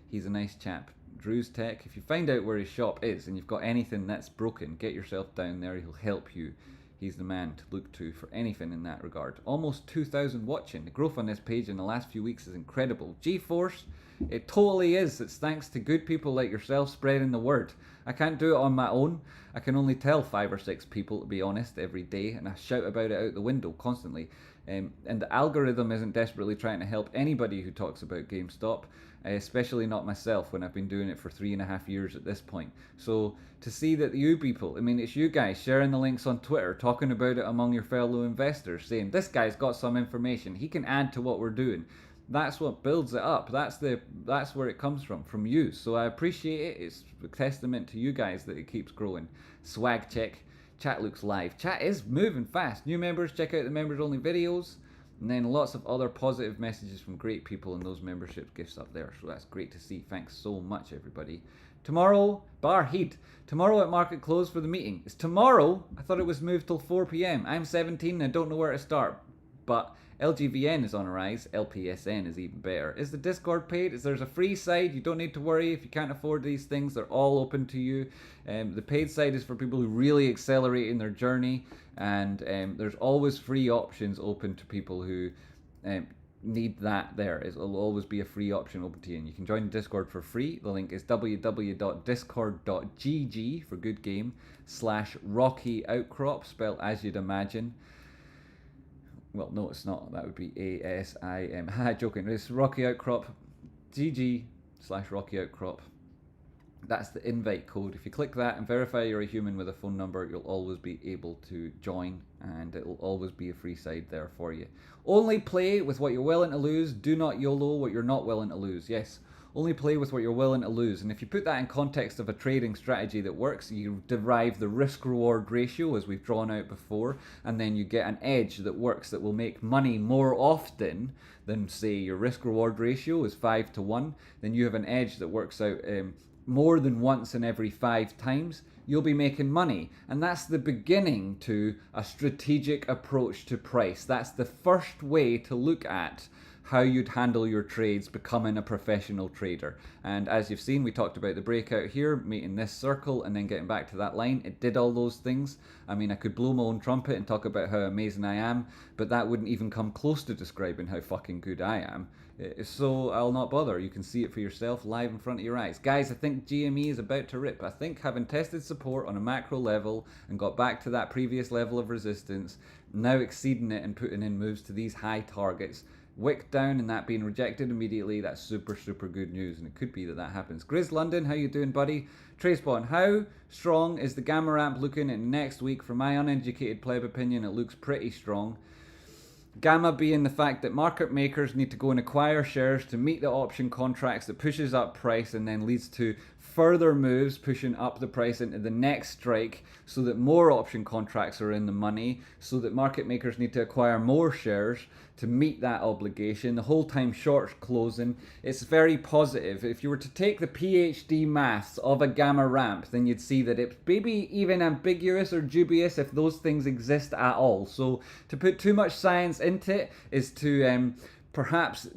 He's a nice chap. Drew's Tech. If you find out where his shop is and you've got anything that's broken, get yourself down there. He'll help you. He's the man to look to for anything in that regard. Almost 2,000 watching. The growth on this page in the last few weeks is incredible. GeForce, it totally is. It's thanks to good people like yourself spreading the word. I can't do it on my own. I can only tell 5 or 6 people, to be honest, every day, and I shout about it out the window constantly. And the algorithm isn't desperately trying to help anybody who talks about GameStop, especially not myself when I've been doing it for 3.5 years at this point. So to see that you people, I mean, it's you guys sharing the links on Twitter, talking about it among your fellow investors, saying this guy's got some information, he can add to what we're doing. That's what builds it up. That's where it comes from you. So I appreciate it. It's a testament to you guys that it keeps growing. Swag check. Chat looks live. Chat is moving fast. New members, check out the members only videos. And then lots of other positive messages from great people in those membership gifts up there. So that's great to see. Thanks so much, everybody. Tomorrow, Barhead. Tomorrow at market close for the meeting. It's tomorrow. I thought it was moved till 4 p.m. I'm 17 and I don't know where to start. But LGVN is on a rise. LPSN is even better. Is the Discord paid? There's a free side. You don't need to worry if you can't afford these things. They're all open to you. The paid side is for people who really accelerate in their journey. And there's always free options open to people who need that there. It'll always be a free option open to you. And you can join the Discord for free. The link is www.discord.gg for good game /Rocky Outcrop, spelled as you'd imagine. Well, no, it's not. That would be ASIM. Joking. It's Rocky Outcrop. GG /Rocky Outcrop. That's the invite code. If you click that and verify you're a human with a phone number, you'll always be able to join, and it'll always be a free side there for you. Only play with what you're willing to lose. Do not YOLO what you're not willing to lose. Yes, only play with what you're willing to lose. And if you put that in context of a trading strategy that works, you derive the risk-reward ratio as we've drawn out before, and then you get an edge that works, that will make money more often than, say, your risk-reward ratio is 5 to 1. Then you have an edge that works out more than once in every 5 times. You'll be making money. And that's the beginning to a strategic approach to price. That's the first way to look at how you'd handle your trades becoming a professional trader. And as you've seen, we talked about the breakout here, meeting this circle and then getting back to that line. It did all those things. I mean, I could blow my own trumpet and talk about how amazing I am, but that wouldn't even come close to describing how fucking good I am. So I'll not bother. You can see it for yourself live in front of your eyes. Guys, I think GME is about to rip. I think having tested support on a macro level and got back to that previous level of resistance, now exceeding it and putting in moves to these high targets, wick down and that being rejected immediately, that's super good news, and it could be that that happens. Grizz London, how you doing, buddy? Tracepawn, how strong is the gamma ramp looking in next week? From my uneducated pleb opinion, it looks pretty strong. Gamma being the fact that market makers need to go and acquire shares to meet the option contracts that pushes up price and then leads to further moves pushing up the price into the next strike, so that more option contracts are in the money, so that market makers need to acquire more shares to meet that obligation. The whole time shorts closing, it's very positive. If you were to take the PhD maths of a gamma ramp, then you'd see that it's maybe even ambiguous or dubious if those things exist at all. So to put too much science into it is to perhaps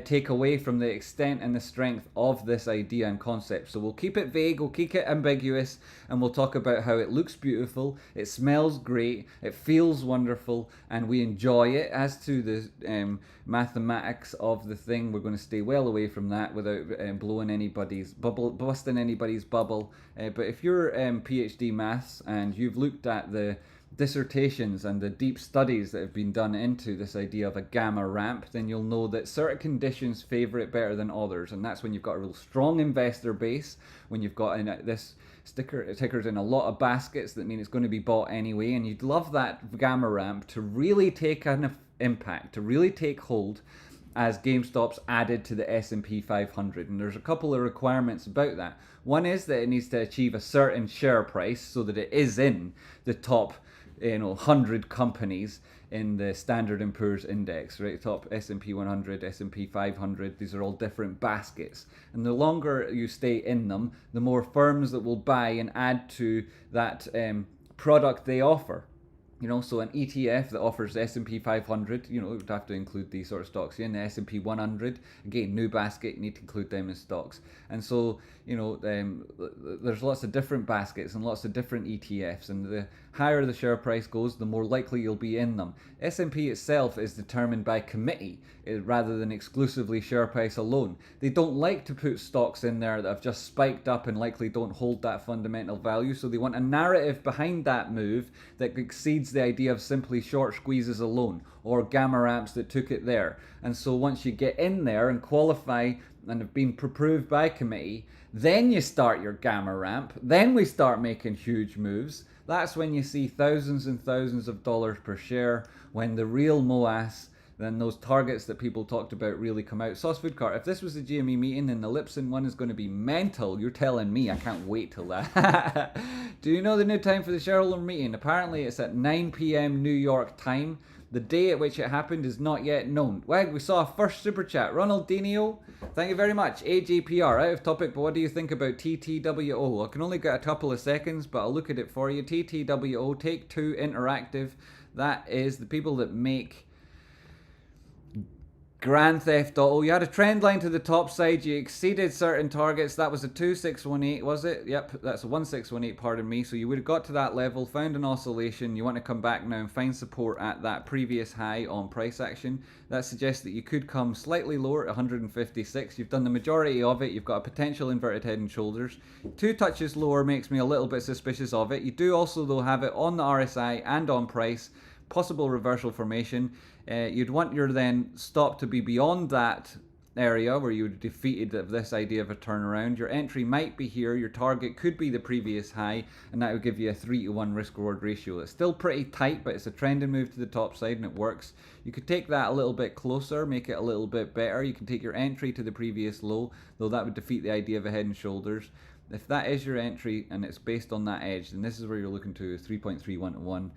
take away from the extent and the strength of this idea and concept. So we'll keep it vague, we'll keep it ambiguous, and we'll talk about how it looks beautiful, it smells great, it feels wonderful, and we enjoy it. As to the mathematics of the thing, we're going to stay well away from that without blowing anybody's bubble, busting anybody's bubble. But if you're PhD maths and you've looked at the dissertations and the deep studies that have been done into this idea of a gamma ramp, then you'll know that certain conditions favor it better than others, and that's when you've got a real strong investor base, when you've got this tickers in a lot of baskets that mean it's going to be bought anyway, and you'd love that gamma ramp to really take an impact, to really take hold as GameStop's added to the S&P 500. And there's a couple of requirements about that. One is that it needs to achieve a certain share price so that it is in the top 100 companies in the Standard & Poor's index, right? Top S&P 100, S&P 500, these are all different baskets. And the longer you stay in them, the more firms that will buy and add to that product they offer. So an ETF that offers the S&P 500, it would have to include these sort of stocks here. In the S&P 100, again, new basket, you need to include them as stocks. And so, there's lots of different baskets and lots of different ETFs, and the higher the share price goes, the more likely you'll be in them. S&P itself is determined by committee rather than exclusively share price alone. They don't like to put stocks in there that have just spiked up and likely don't hold that fundamental value, so they want a narrative behind that move that exceeds the idea of simply short squeezes alone or gamma ramps that took it there. And so once you get in there and qualify and have been approved by committee, then you start your gamma ramp, then we start making huge moves. That's when you see thousands and thousands of dollars per share, when the real MOAS, then those targets that people talked about really come out. Sauce Food Cart, if this was the GME meeting, then the Lipson one is going to be mental. You're telling me. I can't wait till that. Do you know the new time for the shareholder meeting? Apparently it's at 9 p.m. New York time. The day at which it happened is not yet known. Wag, we saw a first super chat. Ronaldinho, thank you very much. AJPR, out of topic, but what do you think about TTWO? I can only get a couple of seconds, but I'll look at it for you. TTWO, Take Two Interactive. That is the people that make Grand Theft Auto. You had a trend line to the top side. You exceeded certain targets. That was a 2618, was it? Yep, that's a 1618, pardon me. So you would have got to that level, found an oscillation. You want to come back now and find support at that previous high on price action. That suggests that you could come slightly lower at 156. You've done the majority of it. You've got a potential inverted head and shoulders. 2 touches lower makes me a little bit suspicious of it. You do also, though, have it on the RSI and on price. Possible reversal formation. You'd want your then stop to be beyond that area where you defeated this idea of a turnaround. Your entry might be here, your target could be the previous high, and that would give you a 3-to-1 risk-reward ratio. It's still pretty tight, but it's a trending move to the top side and it works. You could take that a little bit closer, make it a little bit better. You can take your entry to the previous low, though that would defeat the idea of a head and shoulders. If that is your entry and it's based on that edge, then this is where you're looking to 3.31 to 1.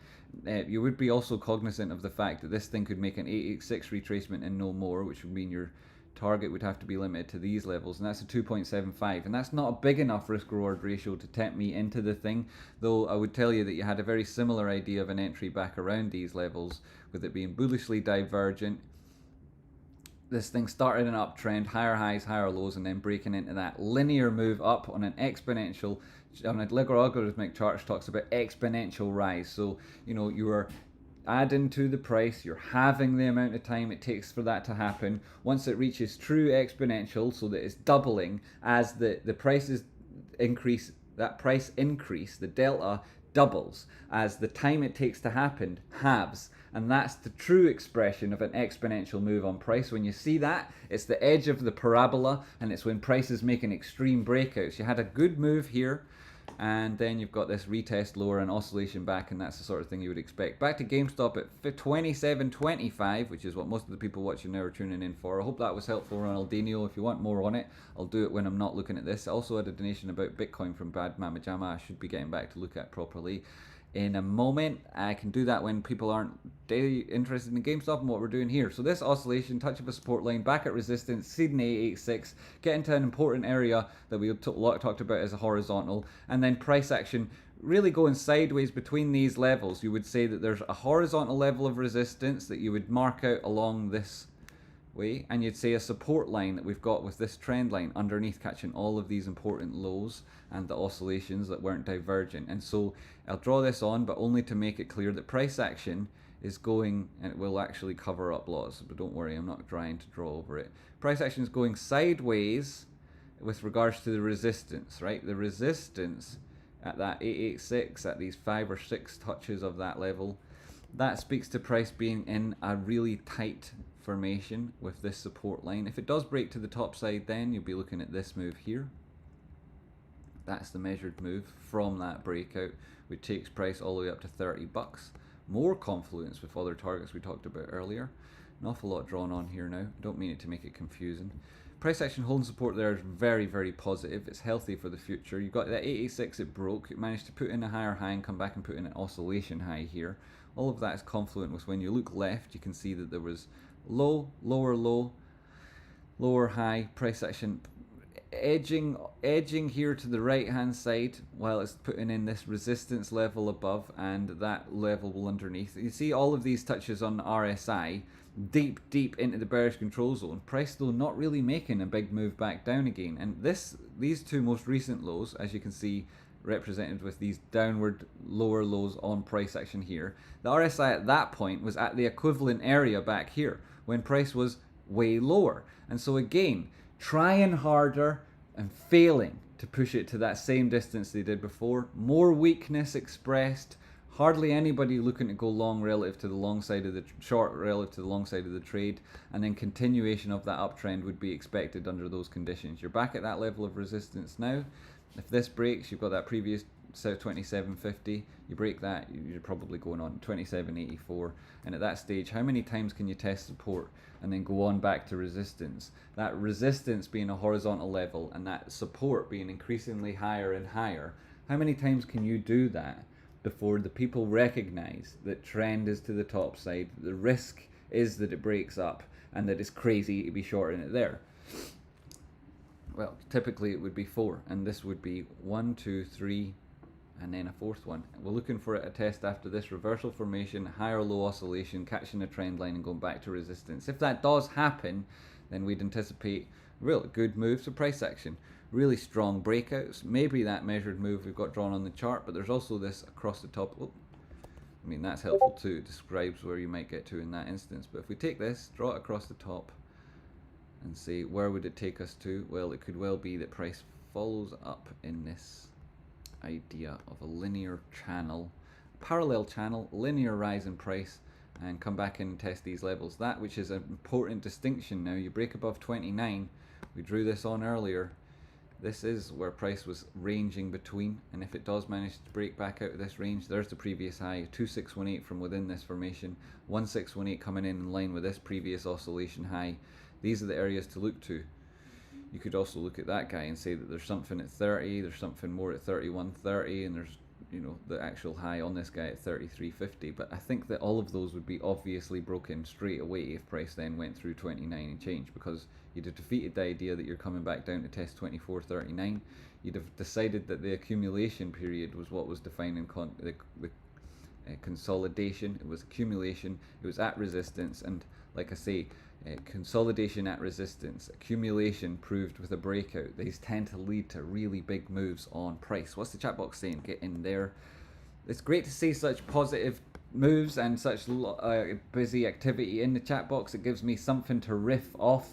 You would be also cognizant of the fact that this thing could make an 886 retracement and no more, which would mean your target would have to be limited to these levels, and that's a 2.75, and that's not a big enough risk reward ratio to tempt me into the thing, though I would tell you that you had a very similar idea of an entry back around these levels, with it being bullishly divergent. This thing started an uptrend, higher highs, higher lows, and then breaking into that linear move up on an exponential, on a logarithmic chart, talks about exponential rise. So, you know, you are adding to the price, you're halving the amount of time it takes for that to happen. Once it reaches true exponential, so that it's doubling, as the prices increase, that price increase, the delta doubles as the time it takes to happen halves, and that's the true expression of an exponential move on price. When you see that, it's the edge of the parabola, and it's when prices make an extreme breakouts. You had a good move here, and then you've got this retest lower and oscillation back, and that's the sort of thing you would expect. Back to GameStop at 27.25, which is what most of the people watching now are tuning in for. I hope that was helpful, Ronaldinho. If you want more on it, I'll do it when I'm not looking at this. I also had a donation about Bitcoin from Bad Mama Jama I should be getting back to look at properly in a moment. I can do that when people aren't daily interested in GameStop and what we're doing here. So this oscillation, touch of a support line, back at resistance, seeding 886, get into an important area that we talked about as a horizontal, and then price action really going sideways between these levels. You would say that there's a horizontal level of resistance that you would mark out along this way, and you'd say a support line that we've got with this trend line underneath, catching all of these important lows and the oscillations that weren't divergent. And so I'll draw this on, but only to make it clear that price action is going, and it will actually cover up loss, but don't worry, I'm not trying to draw over it. Price action is going sideways with regards to the resistance, right? The resistance at that 886, at these 5 or 6 touches of that level, that speaks to price being in a really tight formation with this support line. If it does break to the top side, then you'll be looking at this move here. That's the measured move from that breakout, which takes price all the way up to 30 bucks. More confluence with other targets we talked about earlier. An awful lot drawn on here now. Don't mean it to make it confusing. Price action holding support there is very, very positive. It's healthy for the future. You've got that 886, it broke. It managed to put in a higher high and come back and put in an oscillation high here. All of that is confluent with when you look left, you can see that there was low, lower, lower high, price action edging here to the right hand side while it's putting in this resistance level above and that level underneath. You see all of these touches on RSI deep into the bearish control zone. Price though not really making a big move back down again, and these two most recent lows, as you can see represented with these downward lower lows on price action here, the RSI at that point was at the equivalent area back here when price was way lower. And so again, trying harder and failing to push it to that same distance they did before. More weakness expressed. Hardly anybody looking to go long relative to the long side of the short relative to the long side of the trade, and then continuation of that uptrend would be expected under those conditions. You're back at that level of resistance now. If this breaks, you've got that previous 27.50. You break that, you're probably going on 27.84. And at that stage, how many times can you test support and then go on back to resistance? That resistance being a horizontal level and that support being increasingly higher and higher. How many times can you do that before the people recognize that trend is to the top side, the risk is that it breaks up, and that it's crazy to be shorting it there? Well, typically it would be 4, and this would be 1, 2, 3, and then a 4th one. We're looking for a test after this reversal formation, higher low oscillation, catching a trend line and going back to resistance. If that does happen, then we'd anticipate real good moves to price action. Really strong breakouts, maybe that measured move we've got drawn on the chart, but there's also this across the top. Oh, I mean, that's helpful too. It describes where you might get to in that instance. But if we take this, draw it across the top, and see where would it take us to, well, it could well be that price follows up in this idea of a linear channel, parallel channel, linear rise in price, and come back in and test these levels. That which is an important distinction now. You break above 29. We drew this on earlier. This is where price was ranging between, and if it does manage to break back out of this range, there's the previous high, 2618 from within this formation, 1618 coming in line with this previous oscillation high. These are the areas to look to. You could also look at that guy and say that there's something at 30, there's something more at 31.30, and there's, you know, the actual high on this guy at 33.50. But I think that all of those would be obviously broken straight away if price then went through 29 and change, because you'd have defeated the idea that you're coming back down to test 24.39. You'd have decided that the accumulation period was what was defining the consolidation. It was accumulation, it was at resistance, and like I say, consolidation at resistance, accumulation proved with a breakout. These tend to lead to really big moves on price. What's the chat box saying? Get in there. It's great to see such positive moves and such busy activity in the chat box. It gives me something to riff off.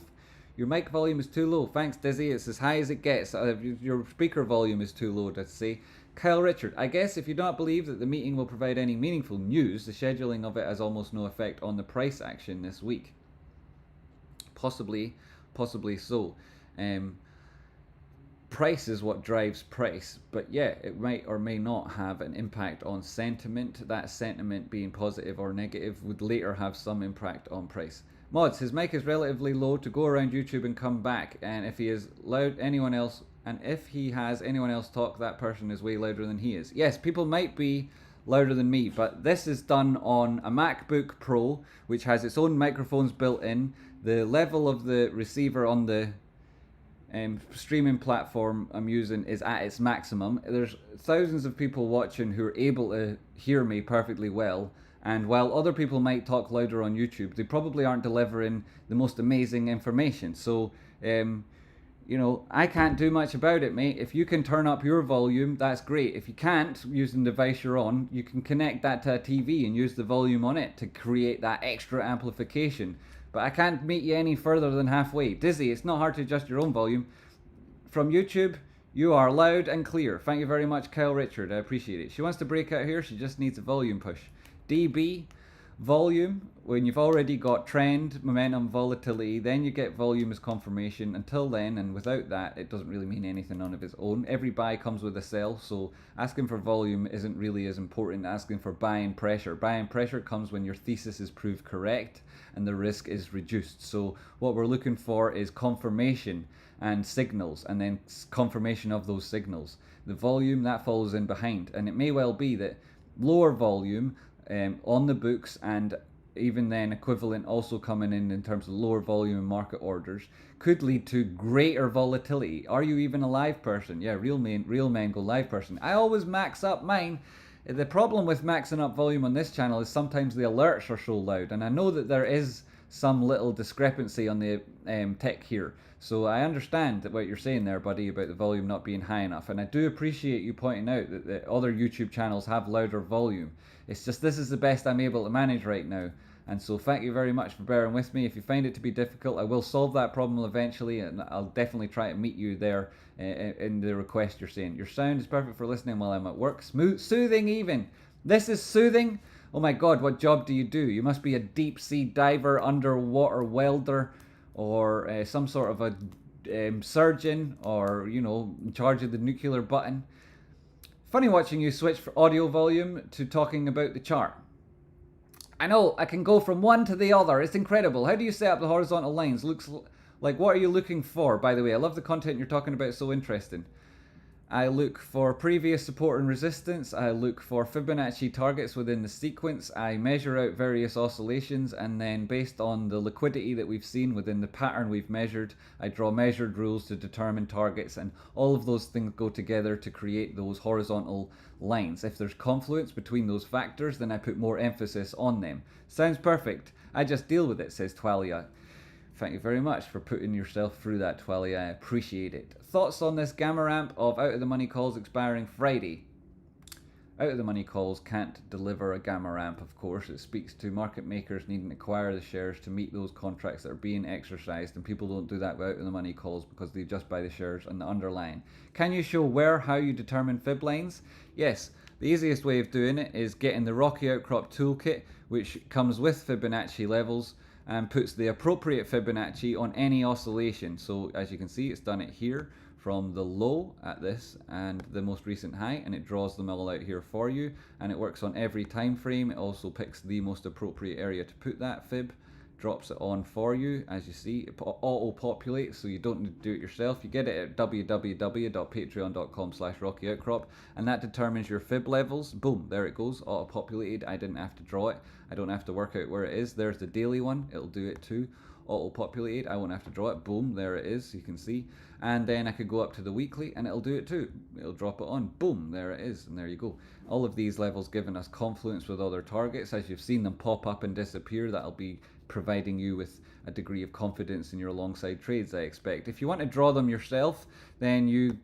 Your mic volume is too low. Thanks, Dizzy. It's as high as it gets. Your speaker volume is too low, let's say. Kyle Richard, I guess if you don't believe that the meeting will provide any meaningful news, the scheduling of it has almost no effect on the price action this week. Possibly so. Price is what drives price, but yeah, it might or may not have an impact on sentiment. That sentiment, being positive or negative, would later have some impact on price. Mods, his mic is relatively low to go around YouTube and come back, and if he is loud, anyone else, and if he has anyone else talk, that person is way louder than he is. Yes, people might be louder than me, but this is done on a MacBook Pro, which has its own microphones built in. The level of the receiver on the streaming platform I'm using is at its maximum. There's thousands of people watching who are able to hear me perfectly well, and while other people might talk louder on YouTube, they probably aren't delivering the most amazing information. So you know, I can't do much about it, mate. If you can turn up your volume, that's great. If you can't, using the device you're on, you can connect that to a TV and use the volume on it to create that extra amplification. But I can't meet you any further than halfway. Dizzy, it's not hard to adjust your own volume. From YouTube, you are loud and clear. Thank you very much, Kyle Richard. I appreciate it. She wants to break out here. She just needs a volume push. DB, volume, when you've already got trend, momentum, volatility, then you get volume as confirmation. Until then, and without that, it doesn't really mean anything on of its own. Every buy comes with a sell, so asking for volume isn't really as important as asking for buying pressure. Buying pressure comes when your thesis is proved correct and the risk is reduced. So what we're looking for is confirmation and signals, and then confirmation of those signals. The volume, that follows in behind, and it may well be that lower volume on the books, and even then equivalent also coming in terms of lower volume and market orders, could lead to greater volatility. Are you even a live person? Yeah, real men go live person. I always max up mine. The problem with maxing up volume on this channel is sometimes the alerts are so loud, and I know that there is some little discrepancy on the tech here. So I understand what you're saying there, buddy, about the volume not being high enough, and I do appreciate you pointing out that the other YouTube channels have louder volume. It's just this is the best I'm able to manage right now, and so thank you very much for bearing with me. If you find it to be difficult, I will solve that problem eventually, and I'll definitely try to meet you there in the request you're saying. Your sound is perfect for listening while I'm at work. Smooth, soothing even. This is soothing? Oh my god, what job do? You must be a deep sea diver, underwater welder, or some sort of a surgeon, or, you know, in charge of the nuclear button. Funny watching you switch from audio volume to talking about the chart. I know, I can go from one to the other. It's incredible. How do you set up the horizontal lines? Looks like, what are you looking for, by the way? I love the content you're talking about, so interesting. I look for previous support and resistance. I look for Fibonacci targets within the sequence. I measure out various oscillations, and then based on the liquidity that we've seen within the pattern we've measured, I draw measured rules to determine targets, and all of those things go together to create those horizontal lines. If there's confluence between those factors, then I put more emphasis on them. Sounds perfect. I just deal with it, says Twalia. Thank you very much for putting yourself through that, Twalia. I appreciate it. Thoughts on this gamma ramp of out of the money calls expiring Friday? Out of the money calls can't deliver a gamma ramp, of course. It speaks to market makers needing to acquire the shares to meet those contracts that are being exercised, and people don't do that without the money calls because they just buy the shares and the underlying. Can you show how you determine fib lines? Yes. The easiest way of doing it is getting the Rocky Outcrop toolkit, which comes with Fibonacci levels and puts the appropriate Fibonacci on any oscillation. So as you can see, it's done it here from the low at this and the most recent high, and it draws them all out here for you, and it works on every time frame. It also picks the most appropriate area to put that fib, drops it on for you. As you see, it auto-populates, so you don't need to do it yourself. You get it at www.patreon.com/rockyoutcrop, and that determines your fib levels. Boom, there it goes, auto-populated. I didn't have to draw it. I don't have to work out where it is. There's the daily one. It'll do it too. Auto-populated. I won't have to draw it. Boom, there it is. You can see. And then I could go up to the weekly and it'll do it too. It'll drop it on. Boom, there it is. And there you go. All of these levels giving us confluence with other targets. As you've seen them pop up and disappear, that'll be providing you with a degree of confidence in your alongside trades, I expect. If you want to draw them yourself, then you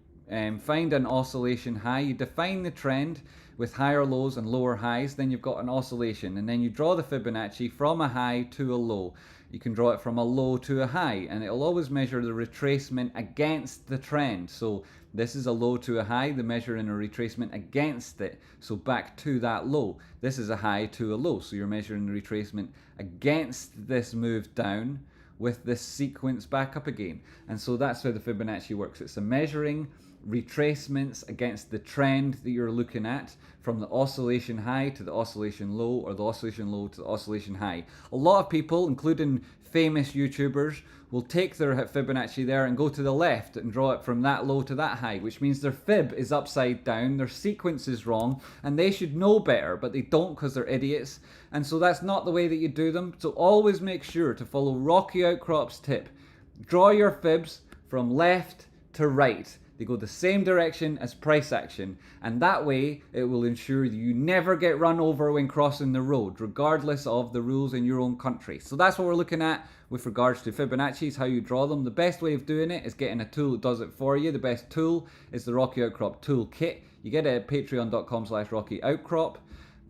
find an oscillation high. You define the trend with higher lows and lower highs. Then you've got an oscillation, and then you draw the Fibonacci from a high to a low. You can draw it from a low to a high, and it'll always measure the retracement against the trend. So this is a low to a high, the measuring a retracement against it, so back to that low. This is a high to a low, so you're measuring the retracement against this move down with this sequence back up again. And so that's how the Fibonacci works. It's a measuring retracements against the trend that you're looking at, from the oscillation high to the oscillation low, or the oscillation low to the oscillation high. A lot of people, including famous YouTubers, will take their Fibonacci there and go to the left and draw it from that low to that high, which means their fib is upside down, their sequence is wrong, and they should know better, but they don't because they're idiots. And so that's not the way that you do them. So always make sure to follow Rocky Outcrop's tip. Draw your fibs from left to right. They go the same direction as price action, and that way it will ensure that you never get run over when crossing the road, regardless of the rules in your own country. So that's what we're looking at with regards to Fibonacci's, how you draw them. The best way of doing it is getting a tool that does it for you. The best tool is the Rocky Outcrop Toolkit. You get it at patreon.com/rockyoutcrop.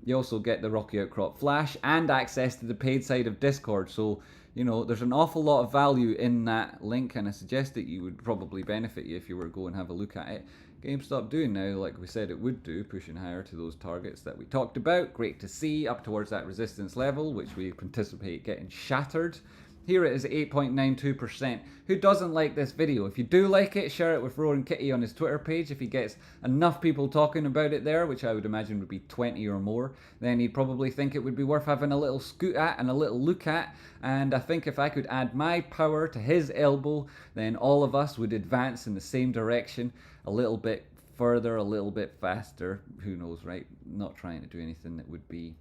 You also get the Rocky Outcrop Flash and access to the paid side of Discord. So, you know, there's an awful lot of value in that link, and I suggest that you would probably benefit you if you were to go and have a look at it. GameStop doing now, like we said it would do, pushing higher to those targets that we talked about. Great to see, up towards that resistance level, which we anticipate getting shattered. Here it is at 8.92%. Who doesn't like this video? If you do like it, share it with Roaring Kitty on his Twitter page. If he gets enough people talking about it there, which I would imagine would be 20 or more, then he'd probably think it would be worth having a little scoot at and a little look at. And I think if I could add my power to his elbow, then all of us would advance in the same direction a little bit further, a little bit faster. Who knows, right? Not trying to do anything that would be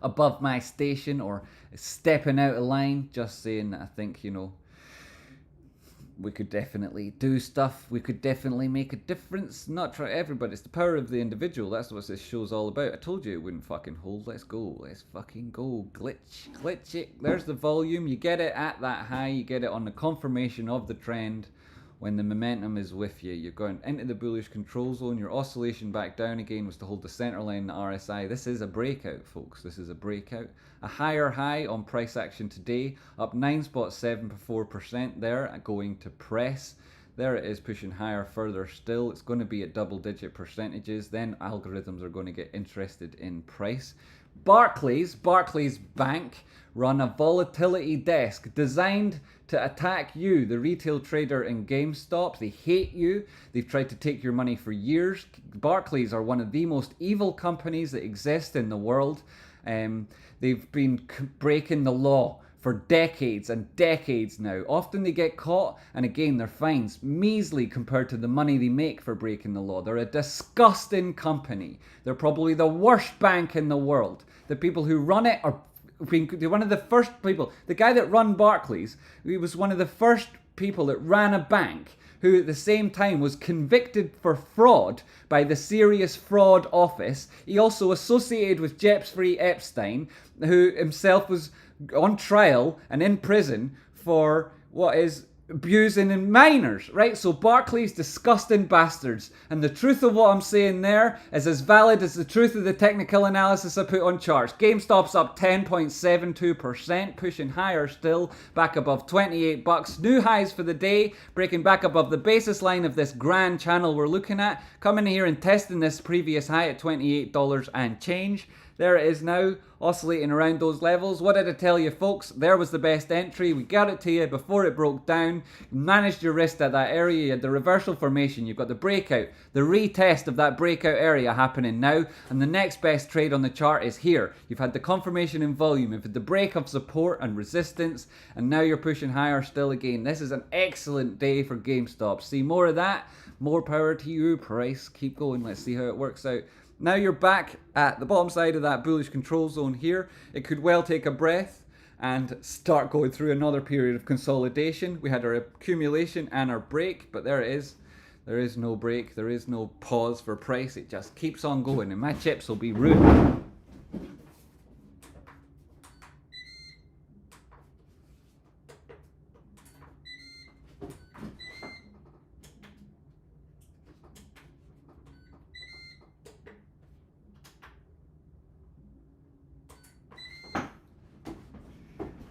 above my station or stepping out of line, just saying that I think, you know, we could definitely do stuff, we could definitely make a difference. Not try everybody, it's the power of the individual. That's what this show's all about. I told you it wouldn't fucking hold. Let's go, let's fucking go. Glitch it. There's the volume. You get it at that high, you get it on the confirmation of the trend. When the momentum is with you, you're going into the bullish control zone. Your oscillation back down again was to hold the center line, the RSI. This is a breakout, folks. This is a breakout. A higher high on price action today, up 9.74% there, going to press. There it is, pushing higher further still. It's going to be at double-digit percentages. Then algorithms are going to get interested in price. Barclays Bank, run a volatility desk designed to attack you, the retail trader in GameStop. They hate you. They've tried to take your money for years. Barclays are one of the most evil companies that exist in the world. They've been breaking the law for decades and decades now. Often they get caught, and again, their fines measly compared to the money they make for breaking the law. They're a disgusting company. They're probably the worst bank in the world. The people who run it are one of the first people. The guy that ran Barclays, he was one of the first people that ran a bank who at the same time was convicted for fraud by the Serious Fraud Office. He also associated with Jeffrey Epstein, who himself was on trial and in prison for what is abusing in minors, right? So Barclays, disgusting bastards. And the truth of what I'm saying there is as valid as the truth of the technical analysis I put on charts. GameStop's up 10.72%, pushing higher still, back above 28 bucks. New highs for the day, breaking back above the basis line of this grand channel we're looking at. Coming here and testing this previous high at $28 and change. There it is now, oscillating around those levels. What did I tell you, folks? There was the best entry. We got it to you before it broke down. You managed your risk at that area. You had the reversal formation. You've got the breakout, the retest of that breakout area happening now. And the next best trade on the chart is here. You've had the confirmation in volume. You've had the break of support and resistance. And now you're pushing higher still again. This is an excellent day for GameStop. See more of that? More power to you, price. Keep going. Let's see how it works out. Now you're back at the bottom side of that bullish control zone here. It could well take a breath and start going through another period of consolidation. We had our accumulation and our break, but there it is. There is no break. There is no pause for price. It just keeps on going, and my chips will be ruined.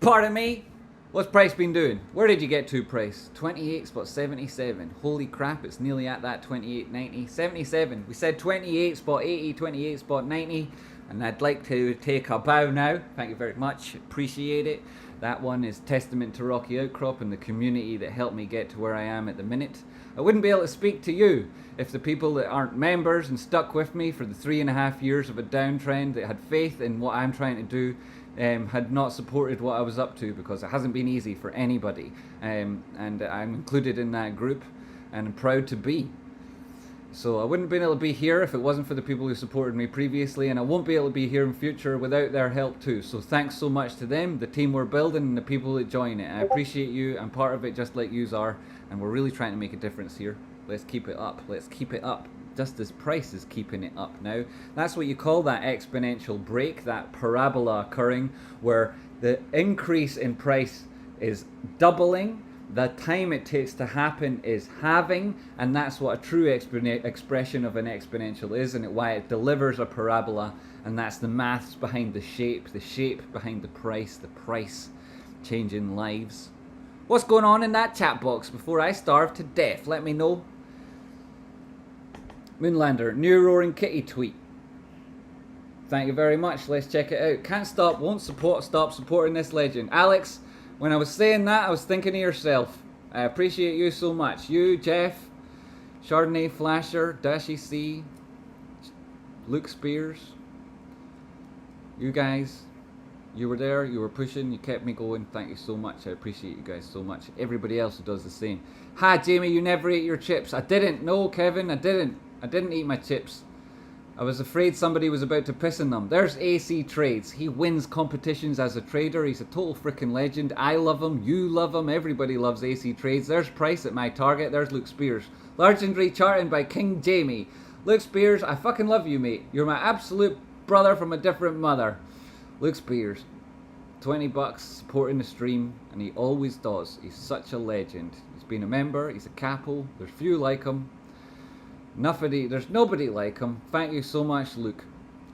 Pardon me? What's price been doing? Where did you get to, price? 28.77. Holy crap, it's nearly at that 28.90. 77. We said 28.80, 28.90. And I'd like to take a bow now. Thank you very much. Appreciate it. That one is testament to Rocky Outcrop and the community that helped me get to where I am at the minute. I wouldn't be able to speak to you if the people that aren't members and stuck with me for the 3.5 years of a downtrend, that had faith in what I'm trying to do, had not supported what I was up to, because it hasn't been easy for anybody, and I'm included in that group and I'm proud to be. So I wouldn't have been able to be here if it wasn't for the people who supported me previously, and I won't be able to be here in future without their help too. So thanks so much to them, the team we're building, and the people that join it. I appreciate you. I'm part of it just like yous are, and we're really trying to make a difference here. Let's keep it up. Let's keep it up. Just as price is keeping it up now. That's what you call that exponential break, that parabola occurring where the increase in price is doubling, the time it takes to happen is halving, and that's what a true expression of an exponential is, and why it delivers a parabola, and that's the maths behind the shape behind the price changing lives. What's going on in that chat box before I starve to death? Let me know. Moonlander, new Roaring Kitty tweet. Thank you very much. Let's check it out. Can't stop, won't stop supporting this legend. Alex, when I was saying that, I was thinking of yourself. I appreciate you so much. You, Jeff, Chardonnay Flasher, Dashy C, Luke Spears. You guys, you were there, you were pushing, you kept me going. Thank you so much. I appreciate you guys so much. Everybody else who does the same. Hi, Jamie, you never ate your chips. I didn't. No, Kevin, I didn't. I didn't eat my chips. I was afraid somebody was about to piss in them. There's AC Trades. He wins competitions as a trader. He's a total freaking legend. I love him. You love him. Everybody loves AC Trades. There's Price at my target. There's Luke Spears. Legendary charting by King Jamie. Luke Spears, I fucking love you, mate. You're my absolute brother from a different mother. Luke Spears. 20 bucks supporting the stream, and he always does. He's such a legend. He's been a member. He's a capo. There's few like him. There's nobody like him. Thank you so much, Luke.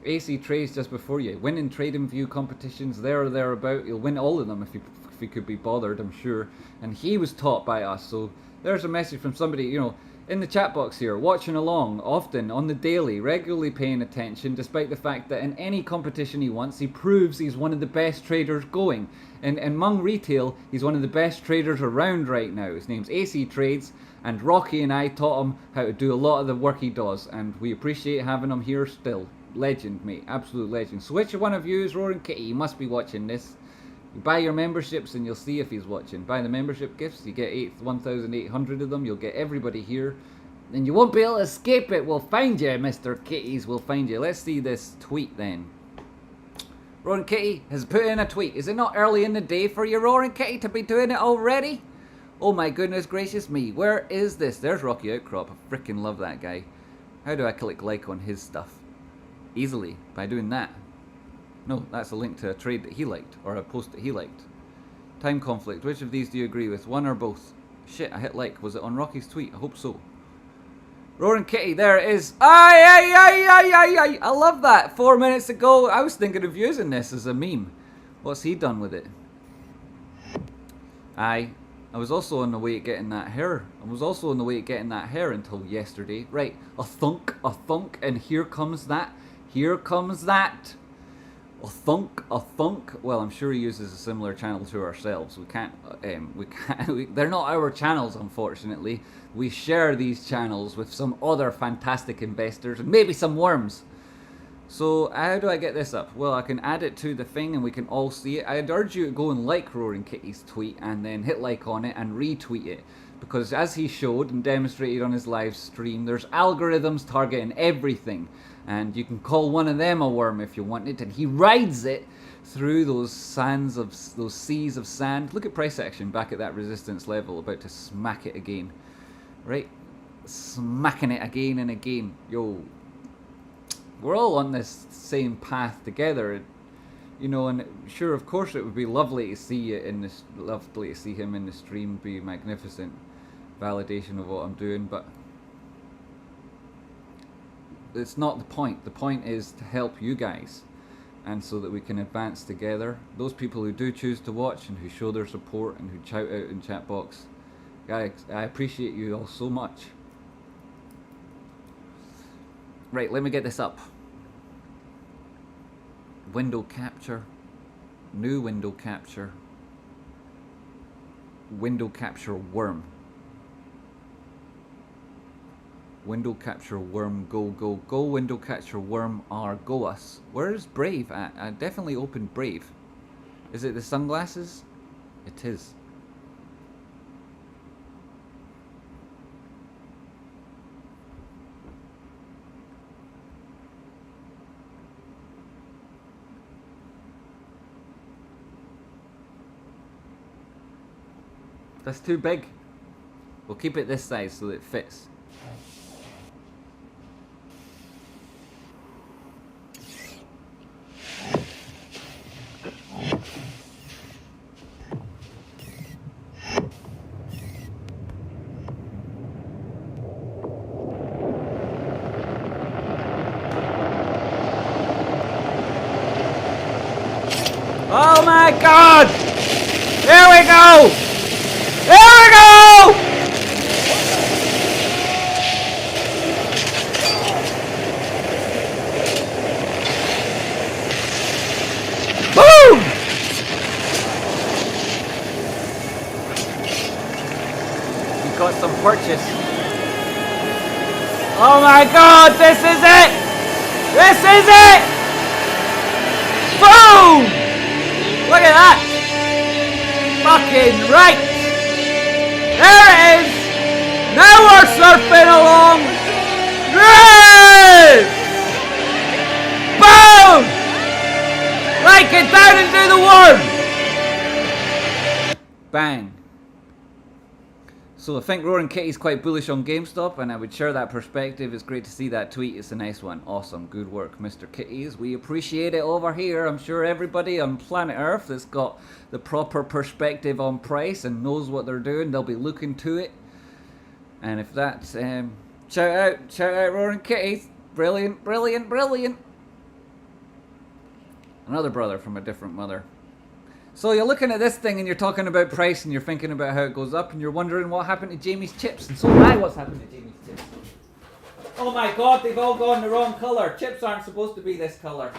AC Trades just before you. Winning Trading View competitions there or thereabout. You'll win all of them if you could be bothered, I'm sure. And he was taught by us. So there's a message from somebody, you know, in the chat box here, watching along, often, on the daily, regularly paying attention, despite the fact that in any competition he wants, he proves he's one of the best traders going. And among retail, he's one of the best traders around right now. His name's AC Trades, and Rocky and I taught him how to do a lot of the work he does, and we appreciate having him here still. Legend, mate. Absolute legend. So which one of you is Roaring Kitty? You must be watching this. You buy your memberships and you'll see if he's watching. Buy the membership gifts, you get 1,800 of them, you'll get everybody here. And you won't be able to escape it. We'll find you, Mr. Kitties, we'll find you. Let's see this tweet then. Roaring Kitty has put in a tweet. Is it not early in the day for you, Roaring Kitty, to be doing it already? Oh my goodness gracious me. Where is this? There's Rocky Outcrop. I freaking love that guy. How do I click like on his stuff? Easily, by doing that. No, that's a link to a trade that he liked, or a post that he liked. Time conflict. Which of these do you agree with? One or both? Shit, I hit like. Was it on Rocky's tweet? I hope so. Roaring Kitty, there it is. Aye, aye, aye, aye, aye, aye. I love that. 4 minutes ago, I was thinking of using this as a meme. What's he done with it? Aye. I was also on the way to getting that hair. Until yesterday. Right, a thunk, and here comes that. Here comes that. A thunk. Well, I'm sure he uses a similar channel to ourselves. We can't, they're not our channels, unfortunately. We share these channels with some other fantastic investors and maybe some worms. So how do I get this up? Well, I can add it to the thing and we can all see it. I'd urge you to go and like Roaring Kitty's tweet and then hit like on it and retweet it. Because as he showed and demonstrated on his live stream, there's algorithms targeting everything. And you can call one of them a worm if you want it. And he rides it through those seas of sand. Look at price action back at that resistance level, about to smack it again. Right? Smacking it again and again. Yo. We're all on this same path together, you know, and sure, of course, it would be lovely to see you in this, lovely to see him in the stream, be magnificent validation of what I'm doing, but it's not the point. The point is to help you guys, and so that we can advance together. Those people who do choose to watch and who show their support and who shout out in chat box, guys, I appreciate you all so much. Right, let me get this up. Window capture. New window capture. Window capture worm. Window capture worm, go, go, go. Window capture worm, go us. Where's Brave at? I definitely opened Brave. Is it the sunglasses? It is. That's too big. We'll keep it this size so that it fits. Oh my God! Here we go! Here we go! Boom! We got some purchase. Oh my God, this is it! This is it! Boom! Look at that! Fucking right! There it is! Now we're surfing along! Yes! Boom! Right, get down and do the worm! Bang. So I think Roaring Kitty's quite bullish on GameStop, and I would share that perspective. It's great to see that tweet. It's a nice one. Awesome. Good work, Mr. Kitties. We appreciate it over here. I'm sure everybody on planet Earth that's got the proper perspective on price and knows what they're doing, they'll be looking to it. And if that's... shout out Roaring Kitties. Brilliant, brilliant, brilliant. Another brother from a different mother. So you're looking at this thing and you're talking about price and you're thinking about how it goes up and you're wondering what happened to Jamie's chips. And so am I, what's happened to Jamie's chips. Oh my God, they've all gone the wrong colour. Chips aren't supposed to be this colour.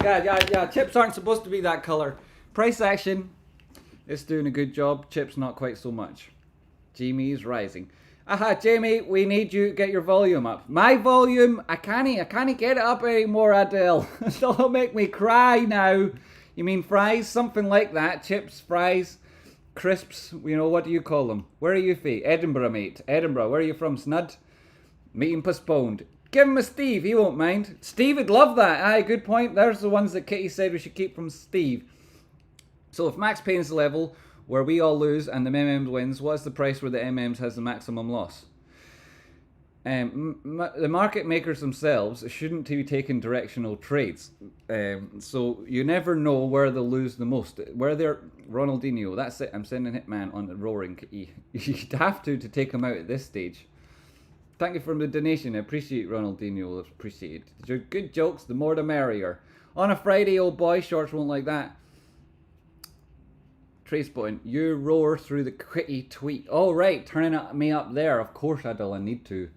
Yeah, chips aren't supposed to be that colour. Price action. It's doing a good job. Chips not quite so much. Jamie's rising. Aha, Jamie, we need you to get your volume up. My volume, I can't get it up anymore, Adele. Don't make me cry now. You mean fries? Something like that. Chips, fries, crisps, you know, what do you call them? Where are you from? Edinburgh, mate. Edinburgh, where are you from, Snud? Meeting postponed. Give him a Steve, he won't mind. Steve would love that. Aye, good point. There's the ones that Kitty said we should keep from Steve. So if Max Payne's the level where we all lose and the MMs wins, what's the price where the MMs has the maximum loss? The market makers themselves shouldn't be taking directional trades. So you never know where they'll lose the most. Where they're Ronaldinho, that's it. I'm sending Hitman on the roaring. You'd have to take him out at this stage. Thank you for the donation. I appreciate Ronaldinho. Appreciate it. Good jokes. The more the merrier. On a Friday, old boy, shorts won't like that. Trace button. You roar through the quitty tweet. Oh right, turning me up there. Of course, Adil. I need to.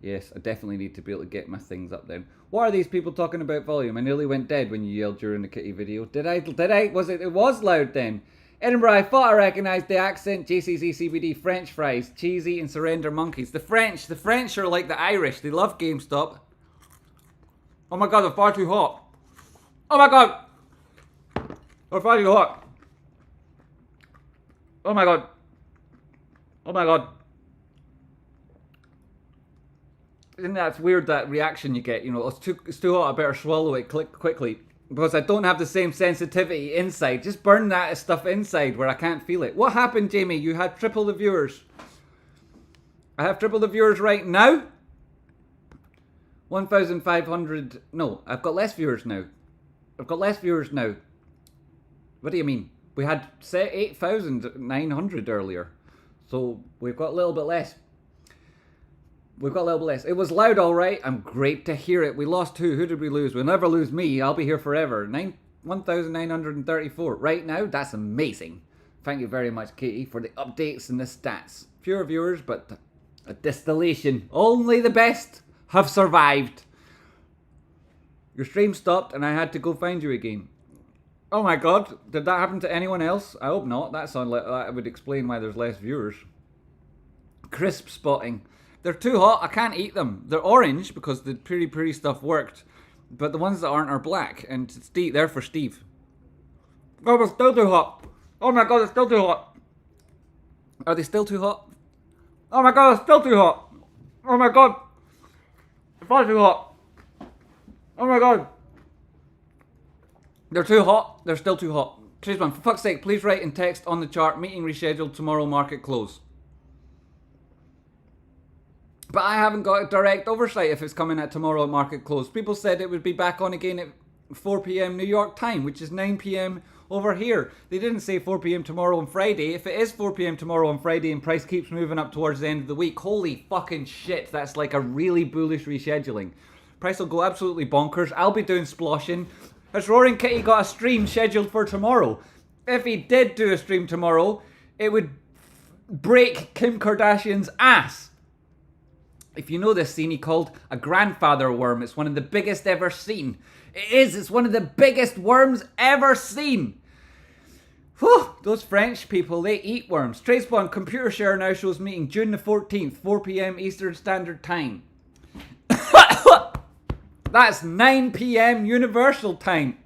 Yes, I definitely need to be able to get my things up then. What are these people talking about volume? I nearly went dead when you yelled during the kitty video. Did I? Was it? It was loud then. Edinburgh, I thought I recognised the accent. JCC CBD, French fries, cheesy and surrender monkeys. The French are like the Irish. They love GameStop. Oh my god, they're far too hot. Oh my god. They're far too hot. Oh my god. Oh my god. Isn't that weird, that reaction you get? You know, it's too hot, I better swallow it quickly. Because I don't have the same sensitivity inside. Just burn that stuff inside where I can't feel it. What happened, Jamie? You had triple the viewers. I have triple the viewers right now? 1,500... No, I've got less viewers now. I've got less viewers now. What do you mean? We had 8,900 earlier. So we've got a little bit less. We've got a little bit less. It was loud, all right. I'm great to hear it. We lost who? Who did we lose? We'll never lose me. I'll be here forever. 1,934. Right now, that's amazing. Thank you very much, Katie, for the updates and the stats. Fewer viewers, but a distillation. Only the best have survived. Your stream stopped and I had to go find you again. Oh my god. Did that happen to anyone else? I hope not. That would explain why there's less viewers. Crisp spotting. They're too hot, I can't eat them. They're orange because the piri stuff worked. But the ones that aren't are black. And Steve, they're for Steve. Oh, they're still too hot. Oh my god, they're still too hot. Are they still too hot? Oh my god, they're still too hot. Oh my god. They're far too hot. Oh my god. They're too hot. They're still too hot. Tradesman, for fuck's sake, please write in text on the chart, meeting rescheduled tomorrow, market close. But I haven't got a direct oversight if it's coming at tomorrow at market close. People said it would be back on again at 4 p.m. New York time, which is 9 p.m. over here. They didn't say 4 p.m. tomorrow on Friday. If it is 4 p.m. tomorrow on Friday and price keeps moving up towards the end of the week, holy fucking shit, that's like a really bullish rescheduling. Price will go absolutely bonkers. I'll be doing sploshing. Has Roaring Kitty got a stream scheduled for tomorrow? If he did do a stream tomorrow, it would break Kim Kardashian's ass. If you know this scene, he called a grandfather worm. It's one of the biggest ever seen. It is. It's one of the biggest worms ever seen. Whew, those French people, they eat worms. Tracebond computer share now shows meeting June the 14th, 4 p.m. Eastern Standard Time. That's 9 p.m. Universal Time.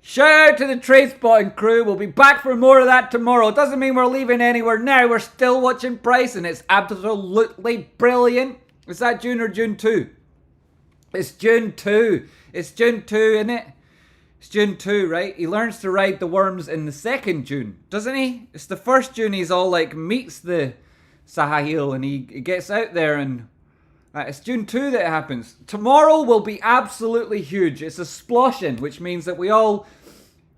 Shout out to the Tradespotting crew. We'll be back for more of that tomorrow. It doesn't mean we're leaving anywhere now. We're still watching price and it's absolutely brilliant. Is that June or June 2? It's June 2. It's June 2, isn't it? It's June 2, right? He learns to ride the worms in the 2nd June, doesn't he? It's the 1st June he's all like meets the Sahil and he gets out there and... it's June 2 that it happens. Tomorrow will be absolutely huge. It's a sploshing, which means that we all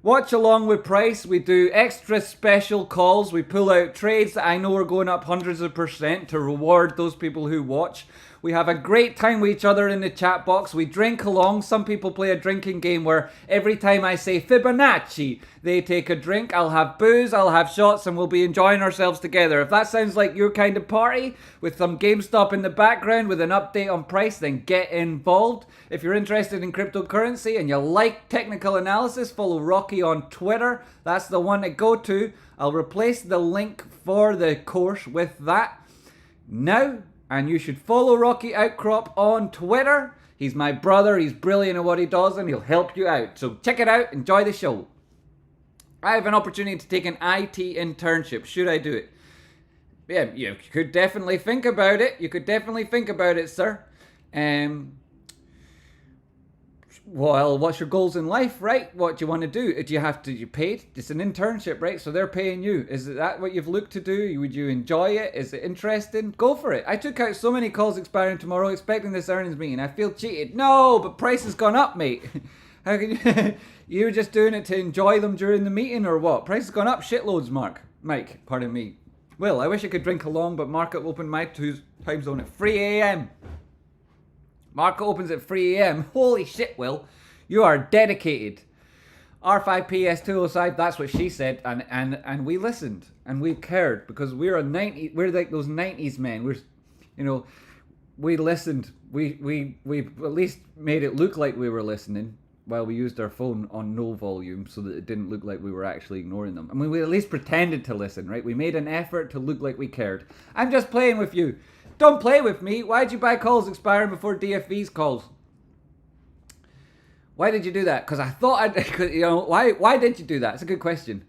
watch along with price. We do extra special calls. We pull out trades that I know are going up hundreds of % to reward those people who watch. We have a great time with each other in the chat box. We drink along. Some people play a drinking game where every time I say Fibonacci, they take a drink. I'll have booze, I'll have shots, and we'll be enjoying ourselves together. If that sounds like your kind of party, with some GameStop in the background with an update on price, then get involved. If you're interested in cryptocurrency and you like technical analysis, follow Rocky on Twitter. That's the one to go to. I'll replace the link for the course with that now. And you should follow Rocky Outcrop on Twitter. He's my brother, he's brilliant at what he does, and he'll help you out. So check it out, enjoy the show. I have an opportunity to take an IT internship. Should I do it? Yeah, you could definitely think about it. You could definitely think about it, sir. Well, what's your goals in life, right? What do you want to do? Do you have to, you paid? It's an internship, right? So they're paying you. Is that what you've looked to do? Would you enjoy it? Is it interesting? Go for it. I took out so many calls expiring tomorrow expecting this earnings meeting. I feel cheated. No, but price has gone up, mate. How can you, you were just doing it to enjoy them during the meeting or what? Price has gone up shitloads, Mike, pardon me. Will, I wish I could drink along, but market opened my time zone at 3 a.m. Market opens at 3 a.m. Holy shit, Will. You are dedicated. R5PS205, that's what she said. And we listened. And we cared. Because we're like those 90s men. We listened. We at least made it look like we were listening while we used our phone on no volume so that it didn't look like we were actually ignoring them. I mean, we at least pretended to listen, right? We made an effort to look like we cared. I'm just playing with you. Don't play with me. Why'd you buy calls expiring before DFV's calls? Why did you do that? Because I thought why did you do that? It's a good question.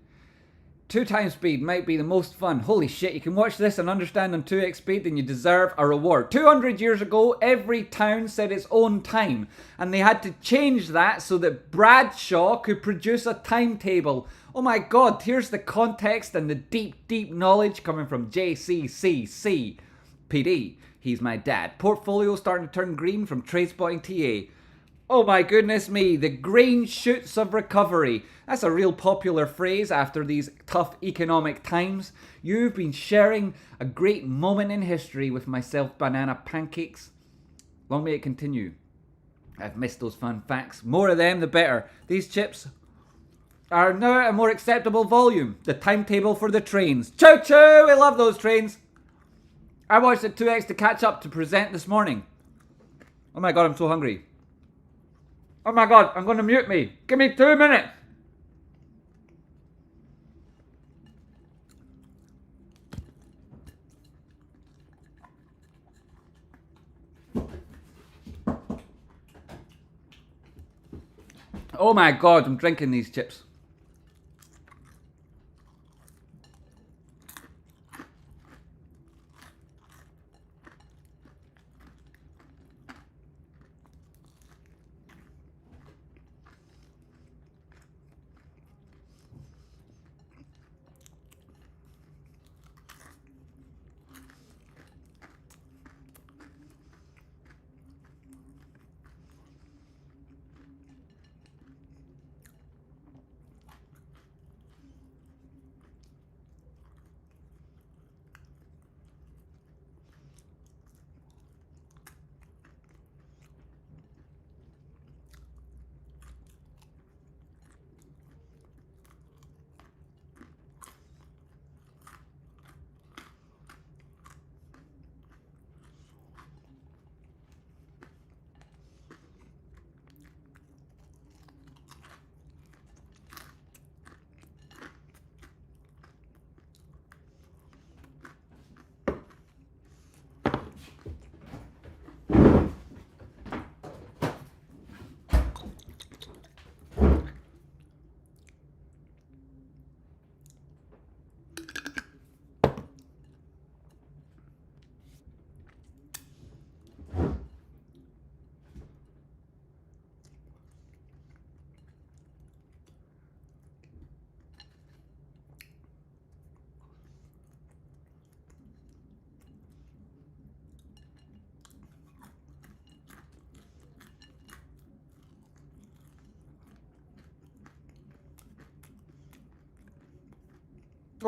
2x speed might be the most fun. Holy shit, you can watch this and understand on 2x speed and you deserve a reward. 200 years ago, every town said its own time. And they had to change that so that Bradshaw could produce a timetable. Oh my god, here's the context and the deep, deep knowledge coming from JCCC. PD, he's my dad. Portfolio starting to turn green from trade spotting TA. Oh my goodness me, the green shoots of recovery. That's a real popular phrase after these tough economic times. You've been sharing a great moment in history with myself, Banana Pancakes. Long may it continue. I've missed those fun facts. More of them, the better. These chips are now at a more acceptable volume. The timetable for the trains. Choo choo! We love those trains. I watched it 2x to catch up to present this morning. Oh my god, I'm so hungry. Oh my god, I'm going to mute me. Give me 2 minutes. Oh my god, I'm drinking these chips.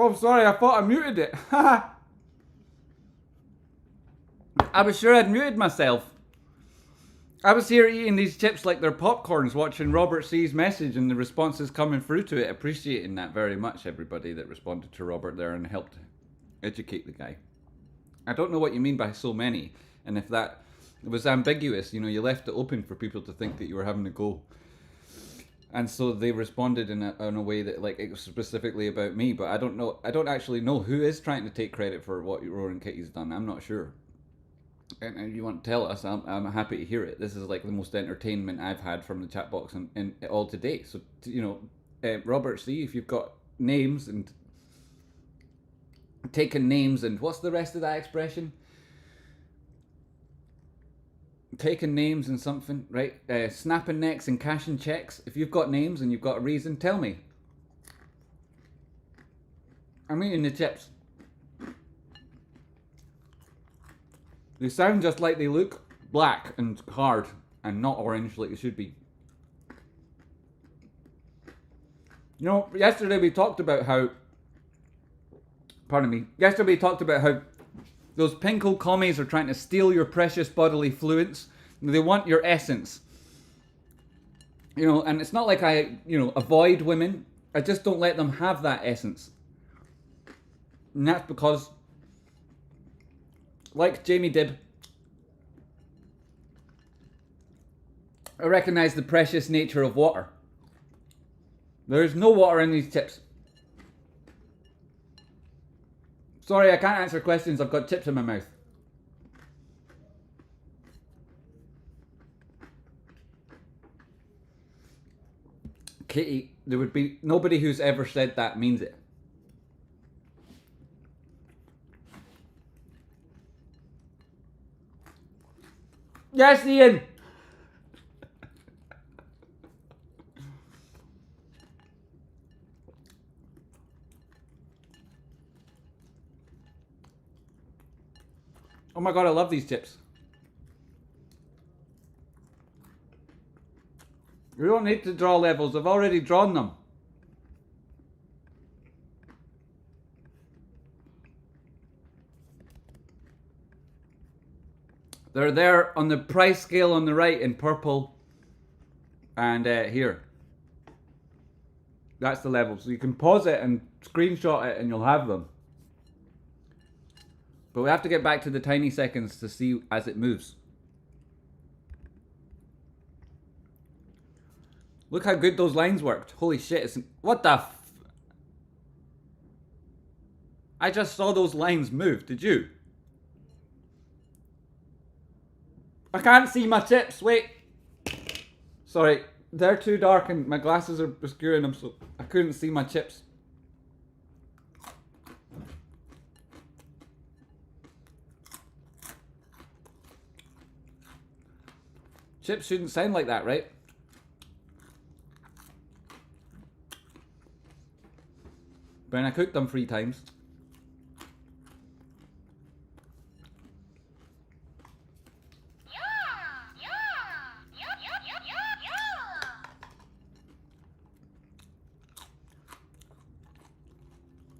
Oh, sorry, I thought I muted it. I was sure I'd muted myself. I was here eating these chips like they're popcorns, watching Robert C's message and the responses coming through to it. Appreciating that very much, everybody that responded to Robert there and helped educate the guy. I don't know what you mean by so many, and if that was ambiguous, you know, you left it open for people to think that you were having a go. And so they responded in a way that, like, it was specifically about me, but I don't know. I don't actually know who is trying to take credit for what Roaring Kitty's done. I'm not sure. And you want to tell us, I'm happy to hear it. This is like the most entertainment I've had from the chat box in all today. So, you know, Robert C, if you've got names and taken names and what's the rest of that expression? taking names and something, right? Snapping necks and cashing checks. If you've got names and you've got a reason, tell me. I'm eating the chips. They sound just like they look, black and hard and not orange like they should be. You know, yesterday we talked about how, yesterday we talked about how those pinko commies are trying to steal your precious bodily fluids. They want your essence. You know, and it's not like I, avoid women. I just don't let them have that essence. And that's because, like Jamie did, I recognize the precious nature of water. There is no water in these chips. Sorry, I can't answer questions. I've got chips in my mouth. Kitty, there would be nobody who's ever said that means it. Yes, Ian! Oh my god, I love these chips. We don't need to draw levels, I've already drawn them. They're there on the price scale on the right in purple and here. That's the level. So you can pause it and screenshot it and you'll have them. But we have to get back to the tiny seconds to see as it moves. Look how good those lines worked. Holy shit, what the I just saw those lines move, did you? I can't see my chips, wait. Sorry, they're too dark and my glasses are obscuring them, so I couldn't see my chips. Chips shouldn't sound like that, right? But I cooked them 3 times.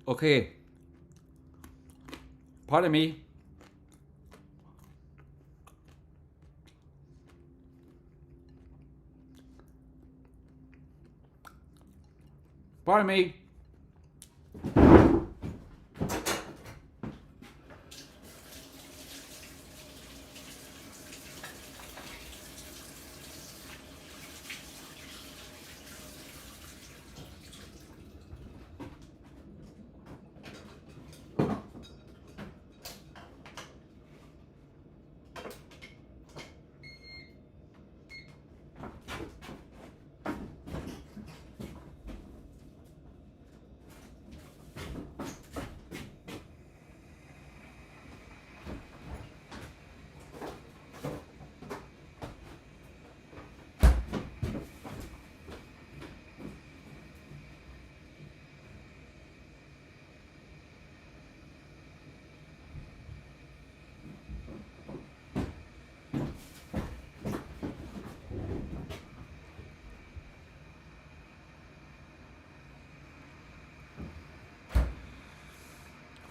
Okay. Pardon me. Pardon me.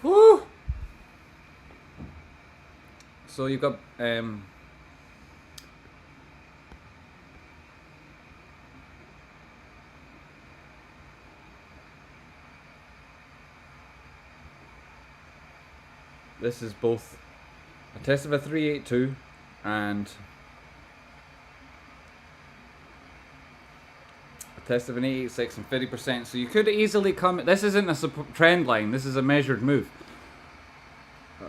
Woo! So you've got this is both a test of a 382 and a test of an 886 and 50%. So you could easily come. This isn't a trend line. This is a measured move.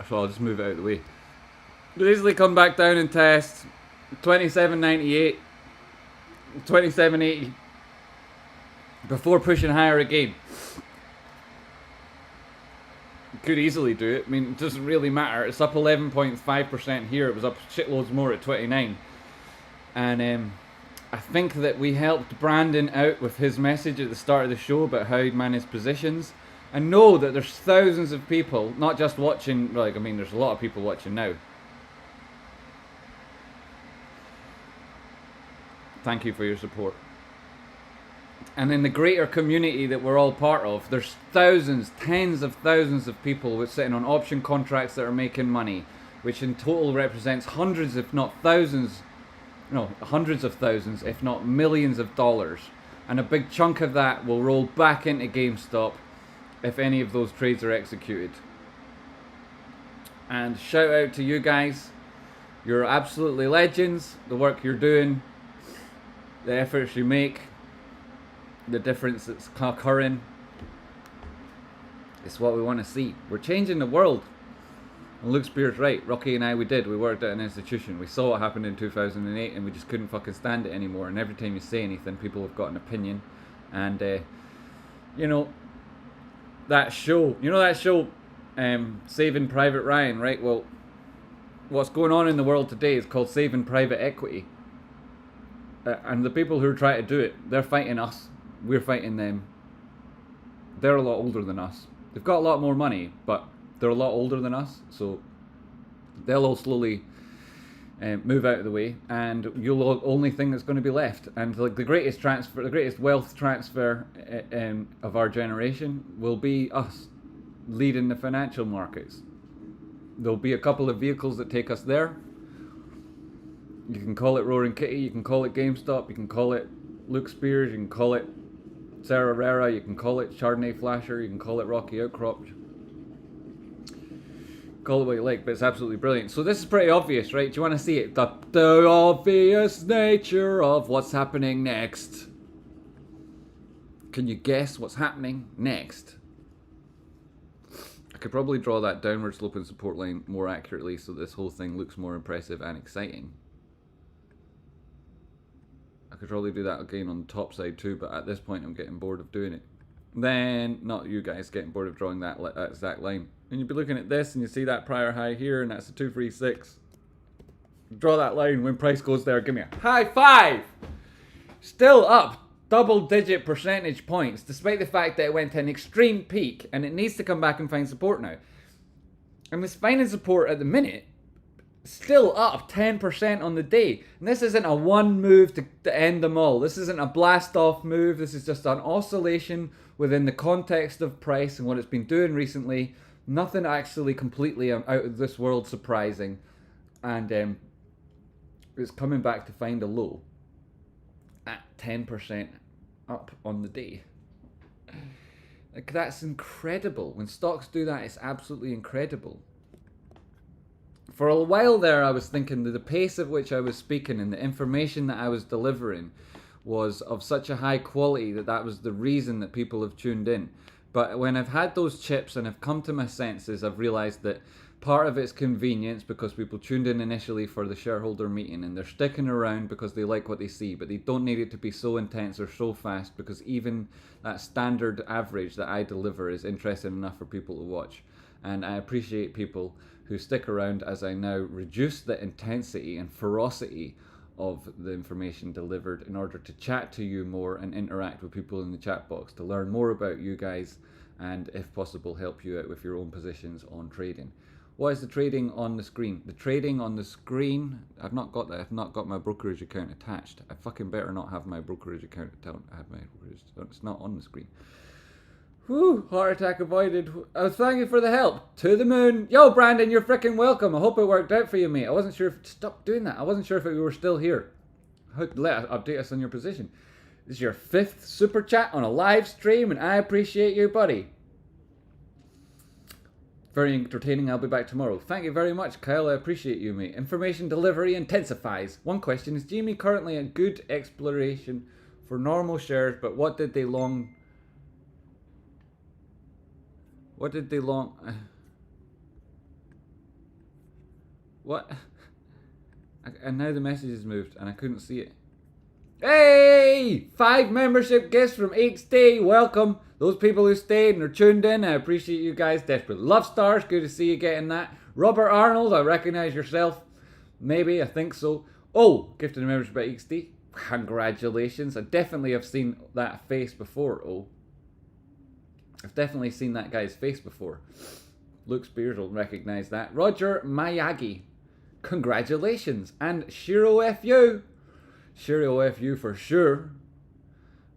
So I'll just move it out of the way. You could easily come back down and test 27.98, 27.80 before pushing higher again. Could easily do it. I mean, it doesn't really matter. It's up 11.5% here. It was up shitloads more at 29. And I think that we helped Brandon out with his message at the start of the show about how he'd manage positions. I know that there's thousands of people, not just watching, like, I mean, there's a lot of people watching now. Thank you for your support. And in the greater community that we're all part of, there's thousands, tens of thousands of people sitting on option contracts that are making money, which in total represents hundreds, if not thousands, no, hundreds of thousands, if not millions of dollars. And a big chunk of that will roll back into GameStop if any of those trades are executed. And shout out to you guys. You're absolutely legends. The work you're doing, the efforts you make, the difference that's occurring. It's what we want to see. We're changing the world. And Luke Spear's right. Rocky and I, we worked at an institution. We saw what happened in 2008 and we just couldn't fucking stand it anymore. And every time you say anything, people have got an opinion. And, you know, that show, Saving Private Ryan, right? Well, what's going on in the world today is called Saving Private Equity. And the people who try to do it, they're fighting us. We're fighting them. They're a lot older than us. They've got a lot more money, but they're a lot older than us, so they'll all slowly move out of the way, and you'll only thing that's going to be left. And like the greatest transfer, the greatest wealth transfer of our generation will be us leading the financial markets. There'll be a couple of vehicles that take us there. You can call it Roaring Kitty, you can call it GameStop, you can call it Luke Spears, you can call it Sarah Rera, you can call it Chardonnay Flasher, you can call it Rocky Outcrop. Call it what you like, but it's absolutely brilliant. So this is pretty obvious, right? Do you want to see it? The obvious nature of what's happening next. Can you guess what's happening next? I could probably draw that downward sloping support line more accurately so this whole thing looks more impressive and exciting. I could probably do that again on the top side too, but at this point I'm getting bored of doing it. Then, not you guys getting bored of drawing that exact line. And you'd be looking at this and you see that prior high here and that's a 236. Draw that line, when price goes there, give me a high five! Still up double-digit percentage points, despite the fact that it went to an extreme peak and it needs to come back and find support now. And it's finding support at the minute, still up 10% on the day. And this isn't a one move to end them all. This isn't a blast off move. This is just an oscillation within the context of price and what it's been doing recently. Nothing actually completely out of this world surprising. And it's coming back to find a low at 10% up on the day. Like, that's incredible. When stocks do that, it's absolutely incredible. For a while there, I was thinking that the pace at which I was speaking and the information that I was delivering was of such a high quality that that was the reason that people have tuned in. But when I've had those chips and I've come to my senses, I've realized that part of it's convenience because people tuned in initially for the shareholder meeting and they're sticking around because they like what they see, but they don't need it to be so intense or so fast because even that standard average that I deliver is interesting enough for people to watch. And I appreciate people who stick around as I now reduce the intensity and ferocity of the information delivered in order to chat to you more and interact with people in the chat box, to learn more about you guys and, if possible, help you out with your own positions on trading. What is the trading on the screen? The trading on the screen, I've not got that. I've not got my brokerage account attached. I fucking better not have my brokerage account it's not on the screen. Whew, heart attack avoided. Thank you for the help. To the moon. Yo, Brandon, you're freaking welcome. I hope it worked out for you, mate. I wasn't sure if... Stop doing that. I wasn't sure if you were still here. Update us on your position. This is your 5th super chat on a live stream, and I appreciate you, buddy. Very entertaining. I'll be back tomorrow. Thank you very much, Kyle. I appreciate you, mate. Information delivery intensifies. One question. Is GME currently a good exploration for normal shares, but what did they long... What? And now the message has moved and I couldn't see it. Hey! 5 membership gifts from HD. Welcome. Those people who stayed and are tuned in, I appreciate you guys desperately. Love Stars, good to see you getting that. Robert Arnold, I recognize yourself. Maybe, I think so. Oh, gifted a membership by XD. Congratulations. I definitely have seen that face before. Oh, I've definitely seen that guy's face before. Luke Spears will recognize that. Roger Mayagi. Congratulations. And Shiro FU. Shiro FU for sure.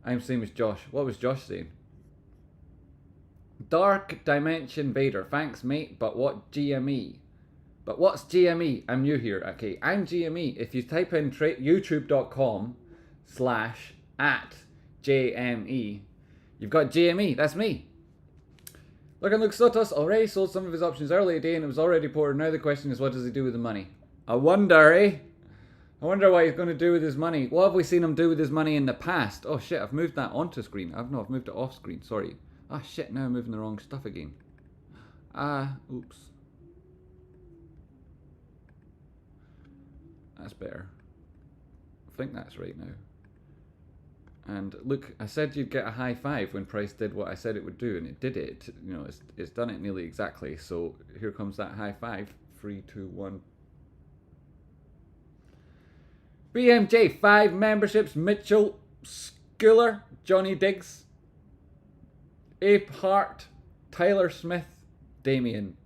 I'm same as Josh. What was Josh saying? Dark Dimension Vader. Thanks, mate. But what GME? But what's GME? I'm new here. Okay, I'm GME. If you type in youtube.com/@JME, you've got GME. That's me. Look at Luke Sotos. Already sold some of his options early today and it was already ported. Now the question is, what does he do with the money? I wonder, eh? I wonder what he's going to do with his money. What have we seen him do with his money in the past? Oh shit, I've moved that onto screen. I've moved it off screen. Sorry. Ah shit, now I'm moving the wrong stuff again. Oops. That's better. I think that's right now. And look, I said you'd get a high five when price did what I said it would do, and it did it. You know, it's done it nearly exactly. So here comes that high five. 3, 2, 1. BMJ 5 memberships. Mitchell Schooler, Johnny Diggs, Ape Hart, Tyler Smith, Damien.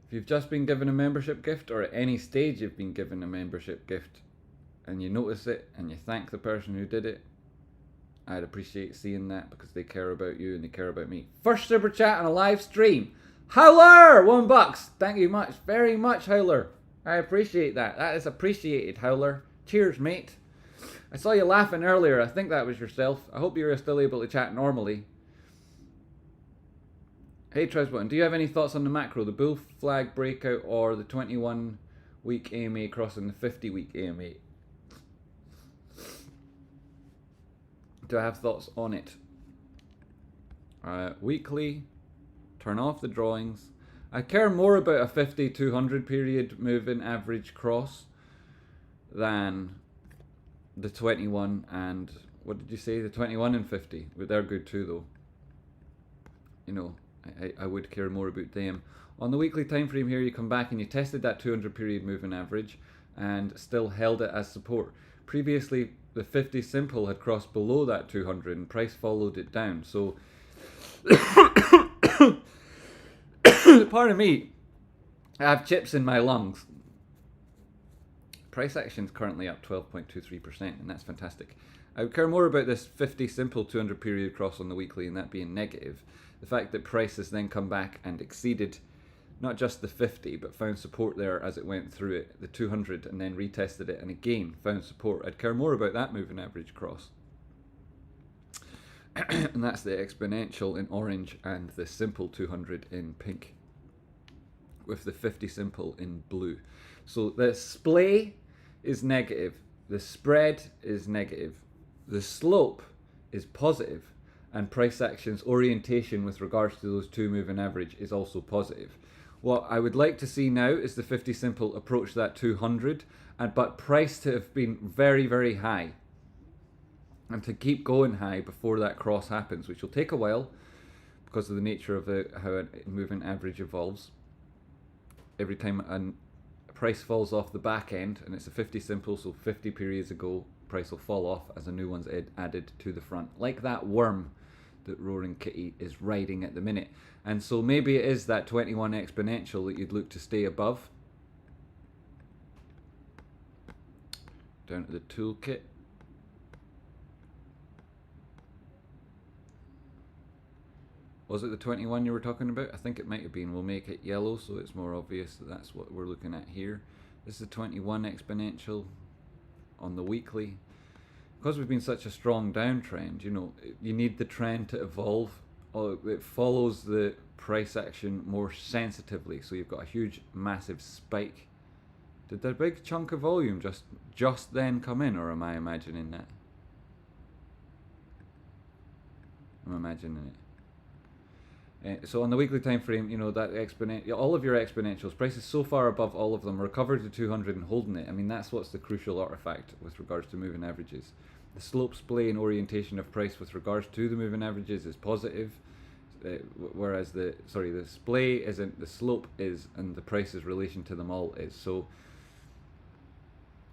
If you've just been given a membership gift, or at any stage you've been given a membership gift, and you notice it, and you thank the person who did it, I'd appreciate seeing that because they care about you and they care about me. First super chat on a live stream. Howler! $1. Thank you much, very much, Howler. I appreciate that. That is appreciated, Howler. Cheers, mate. I saw you laughing earlier. I think that was yourself. I hope you're still able to chat normally. Hey Tresbutton, do you have any thoughts on the macro, the bull flag breakout or the 21-week AMA crossing the 50-week AMA? Do I have thoughts on it? Weekly, turn off the drawings. I care more about a 50-200 period moving average cross than the 21 and, what did you say, the 21 and 50. But they're good too though. You know. I would care more about them. On the weekly time frame here, you come back and you tested that 200 period moving average and still held it as support. Previously, the 50 simple had crossed below that 200 and price followed it down. So, pardon me, I have chips in my lungs. Price action's currently up 12.23%, and that's fantastic. I would care more about this 50 simple 200 period cross on the weekly and that being negative. The fact that price has then come back and exceeded not just the 50, but found support there as it went through it, the 200, and then retested it and again found support. I'd care more about that moving average cross. And that's the exponential in orange and the simple 200 in pink, with the 50 simple in blue. So the splay is negative, the spread is negative, the slope is positive, and price action's orientation with regards to those two moving average is also positive. What I would like to see now is the 50 simple approach that 200, but price to have been very, very high and to keep going high before that cross happens, which will take a while because of the nature of how a moving average evolves. Every time a price falls off the back end, and it's a 50 simple, so 50 periods ago, price will fall off as a new one's added to the front, like that worm that Roaring Kitty is riding at the minute. And so maybe it is that 21 exponential that you'd look to stay above. Down to the toolkit. Was it the 21 you were talking about? I think it might have been. We'll make it yellow so it's more obvious that that's what we're looking at here. This is the 21 exponential on the weekly. Because we've been such a strong downtrend, you know, you need the trend to evolve. It follows the price action more sensitively, so you've got a huge, massive spike. Did the big chunk of volume just then come in, or am I imagining that? I'm imagining it. So on the weekly time frame, you know, that all of your exponentials, prices so far above all of them, recovered to 200 and holding it. I mean, that's what's the crucial artifact with regards to moving averages. The slope, splay, and orientation of price with regards to the moving averages is positive, whereas the splay isn't, the slope is, and the price's relation to them all is. So,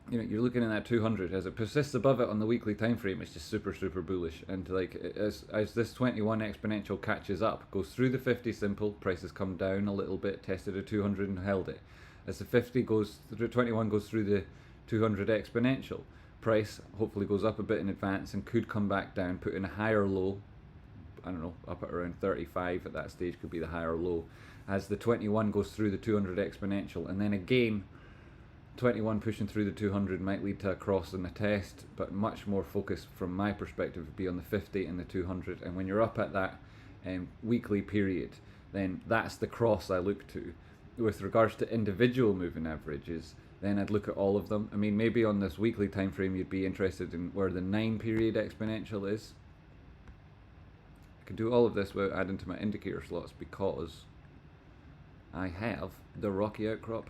you know, you're looking at that 200 as it persists above it on the weekly time frame. It's just super bullish, and like as this 21 exponential catches up, goes through the 50 simple, prices come down a little bit, tested a 200 and held it. As the 50 goes, the 21 goes through the 200 exponential, price hopefully goes up a bit in advance and could come back down, put in a higher low. I don't know, up at around 35 at that stage could be the higher low, as the 21 goes through the 200 exponential, and then again 21 pushing through the 200 might lead to a cross and a test, but much more focus from my perspective would be on the 50 and the 200. And when you're up at that weekly period, then that's the cross I look to. With regards to individual moving averages, then I'd look at all of them. I mean, maybe on this weekly time frame you'd be interested in where the 9 period exponential is. I can do all of this without adding to my indicator slots because I have the Rocky Outcrop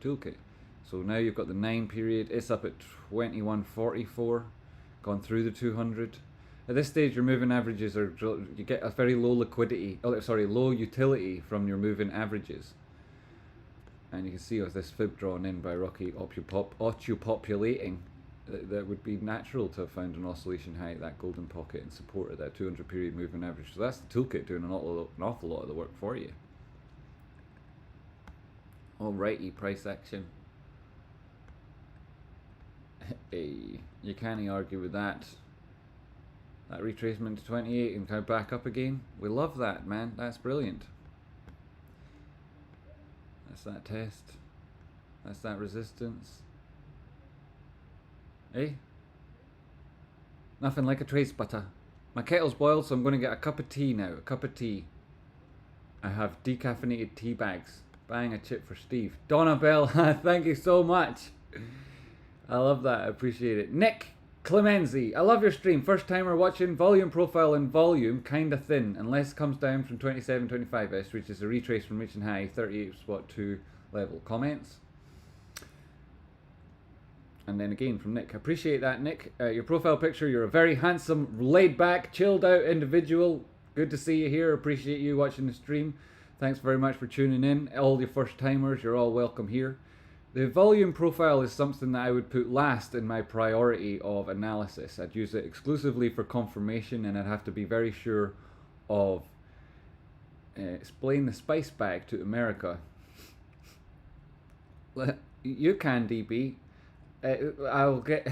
toolkit. So now you've got the 9 period, it's up at 21.44, gone through the 200. At this stage your moving averages are, you get a very low liquidity, low utility from your moving averages. And you can see with this fib drawn in by Rocky auto-populating, that would be natural to have found an oscillation high at that golden pocket and supported that 200 period moving average. So that's the toolkit doing an awful lot of the work for you. Alrighty, price action. Hey, you can't argue with that. That retracement to 28 and kind of back up again. We love that, man. That's brilliant. That's that test. That's that resistance. Hey? Nothing like a trace butter. My kettle's boiled, so I'm going to get a cup of tea now. A cup of tea. I have decaffeinated tea bags. Buying a chip for Steve. Donna Bell, thank you so much. I love that. I appreciate it. Nick Clemenzi, I love your stream. First timer watching. Volume profile and volume kinda thin, unless it comes down from 27.25s, which is a retrace from reaching high 38.2 level. Comments? And then again from Nick. Appreciate that, Nick. Your profile picture, you're a very handsome, laid back, chilled out individual. Good to see you here. Appreciate you watching the stream. Thanks very much for tuning in. All your first timers, you're all welcome here. The volume profile is something that I would put last in my priority of analysis. I'd use it exclusively for confirmation, and I'd have to be very sure of explain the spice bag to America. You can, DB. I'll get...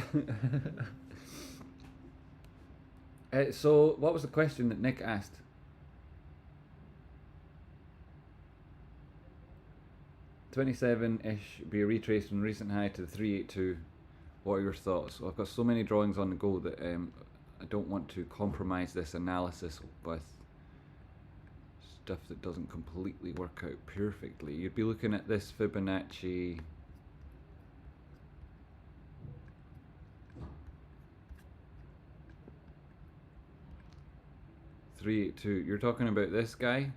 So, what was the question that Nick asked? $27-ish, be a retrace from recent high to the 382. What are your thoughts? Well, I've got so many drawings on the go that I don't want to compromise this analysis with stuff that doesn't completely work out perfectly. You'd be looking at this Fibonacci. $382. You're talking about this guy,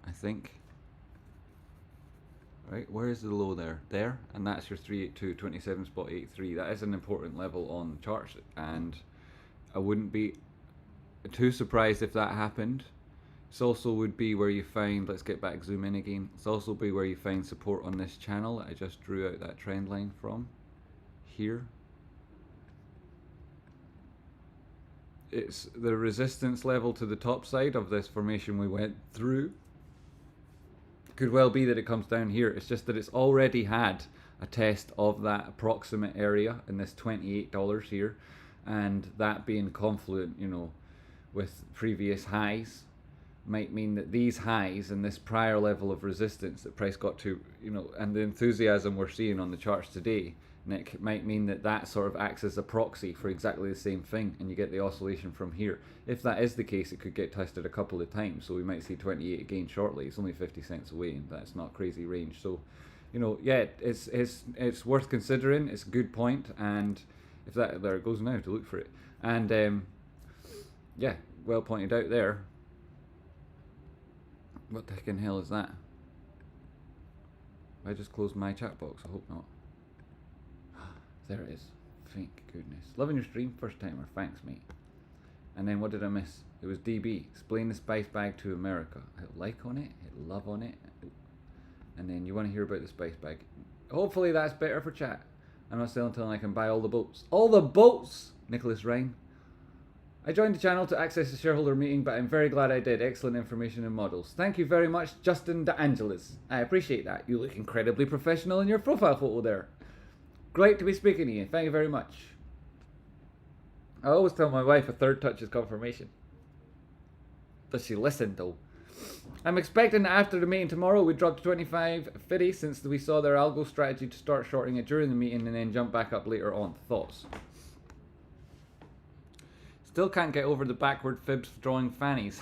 I think. Right, where is the low there? There, and that's your 382, 27.83. That is an important level on the charts, and I wouldn't be too surprised if that happened. This also would be where you find, let's get back, zoom in again. It's also be where you find support on this channel that I just drew out that trend line from. Here. It's the resistance level to the top side of this formation we went through. Could well be that it comes down here. It's just that it's already had a test of that approximate area in this $28 here, and that being confluent, you know, with previous highs might mean that these highs and this prior level of resistance that price got to, you know, and the enthusiasm we're seeing on the charts today, Nick, might mean that that sort of acts as a proxy for exactly the same thing, and you get the oscillation from here. If that is the case, it could get tested a couple of times, so we might see 28 again shortly. It's only 50 cents away, and that's not crazy range. So, you know, yeah, it's worth considering. It's a good point, and if that, there it goes now to look for it. And yeah, well pointed out there. What the heckin' hell is that? I just closed my chat box. I hope not. There it is. Thank goodness. Loving your stream, first timer. Thanks, mate. And then what did I miss? It was DB. Explain the spice bag to America. Hit like on it. Hit love on it. And then you want to hear about the spice bag. Hopefully that's better for chat. I'm not selling until I can buy all the boats. All the boats! Nicholas Ryan. I joined the channel to access the shareholder meeting, but I'm very glad I did. Excellent information and models. Thank you very much, Justin De Angelis. I appreciate that. You look incredibly professional in your profile photo there. Great to be speaking to you. Thank you very much. I always tell my wife a third touch is confirmation. Does she listen though? I'm expecting that after the meeting tomorrow we drop to 25.50 since we saw their algo strategy to start shorting it during the meeting and then jump back up later on. Thoughts? Still can't get over the backward fibs drawing fannies.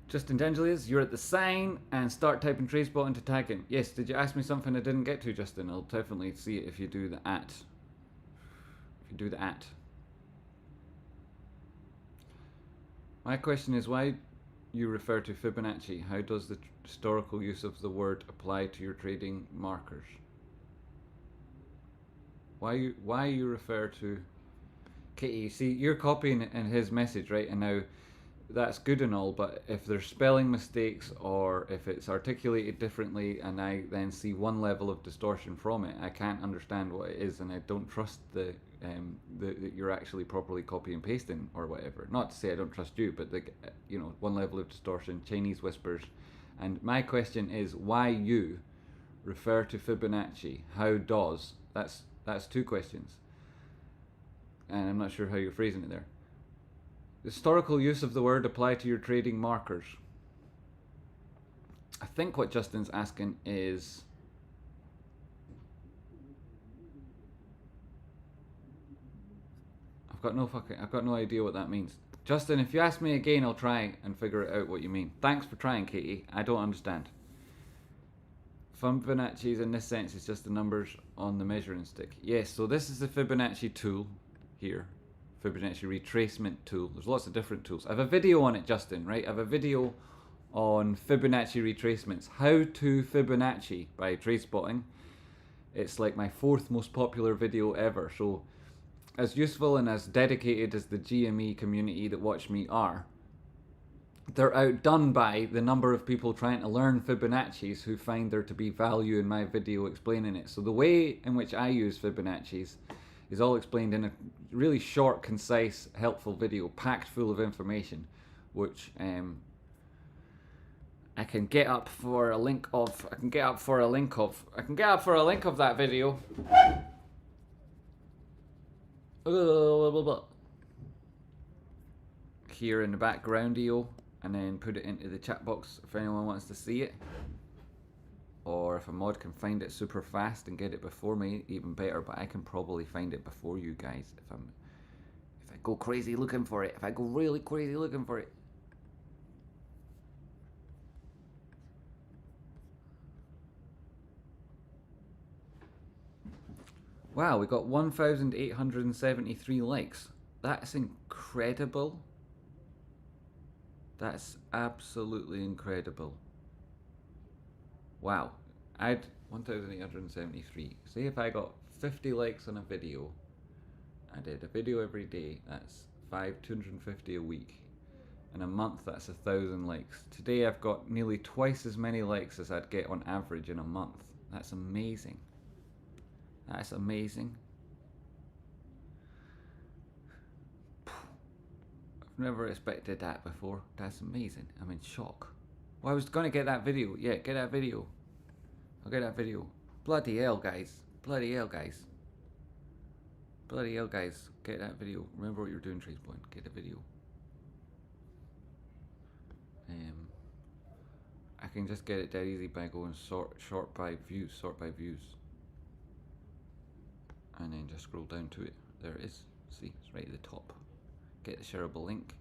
Justin D'Angelis, you're at the sign and start typing TraceBot into tagging. Yes, did you ask me something I didn't get to, Justin? I'll definitely see it if you do the at. If you do the at. My question is why you refer to Fibonacci. How does the historical use of the word apply to your trading markers? Why you refer to Kitty? See, you're copying in his message, right? And now that's good and all, but if there's spelling mistakes or if it's articulated differently and I then see one level of distortion from it, I can't understand what it is and I don't trust that you're actually properly copy and pasting or whatever. Not to say I don't trust you, but you know, one level of distortion, Chinese whispers. And my question is why you refer to Fibonacci? How does? That's two questions. And I'm not sure how you're phrasing it there. Historical use of the word apply to your trading markers. I think what Justin's asking is I've got no idea what that means. Justin, if you ask me again, I'll try and figure it out what you mean. Thanks for trying, Katie. I don't understand. Fibonacci's in this sense is just the numbers on the measuring stick. Yes, so this is the Fibonacci tool here. Fibonacci retracement tool. There's lots of different tools. I have a video on it, Justin, right? I have a video on Fibonacci retracements. How to Fibonacci by TraceBotting. It's like my 4th most popular video ever. So as useful and as dedicated as the GME community that watch me are, they're outdone by the number of people trying to learn Fibonacci's who find there to be value in my video explaining it. So the way in which I use Fibonacci's is all explained in a really short, concise, helpful video, packed full of information, which I can get up for a link of. I can get up for a link of that video. Here in the background-io, and then put it into the chat box if anyone wants to see it. Or if a mod can find it super fast and get it before me, even better. But I can probably find it before you guys if I go crazy looking for it. If I go really crazy looking for it. Wow, we got 1,873 likes. That's incredible. That's absolutely incredible. Wow, I'd 1,873. Say if I got 50 likes on a video, I did a video every day, that's 250 a week. In a month, that's 1,000 likes. Today I've got nearly twice as many likes as I'd get on average in a month. That's amazing. That's amazing. I've never expected that before. That's amazing. I'm in shock. Well, I was going to get that video. Yeah, get that video. I'll get that video. Bloody hell, guys. Bloody hell, guys. Bloody hell, guys. Get that video. Remember what you're doing, TracePoint. Get a video. I can just get it dead easy by going sort by views. And then just scroll down to it. There it is. See, it's right at the top. Get the shareable link.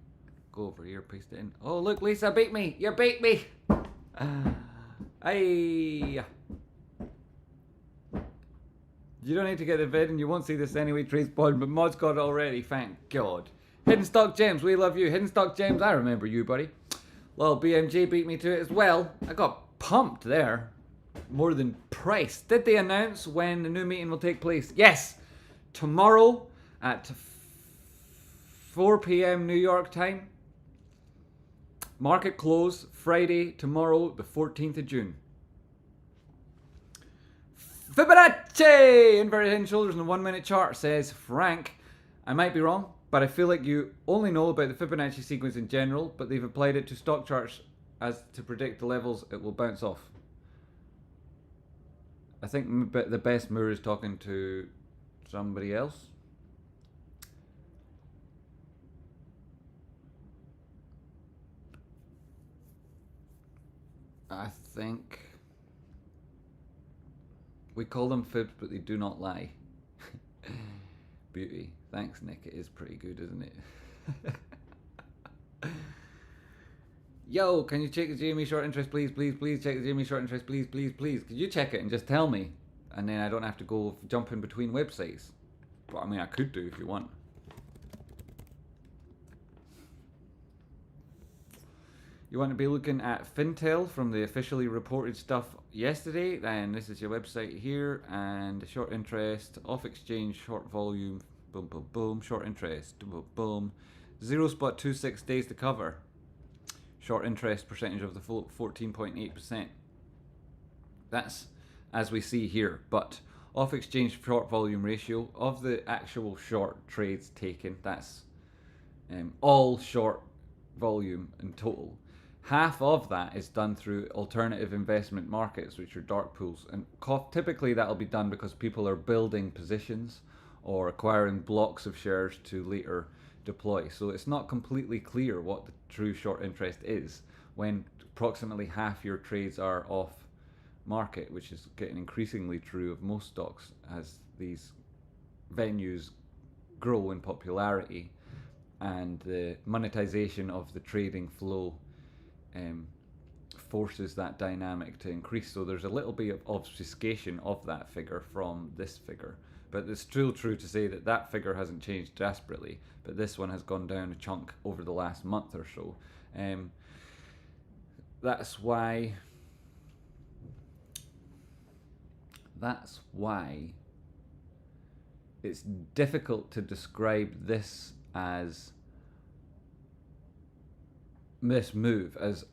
Go over here, paste it in. Oh, look, Lisa beat me. You beat me. Aye. You don't need to get the vid and you won't see this anyway, TracePoint, but Mod's got it already, thank God. Hidden Stock James, we love you. Hidden Stock James, I remember you, buddy. Well, BMG beat me to it as well. I got pumped there. More than Price. Did they announce when the new meeting will take place? Yes! Tomorrow at 4 p.m. New York time. Market close Friday, tomorrow, the 14th of June. Fibonacci! Inverted head and shoulders in the 1 minute chart, says Frank. I might be wrong, but I feel like you only know about the Fibonacci sequence in general, but they've applied it to stock charts as to predict the levels it will bounce off. I think the best mirror is talking to somebody else. I think we call them fibs, but they do not lie. Beauty. Thanks, Nick. It is pretty good, isn't it? Yo, can you check the GME short interest, please? Please, please check the GME short interest, please, please, please. Could you check it and just tell me? And then I don't have to go jump in between websites. But I mean, I could do if you want. You want to be looking at Fintel from the officially reported stuff yesterday, then this is your website here, and the short interest, off exchange, short volume, boom, boom, boom, short interest, boom, boom, 0.26 days to cover. Short interest percentage of the float, 14.8%. That's as we see here, but off exchange short volume ratio of the actual short trades taken, that's all short volume in total. Half of that is done through alternative investment markets, which are dark pools. And typically that'll be done because people are building positions or acquiring blocks of shares to later deploy. So it's not completely clear what the true short interest is when approximately half your trades are off market, which is getting increasingly true of most stocks as these venues grow in popularity and the monetization of the trading flow forces that dynamic to increase. So there's a little bit of obfuscation of that figure from this figure, but it's still true to say that that figure hasn't changed desperately, but this one has gone down a chunk over the last month or so. That's why it's difficult to describe this move as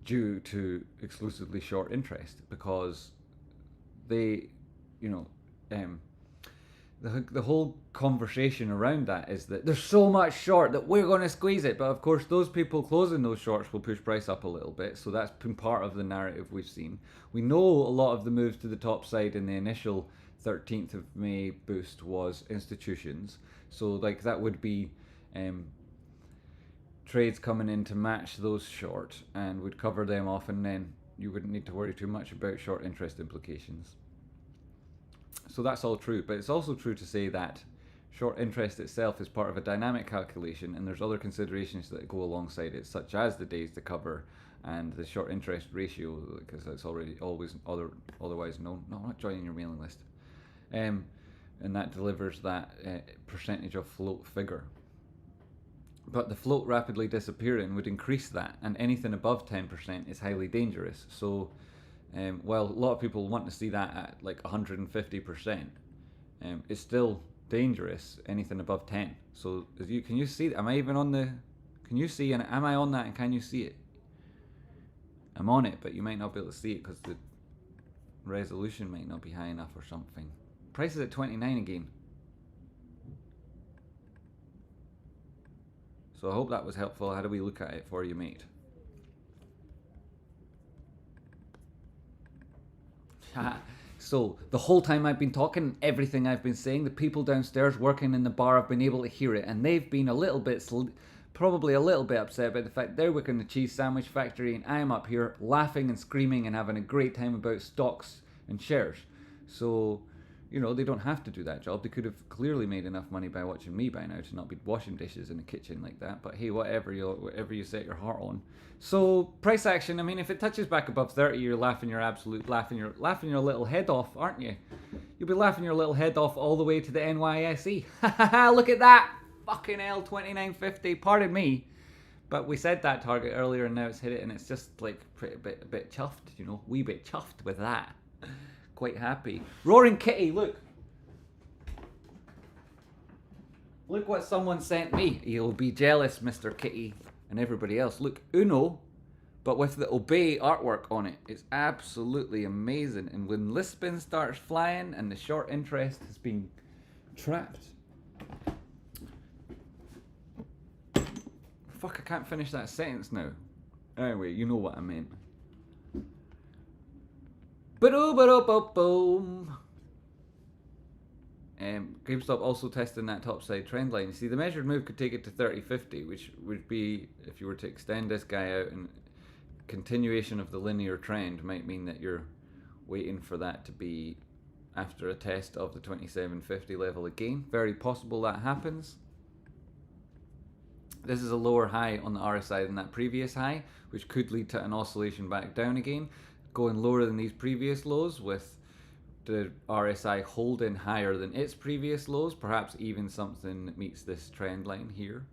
due to exclusively short interest, because they, the whole conversation around that is that there's so much short that we're going to squeeze it, but of course those people closing those shorts will push price up a little bit, so that's been part of the narrative we've seen. We know a lot of the moves to the top side in the initial 13th of May boost was institutions, so like that would be trades coming in to match those short and would cover them off, and then you wouldn't need to worry too much about short interest implications. So that's all true, but it's also true to say that short interest itself is part of a dynamic calculation, and there's other considerations that go alongside it, such as the days to cover and the short interest ratio, because it's otherwise known. No, I'm not joining your mailing list. And that delivers that percentage of float figure. But the float rapidly disappearing would increase that, and anything above 10% is highly dangerous. So while a lot of people want to see that at like 150%, it's still dangerous, anything above 10. So can you see, am I even on the, can you see, and am I on that and can you see it? I'm on it, but you might not be able to see it because the resolution might not be high enough or something. Price is at 29 again. So I hope that was helpful. How do we look at it for you, mate? So the whole time I've been talking, everything I've been saying, the people downstairs working in the bar have been able to hear it, and they've been a little bit, probably a little bit upset by the fact they're working in the cheese sandwich factory, and I'm up here laughing and screaming and having a great time about stocks and shares. So, you know, they don't have to do that job. They could have clearly made enough money by watching me by now to not be washing dishes in the kitchen like that. But hey, whatever you set your heart on. So price action. I mean, if it touches back above 30, you're laughing your little head off, aren't you? You'll be laughing your little head off all the way to the NYSE. Look at that! Fucking hell, 29.50. Pardon me, but we said that target earlier, and now it's hit it, and it's just like a bit chuffed, you know, wee bit chuffed with that. Quite happy. Roaring Kitty, look. Look what someone sent me. You'll be jealous, Mr. Kitty, and everybody else. Look, Uno, but with the Obey artwork on it. It's absolutely amazing. And when Lisbon starts flying and the short interest has been trapped. Fuck, I can't finish that sentence now. Anyway, you know what I meant. Boom. GameStop also testing that topside trend line. You see, the measured move could take it to 30.50, which would be, if you were to extend this guy out, and continuation of the linear trend might mean that you're waiting for that to be after a test of the 27.50 level again. Very possible that happens. This is a lower high on the RSI than that previous high, which could lead to an oscillation back down again, going lower than these previous lows, with the RSI holding higher than its previous lows, perhaps even something that meets this trend line here,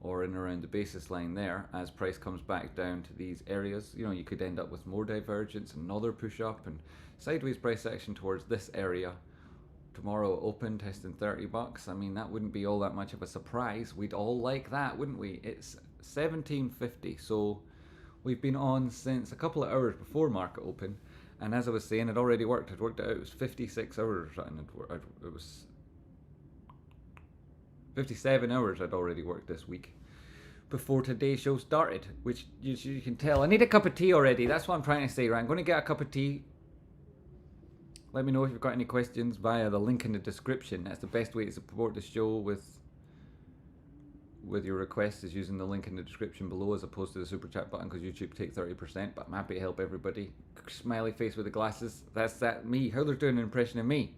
or in around the basis line there. As price comes back down to these areas, you know, you could end up with more divergence, another push up, and sideways price action towards this area. Tomorrow open, testing 30 bucks. I mean, that wouldn't be all that much of a surprise. We'd all like that, wouldn't we? It's 17.50, so we've been on since a couple of hours before market open, and as I was saying, it already worked. I'd worked it out. It was 56 hours, and it was 57 hours I'd already worked this week before today's show started, which you can tell. I need a cup of tea already. That's what I'm trying to say, right? I'm going to get a cup of tea. Let me know if you've got any questions via the link in the description. That's the best way to support the show with your requests, is using the link in the description below as opposed to the super chat button, because YouTube take 30%, but I'm happy to help everybody. Smiley face with the glasses. That's that me. How they're doing an impression of me.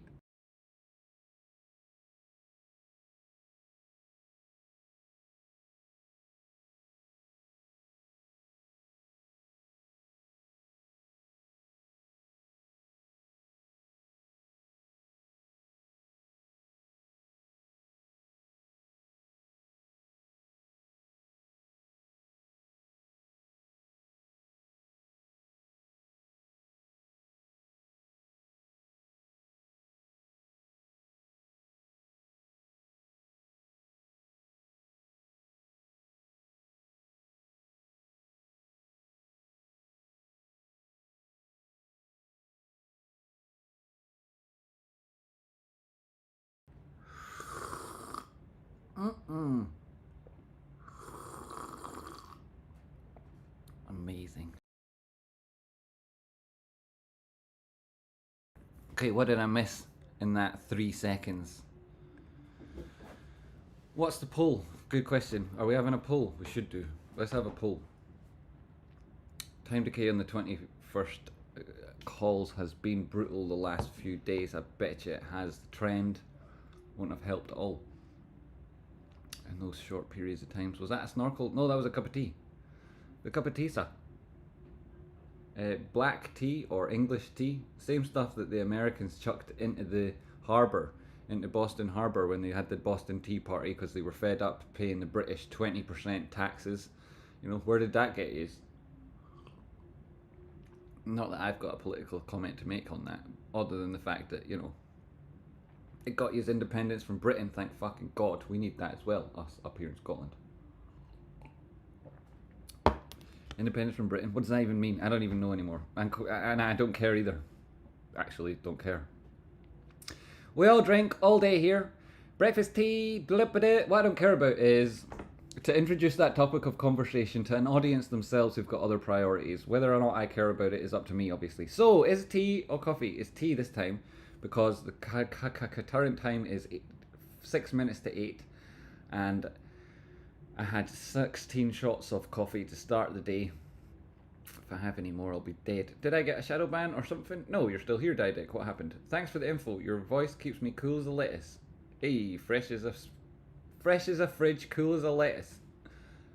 Amazing. Okay, what did I miss in that 3 seconds? What's the poll? Good question. Are we having a poll? We should do. Let's have a poll. Time decay on the 21st calls has been brutal the last few days. I bet you it has. The trend won't have helped at all in those short periods of times. Was that a snorkel? No, that was a cup of tea. The cup of tea, sir. Black tea or English tea, same stuff that the Americans chucked into the harbour, into Boston Harbour when they had the Boston Tea Party, because they were fed up paying the British 20% taxes. You know, where did that get used? Not that I've got a political comment to make on that, other than the fact that, you know, it got his independence from Britain, thank fucking God. We need that as well, us up here in Scotland. Independence from Britain. What does that even mean? I don't even know anymore. And I don't care either. Actually, don't care. We all drink all day here. Breakfast tea, what I don't care about is to introduce that topic of conversation to an audience themselves who've got other priorities. Whether or not I care about it is up to me, obviously. So, is it tea or coffee? It's tea this time, because the current time is 6 minutes to 8, and I had 16 shots of coffee to start the day. If I have any more, I'll be dead. Did I get a shadow ban or something? No, you're still here, Didic. What happened? Thanks for the info. Your voice keeps me cool as a lettuce. Hey, fresh as a fridge, cool as a lettuce.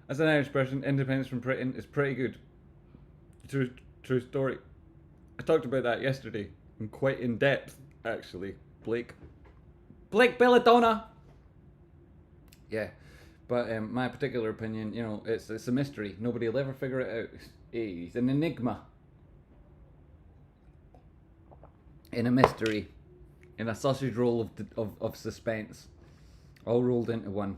As an Irish person, independence from Britain is pretty good. True story. I talked about that yesterday, and quite in depth, actually. Blake Belladonna. Yeah, but my particular opinion, you know, it's a mystery. Nobody will ever figure it out. Hey, it's an enigma. In a mystery, in a sausage roll of suspense, all rolled into one.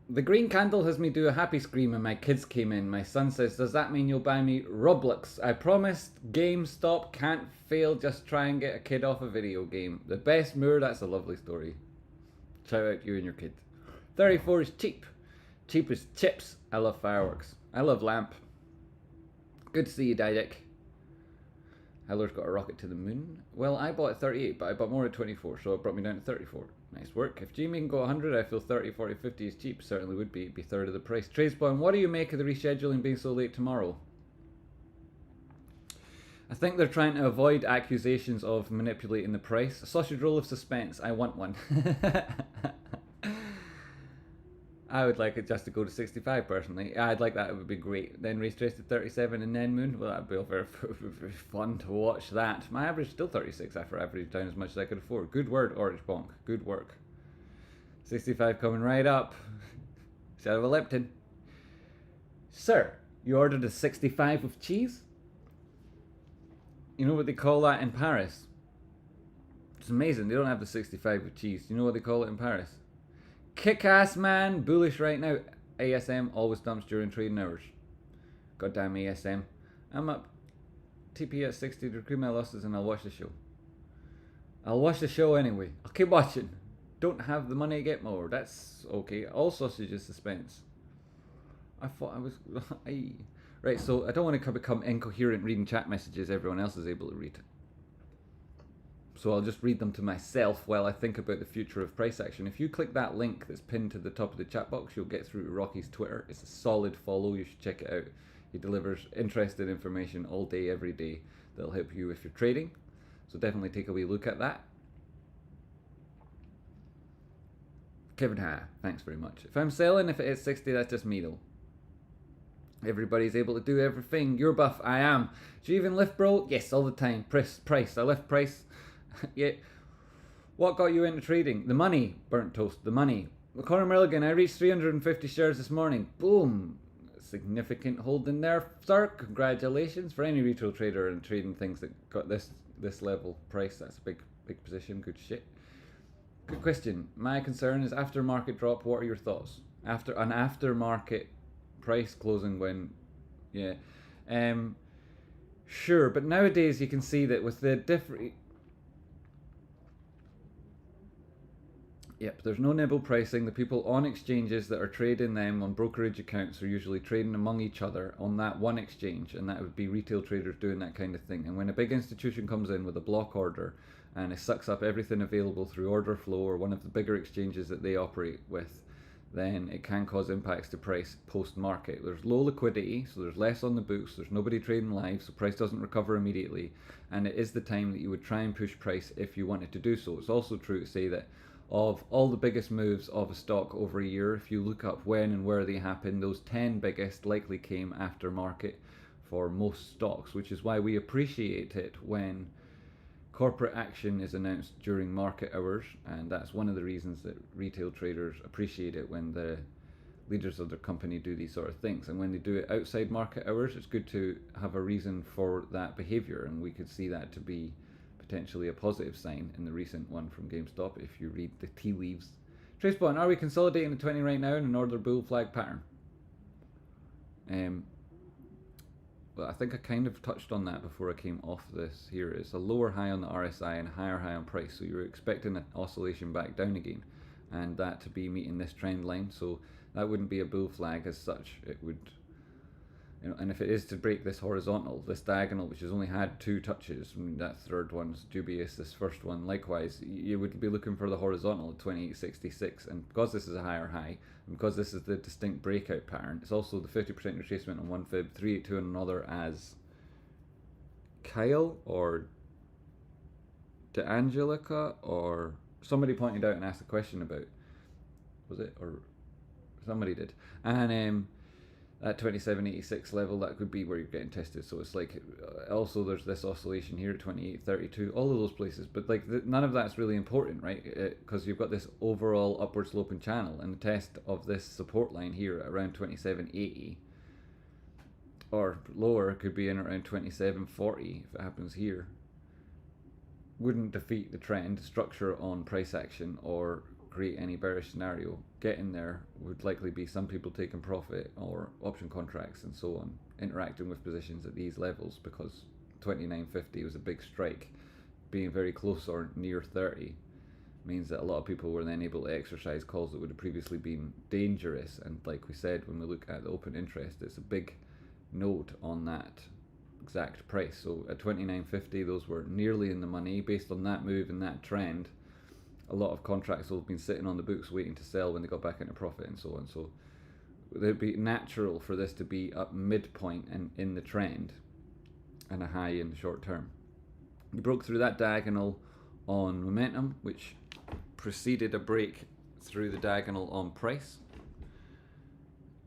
The green candle has me do a happy scream and my kids came in. My son says, does that mean you'll buy me Roblox? I promised GameStop can't fail, just try and get a kid off a video game. The best moor, that's a lovely story. Shout out to you and your kid. 34 is cheap. Cheap as chips. I love fireworks. I love lamp. Good to see you, Didic. Heller's got a rocket to the moon. Well, I bought 38, but I bought more at 24, so it brought me down to 34. Nice work. If GME can go 100, I feel 30, 40, 50 is cheap. Certainly would be. It'd be third of the price. Tradespawn, what do you make of the rescheduling being so late tomorrow? I think they're trying to avoid accusations of manipulating the price. A sausage roll of suspense. I want one. I would like it just to go to 65 personally. I'd like that, it would be great. Then race race to 37 and then moon. Well, that'd be very fun to watch that. My average is still 36 after average down as much as I could afford. Good word, Orange Bonk. Good work. 65 coming right up. Shadow of a Lipton. Sir, you ordered a 65 with cheese? You know what they call that in Paris? It's amazing. They don't have the 65 with cheese. You know what they call it in Paris? Kick-ass man, bullish right now. ASM always dumps during trading hours. Goddamn ASM. I'm up TP at 60 to recruit my losses and I'll watch the show. I'll watch the show anyway. I'll keep watching. Don't have the money to get more. That's okay. All sausages suspense. I thought I was... Right, so I don't want to become incoherent reading chat messages everyone else is able to read. So I'll just read them to myself while I think about the future of price action. If you click that link that's pinned to the top of the chat box, you'll get through to Rocky's Twitter. It's a solid follow. You should check it out. He delivers interesting information all day, every day that'll help you if you're trading. So definitely take a wee look at that. Kevin Ha, thanks very much. If I'm selling, if it is 60, that's just me though. Everybody's able to do everything. You're buff, I am. Do you even lift, bro? Yes, all the time. Price. I lift price. Yeah. What got you into trading? The money. Burnt toast. The money. Conor Milligan, I reached 350 shares this morning. Boom. Significant holding there, sir. Congratulations. For any retail trader and trading things that got this level price, that's a big position. Good shit. Good question. My concern is after market drop. What are your thoughts? After an aftermarket price closing when, yeah. Sure, but nowadays you can see that with the different... Yep, there's no nibble pricing. The people on exchanges that are trading them on brokerage accounts are usually trading among each other on that one exchange, and that would be retail traders doing that kind of thing. And when a big institution comes in with a block order and it sucks up everything available through order flow or one of the bigger exchanges that they operate with, then it can cause impacts to price post-market. There's low liquidity, so there's less on the books, there's nobody trading live, so price doesn't recover immediately, and it is the time that you would try and push price if you wanted to do so. It's also true to say that of all the biggest moves of a stock over a year, if you look up when and where they happen, those 10 biggest likely came after market for most stocks, which is why we appreciate it when corporate action is announced during market hours, and that's one of the reasons that retail traders appreciate it when the leaders of their company do these sort of things. And when they do it outside market hours, it's good to have a reason for that behavior, and we could see that to be potentially a positive sign in the recent one from GameStop if you read the tea leaves. Tracebond, are we consolidating the 20 right now in an order bull flag pattern? Well, I think I kind of touched on that before I came off this here. It's a lower high on the RSI and a higher high on price. So you're expecting an oscillation back down again, and that to be meeting this trend line. So that wouldn't be a bull flag as such. It would, you know, and if it is to break this horizontal, this diagonal, which has only had 2 touches, I mean, that third one's dubious, this first one likewise, you would be looking for the horizontal at 2866, and because this is a higher high, and because this is the distinct breakout pattern, it's also the 50% retracement on one fib, 382 on another, as Kyle or DeAngelica or somebody pointed out and asked a question about, was it, or somebody did, and at 2786 level, that could be where you're getting tested. So it's like, also there's this oscillation here at 2832, all of those places, but like none of that's really important, right? Because you've got this overall upward sloping channel, and the test of this support line here at around 2780 or lower could be in around 2740 if it happens here. Wouldn't defeat the trend structure on price action or create any bearish scenario. Getting there would likely be some people taking profit or option contracts and so on, interacting with positions at these levels, because 2950 was a big strike. Being very close or near 30 means that a lot of people were then able to exercise calls that would have previously been dangerous, and like we said, when we look at the open interest, it's a big node on that exact price. So at 2950, those were nearly in the money based on that move and that trend. A lot of contracts will have been sitting on the books waiting to sell when they got back into profit and so on. So it would be natural for this to be up midpoint and in the trend and a high in the short term. You broke through that diagonal on momentum, which preceded a break through the diagonal on price.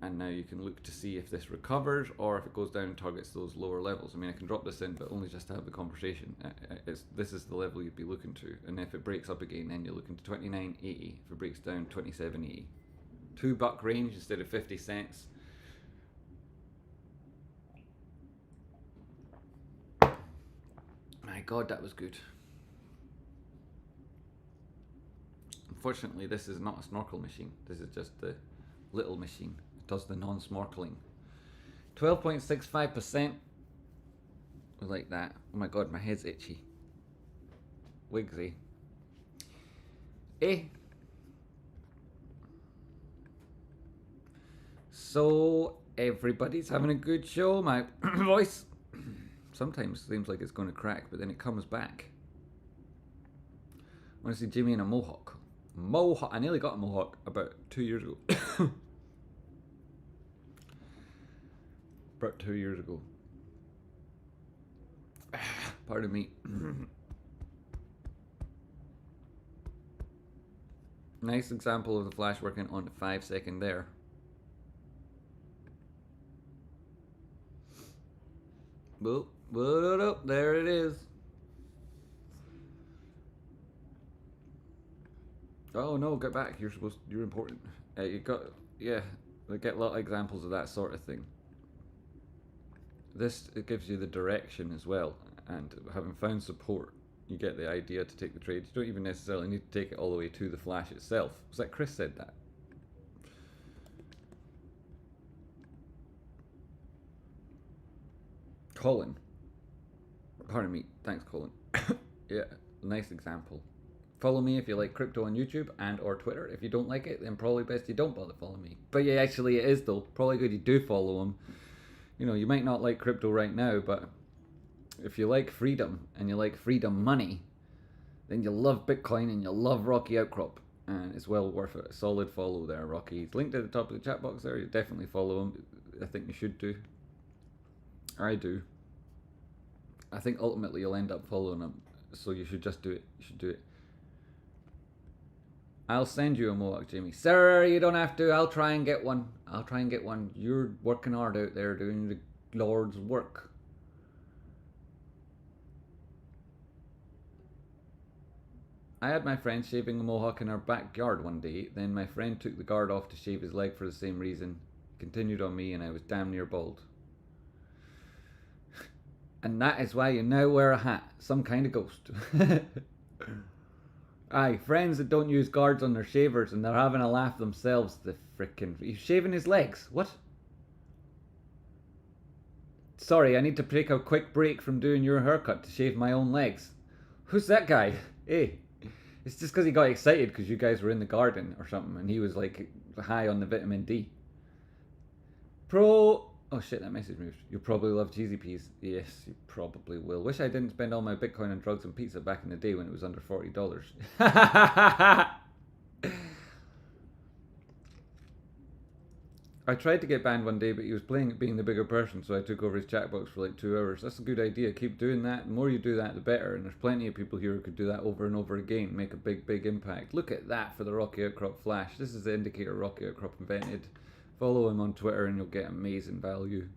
And now you can look to see if this recovers or if it goes down and targets those lower levels. I mean, I can drop this in, but only just to have the conversation. This is the level you'd be looking to. And if it breaks up again, then you're looking to 29.80. If it breaks down, 27.80. $2 range instead of 50 cents. My God, that was good. Unfortunately, this is not a snorkel machine. This is just the little machine. Does the non-snorkeling. 12.65%. Like that. Oh my God, my head's itchy. Wigsy. So everybody's having a good show. My voice sometimes seems like it's going to crack, but then it comes back. I want to see Jimmy in a mohawk. Mohawk. I nearly got a mohawk about 2 years ago. About 2 years ago. Pardon me. Nice example of the flash working on the 5 second there. Boop, boop, there it is. Oh no, get back. You're important. You got, yeah, they get a lot of examples of that sort of thing. This, it gives you the direction as well, and having found support, you get the idea to take the trade. You don't even necessarily need to take it all the way to the flash itself. Was that Chris said that? Colin. Pardon me. Thanks, Colin. Yeah, nice example. Follow me if you like crypto on YouTube and or Twitter. If you don't like it, then probably best you don't bother following me. But yeah, actually it is though. Probably good you do follow him. You know, you might not like crypto right now, but if you like freedom and you like freedom money, then you'll love Bitcoin and you'll love Rocky Outcrop. And it's well worth it. A solid follow there, Rocky. He's linked at the top of the chat box there. You definitely follow him. I think you should do. I do. I think ultimately you'll end up following him. So you should just do it. You should do it. I'll send you a mohawk, Jamie. Sir, you don't have to. I'll try and get one. I'll try and get one. You're working hard out there doing the Lord's work. I had my friend shaving a mohawk in our backyard one day. Then my friend took the guard off to shave his leg for the same reason. Continued on me and I was damn near bald. And that is why you now wear a hat. Some kind of ghost. Aye, friends that don't use guards on their shavers and they're having a laugh themselves. The frickin'... He's shaving his legs. What? Sorry, I need to take a quick break from doing your haircut to shave my own legs. Who's that guy? Hey. It's just because he got excited because you guys were in the garden or something and he was like high on the vitamin D. Oh shit, that message moved. You'll probably love cheesy peas. Yes, you probably will. Wish I didn't spend all my Bitcoin on drugs and pizza back in the day when it was under $40. I tried to get banned one day, but he was playing at being the bigger person, so I took over his chat box for like 2 hours. That's a good idea. Keep doing that. The more you do that, the better. And there's plenty of people here who could do that over and over again, make a big impact. Look at that for the Rocky Outcrop Flash. This is the indicator Rocky Outcrop invented. Follow him on Twitter and you'll get amazing value.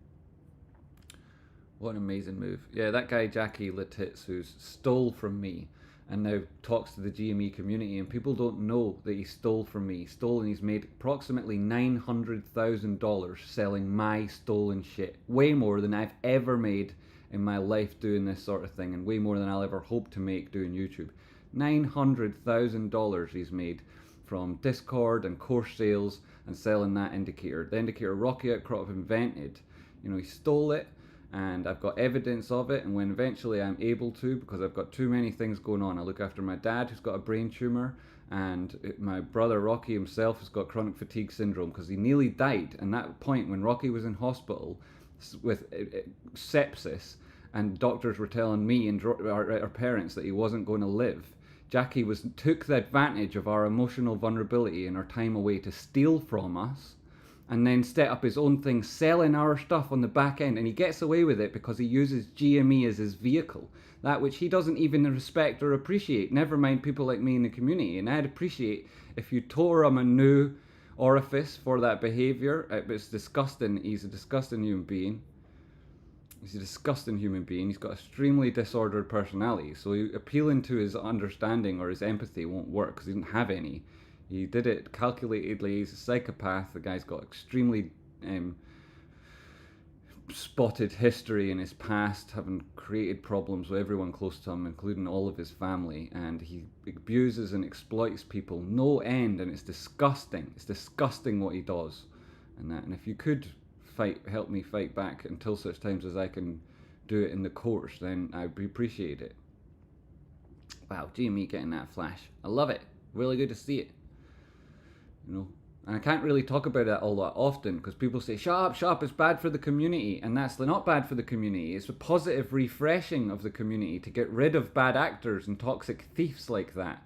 What an amazing move. Yeah, that guy Jackie Lititz who stole from me and now talks to the GME community, and people don't know that he stole from me. And he's made approximately $900,000 selling my stolen shit. Way more than I've ever made in my life doing this sort of thing, and way more than I'll ever hope to make doing YouTube. $900,000 he's made from Discord and course sales and selling that indicator. The indicator Rocky Outcrop invented. You know, he stole it. And I've got evidence of it, and when eventually I'm able to, because I've got too many things going on. I look after my dad who's got a brain tumor, and my brother Rocky himself has got chronic fatigue syndrome because he nearly died. And that point when Rocky was in hospital with sepsis and doctors were telling me and our parents that he wasn't going to live, Jackie took the advantage of our emotional vulnerability and our time away to steal from us, and then set up his own thing selling our stuff on the back end, and he gets away with it because he uses GME as his vehicle, that which he doesn't even respect or appreciate, never mind people like me in the community. And I'd appreciate if you tore him a new orifice for that behaviour. It's disgusting. He's a disgusting human being. He's a disgusting human being. He's got an extremely disordered personality, so appealing to his understanding or his empathy won't work because he didn't have any. He did it calculatedly. He's a psychopath. The guy's got extremely spotted history in his past, having created problems with everyone close to him, including all of his family. And he abuses and exploits people no end, and it's disgusting. It's disgusting what he does. And if you could help me fight back until such times as I can do it in the course, then I'd appreciate it. Wow, GME getting that flash. I love it. Really good to see it. You know, and I can't really talk about that all that often because people say, shut up, it's bad for the community. And that's not bad for the community. It's a positive refreshing of the community to get rid of bad actors and toxic thieves like that.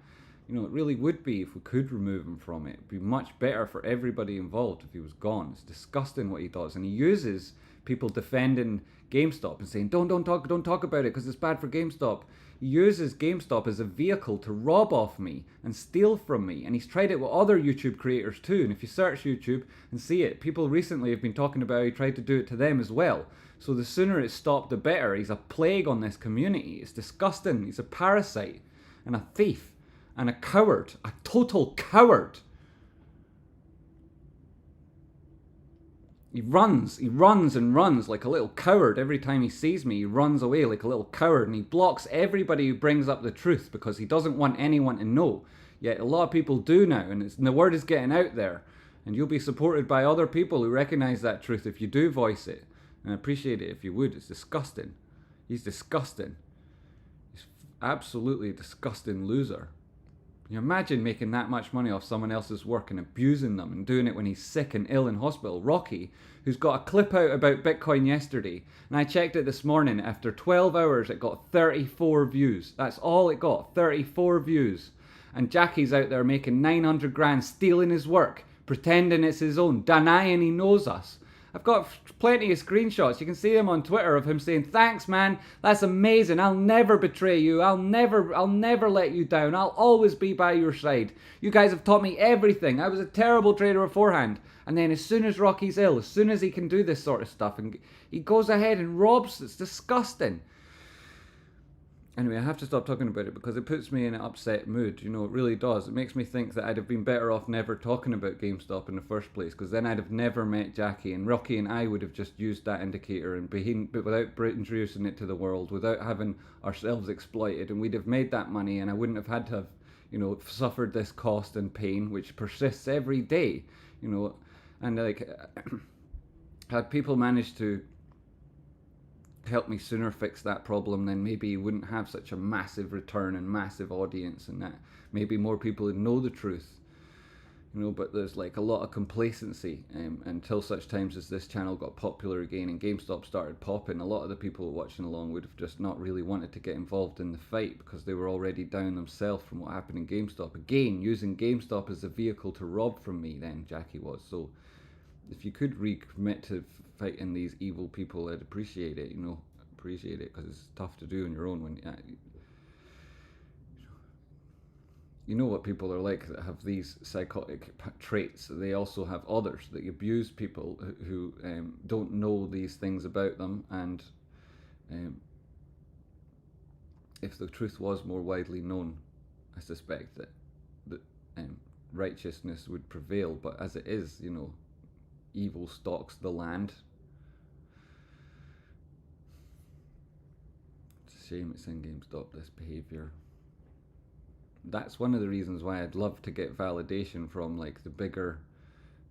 You know, it really would be if we could remove him from it. It'd be much better for everybody involved if he was gone. It's disgusting what he does. And he uses people defending GameStop and saying, don't talk about it because it's bad for GameStop. He uses GameStop as a vehicle to rob off me and steal from me. And he's tried it with other YouTube creators too. And if you search YouTube and see it, people recently have been talking about how he tried to do it to them as well. So the sooner it's stopped, the better. He's a plague on this community. It's disgusting. He's a parasite and a thief and a coward. A total coward. He runs and runs like a little coward. Every time he sees me, he runs away like a little coward, and he blocks everybody who brings up the truth because he doesn't want anyone to know. Yet a lot of people do now, and the word is getting out there. And you'll be supported by other people who recognize that truth if you do voice it. And I appreciate it if you would. It's disgusting. He's disgusting. He's absolutely a disgusting loser. Can you imagine making that much money off someone else's work and abusing them and doing it when he's sick and ill in hospital? Rocky, who's got a clip out about Bitcoin yesterday, and I checked it this morning, after 12 hours it got 34 views. That's all it got, 34 views. And Jackie's out there making 900 grand stealing his work, pretending it's his own, denying he knows us. I've got plenty of screenshots. You can see them on Twitter of him saying, thanks, man. That's amazing. I'll never betray you. I'll never let you down. I'll always be by your side. You guys have taught me everything. I was a terrible trader beforehand. And then as soon as Rocky's ill, as soon as he can do this sort of stuff, and he goes ahead and robs. It's disgusting. Anyway, I have to stop talking about it because it puts me in an upset mood. You know, it really does. It makes me think that I'd have been better off never talking about GameStop in the first place, because then I'd have never met Jackie, and Rocky and I would have just used that indicator and but without introducing it to the world, without having ourselves exploited, and we'd have made that money, and I wouldn't have had to have, you know, suffered this cost and pain, which persists every day, you know. And like, had people managed to helped me sooner fix that problem, then maybe you wouldn't have such a massive return and massive audience, and that maybe more people would know the truth. You know, but there's like a lot of complacency until such times as this channel got popular again and GameStop started popping. A lot of the people watching along would have just not really wanted to get involved in the fight because they were already down themselves from what happened in GameStop. Again, using GameStop as a vehicle to rob from me, then Jackie was. So if you could recommit to fighting these evil people, I'd appreciate it. You know, appreciate it, because it's tough to do on your own when. You know what people are like that have these psychotic traits. They also have others that abuse people who don't know these things about them, and if the truth was more widely known, I suspect that righteousness would prevail. But as it is, you know, evil stalks the land. It's a shame it's in GameStop, this behaviour. That's one of the reasons why I'd love to get validation from like the bigger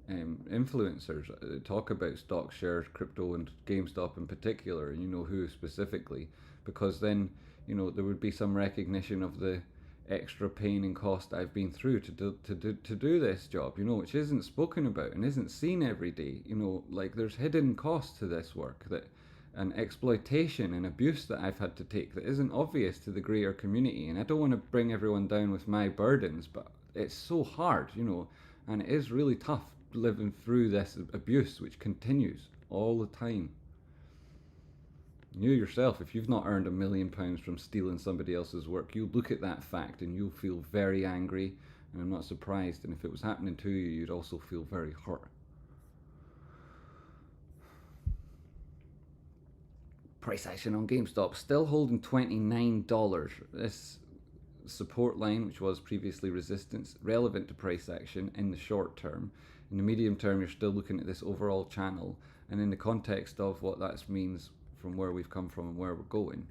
influencers that talk about stock shares, crypto, and GameStop in particular, and you know who specifically, because then, you know, there would be some recognition of the extra pain and cost I've been through to do this job, you know, which isn't spoken about and isn't seen every day. You know, like there's hidden costs to this work, that and exploitation and abuse that I've had to take that isn't obvious to the greater community. And I don't want to bring everyone down with my burdens, but it's so hard, you know, and it is really tough living through this abuse, which continues all the time. You yourself, if you've not earned £1 million from stealing somebody else's work, you'll look at that fact and you'll feel very angry, and I'm not surprised. And if it was happening to you, you'd also feel very hurt. Price action on GameStop, still holding $29. This support line, which was previously resistance, relevant to price action in the short term. In the medium term, you're still looking at this overall channel, and in the context of what that means from where we've come from and where we're going.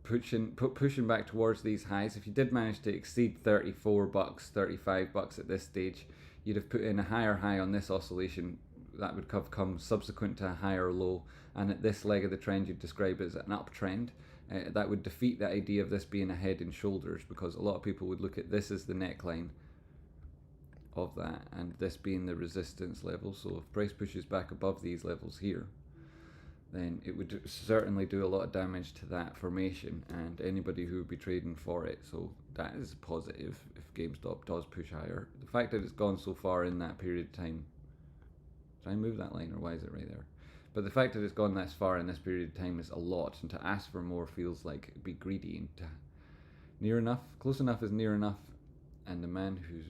Pushing back towards these highs. If you did manage to exceed $34, $35 at this stage, you'd have put in a higher high on this oscillation. That would have come subsequent to a higher low, and at this leg of the trend you'd describe as an uptrend. That would defeat the idea of this being a head and shoulders, because a lot of people would look at this as the neckline of that, and this being the resistance level. So if price pushes back above these levels here, then it would certainly do a lot of damage to that formation and anybody who would be trading for it. So that is positive if GameStop does push higher. The fact that it's gone so far in that period of time. Did I move that line, or why is it right there? But the fact that it's gone this far in this period of time is a lot, and to ask for more feels like it'd be greedy. And to near enough, close enough is near enough, and the man who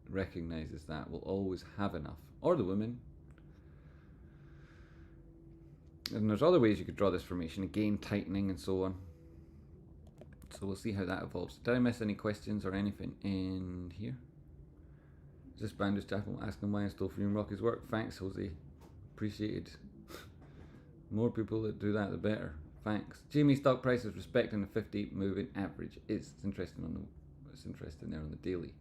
recognizes that will always have enough, or the woman. And there's other ways you could draw this formation, again tightening and so on. So we'll see how that evolves. Did I miss any questions or anything in here? Is this Bandage Chapel asking why I stole from Rocky's work? Thanks, Jose. Appreciated. More people that do that, the better. Thanks. GME stock price is respecting the 50 moving average. It's interesting on the. It's interesting there on the daily.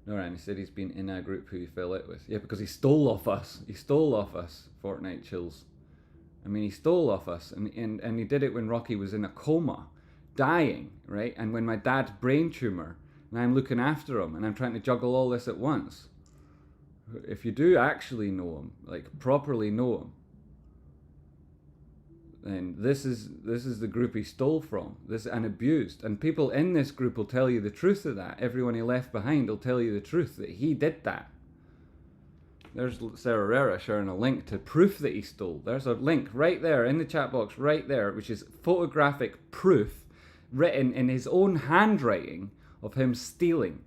Noran, he said he's been in our group who he fell out with. Yeah, because he stole off us. He stole off us. Fortnite chills. I mean, he stole off us, and he did it when Rocky was in a coma, dying, right? And when my dad's brain tumor. And I'm looking after him, and I'm trying to juggle all this at once. If you do actually know him, like properly know him, then this is the group he stole from, this and abused. And people in this group will tell you the truth of that. Everyone he left behind will tell you the truth that he did that. There's Sarah Herrera sharing a link to proof that he stole. There's a link right there in the chat box, right there, which is photographic proof written in his own handwriting of him stealing.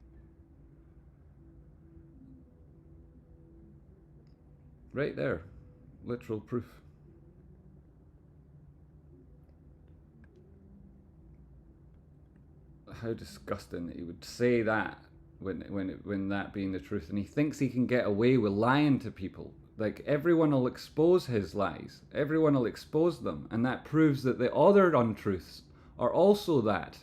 Right there. Literal proof. How disgusting that he would say that when that being the truth. And he thinks he can get away with lying to people. Like, everyone will expose his lies. Everyone will expose them. And that proves that the other untruths are also that.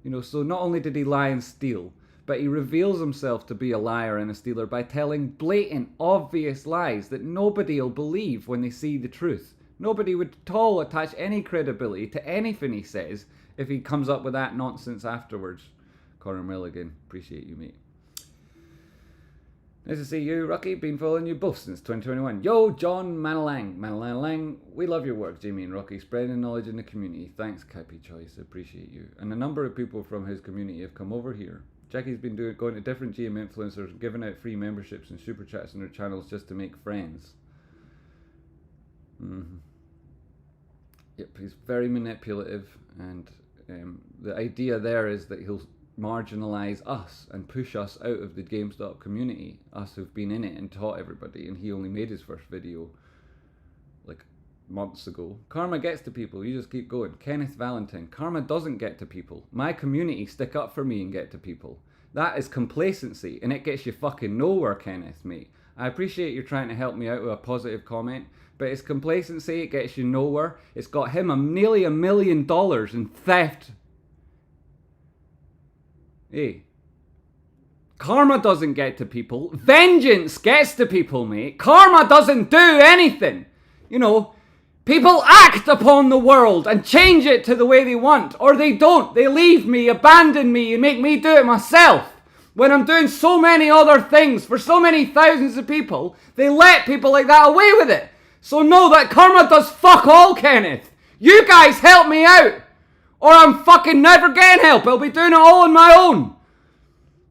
You know, so not only did he lie and steal, but but he reveals himself to be a liar and a stealer by telling blatant, obvious lies that nobody will believe when they see the truth. Nobody would at all attach any credibility to anything he says if he comes up with that nonsense afterwards. Connor Milligan, appreciate you, mate. Nice to see you, Rocky. Been following you both since 2021. Yo, John Manalang. Manalang, we love your work, Jamie and Rocky. Spreading knowledge in the community. Thanks, Cappy Choice. Appreciate you. And a number of people from his community have come over here. Jackie's been going to different GM influencers, giving out free memberships and super chats on their channels just to make friends. Yep, he's very manipulative, and the idea there is that he'll marginalize us and push us out of the GameStop community, us who've been in it and taught everybody, and he only made his first video like months ago. Karma gets to people, you just keep going. Kenneth Valentine, karma doesn't get to people. My community stick up for me and get to people. That is complacency, and it gets you fucking nowhere, Kenneth, mate. I appreciate you trying to help me out with a positive comment, but it's complacency, it gets you nowhere. It's got him nearly $1 million in theft. Hey. Karma doesn't get to people. Vengeance gets to people, mate. Karma doesn't do anything. You know, people act upon the world and change it to the way they want. Or they don't. They leave me, abandon me, and make me do it myself. When I'm doing so many other things for so many thousands of people, they let people like that away with it. So know that karma does fuck all, Kenneth. You guys help me out. Or I'm fucking never getting help. I'll be doing it all on my own.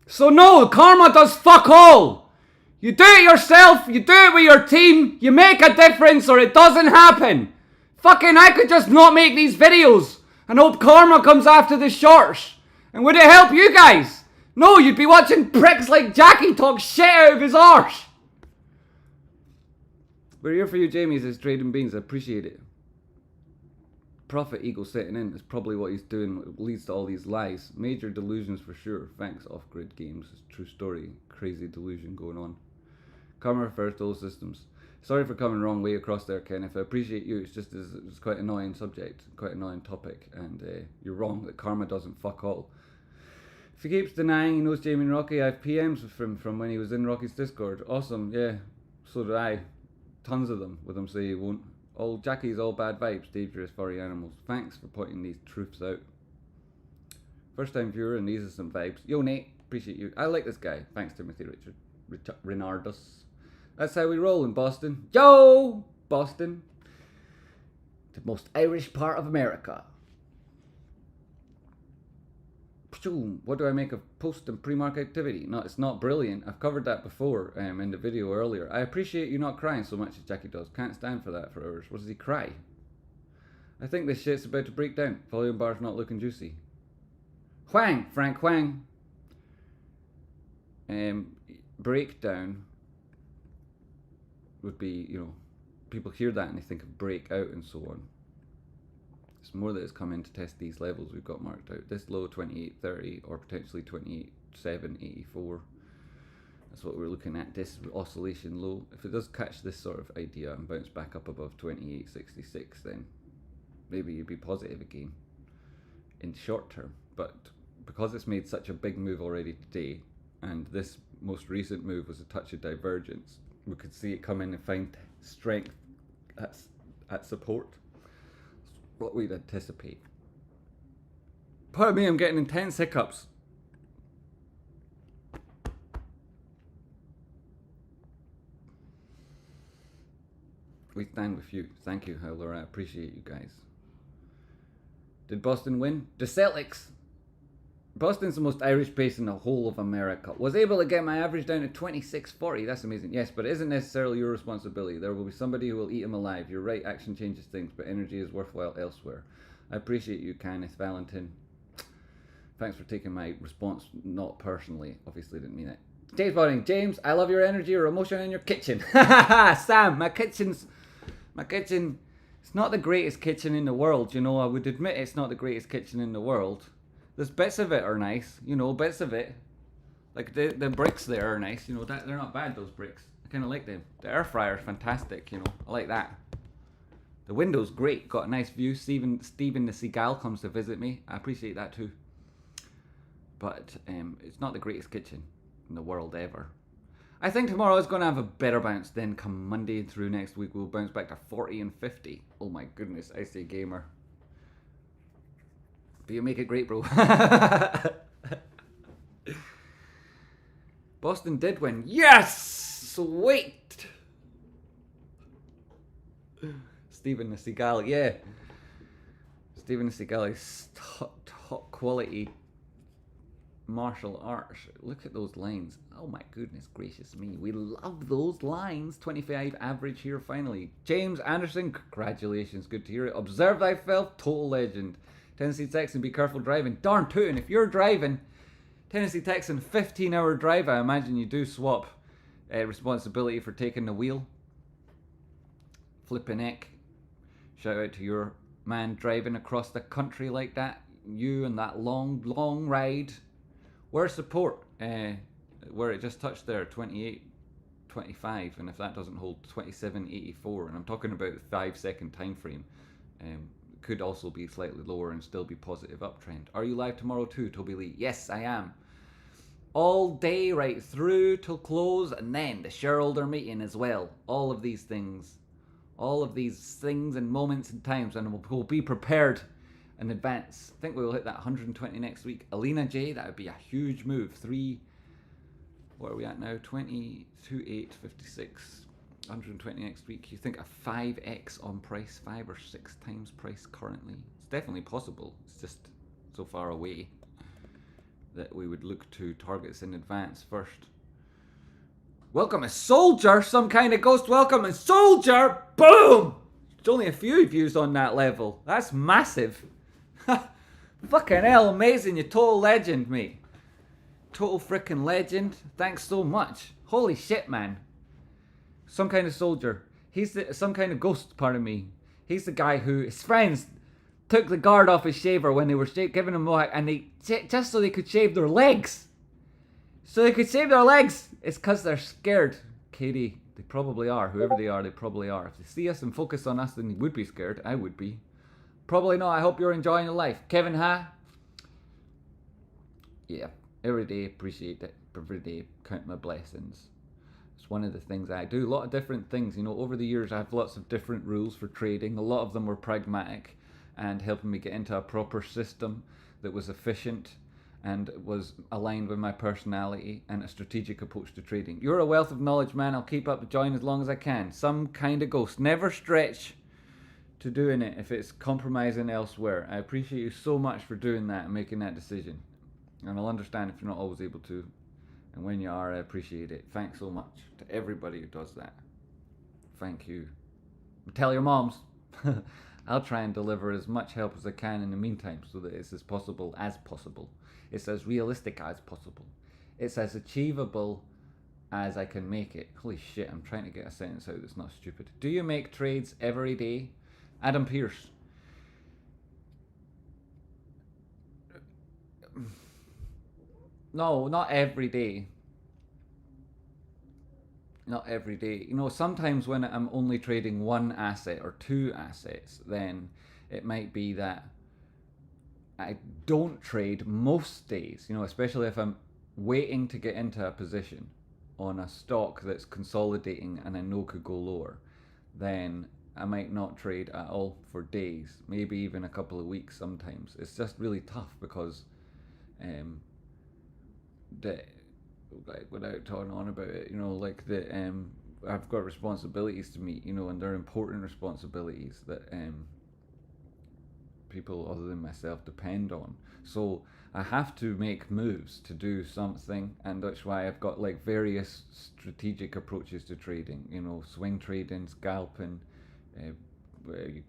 So no, karma does fuck all. You do it yourself, you do it with your team, you make a difference or it doesn't happen. Fucking I could just not make these videos and hope karma comes after the shorts. And would it help you guys? No, you'd be watching pricks like Jackie talk shit out of his arse. We're here for you, Jamie, says Trading Beans. I appreciate it. Profit ego setting in is probably what he's doing, leads to all these lies. Major delusions for sure. Thanks, Off-Grid Games. True story. Crazy delusion going on. Karma refers to all systems. Sorry for coming wrong way across there, Kenneth. I appreciate you. It's just it's quite an annoying subject, quite an annoying topic, and you're wrong that karma doesn't fuck all. If he keeps denying he knows Jamie and Rocky, I have PMs with him from when he was in Rocky's Discord. Awesome, yeah. So did I. Tons of them with him say he won't. All Jackie's all bad vibes, dangerous furry animals. Thanks for pointing these truths out. First time viewer, and these are some vibes. Yo Nate, appreciate you. I like this guy. Thanks Timothy Richard Renardus. That's how we roll in Boston. Yo, Boston, the most Irish part of America. What do I make of post and pre-market activity? No, it's not brilliant. I've covered that before in the video earlier. I appreciate you not crying so much as Jackie does. Can't stand for that for hours. What does he cry? I think this shit's about to break down. Volume bar's not looking juicy. Huang! Frank Huang! Breakdown would be, you know, people hear that and they think of breakout and so on. It's more that it's come in to test these levels we've got marked out. This low 28.30 or potentially 28.784. That's what we're looking at, this oscillation low. If it does catch this sort of idea and bounce back up above 28.66, then maybe you'd be positive again in the short term. But because it's made such a big move already today, and this most recent move was a touch of divergence, we could see it come in and find strength at support. What we'd anticipate. Pardon me, I'm getting intense hiccups. We stand with you. Thank you, Howler. I appreciate you guys. Did Boston win? The Celtics! Boston's the most Irish place in the whole of America. Was able to get my average down to 26.40. That's amazing. Yes, but it isn't necessarily your responsibility. There will be somebody who will eat him alive. You're right, action changes things, but energy is worthwhile elsewhere. I appreciate you, Kenneth Valentin. Thanks for taking my response not personally. Obviously didn't mean it. James Bonding. James, I love your energy or emotion in your kitchen. Sam, my kitchen, it's not the greatest kitchen in the world, you know. I would admit it's not the greatest kitchen in the world. There's bits of it are nice, you know, bits of it. Like the bricks there are nice, you know, that they're not bad, those bricks. I kind of like them. The air fryer's fantastic, you know, I like that. The window's great, got a nice view. Stephen the Seagull comes to visit me. I appreciate that too. but it's not the greatest kitchen in the world ever. I think tomorrow is going to have a better bounce. Then come Monday through next week, we'll bounce back to 40 and 50. Oh my goodness, I say gamer. But you make it great, bro. Boston did win. Yes! Sweet! Steven the Seagal, yeah. Steven the Seagal is top quality martial arts. Look at those lines. Oh my goodness gracious me. We love those lines. 25 average here finally. James Anderson, congratulations. Good to hear it. Observe thyself, total legend. Tennessee Texan, be careful driving. Darn tootin', if you're driving, Tennessee Texan, 15-hour drive, I imagine you do swap responsibility for taking the wheel. Flippin' heck. Shout out to your man driving across the country like that. You and that long, long ride. Where's support? Where it just touched there, 28.25, and if that doesn't hold, 27.84, and I'm talking about the 5-second time frame. Could also be slightly lower and still be positive uptrend. Are you live tomorrow too, Toby Lee? Yes, I am. All day right through till close, and then the shareholder meeting as well. All of these things and moments and times, and we'll be prepared in advance. I think we will hit that 120 next week. Alina J, that would be a huge move. What are we at now? 22,856. 120 next week. You think a 5x on price, 5 or 6 times price currently? It's definitely possible. It's just so far away that we would look to targets in advance first. Welcome a soldier, some kind of ghost. Welcome a soldier. Boom! There's only a few views on that level. That's massive. Fucking hell, amazing. You total legend, mate. Total freaking legend. Thanks so much. Holy shit, man. Some kind of soldier. He's some kind of ghost, pardon me. He's the guy who his friends took the guard off his shaver when they were giving him mohawk, and they just so they could shave their legs. So they could shave their legs. It's because they're scared. Katie, they probably are. Whoever they are, they probably are. If they see us and focus on us, then they would be scared. I would be. Probably not. I hope you're enjoying your life. Kevin Ha? Yeah. Every day, appreciate it. Every day, count my blessings. It's one of the things I do. A lot of different things. You know, over the years, I have lots of different rules for trading. A lot of them were pragmatic and helping me get into a proper system that was efficient and was aligned with my personality and a strategic approach to trading. You're a wealth of knowledge, man. I'll keep up the join as long as I can. Some kind of ghost. Never stretch to doing it if it's compromising elsewhere. I appreciate you so much for doing that and making that decision. And I'll understand if you're not always able to. And when you are, I appreciate it. Thanks so much to everybody who does that. Thank you. Tell your moms. I'll try and deliver as much help as I can in the meantime so that it's as possible as possible. It's as realistic as possible. It's as achievable as I can make it. Holy shit, I'm trying to get a sentence out that's not stupid. Do you make trades every day? Adam Pierce. No, not every day. Not every day. You know, sometimes when I'm only trading one asset or two assets, then it might be that I don't trade most days, you know, especially if I'm waiting to get into a position on a stock that's consolidating and I know could go lower, then I might not trade at all for days, maybe even a couple of weeks sometimes. It's just really tough because without talking on about it, you know, like I've got responsibilities to meet, you know, and they're important responsibilities that people other than myself depend on. So I have to make moves to do something, and that's why I've got like various strategic approaches to trading, you know, swing trading, scalping,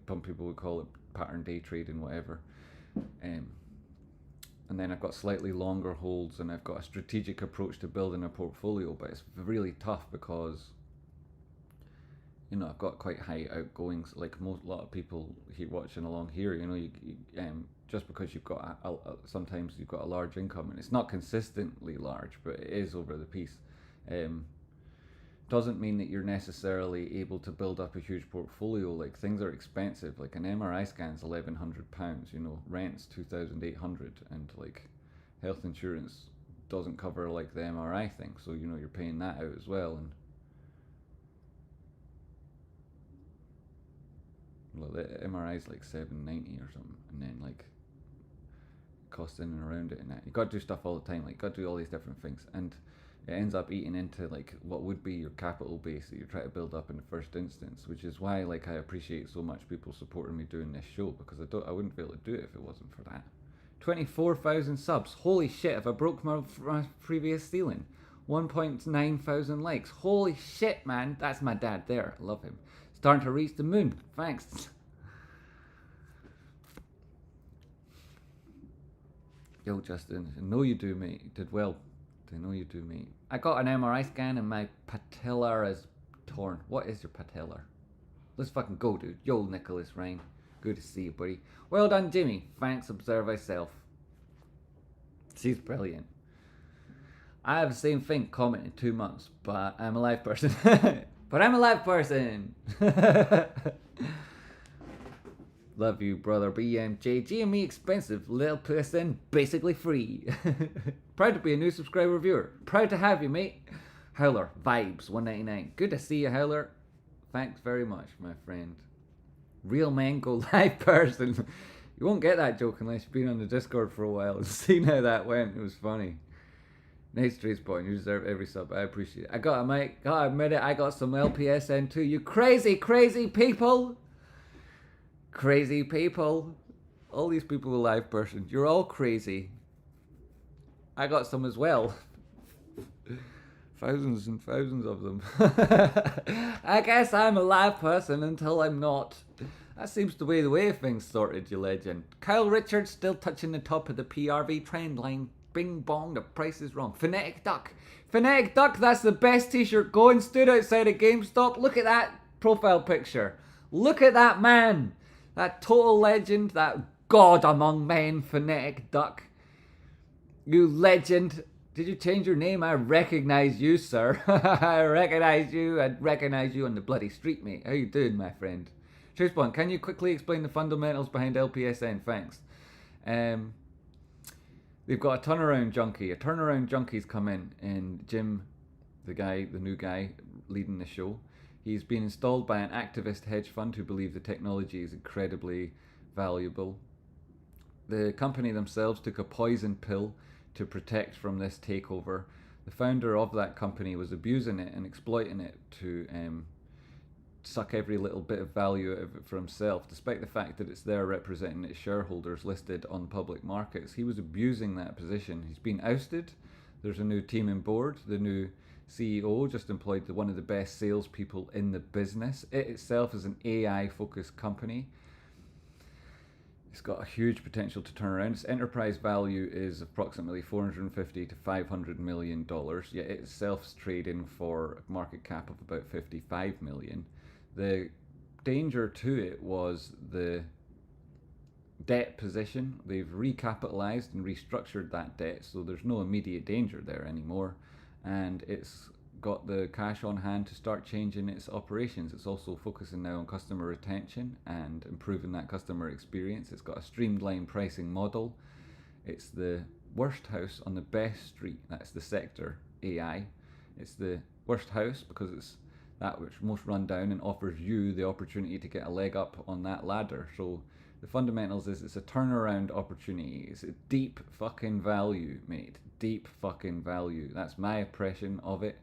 some people would call it pattern day trading, whatever. And then I've got slightly longer holds, and I've got a strategic approach to building a portfolio, but it's really tough because, you know, I've got quite high outgoings, like a lot of people here watching along here. You know, you just because you've got sometimes you've got a large income, and it's not consistently large, but it is over the piece. Doesn't mean that you're necessarily able to build up a huge portfolio. Like, things are expensive. Like an MRI scan's £1,100. You know, rent's 2,800, and like health insurance doesn't cover like the MRI thing, so you know you're paying that out as well. And well, the MRI is like $790 or something, and then like costs in and around it, and that you got to do stuff all the time. Like, you got to do all these different things, and it ends up eating into like what would be your capital base that you're trying to build up in the first instance, which is why like I appreciate so much people supporting me doing this show, because I wouldn't be able to do it if it wasn't for that. 24,000 subs. Holy shit, if I broke my previous ceiling. 1,900 likes. Holy shit, man. That's my dad there. I love him. Starting to reach the moon. Thanks. Yo, Justin. I know you do, mate. You did well. I know you do, mate. I got an MRI scan and my patella is torn. What is your patella? Let's fucking go, dude. Yo, Nicholas Ryan. Good to see you, buddy. Well done, Jimmy. Thanks, observe thyself. She's brilliant. I have the same thing comment in 2 months, but I'm a live person. But I'm a live person. Love you, brother BMJ. GME expensive, little person, basically free. Proud to be a new subscriber viewer. Proud to have you, mate. Howler, vibes, 199. Good to see you, Howler. Thanks very much, my friend. Real men go live person. You won't get that joke unless you've been on the Discord for a while and seen how that went. It was funny. Nice trade point. You deserve every sub. I appreciate it. I gotta admit it. I got some LPSN too. You crazy, crazy people. Crazy people. All these people are live person. You're all crazy. I got some as well. Thousands and thousands of them. I guess I'm a live person until I'm not. That seems to be the way things sorted, you legend. Kyle Richards still touching the top of the PRV trend line. Bing bong, the price is wrong. Phonetic Duck. Phonetic Duck, that's the best t-shirt going. Stood outside a GameStop. Look at that profile picture. Look at that man. That total legend. That god among men. Phonetic Duck. You legend. Did you change your name? I recognize you, sir. I recognize you. I'd recognize you on the bloody street, mate. How you doing, my friend? Truthbond, can you quickly explain the fundamentals behind LPSN? Thanks. They've got a turnaround junkie. A turnaround junkie's come in, and Jim, the new guy leading the show, he's been installed by an activist hedge fund who believe the technology is incredibly valuable. The company themselves took a poison pill to protect from this takeover. The founder of that company was abusing it and exploiting it to suck every little bit of value out of it for himself, despite the fact that it's there representing its shareholders listed on public markets. He was abusing that position. He's been ousted. There's a new team on board. The new CEO just employed one of the best salespeople in the business. It itself is an AI-focused company. It's got a huge potential to turn around. Its enterprise value is approximately $450 to $500 million, yet it itself is trading for a market cap of about $55 million. The danger to it was the debt position. They've recapitalized and restructured that debt, so there's no immediate danger there anymore. And it's got the cash on hand to start changing its operations. It's also focusing now on customer retention and improving that customer experience. It's got a streamlined pricing model. It's the worst house on the best street. That's the sector AI. It's the worst house because it's that which most run down and offers you the opportunity to get a leg up on that ladder. So the fundamentals is it's a turnaround opportunity. It's a deep fucking value, mate. Deep fucking value. That's my impression of it.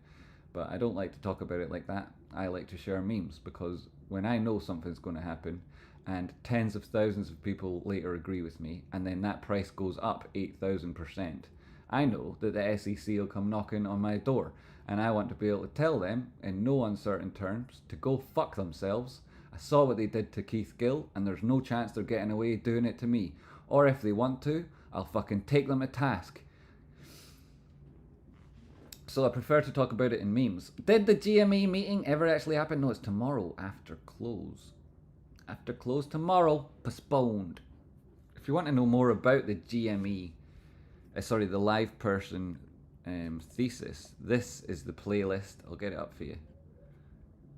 But I don't like to talk about it like that. I like to share memes, because when I know something's going to happen and tens of thousands of people later agree with me, and then that price goes up 8,000%, I know that the SEC will come knocking on my door, and I want to be able to tell them in no uncertain terms to go fuck themselves. I saw what they did to Keith Gill, and there's no chance they're getting away doing it to me. Or if they want to, I'll fucking take them to task. So I prefer to talk about it in memes. Did the GME meeting ever actually happen? No, it's tomorrow after close. After close tomorrow. Postponed. If you want to know more about the GME, the live person thesis, this is the playlist. I'll get it up for you.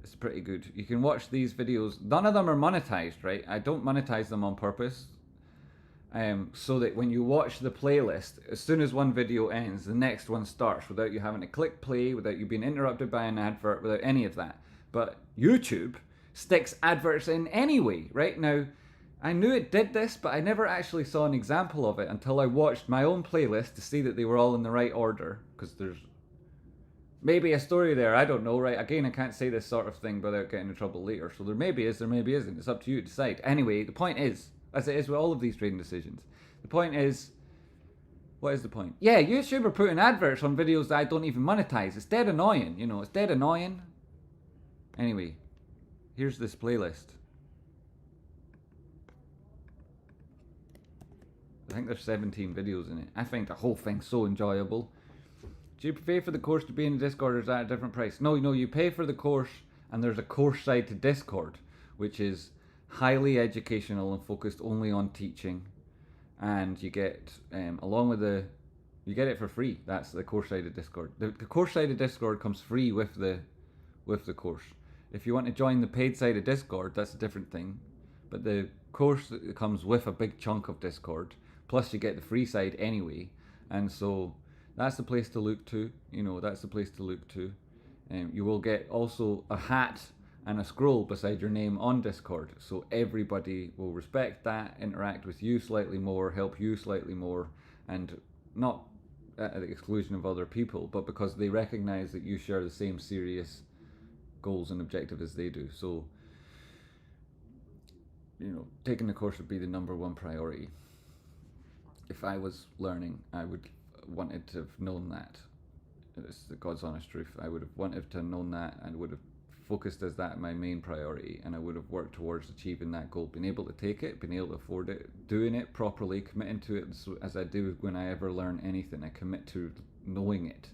It's pretty good. You can watch these videos. None of them are monetized, right? I don't monetize them on purpose. so that when you watch the playlist, as soon as one video ends, the next one starts without you having to click play, without you being interrupted by an advert, without any of that. But YouTube sticks adverts in anyway, right? Now, I knew it did this, but I never actually saw an example of it until I watched my own playlist to see that they were all in the right order, because there's maybe a story there, I don't know, right? Again, I can't say this sort of thing without getting in trouble later, so there maybe is, there maybe isn't. It's up to you to decide. Anyway, the point is, as it is with all of these trading decisions, the point is, what is the point? Yeah, YouTube are putting adverts on videos that I don't even monetize. It's dead annoying, you know, it's dead annoying. Anyway, here's this playlist. I think there's 17 videos in it. I think the whole thing's so enjoyable. Do you pay for the course to be in the Discord, or is that a different price? No, you pay for the course, and there's a course side to Discord, which is highly educational and focused only on teaching. And you get, along with you get it for free. That's the course side of Discord. The course side of Discord comes free with the course. If you want to join the paid side of Discord, that's a different thing. But the course comes with a big chunk of Discord. Plus you get the free side anyway. And so that's the place to look to. You know, that's the place to look to. You will get also a hat and a scroll beside your name on Discord. So everybody will respect that, interact with you slightly more, help you slightly more, and not at the exclusion of other people, but because they recognize that you share the same serious goals and objective as they do. So, you know, taking the course would be the #1 priority. If I was learning, I would wanted to have known that. It's the God's honest truth. I would have wanted to have known that, and would have focused as that my main priority, and I would have worked towards achieving that goal, been able to take it, been able to afford it, doing it properly, committing to it as I do when I ever learn anything. I commit to knowing it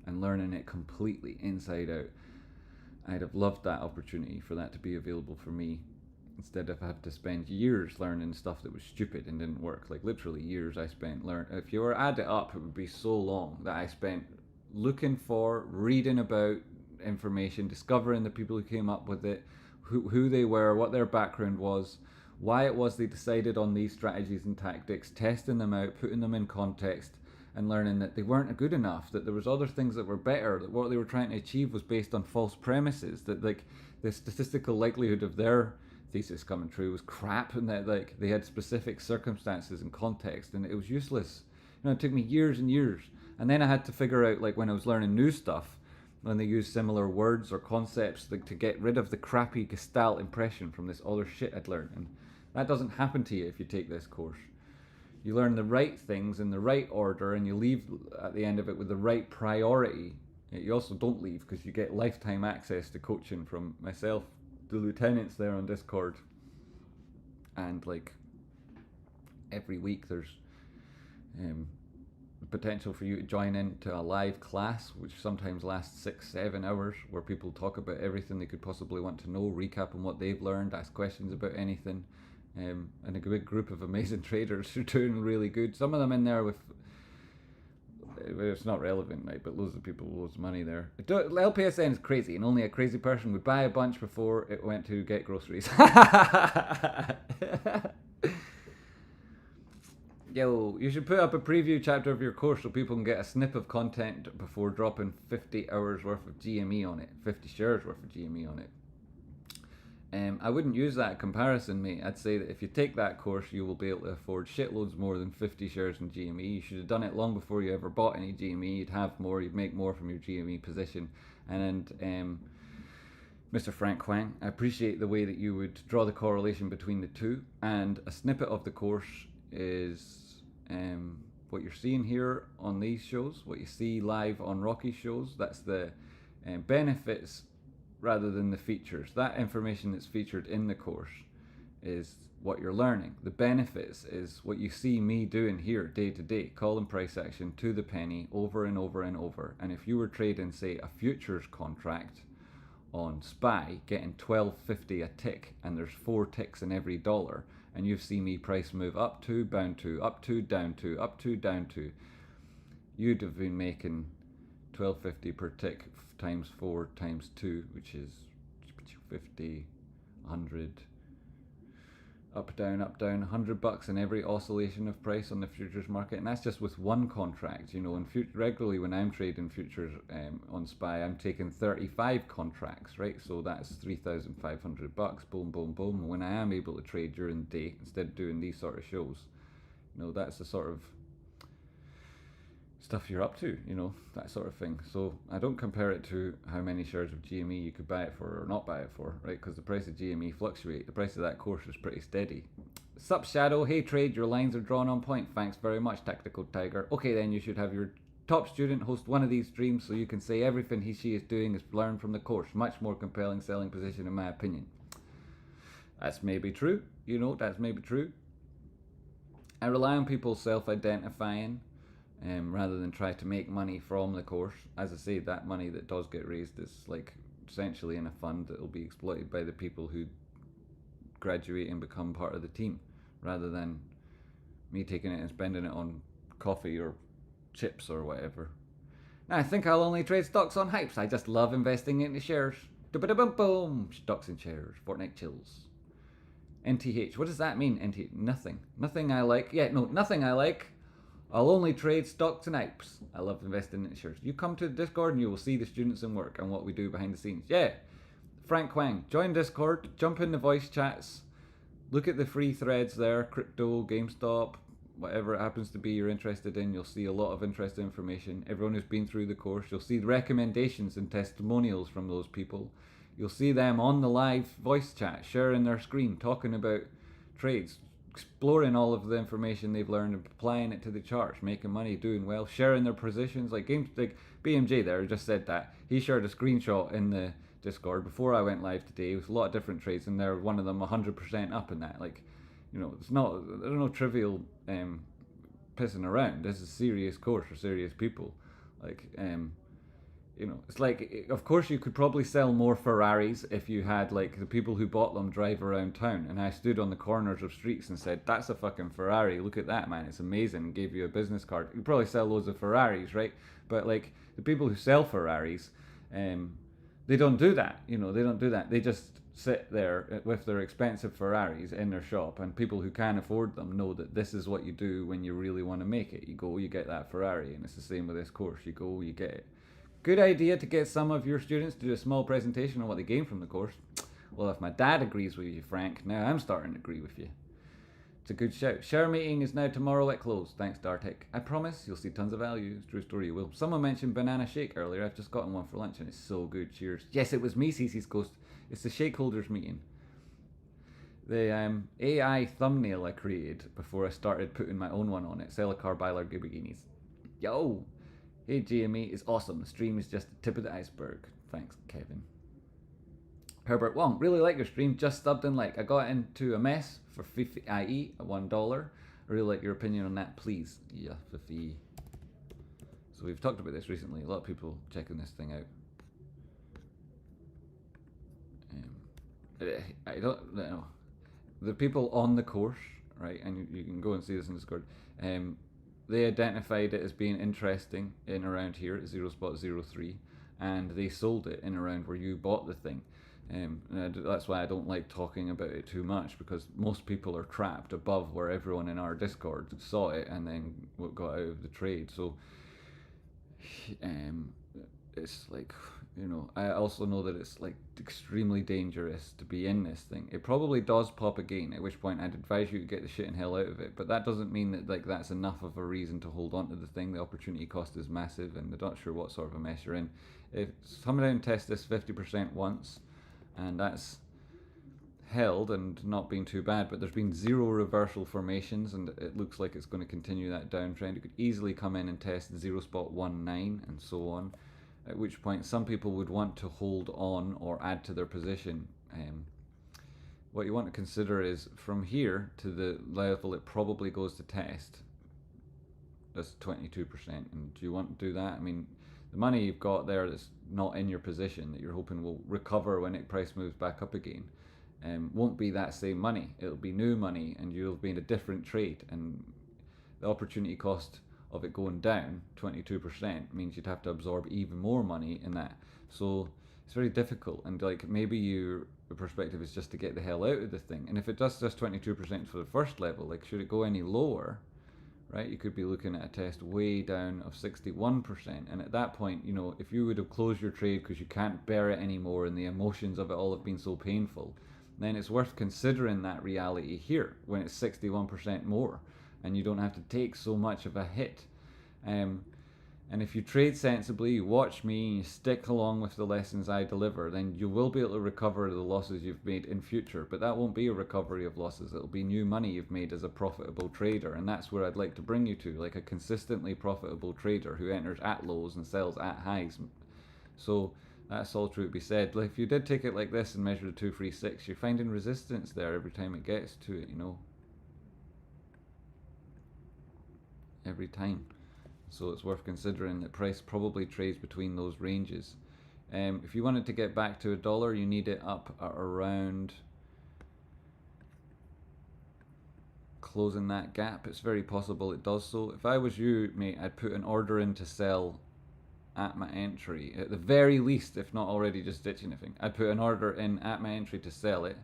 and learning it completely inside out. I'd have loved that opportunity for that to be available for me, instead of having to spend years learning stuff that was stupid and didn't work. Like literally years I spent learning. If you were to add it up, it would be so long that I spent looking for, reading about information, discovering the people who came up with it, who they were, what their background was, why it was they decided on these strategies and tactics, testing them out, putting them in context, and learning that they weren't good enough, that there was other things that were better, that what they were trying to achieve was based on false premises, that like the statistical likelihood of their thesis coming true was crap, and that like they had specific circumstances and context, and it was useless. You know, it took me years and years, and then I had to figure out, like when I was learning new stuff, when they use similar words or concepts, like to get rid of the crappy Gestalt impression from this other shit I'd learned. And that doesn't happen to you if you take this course. You learn the right things in the right order, and you leave at the end of it with the right priority. You also don't leave because you get lifetime access to coaching from myself, the lieutenants there on Discord, and like every week there's potential for you to join into a live class, which sometimes lasts 6-7 hours, where people talk about everything they could possibly want to know, recap on what they've learned, ask questions about anything, and a big group of amazing traders who are doing really good. Some of them in there with, it's not relevant, right, but loads of people with loads of money there. LPSN is crazy, and only a crazy person would buy a bunch before it went to get groceries. Yo, you should put up a preview chapter of your course so people can get a snip of content before dropping 50 hours worth of GME on it, 50 shares worth of GME on it. I wouldn't use that comparison, mate. I'd say that if you take that course, you will be able to afford shitloads more than 50 shares in GME. You should have done it long before you ever bought any GME. You'd have more, you'd make more from your GME position. And Mr. Frank Huang, I appreciate the way that you would draw the correlation between the two. And a snippet of the course is what you're seeing here on these shows, what you see live on Rocky shows. That's the benefits rather than the features. That information that's featured in the course is what you're learning. The benefits is what you see me doing here day to day, calling price action to the penny over and over and over. And if you were trading, say, a futures contract on SPY, getting $12.50 a tick, and there's 4 ticks in every dollar, and you've seen me price move up to, bound to, up to, down to, up to, down to, you'd have been making $12.50 per tick times 4 times 2, which is 50, 100, up, down, $100 in every oscillation of price on the futures market, and that's just with one contract. You know, and regularly when I'm trading futures on SPY, I'm taking 35 contracts, right? So that's $3,500. Boom, boom, boom. When I am able to trade during the day instead of doing these sort of shows, you know, that's the sort of stuff you're up to, you know, that sort of thing. So I don't compare it to how many shares of GME you could buy it for or not buy it for, right? Because the price of GME fluctuate. The price of that course is pretty steady. Sup, Shadow? Hey, Trade, your lines are drawn on point. Thanks very much, Tactical Tiger. Okay, then you should have your top student host one of these streams so you can say everything she is doing is learned from the course. Much more compelling selling position, in my opinion. That's maybe true, you know, that's maybe true. I rely on people self-identifying rather than try to make money from the course. As I say, that money that does get raised is like essentially in a fund that will be exploited by the people who graduate and become part of the team, rather than me taking it and spending it on coffee or chips or whatever. Now, I think I'll only trade stocks on hypes. I just love investing into shares. Boom, boom. Stocks and shares. Fortnite chills. NTH. What does that mean? NTH. Nothing. Nothing I like. Yeah, no, nothing I like. I'll only trade stocks and hypes. I love investing in shares. You come to the Discord and you will see the students in work and what we do behind the scenes. Yeah. Frank Wang, join Discord, jump in the voice chats, look at the free threads there, crypto, GameStop, whatever it happens to be you're interested in. You'll see a lot of interesting information. Everyone who's been through the course, you'll see recommendations and testimonials from those people. You'll see them on the live voice chat, sharing their screen, talking about trades, exploring all of the information they've learned and applying it to the charts, making money, doing well, sharing their positions. Like BMJ there just said that. He shared a screenshot in the Discord before I went live today with a lot of different trades, and they're one of them 100% up in that. Like, you know, there's no trivial pissing around. This is a serious course for serious people. Like, you know, it's like, of course you could probably sell more Ferraris if you had like the people who bought them drive around town, and I stood on the corners of streets and said, that's a fucking Ferrari, look at that, man, it's amazing, and gave you a business card. You probably sell loads of Ferraris, right? But like the people who sell Ferraris, they don't do that, you know, they don't do that. They just sit there with their expensive Ferraris in their shop, and people who can afford them know that this is what you do when you really want to make it. You go, you get that Ferrari, and it's the same with this course. You go, you get it. Good idea to get some of your students to do a small presentation on what they gain from the course. Well, if my dad agrees with you, Frank, now I'm starting to agree with you. It's a good shout. Share meeting is now tomorrow at close. Thanks, Dartek. I promise you'll see tons of value. It's true story, you will. Someone mentioned banana shake earlier. I've just gotten one for lunch and it's so good. Cheers. Yes, it was me, CC's Ghost. It's the Shareholders meeting. The AI thumbnail I created before I started putting my own one on it. Sell a car, buy Lamborghinis. Yo! Hey, GME is awesome. The stream is just the tip of the iceberg. Thanks, Kevin. Herbert Wong, really like your stream. Just subbed in like. I got into a mess for 50 IE at $1. I really like your opinion on that, please. Yeah, 50. So we've talked about this recently. A lot of people checking this thing out. I don't know. The people on the course, right, and you can go and see this in Discord, they identified it as being interesting in around here at 0.03, and they sold it in around where you bought the thing. And that's why I don't like talking about it too much, because most people are trapped above where everyone in our Discord saw it and then got out of the trade. So it's like, you know, I also know that it's like extremely dangerous to be in this thing. It probably does pop again, at which point I'd advise you to get the shit and hell out of it. But that doesn't mean that like that's enough of a reason to hold on to the thing. The opportunity cost is massive, and they're not sure what sort of a mess you're in. If come down and test this 50% once, and that's held and not been too bad, but there's been zero reversal formations, and it looks like it's going to continue that downtrend. It could easily come in and test 0.19 and so on, at which point some people would want to hold on or add to their position. What you want to consider is from here to the level it probably goes to test, that's 22%, and do you want to do that? I mean, the money you've got there that's not in your position that you're hoping will recover when it price moves back up again, won't be that same money. It'll be new money, and you'll be in a different trade, and the opportunity cost of it going down 22% means you'd have to absorb even more money in that. So it's very difficult, and like maybe your perspective is just to get the hell out of the thing. And if it does just 22% for the first level, like should it go any lower, right? You could be looking at a test way down of 61%, and at that point, you know, if you would have closed your trade because you can't bear it anymore and the emotions of it all have been so painful, then it's worth considering that reality here when it's 61% more and you don't have to take so much of a hit. And if you trade sensibly, you watch me, you stick along with the lessons I deliver, then you will be able to recover the losses you've made in future. But that won't be a recovery of losses. It'll be new money you've made as a profitable trader. And that's where I'd like to bring you to, like a consistently profitable trader who enters at lows and sells at highs. So that's all true to be said. Like if you did take it like this and measure the 236, you're finding resistance there every time it gets to it, you know. Every time. So it's worth considering that price probably trades between those ranges. If you wanted to get back to $1, you need it up at around closing that gap. It's very possible it does so. If I was you, mate, I'd put an order in to sell at my entry. At the very least, if not already just ditching anything, I'd put an order in at my entry to sell it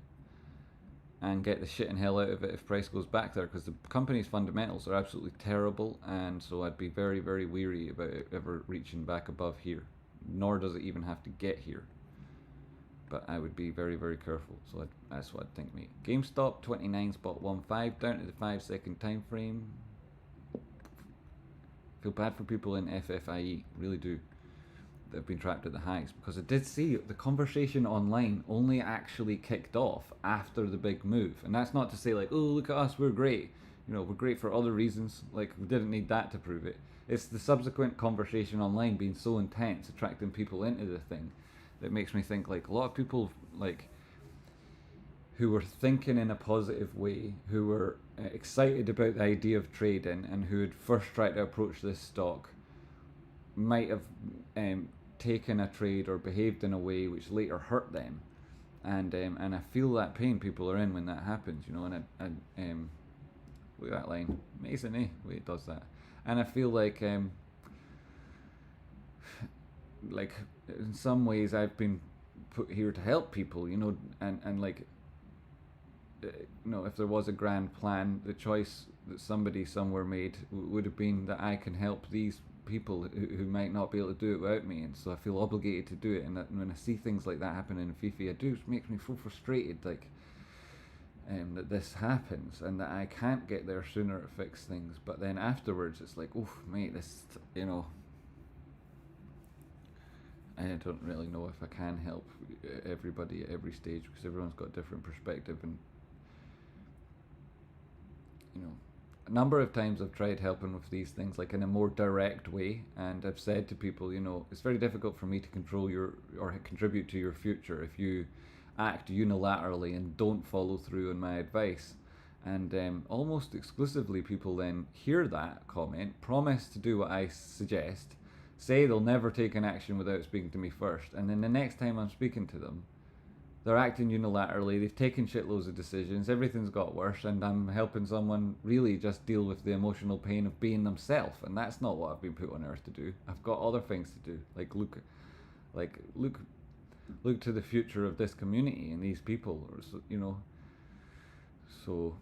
and get the shit and hell out of it if price goes back there, because the company's fundamentals are absolutely terrible, and so I'd be very, very weary about it ever reaching back above here. Nor does it even have to get here. But I would be very, very careful. So that's what I think, mate. GameStop 29.15 down to the 5-second time frame. Feel bad for people in FFIE, really do. That have been trapped at the highs, because I did see the conversation online only actually kicked off after the big move. And that's not to say like, oh, look at us, we're great. You know, we're great for other reasons. Like, we didn't need that to prove it. It's the subsequent conversation online being so intense, attracting people into the thing, that makes me think like a lot of people like who were thinking in a positive way, who were excited about the idea of trading, and who had first tried to approach this stock might have taken a trade or behaved in a way which later hurt them, and I feel that pain people are in when that happens, you know. And look at that line, amazing, eh? The way it does that. And I feel like in some ways I've been put here to help people, you know, and like, you know, if there was a grand plan, the choice that somebody somewhere made would have been that I can help these people who might not be able to do it without me, and so I feel obligated to do it. And that when I see things like that happen in Fifi, it makes me so frustrated, like that this happens and that I can't get there sooner to fix things. But then afterwards, it's like, oh, mate, this, you know, I don't really know if I can help everybody at every stage, because everyone's got different perspective. And you know, a number of times I've tried helping with these things like in a more direct way, and I've said to people, you know, it's very difficult for me to control your or contribute to your future if you act unilaterally and don't follow through on my advice. And almost exclusively people then hear that comment, promise to do what I suggest, say they'll never take an action without speaking to me first, and then the next time I'm speaking to them, they're acting unilaterally, they've taken shitloads of decisions, everything's got worse, and I'm helping someone really just deal with the emotional pain of being themselves, and that's not what I've been put on earth to do. I've got other things to do, like look to the future of this community and these people, or you know. So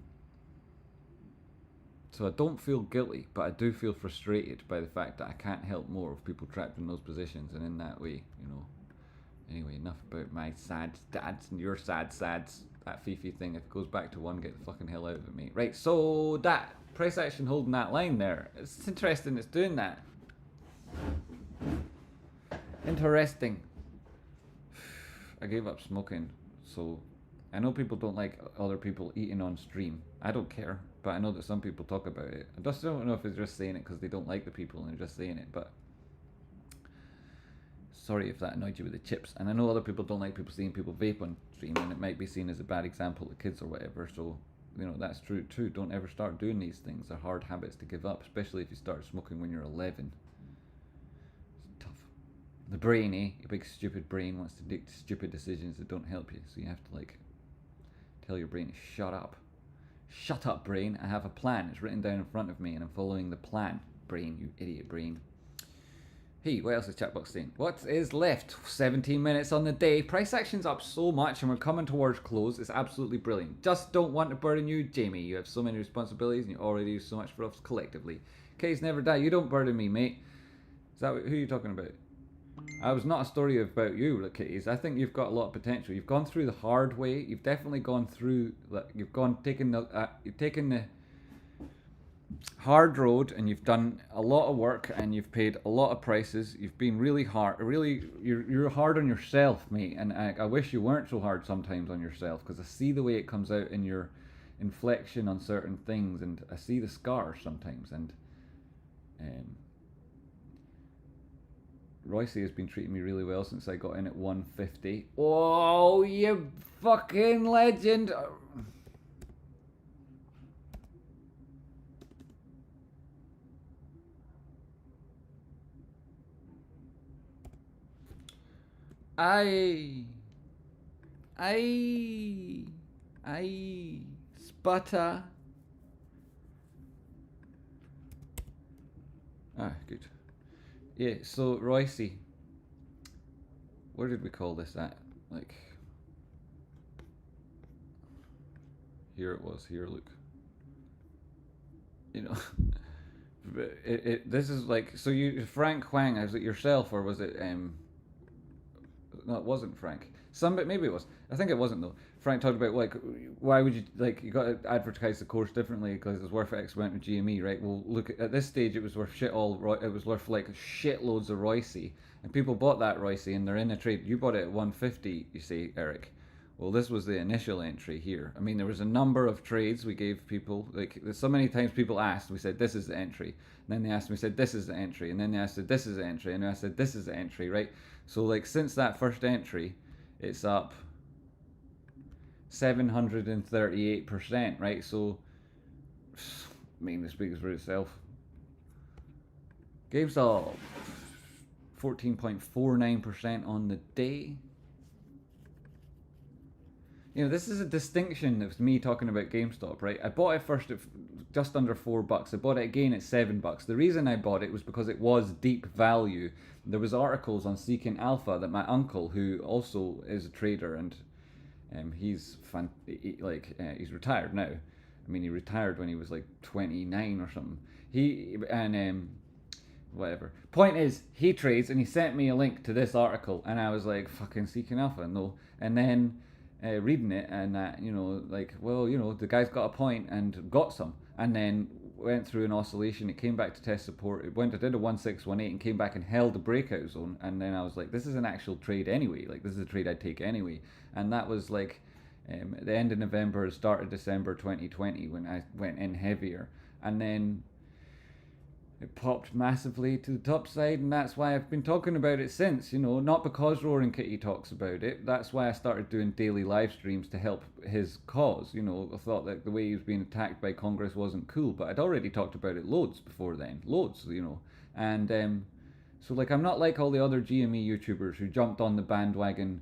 I don't feel guilty, but I do feel frustrated by the fact that I can't help more of people trapped in those positions, and in that way, you know. Anyway, enough about my sad dads and your sad sads. That Fifi thing, if it goes back to 1, get the fucking hell out of it, mate. Right, so that price action holding that line there. It's interesting it's doing that. Interesting. I gave up smoking, so I know people don't like other people eating on stream. I don't care, but I know that some people talk about it. I just don't know if it's just saying it because they don't like the people and they're just saying it, but sorry if that annoyed you with the chips. And I know other people don't like people seeing people vape on stream, and it might be seen as a bad example to kids or whatever, so you know, that's true too. Don't ever start doing these things. They're hard habits to give up, especially if you start smoking when you're 11. It's tough. The brain, your big stupid brain wants to make stupid decisions that don't help you, so you have to like tell your brain to shut up. Shut up, brain. I have a plan. It's written down in front of me and I'm following the plan. Brain, you idiot brain. Hey, what else is Chatbox saying? What is left? 17 minutes on the day. Price action's up so much and we're coming towards close. It's absolutely brilliant. Just don't want to burden you, Jamie. You have so many responsibilities and you already do so much for us collectively. K's never die. You don't burden me, mate. Is that who are you talking about? I was not a story about you, Kitties. I think you've got a lot of potential. You've gone through the hard way. You've definitely gone through. You've taken the hard road, and you've done a lot of work, and you've paid a lot of prices. You've been really hard. You're hard on yourself, mate. And I wish you weren't so hard sometimes on yourself, because I see the way it comes out in your inflection on certain things, and I see the scars sometimes. And Royce has been treating me really well since I got in at 150. Oh, you fucking legend! Aye, sputter. Ah, good. Yeah, so Royce, where did we call this at? Like, here it was. Here, look. You know, this is like, so you Frank Huang, is it yourself or was it No, it wasn't Frank. Maybe it was. I think it wasn't though. Frank talked about like, why would you you got to advertise the course differently because it's worth X amount of GME, right? Well, look at this stage, it was worth shit all. It was worth like shitloads of Royce, and people bought that Royce, and they're in a trade. You bought it at 150, you say, Eric. Well, this was the initial entry here. I mean, there was a number of trades we gave people. Like, so many times people asked, we said, this is the entry. And then they asked, we said, this is the entry. And then they asked, this is the entry. And then I said, this is the entry, right? So, like, since that first entry, it's up 738%, right? So, I mean, it speaks for itself. GameStop, 14.49% on the day. You know, this is a distinction of me talking about GameStop, right? I bought it first at just under $4. I bought it again at $7. The reason I bought it was because it was deep value. There was articles on Seeking Alpha that my uncle, who also is a trader, and he's he's retired now. I mean, he retired when he was like 29 or something. Whatever. Point is, he trades, and he sent me a link to this article, and I was like, fucking Seeking Alpha, no. And then reading it, and the guy's got a point and got some, and then went through an oscillation. It came back to test support. It did a 1618 and came back and held a breakout zone. And then I was like, this is an actual trade anyway. Like, this is a trade I'd take anyway. And that was like at the end of November, start of December 2020 when I went in heavier. And then it popped massively to the top side, and that's why I've been talking about it since, you know, not because Roaring Kitty talks about it. That's why I started doing daily live streams to help his cause. You know, I thought that the way he was being attacked by Congress wasn't cool, but I'd already talked about it loads before then. Loads, you know. And so, like, I'm not like all the other GME YouTubers who jumped on the bandwagon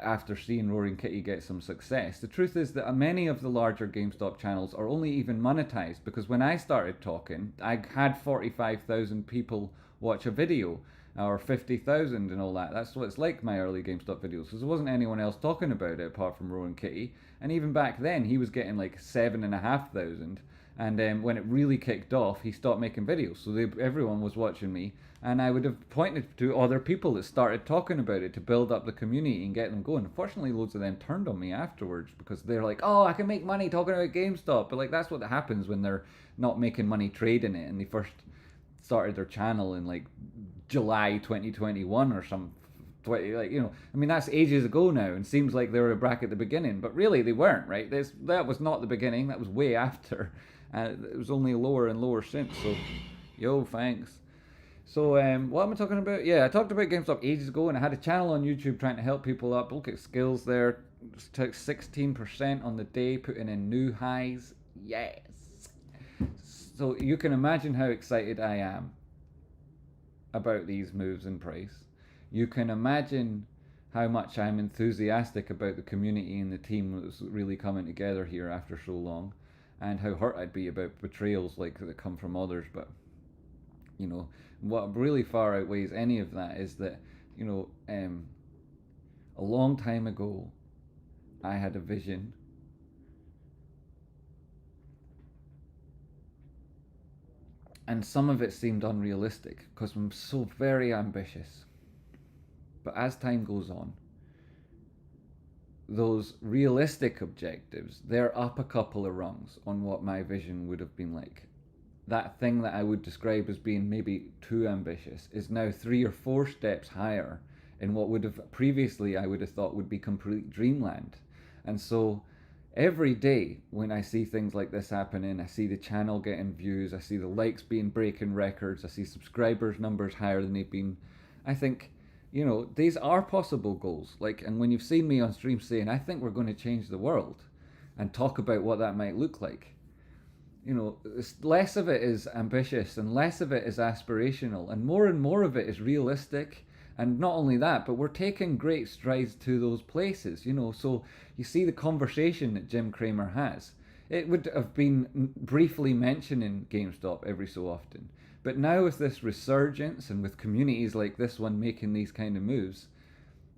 after seeing Roaring Kitty get some success. The truth is that many of the larger GameStop channels are only even monetized because when I started talking, I had 45,000 people watch a video, or 50,000 and all that. That's what it's like, my early GameStop videos, because there wasn't anyone else talking about it apart from Roaring Kitty. And even back then, he was getting like 7,500. And when it really kicked off, he stopped making videos. So everyone was watching me. And I would have pointed to other people that started talking about it to build up the community and get them going. Unfortunately, loads of them turned on me afterwards because they're like, oh, I can make money talking about GameStop. But like, that's what happens when they're not making money trading it. And they first started their channel in like July 2021 or some, like, you know, I mean, that's ages ago now, and seems like they were back at the beginning, but really they weren't, right? That was not the beginning. That was way after. It was only lower and lower since. So, yo, thanks. So, what am I talking about? Yeah, I talked about GameStop ages ago, and I had a channel on YouTube trying to help people up. Look at skills there. Took 16% on the day, putting in new highs. Yes. So you can imagine how excited I am about these moves in price. You can imagine how much I'm enthusiastic about the community and the team that's really coming together here after so long, and how hurt I'd be about betrayals like that come from others, but You know, what really far outweighs any of that is that, you know, a long time ago, I had a vision and some of it seemed unrealistic because I'm so very ambitious. But as time goes on, those realistic objectives, they're up a couple of rungs on what my vision would have been like. That thing that I would describe as being maybe too ambitious is now 3 or 4 steps higher in what would have previously I would have thought would be complete dreamland. And so every day when I see things like this happening, I see the channel getting views, I see the likes being breaking records, I see subscribers numbers higher than they've been, I think, you know, these are possible goals. Like, and when you've seen me on stream saying, I think we're going to change the world and talk about what that might look like, you know, less of it is ambitious and less of it is aspirational and more of it is realistic. And not only that, but we're taking great strides to those places, you know. So you see the conversation that Jim Cramer has. It would have been briefly mentioning GameStop every so often. But now with this resurgence and with communities like this one making these kind of moves,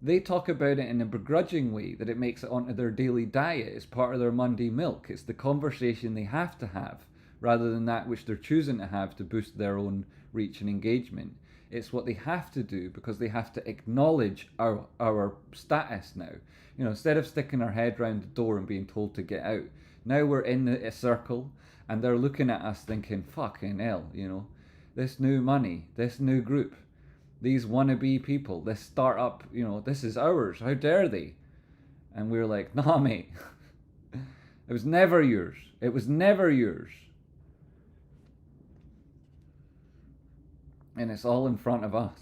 they talk about it in a begrudging way, that it makes it onto their daily diet. It's part of their Monday milk. It's the conversation they have to have, rather than that which they're choosing to have to boost their own reach and engagement. It's what they have to do because they have to acknowledge our status now. You know, instead of sticking our head round the door and being told to get out, now we're in a circle and they're looking at us thinking, fucking hell, you know, this new money, this new group, these wannabe people, this startup, you know, this is ours. How dare they? And we're like, nah, mate. It was never yours. It was never yours. And it's all in front of us.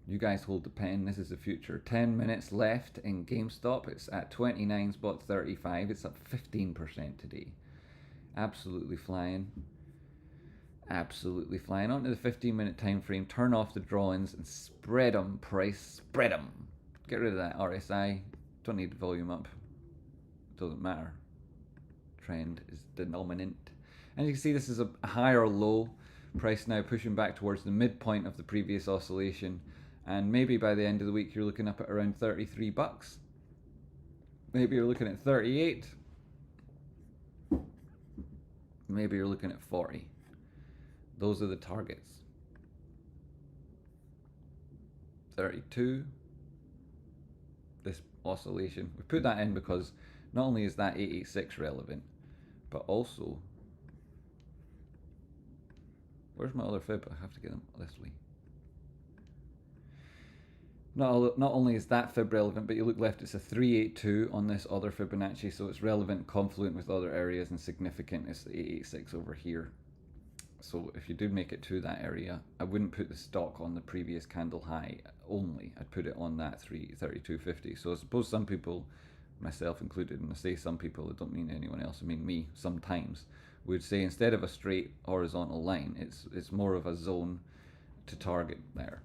You guys hold the pen. This is the future. 10 minutes left in GameStop. It's at 29.35. It's up 15% today. Absolutely flying. Absolutely flying. Onto the 15-minute time frame. Turn off the drawings and spread them. Price. Spread them. Get rid of that RSI. Don't need the volume up. Doesn't matter. Trend is the dominant. And you can see this is a higher low. Price now pushing back towards the midpoint of the previous oscillation. And maybe by the end of the week you're looking up at around 33 bucks. Maybe you're looking at 38. Maybe you're looking at 40. Those are the targets. 32. This oscillation. We put that in because not only is that 886 relevant, but also, where's my other fib? I have to get them this way. Not only is that fib relevant, but you look left, it's a 382 on this other Fibonacci, so it's relevant, confluent with other areas, and significant is the 886 over here. So if you do make it to that area, I wouldn't put the stock on the previous candle high only. I'd put it on that 3250. So I suppose some people, myself included, and I say some people, I don't mean anyone else, I mean me, sometimes, would say instead of a straight horizontal line, it's more of a zone to target there.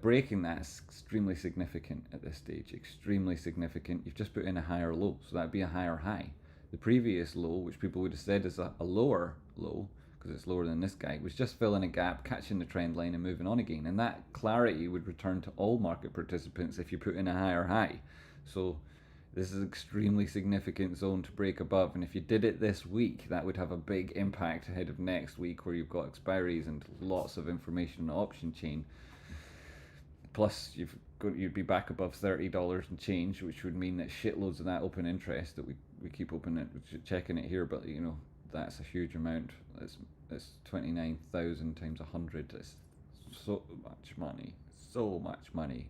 Breaking that is extremely significant at this stage, extremely significant. You've just put in a higher low, so that'd be a higher high. The previous low, which people would have said is a lower low, because it's lower than this guy, was just filling a gap, catching the trend line and moving on again. And that clarity would return to all market participants if you put in a higher high. So this is an extremely significant zone to break above, and if you did it this week, that would have a big impact ahead of next week, where you've got expiries and lots of information on the option chain. Plus, you'd be back above $30 and change, which would mean that shitloads of that open interest that we keep checking it here, but you know, that's a huge amount. It's 29,000 times 100. It's so much money. So much money.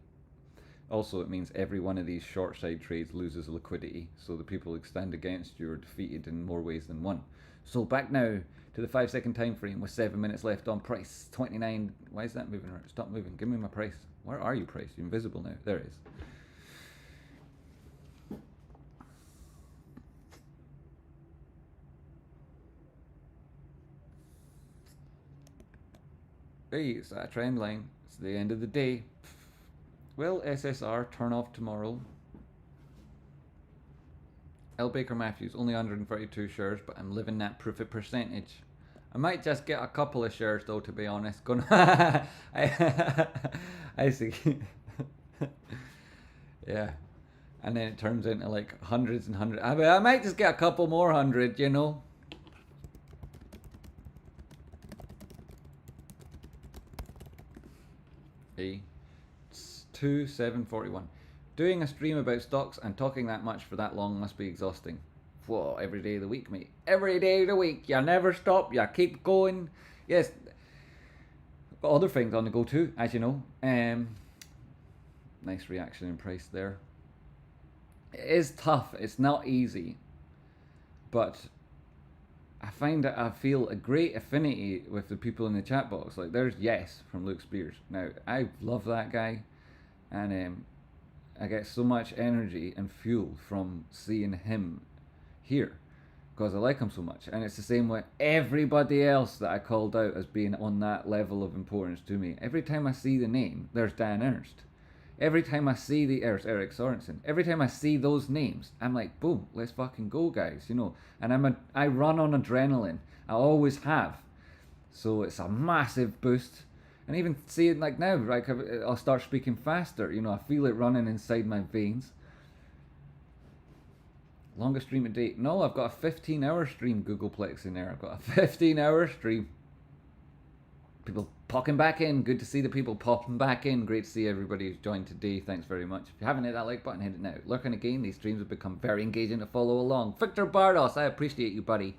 Also, it means every one of these short side trades loses liquidity, so the people who stand against you are defeated in more ways than one. So back now to the 5-second time frame with 7 minutes left on price. 29. Why is that moving? Stop moving. Give me my price. Where are you, price? You're invisible now. There it is. Hey, it's that trend line. It's the end of the day. Will SSR turn off tomorrow? L. Baker Matthews, only 132 shares, but I'm living that profit percentage. I might just get a couple of shares though, to be honest. Gonna I see. Yeah. And then it turns into like hundreds and hundreds. I mean, I might just get a couple more hundred, you know. It's 7:41. Doing a stream about stocks and talking that much for that long must be exhausting. Whoa, every day of the week, mate. Every day of the week. You never stop. You keep going. Yes. Got other things on the go too, as you know. Nice reaction in price there. It is tough. It's not easy. But I find that I feel a great affinity with the people in the chat box. Like, there's Yes from Luke Spears. Now, I love that guy. And I get so much energy and fuel from seeing him here. Because I like him so much. And it's the same with everybody else that I called out as being on that level of importance to me. Every time I see the name, there's Dan Ernst. Every time I see there's Eric Sorensen. Every time I see those names, I'm like, boom, let's fucking go, guys, you know. And I run on adrenaline. I always have. So it's a massive boost. And even seeing like now, like I'll start speaking faster. You know, I feel it running inside my veins. Longest stream to date? No, I've got a 15-hour stream, Googleplex in there. I've got a 15-hour stream. People popping back in. Good to see the people popping back in. Great to see everybody who's joined today. Thanks very much. If you haven't hit that like button, hit it now. Lurking again, these streams have become very engaging to follow along. Victor Bardos, I appreciate you, buddy.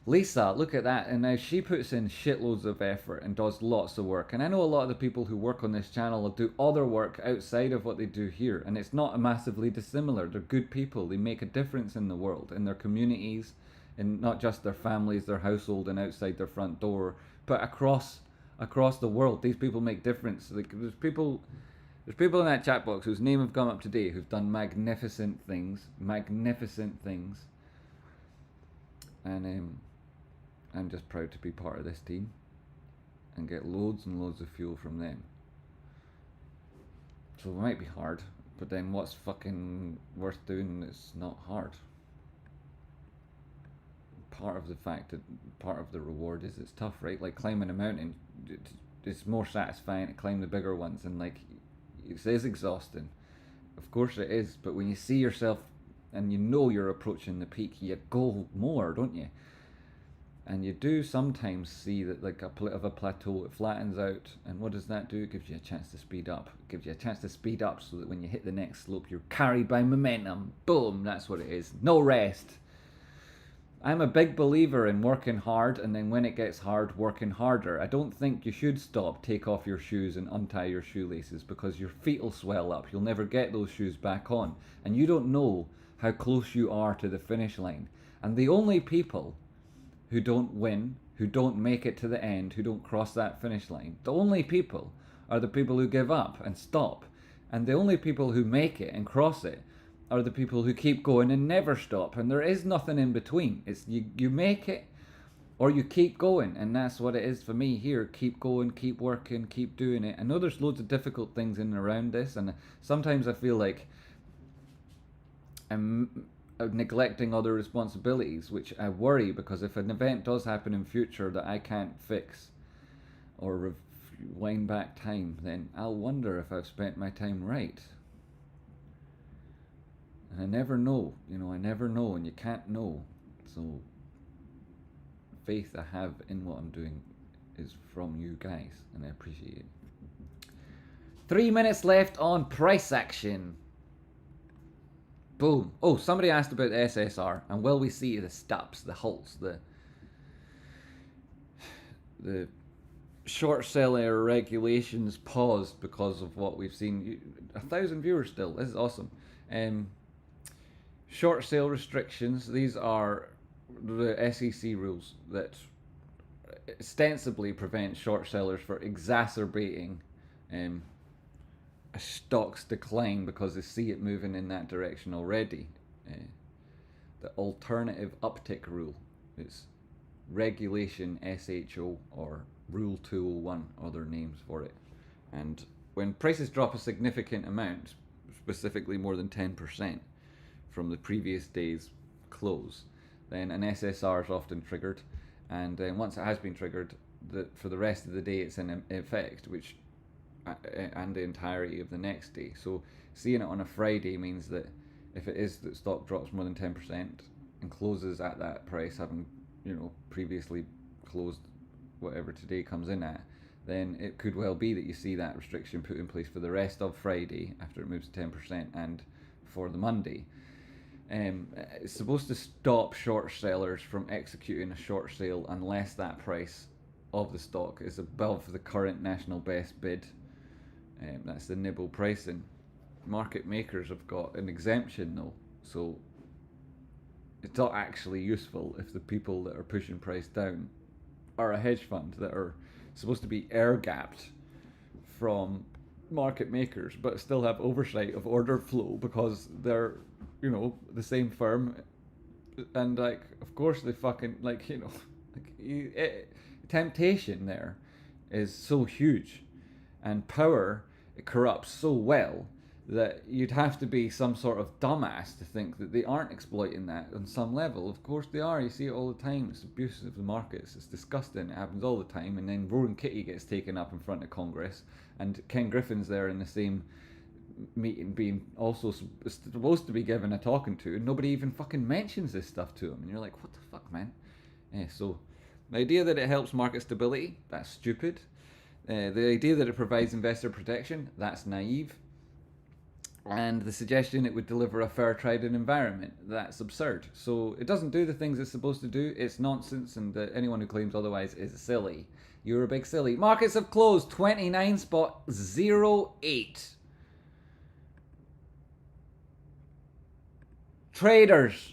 Lisa, look at that. And now she puts in shitloads of effort and does lots of work. And I know a lot of the people who work on this channel will do other work outside of what they do here. And it's not massively dissimilar. They're good people. They make a difference in the world, in their communities, in not just their families, their household, and outside their front door, but across the world. These people make difference. Like, there's people in that chat box whose name have come up today who've done magnificent things. And I'm just proud to be part of this team and get loads and loads of fuel from them. So it might be hard, but then what's fucking worth doing is not hard. Part of the reward is it's tough, right? Like climbing a mountain, it's more satisfying to climb the bigger ones, and like it is exhausting. Of course it is, but when you see yourself and you know you're approaching the peak, you go more, don't you? And you do sometimes see that like a bit of a plateau, it flattens out, and what does that do? It gives you a chance to speed up. It gives you a chance to speed up so that when you hit the next slope, you're carried by momentum. Boom, that's what it is. No rest. I'm a big believer in working hard, and then when it gets hard, working harder. I don't think you should stop, take off your shoes and untie your shoelaces, because your feet will swell up. You'll never get those shoes back on. And you don't know how close you are to the finish line. And the only people who don't win, who don't make it to the end, who don't cross that finish line, the only people are the people who give up and stop. And the only people who make it and cross it are the people who keep going and never stop. And there is nothing in between. It's you make it or you keep going. And that's what it is for me here. Keep going, keep working, keep doing it. I know there's loads of difficult things in and around this, and sometimes I feel like I'm neglecting other responsibilities, which I worry, because if an event does happen in future that I can't fix or wind back time, then I'll wonder if I've spent my time right. And I never know, you know, I never know, and you can't know. So faith I have in what I'm doing is from you guys, and I appreciate it. 3 minutes left on price action. Boom. Oh, somebody asked about the SSR, and will we see the stops, the halts, the short seller regulations paused because of what we've seen? 1,000 viewers still. This is awesome. Short sale restrictions. These are the SEC rules that ostensibly prevent short sellers from exacerbating a stock's decline because they see it moving in that direction already. The alternative uptick rule is regulation SHO, or Rule 201, other names for it. And when prices drop a significant amount, specifically more than 10% from the previous day's close, then an SSR is often triggered. and once it has been triggered, for the rest of the day it's in effect, which and the entirety of the next day. So seeing it on a Friday means that if it is that stock drops more than 10% and closes at that price, having previously closed whatever today comes in at, then it could well be that you see that restriction put in place for the rest of Friday after it moves to 10% and for the Monday. It's supposed to stop short sellers from executing a short sale unless that price of the stock is above the current national best bid. That's the nibble pricing. Market makers have got an exemption though, so it's not actually useful if the people that are pushing price down are a hedge fund that are supposed to be air gapped from market makers but still have oversight of order flow because they're the same firm, and of course they fucking temptation there is so huge and power corrupts so well that you'd have to be some sort of dumbass to think that they aren't exploiting that on some level. Of course they are. You see it all the time. It's abuse of the markets. It's disgusting. It happens all the time. And then Roaring Kitty gets taken up in front of Congress, and Ken Griffin's there in the same meeting being also supposed to be given a talking to, and nobody even fucking mentions this stuff to him. And you're like, what the fuck, man? So the idea that it helps market stability, that's stupid. The idea that it provides investor protection, that's naive. And the suggestion it would deliver a fair trading environment, that's absurd. So it doesn't do the things it's supposed to do. It's nonsense, and anyone who claims otherwise is silly. You're a big silly. Markets have closed 29.08. Traders,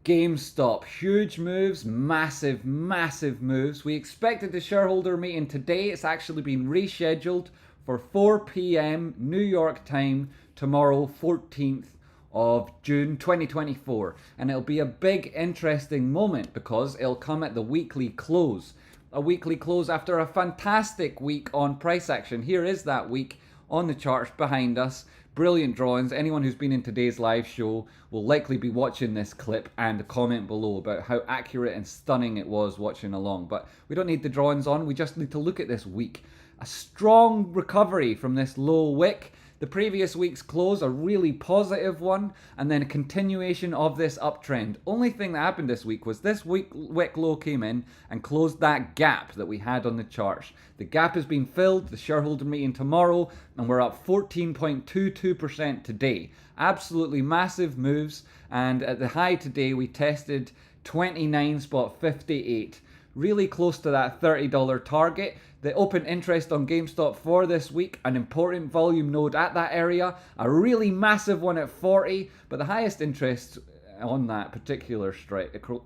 GameStop, huge moves, massive moves. We expected the shareholder meeting today. It's actually been rescheduled for 4 p.m. New York time tomorrow, 14th of June 2024. And it'll be a big, interesting moment because it'll come at the weekly close. A weekly close after a fantastic week on price action. Here is that week on the charts behind us. Brilliant drawings. Anyone who's been in today's live show will likely be watching this clip and comment below about how accurate and stunning it was watching along. But we don't need the drawings on. We just need to look at this week. A strong recovery from this low wick. The previous week's close, a really positive one, and then a continuation of this uptrend. Only thing that happened this week was this wick low came in and closed that gap that we had on the charts. The gap has been filled, the shareholder meeting tomorrow, and we're up 14.22% today. Absolutely massive moves, and at the high today we tested 29.58. Really close to that $30 target. The open interest on GameStop for this week, an important volume node at that area, a really massive one at 40, but the highest interest on that particular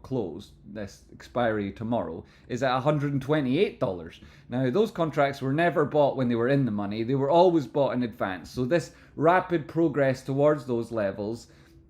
close, this expiry tomorrow, is at $128. Now, those contracts were never bought when they were in the money. They were always bought in advance. So this rapid progress towards those levels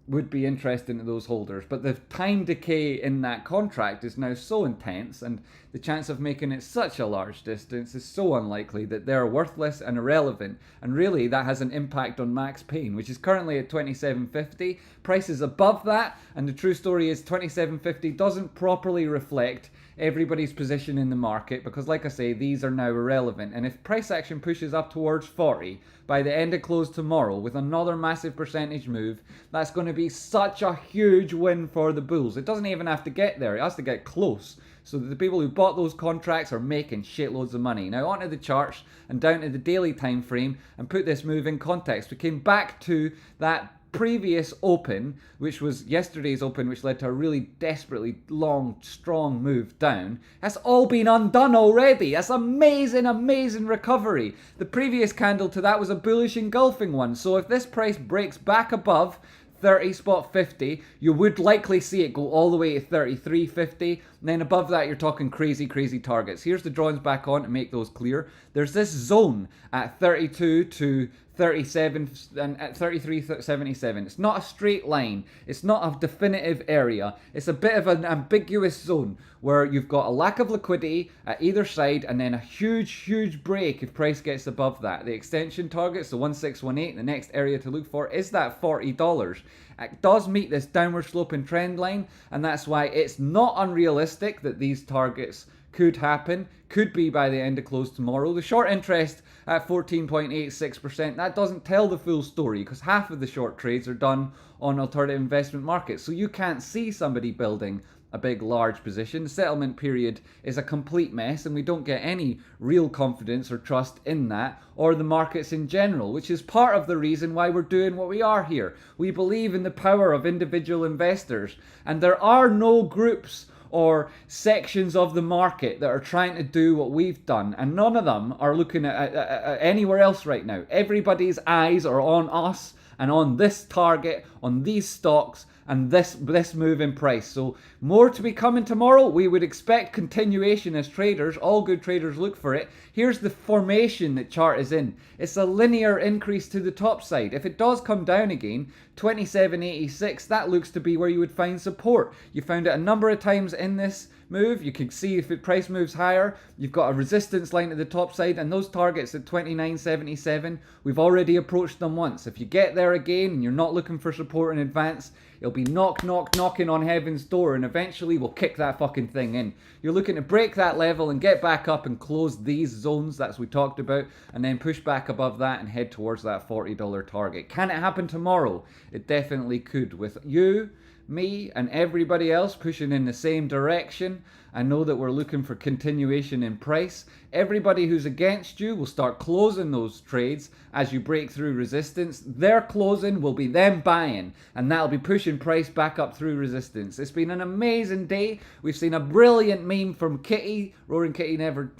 would be interesting to those holders, but the time decay in that contract is now so intense, and the chance of making it such a large distance is so unlikely that they're worthless and irrelevant. And really that has an impact on Max Payne, which is currently at 27.50. Prices above that, and the true story is 27.50 doesn't properly reflect everybody's position in the market, because like I say, these are now irrelevant. And if price action pushes up towards 40 by the end of close tomorrow with another massive percentage move, that's going to be such a huge win for the bulls. It doesn't even have to get there, it has to get close, so that the people who bought those contracts are making shitloads of money. Now onto the charts and down to the daily time frame, and put this move in context. We came back to that previous open, which was yesterday's open, which led to a really desperately long, strong move down. That's all been undone already. That's amazing recovery. The previous candle to that was a bullish engulfing one. So if this price breaks back above 30.50, you would likely see it go all the way to 33.50. And then above that, you're talking crazy targets. Here's the drawings back on to make those clear. There's this zone at 32 to 37 and at 33.77. It's not a straight line. It's not a definitive area. It's a bit of an ambiguous zone. where you've got a lack of liquidity at either side and then a huge break if price gets above that. The extension targets, the 1618, the next area to look for is that $40. It does meet this downward sloping trend line, and that's why it's not unrealistic that these targets could happen, could be by the end of close tomorrow. The short interest at 14.86%, that doesn't tell the full story because half of the short trades are done on alternative investment markets. So you can't see somebody building a big, large position. The settlement period is a complete mess and we don't get any real confidence or trust in that or the markets in general, which is part of the reason why we're doing what we are here. We believe in the power of individual investors, and there are no groups or sections of the market that are trying to do what we've done, and none of them are looking at anywhere else right now. Everybody's eyes are on us and on this target, on these stocks, and this move in price. So more to be coming tomorrow. We would expect continuation as traders. All good traders look for it. Here's the formation that chart is in. It's a linear increase to the top side. If it does come down again, 27.86, that looks to be where you would find support. You found it a number of times in this move. You can see if the price moves higher, you've got a resistance line to the top side, and those targets at 29.77, we've already approached them once. If you get there again and you're not looking for support in advance, it'll be knocking on heaven's door, and eventually we'll kick that fucking thing in. You're looking to break that level and get back up and close these zones that's we talked about, and then push back above that and head towards that $40 target. Can it happen tomorrow? It definitely could, with you, me, and everybody else pushing in the same direction. I know that we're looking for continuation in price. Everybody who's against you will start closing those trades as you break through resistance. Their closing will be them buying, and that'll be pushing price back up through resistance. It's been an amazing day. We've seen a brilliant meme from Kitty. Roaring Kitty never,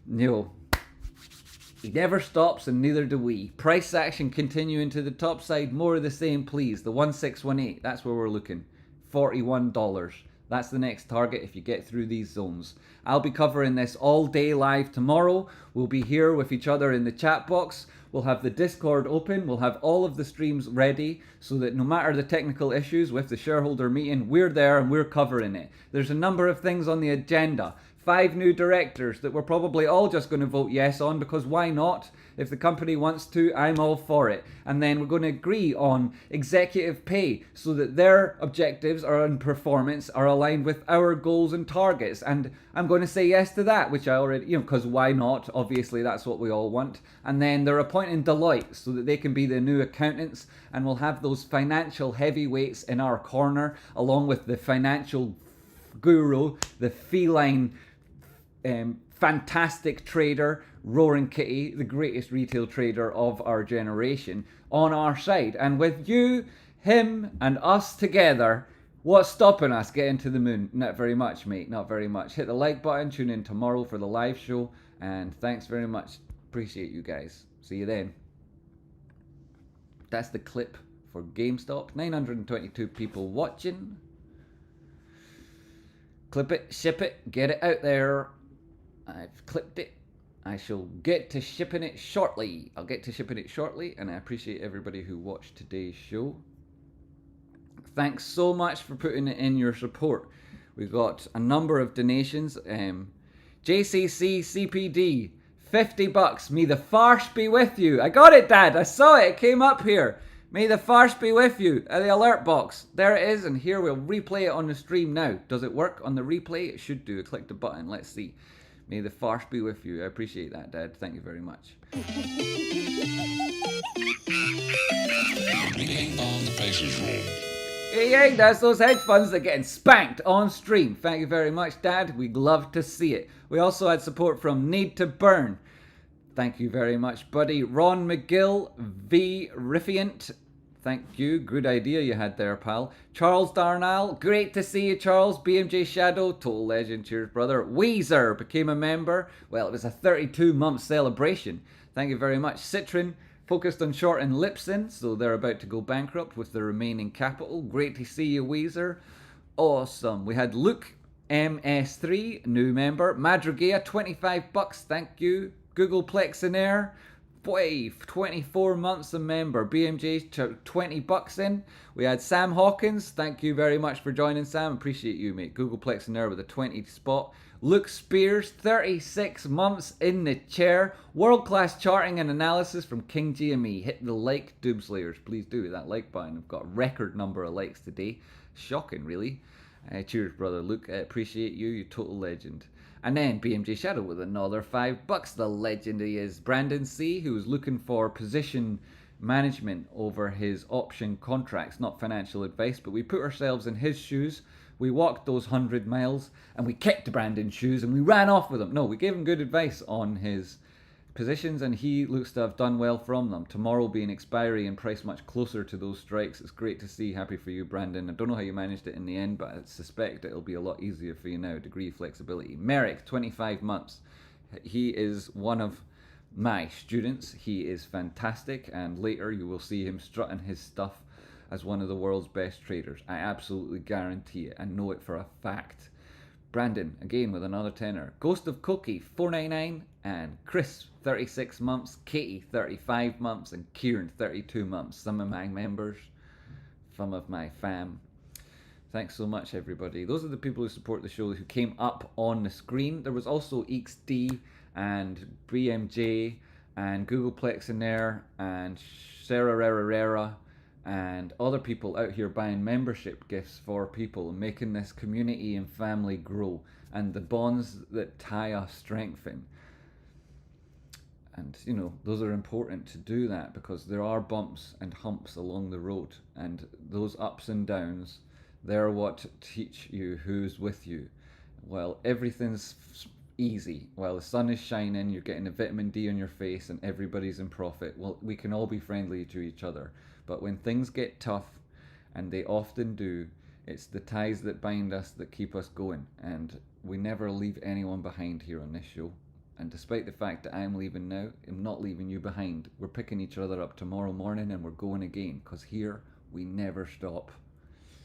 he never stops, and neither do we. Price action continuing to the top side. More of the same, please. The 1618, that's where we're looking. $41. That's the next target if you get through these zones. I'll be covering this all day live tomorrow. We'll be here with each other in the chat box. We'll have the Discord open. We'll have all of the streams ready so that no matter the technical issues with the shareholder meeting, we're there and we're covering it. There's a number of things on the agenda. 5 new directors that we're probably all just going to vote yes on, because why not? If the company wants to, I'm all for it. And then we're going to agree on executive pay so that their objectives and performance are aligned with our goals and targets. And I'm going to say yes to that, which I already, because why not? Obviously, that's what we all want. And then they're appointing Deloitte so that they can be the new accountants, and we'll have those financial heavyweights in our corner, along with the financial guru, the feline fantastic trader, Roaring Kitty, the greatest retail trader of our generation, on our side. And with you, him, and us together, what's stopping us getting to the moon? Not very much, mate. Not very much. Hit the like button, tune in tomorrow for the live show, and thanks very much. Appreciate you guys. See you then. That's the clip for GameStop. 922 people watching. Clip it, ship it, get it out there. I've clipped it. I shall get to shipping it shortly. I'll get to shipping it shortly, and I appreciate everybody who watched today's show. Thanks so much for putting in your support. We've got a number of donations. JCC CPD, $50. May the farce be with you. I got it, Dad. I saw it. It came up here. May the farce be with you. The alert box. There it is, and here we'll replay it on the stream now. Does it work on the replay? It should do. Click the button. Let's see. May the farce be with you. I appreciate that, Dad. Thank you very much. Hey, that's those hedge funds that are getting spanked on stream. Thank you very much, Dad. We'd love to see it. We also had support from Need to Burn. Thank you very much, buddy. Ron McGill, V. Riffiant. Thank you. Good idea you had there, pal. Charles Darnall. Great to see you, Charles. BMJ Shadow. Total legend. Cheers, brother. Weezer became a member. Well, it was a 32-month celebration. Thank you very much. Citron. Focused on short and Lipson, so they're about to go bankrupt with the remaining capital. Great to see you, Weezer. Awesome. We had Luke MS3, new member. Madrigea, $25. Thank you. Google Plexinaire. Boy, 24 months a member. BMJ chucked 20 bucks in. We had Sam Hawkins. Thank you very much for joining, Sam. Appreciate you, mate. Googleplex in there with a 20 spot. Luke Spears, 36 months in the chair. World-class charting and analysis from King GME. Hit the like, Doomslayers. Please do that like button. I've got a record number of likes today. Shocking, really. Cheers, brother Luke. I appreciate you. You total legend. And then BMJ Shadow with another $5. The legend he is. Brandon C, who's looking for position management over his option contracts, not financial advice, but we put ourselves in his shoes. We walked those 100 miles and we kicked Brandon's shoes and we ran off with him. No, we gave him good advice on his positions and he looks to have done well from them. Tomorrow being expiry and price much closer to those strikes. It's great to see. Happy for you, Brandon. I don't know how you managed it in the end, but I suspect it'll be a lot easier for you now. Degree of flexibility. Merrick, 25 months. He is one of my students. He is fantastic, and later you will see him strutting his stuff as one of the world's best traders. I absolutely guarantee it and know it for a fact. Brandon, again with another tenner. Ghost of Cookie, 4.99, and Chris, 36 months, Katie, 35 months, and Kieran, 32 months. Some of my members, some of my fam. Thanks so much, everybody. Those are the people who support the show who came up on the screen. There was also XD and BMJ and Googleplex in there and Sarah Rera and other people out here buying membership gifts for people and making this community and family grow and the bonds that tie us strengthen. And, you know, those are important to do that because there are bumps and humps along the road. And those ups and downs, they're what teach you who's with you. While everything's easy, while the sun is shining, you're getting the vitamin D on your face and everybody's in profit, well, we can all be friendly to each other. But when things get tough, and they often do, it's the ties that bind us that keep us going. And we never leave anyone behind here on this show. And despite the fact that I'm leaving now, I'm not leaving you behind. We're picking each other up tomorrow morning and we're going again. Because here, we never stop.